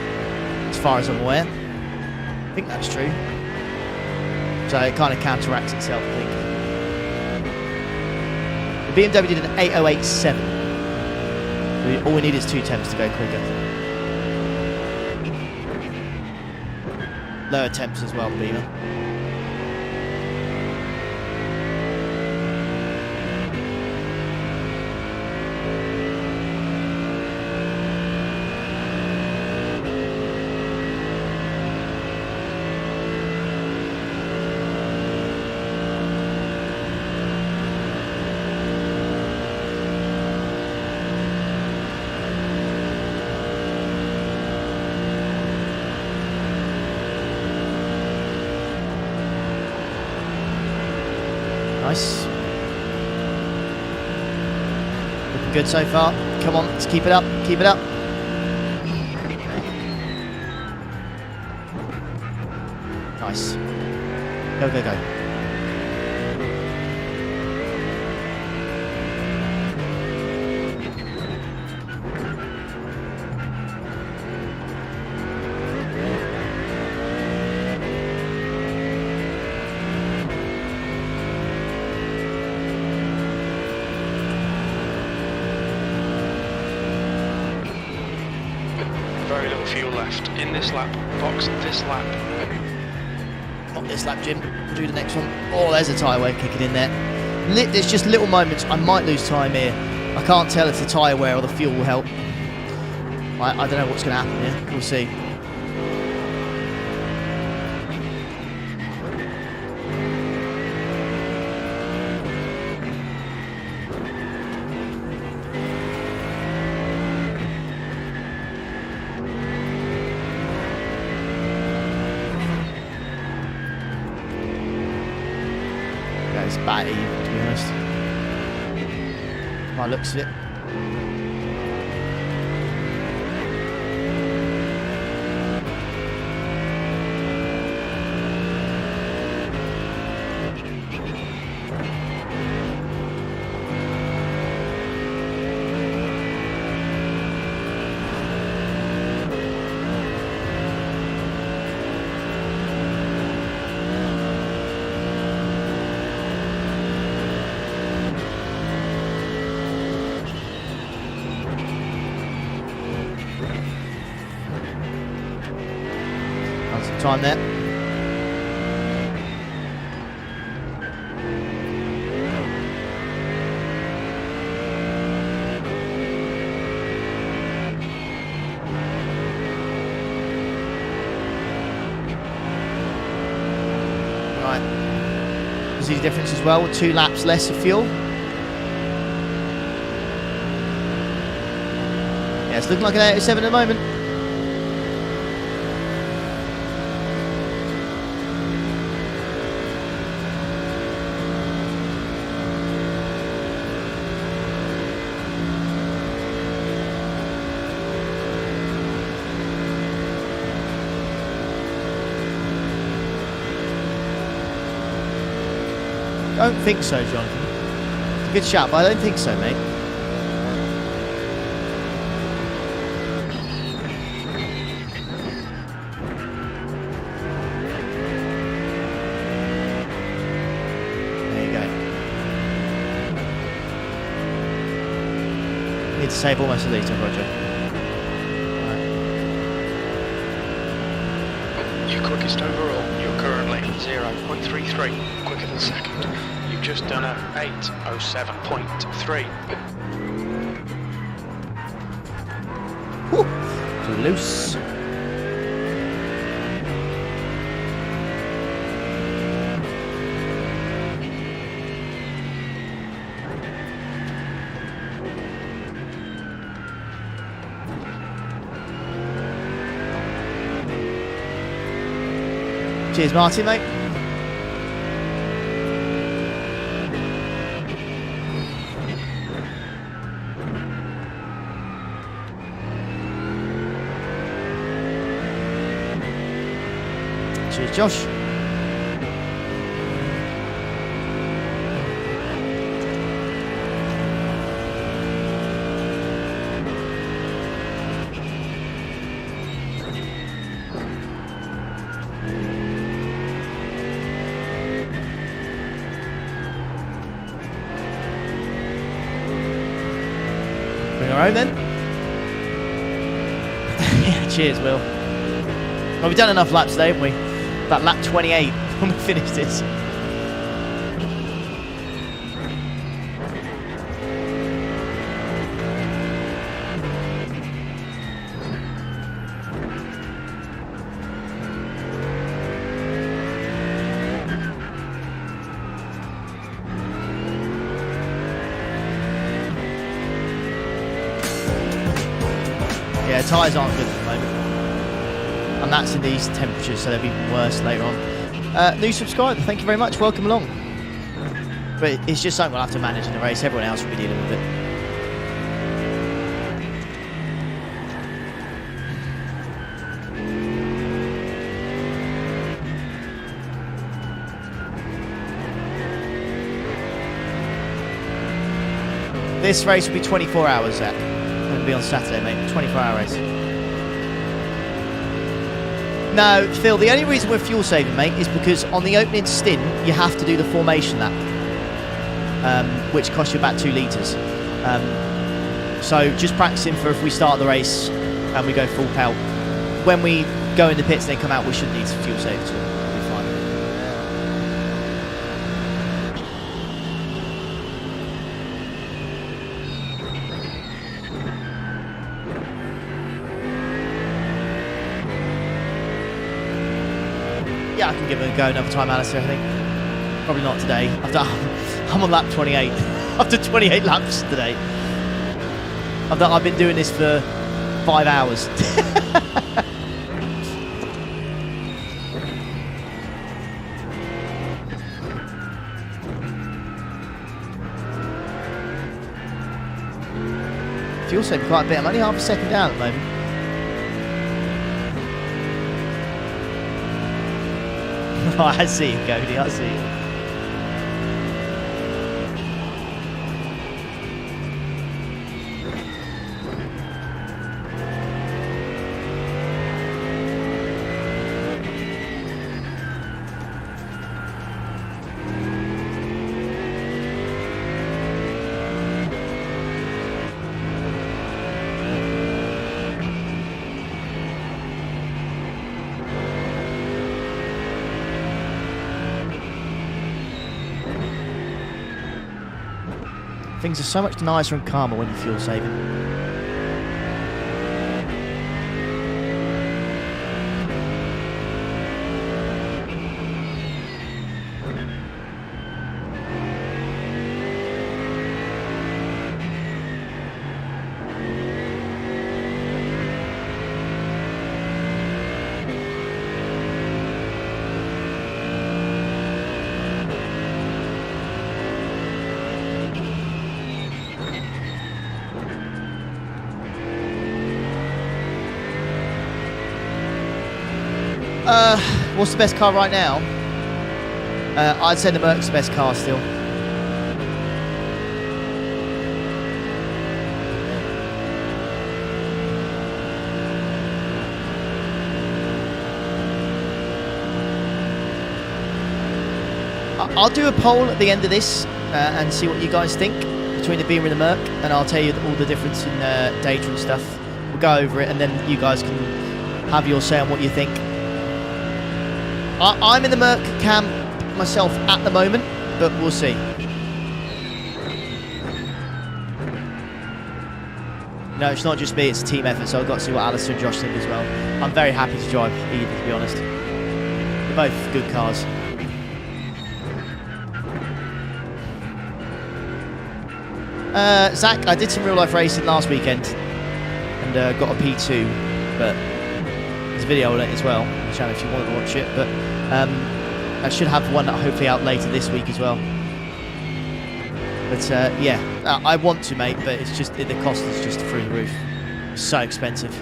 [SPEAKER 1] as far as I'm aware. I think that's true. So it kind of counteracts itself, I think. The BMW did an 8087. All we need is 2 temps to go quicker. Lower temps as well, Beamer. Nice. Looking good so far. Come on, let's keep it up. Keep it up. Nice. Go, go, go.
[SPEAKER 2] Very little fuel left. In this lap, box this lap.
[SPEAKER 1] Not this lap, Jim. Do the next one. Oh, there's a tyre wear kicking in there. There's just little moments. I might lose time here. I can't tell if the tyre wear or the fuel will help. I don't know what's going to happen here. We'll see. It's batty, to be honest. By the looks of it. Time there. obviously the difference as well, with 2 laps less of fuel. Yeah, it's looking like an 807 at the moment. I don't think so, Jonathan. It's a good shout, but I don't think so, mate. There you go. Need to save almost a litre, Roger.
[SPEAKER 2] Your quickest overall, you're currently 0.33, quicker than second. You've just done a 807.3.
[SPEAKER 1] Whew. Too loose. Cheers, Martin, mate. Cheers, Josh. Bring her home then. Yeah, cheers, Will. Well, we've done enough laps today, haven't we? About lap 28 when we finish this. Yeah, tyres aren't good at the moment. And that's in these temperatures, so they'll be even worse later on. New subscriber, thank you very much, welcome along. But it's just something we'll have to manage in the race, everyone else will be dealing with it. This race will be 24 hours, Zach. It'll be on Saturday, mate, 24-hour race. No, Phil, the only reason we're fuel saving, mate, is because on the opening stint, you have to do the formation lap, which costs you about 2 litres. So just practicing for if we start the race and we go full pelt. When we go in the pits and they come out, we shouldn't need to fuel save at all. We'll be fine. Yeah, I can give it a go another time, Alistair, I think. Probably not today. I'm on lap 28. After 28 laps today. I've been doing this for 5 hours. Fuel saving quite a bit. I'm only half a second down at the moment. Oh, I see you, Cody, I see you. Things are so much nicer and calmer when you're fuel saving. What's the best car right now? I'd say the Merc's the best car still. I'll do a poll at the end of this and see what you guys think between the Beamer and the Merc, and I'll tell you all the difference in data and stuff. We'll go over it, and then you guys can have your say on what you think. I'm in the Merc camp myself at the moment, but we'll see. No, it's not just me, it's a team effort, so I've got to see what Alistair and Josh think as well. I'm very happy to drive either, to be honest. They're both good cars. Zach, I did some real life racing last weekend and got a P2, but there's a video on it as well, on the channel if you want to watch it. But I should have one hopefully out later this week as well. But yeah, I want to, mate, but it's just the cost is just through the roof. So expensive,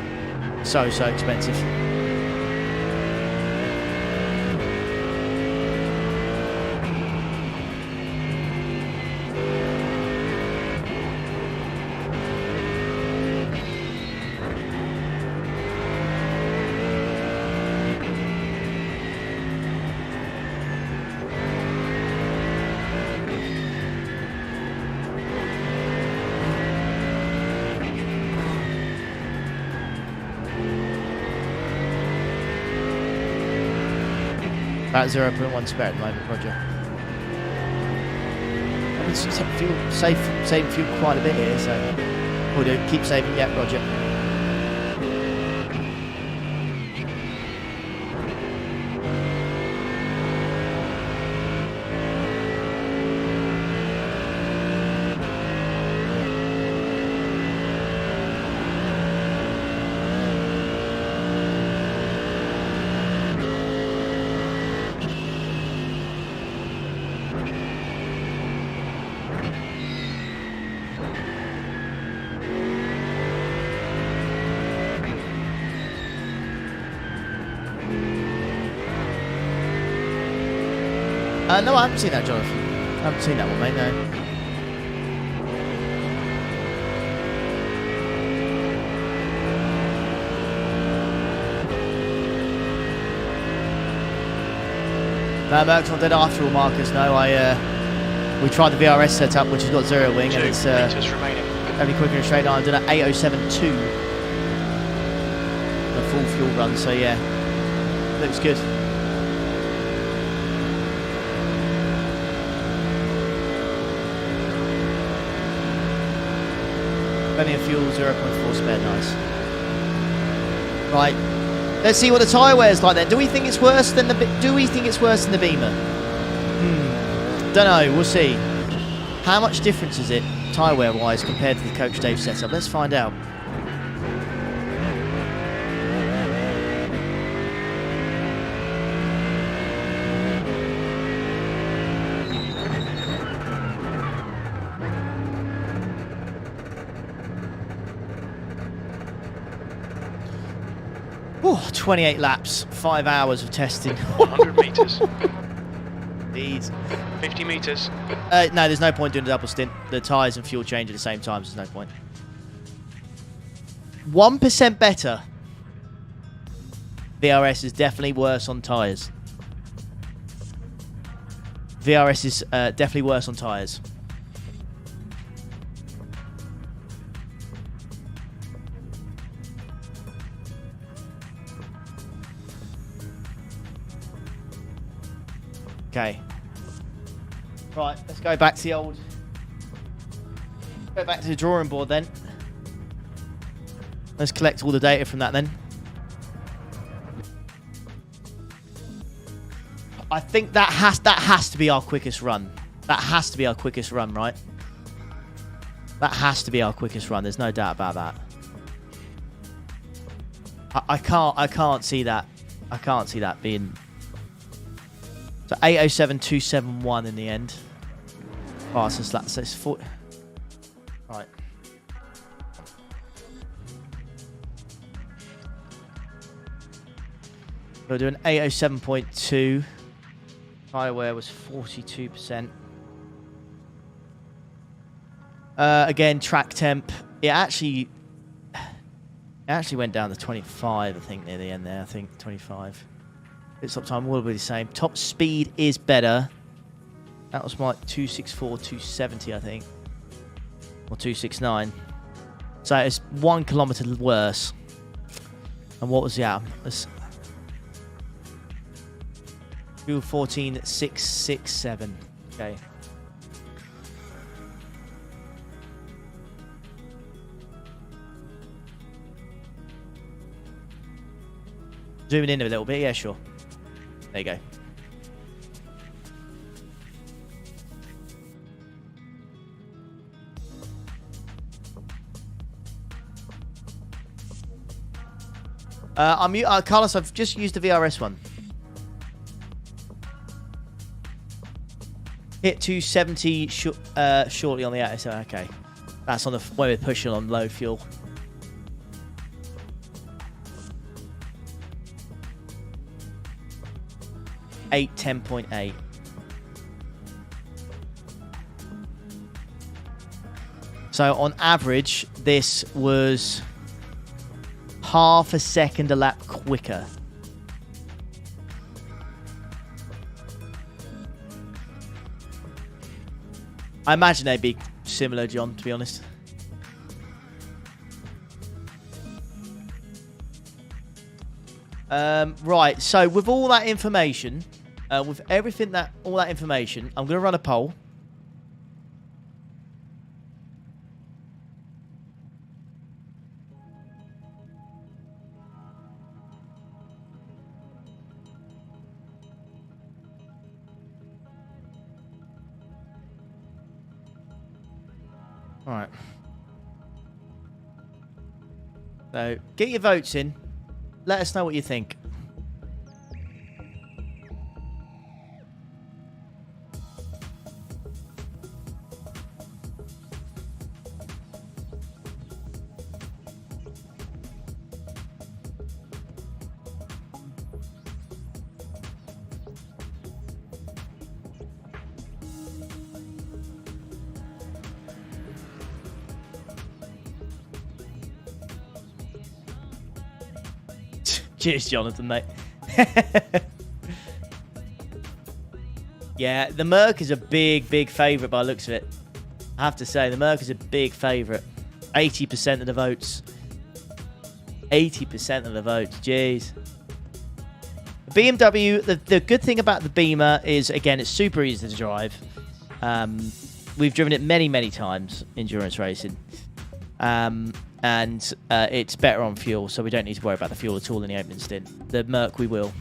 [SPEAKER 1] so expensive. About 0.1 spare at the moment, Roger. I've been saving fuel quite a bit here, so we'll do. Keep saving, yeah, Roger. No, I haven't seen that, Jonathan. I haven't seen that one, mate, no. No, Merc's not dead after all, Marcus. No, we tried the VRS setup, which has got zero wing, and it's only quicker in a straight line. I did an 807.2, a full fuel run. So yeah, looks good. Plenty of fuel, 0.4 spare, nice. Right, let's see what the tyre wear is like then. Do we think it's worse than the Beamer? Don't know, we'll see. How much difference is it, tyre wear wise, compared to the Coach Dave setup? Let's find out. Oh, 28 laps, 5 hours of testing.
[SPEAKER 2] 100 metres.
[SPEAKER 1] These.
[SPEAKER 2] 50 metres.
[SPEAKER 1] No, there's no point doing a double stint. The tyres and fuel change at the same time, so there's no point. 1% better. VRS is definitely worse on tyres. VRS is definitely worse on tyres. Okay. Right, let's go back to the old... Go back to the drawing board then. Let's collect all the data from that then. I think that has to be our quickest run. That has to be our quickest run, right? That has to be our quickest run. There's no doubt about that. I can't see that. I can't see that being... So 807.271 in the end. Oh, so it's 40. Right. we'll do an 807.2. Tire wear was 42%. Again, track temp. It actually went down to 25, I think, near the end there. I think 25. Pit stop time will be the same. Top speed is better. That was like 264, 270, I think. Or 269. So it's 1 kilometre worse. And what was the app? Fuel 14,667. Okay. Zooming in a little bit, yeah, sure. There you go. Carlos, I've just used the VRS one. Hit 270 shortly on the outer. So okay, that's on the when we're pushing on low fuel. Eight 10.8. So on average, this was half a second a lap quicker. I imagine they'd be similar, John, to be honest. Right, so with all that information, with everything all that information, I'm going to run a poll. All right. So, get your votes in. Let us know what you think. Cheers, Jonathan, mate. Yeah, the Merc is a big, big favourite by the looks of it. I have to say, the Merc is a big favourite. 80% of the votes. 80% of the votes. Jeez. The BMW, the good thing about the Beamer is, again, it's super easy to drive. We've driven it many, many times, endurance racing. And it's better on fuel, so we don't need to worry about the fuel at all in the opening stint. The Merc, we will.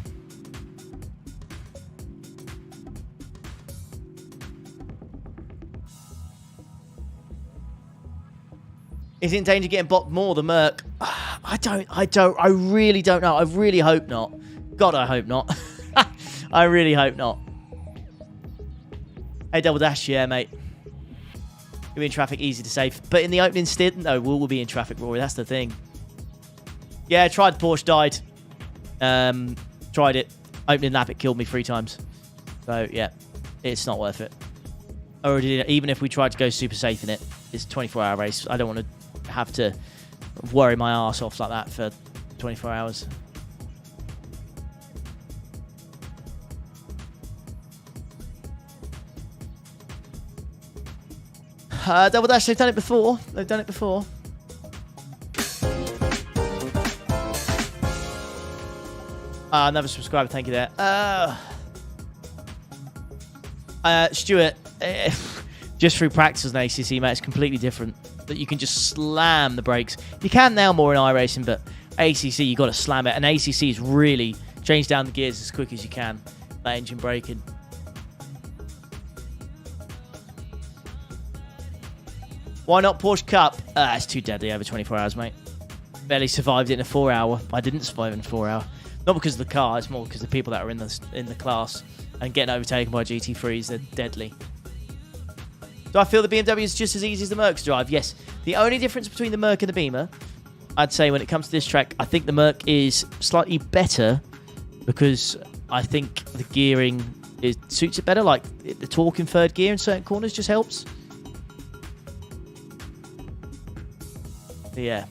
[SPEAKER 1] Is it in danger of getting blocked more, the Merc? I really don't know. I really hope not. God, I hope not. I really hope not. Hey, Double Dash, yeah, mate. You'll be in traffic, easy to save. But in the opening stint, no, we'll be in traffic, Rory. That's the thing. Yeah, tried Porsche, died. Tried it. Opening lap, it killed me 3 times. So, yeah, it's not worth it. Already, even if we tried to go super safe in it, it's a 24-hour race. I don't want to have to worry my arse off like that for 24 hours. Double Dash, they've done it before. They've done it before. Another subscriber, thank you there. Stuart, just through practice as an ACC, mate, it's completely different. That you can just slam the brakes. You can now more in iRacing, but ACC, you got to slam it. And ACC is really change down the gears as quick as you can. That engine braking. Why not Porsche Cup? It's too deadly over 24 hours, mate. Barely survived it in a 4-hour. I didn't survive in a 4-hour. Not because of the car, it's more because the people that are in the class and getting overtaken by GT3s are deadly. Do I feel the BMW is just as easy as the Merc to drive? Yes. The only difference between the Merc and the Beamer, I'd say when it comes to this track, I think the Merc is slightly better because I think the gearing suits it better. Like the torque in third gear in certain corners just helps. But yeah.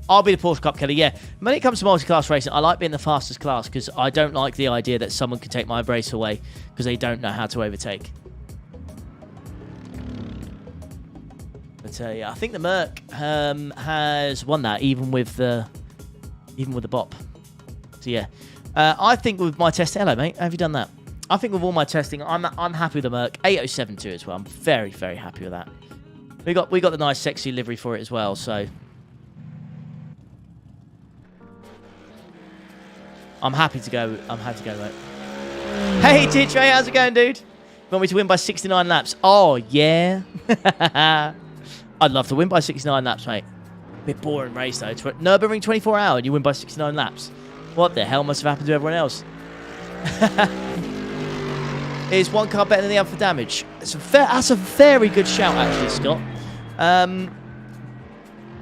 [SPEAKER 1] I'll be the Porsche Cup Kelly. Yeah, when it comes to multi-class racing, I like being the fastest class because I don't like the idea that someone can take my race away because they don't know how to overtake. But yeah, I think the Merc has won that even with the BOP. So yeah, I think with my testing, hello mate, how have you done that? I think with all my testing, I'm happy with the Merc 807 too as well. I'm very happy with that. We got the nice sexy livery for it as well. So I'm happy to go. I'm happy to go, mate. Hey, T-Tray, how's it going, dude? You want me to win by 69 laps? Oh, yeah. I'd love to win by 69 laps, mate. Bit boring race, though. Nurburgring 24 hour and you win by 69 laps. What the hell must have happened to everyone else? Is one car better than the other for damage? That's a very good shout, actually, Scott. I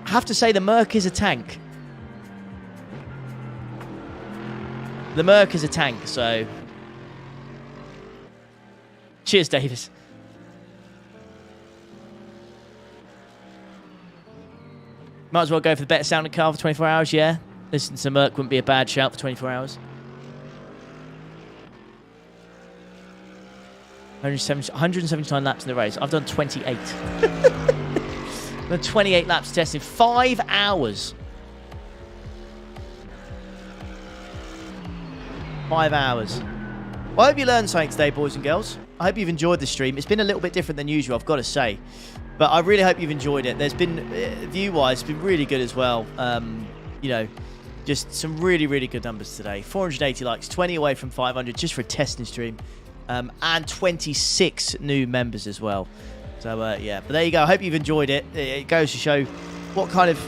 [SPEAKER 1] have to say the Merc is a tank. The Merc is a tank, so... Cheers, Davis. Might as well go for the better sounding car for 24 hours, yeah. Listen to Merc wouldn't be a bad shout for 24 hours. 179 laps in the race. I've done 28. I've done 28 laps testing. 5 hours. 5 hours. Well, I hope you learned something today, boys and girls. I hope you've enjoyed the stream. It's been a little bit different than usual, I've got to say. But I really hope you've enjoyed it. There's been, view-wise, it's been really good as well. You know, just some really good numbers today. 480 likes, 20 away from 500 just for a testing stream. And 26 new members as well. So, yeah. But there you go. I hope you've enjoyed it. It goes to show what kind of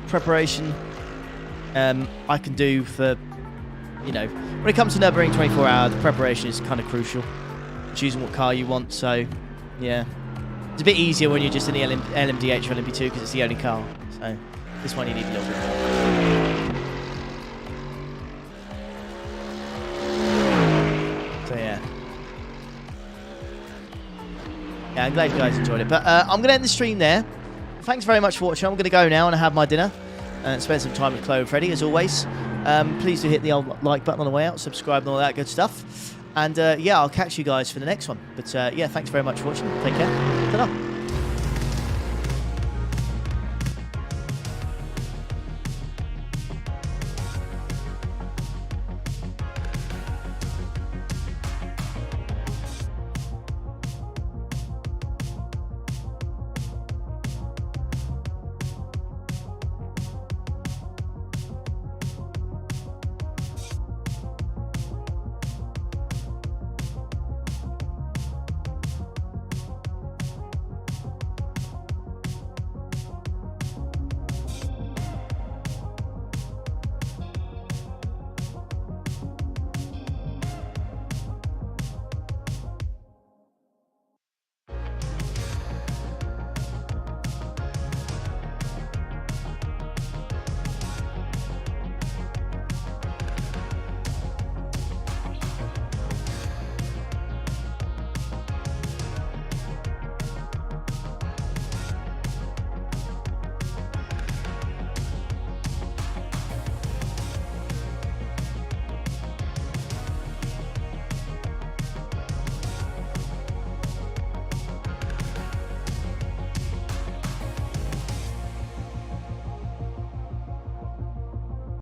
[SPEAKER 1] preparation I can do for... You know, when it comes to Nurburgring 24 hour, the preparation is kind of crucial. Choosing what car you want, so yeah. It's a bit easier when you're just in the LMDH or LMP2 because it's the only car. So this one you need a little bit more. So yeah. Yeah, I'm glad you guys enjoyed it. But I'm going to end the stream there. Thanks very much for watching. I'm going to go now and have my dinner and spend some time with Chloe and Freddie, as always. Please do hit the old like button on the way out, subscribe and all that good stuff. And yeah, I'll catch you guys for the next one. But yeah, thanks very much for watching. Take care. Ta-da.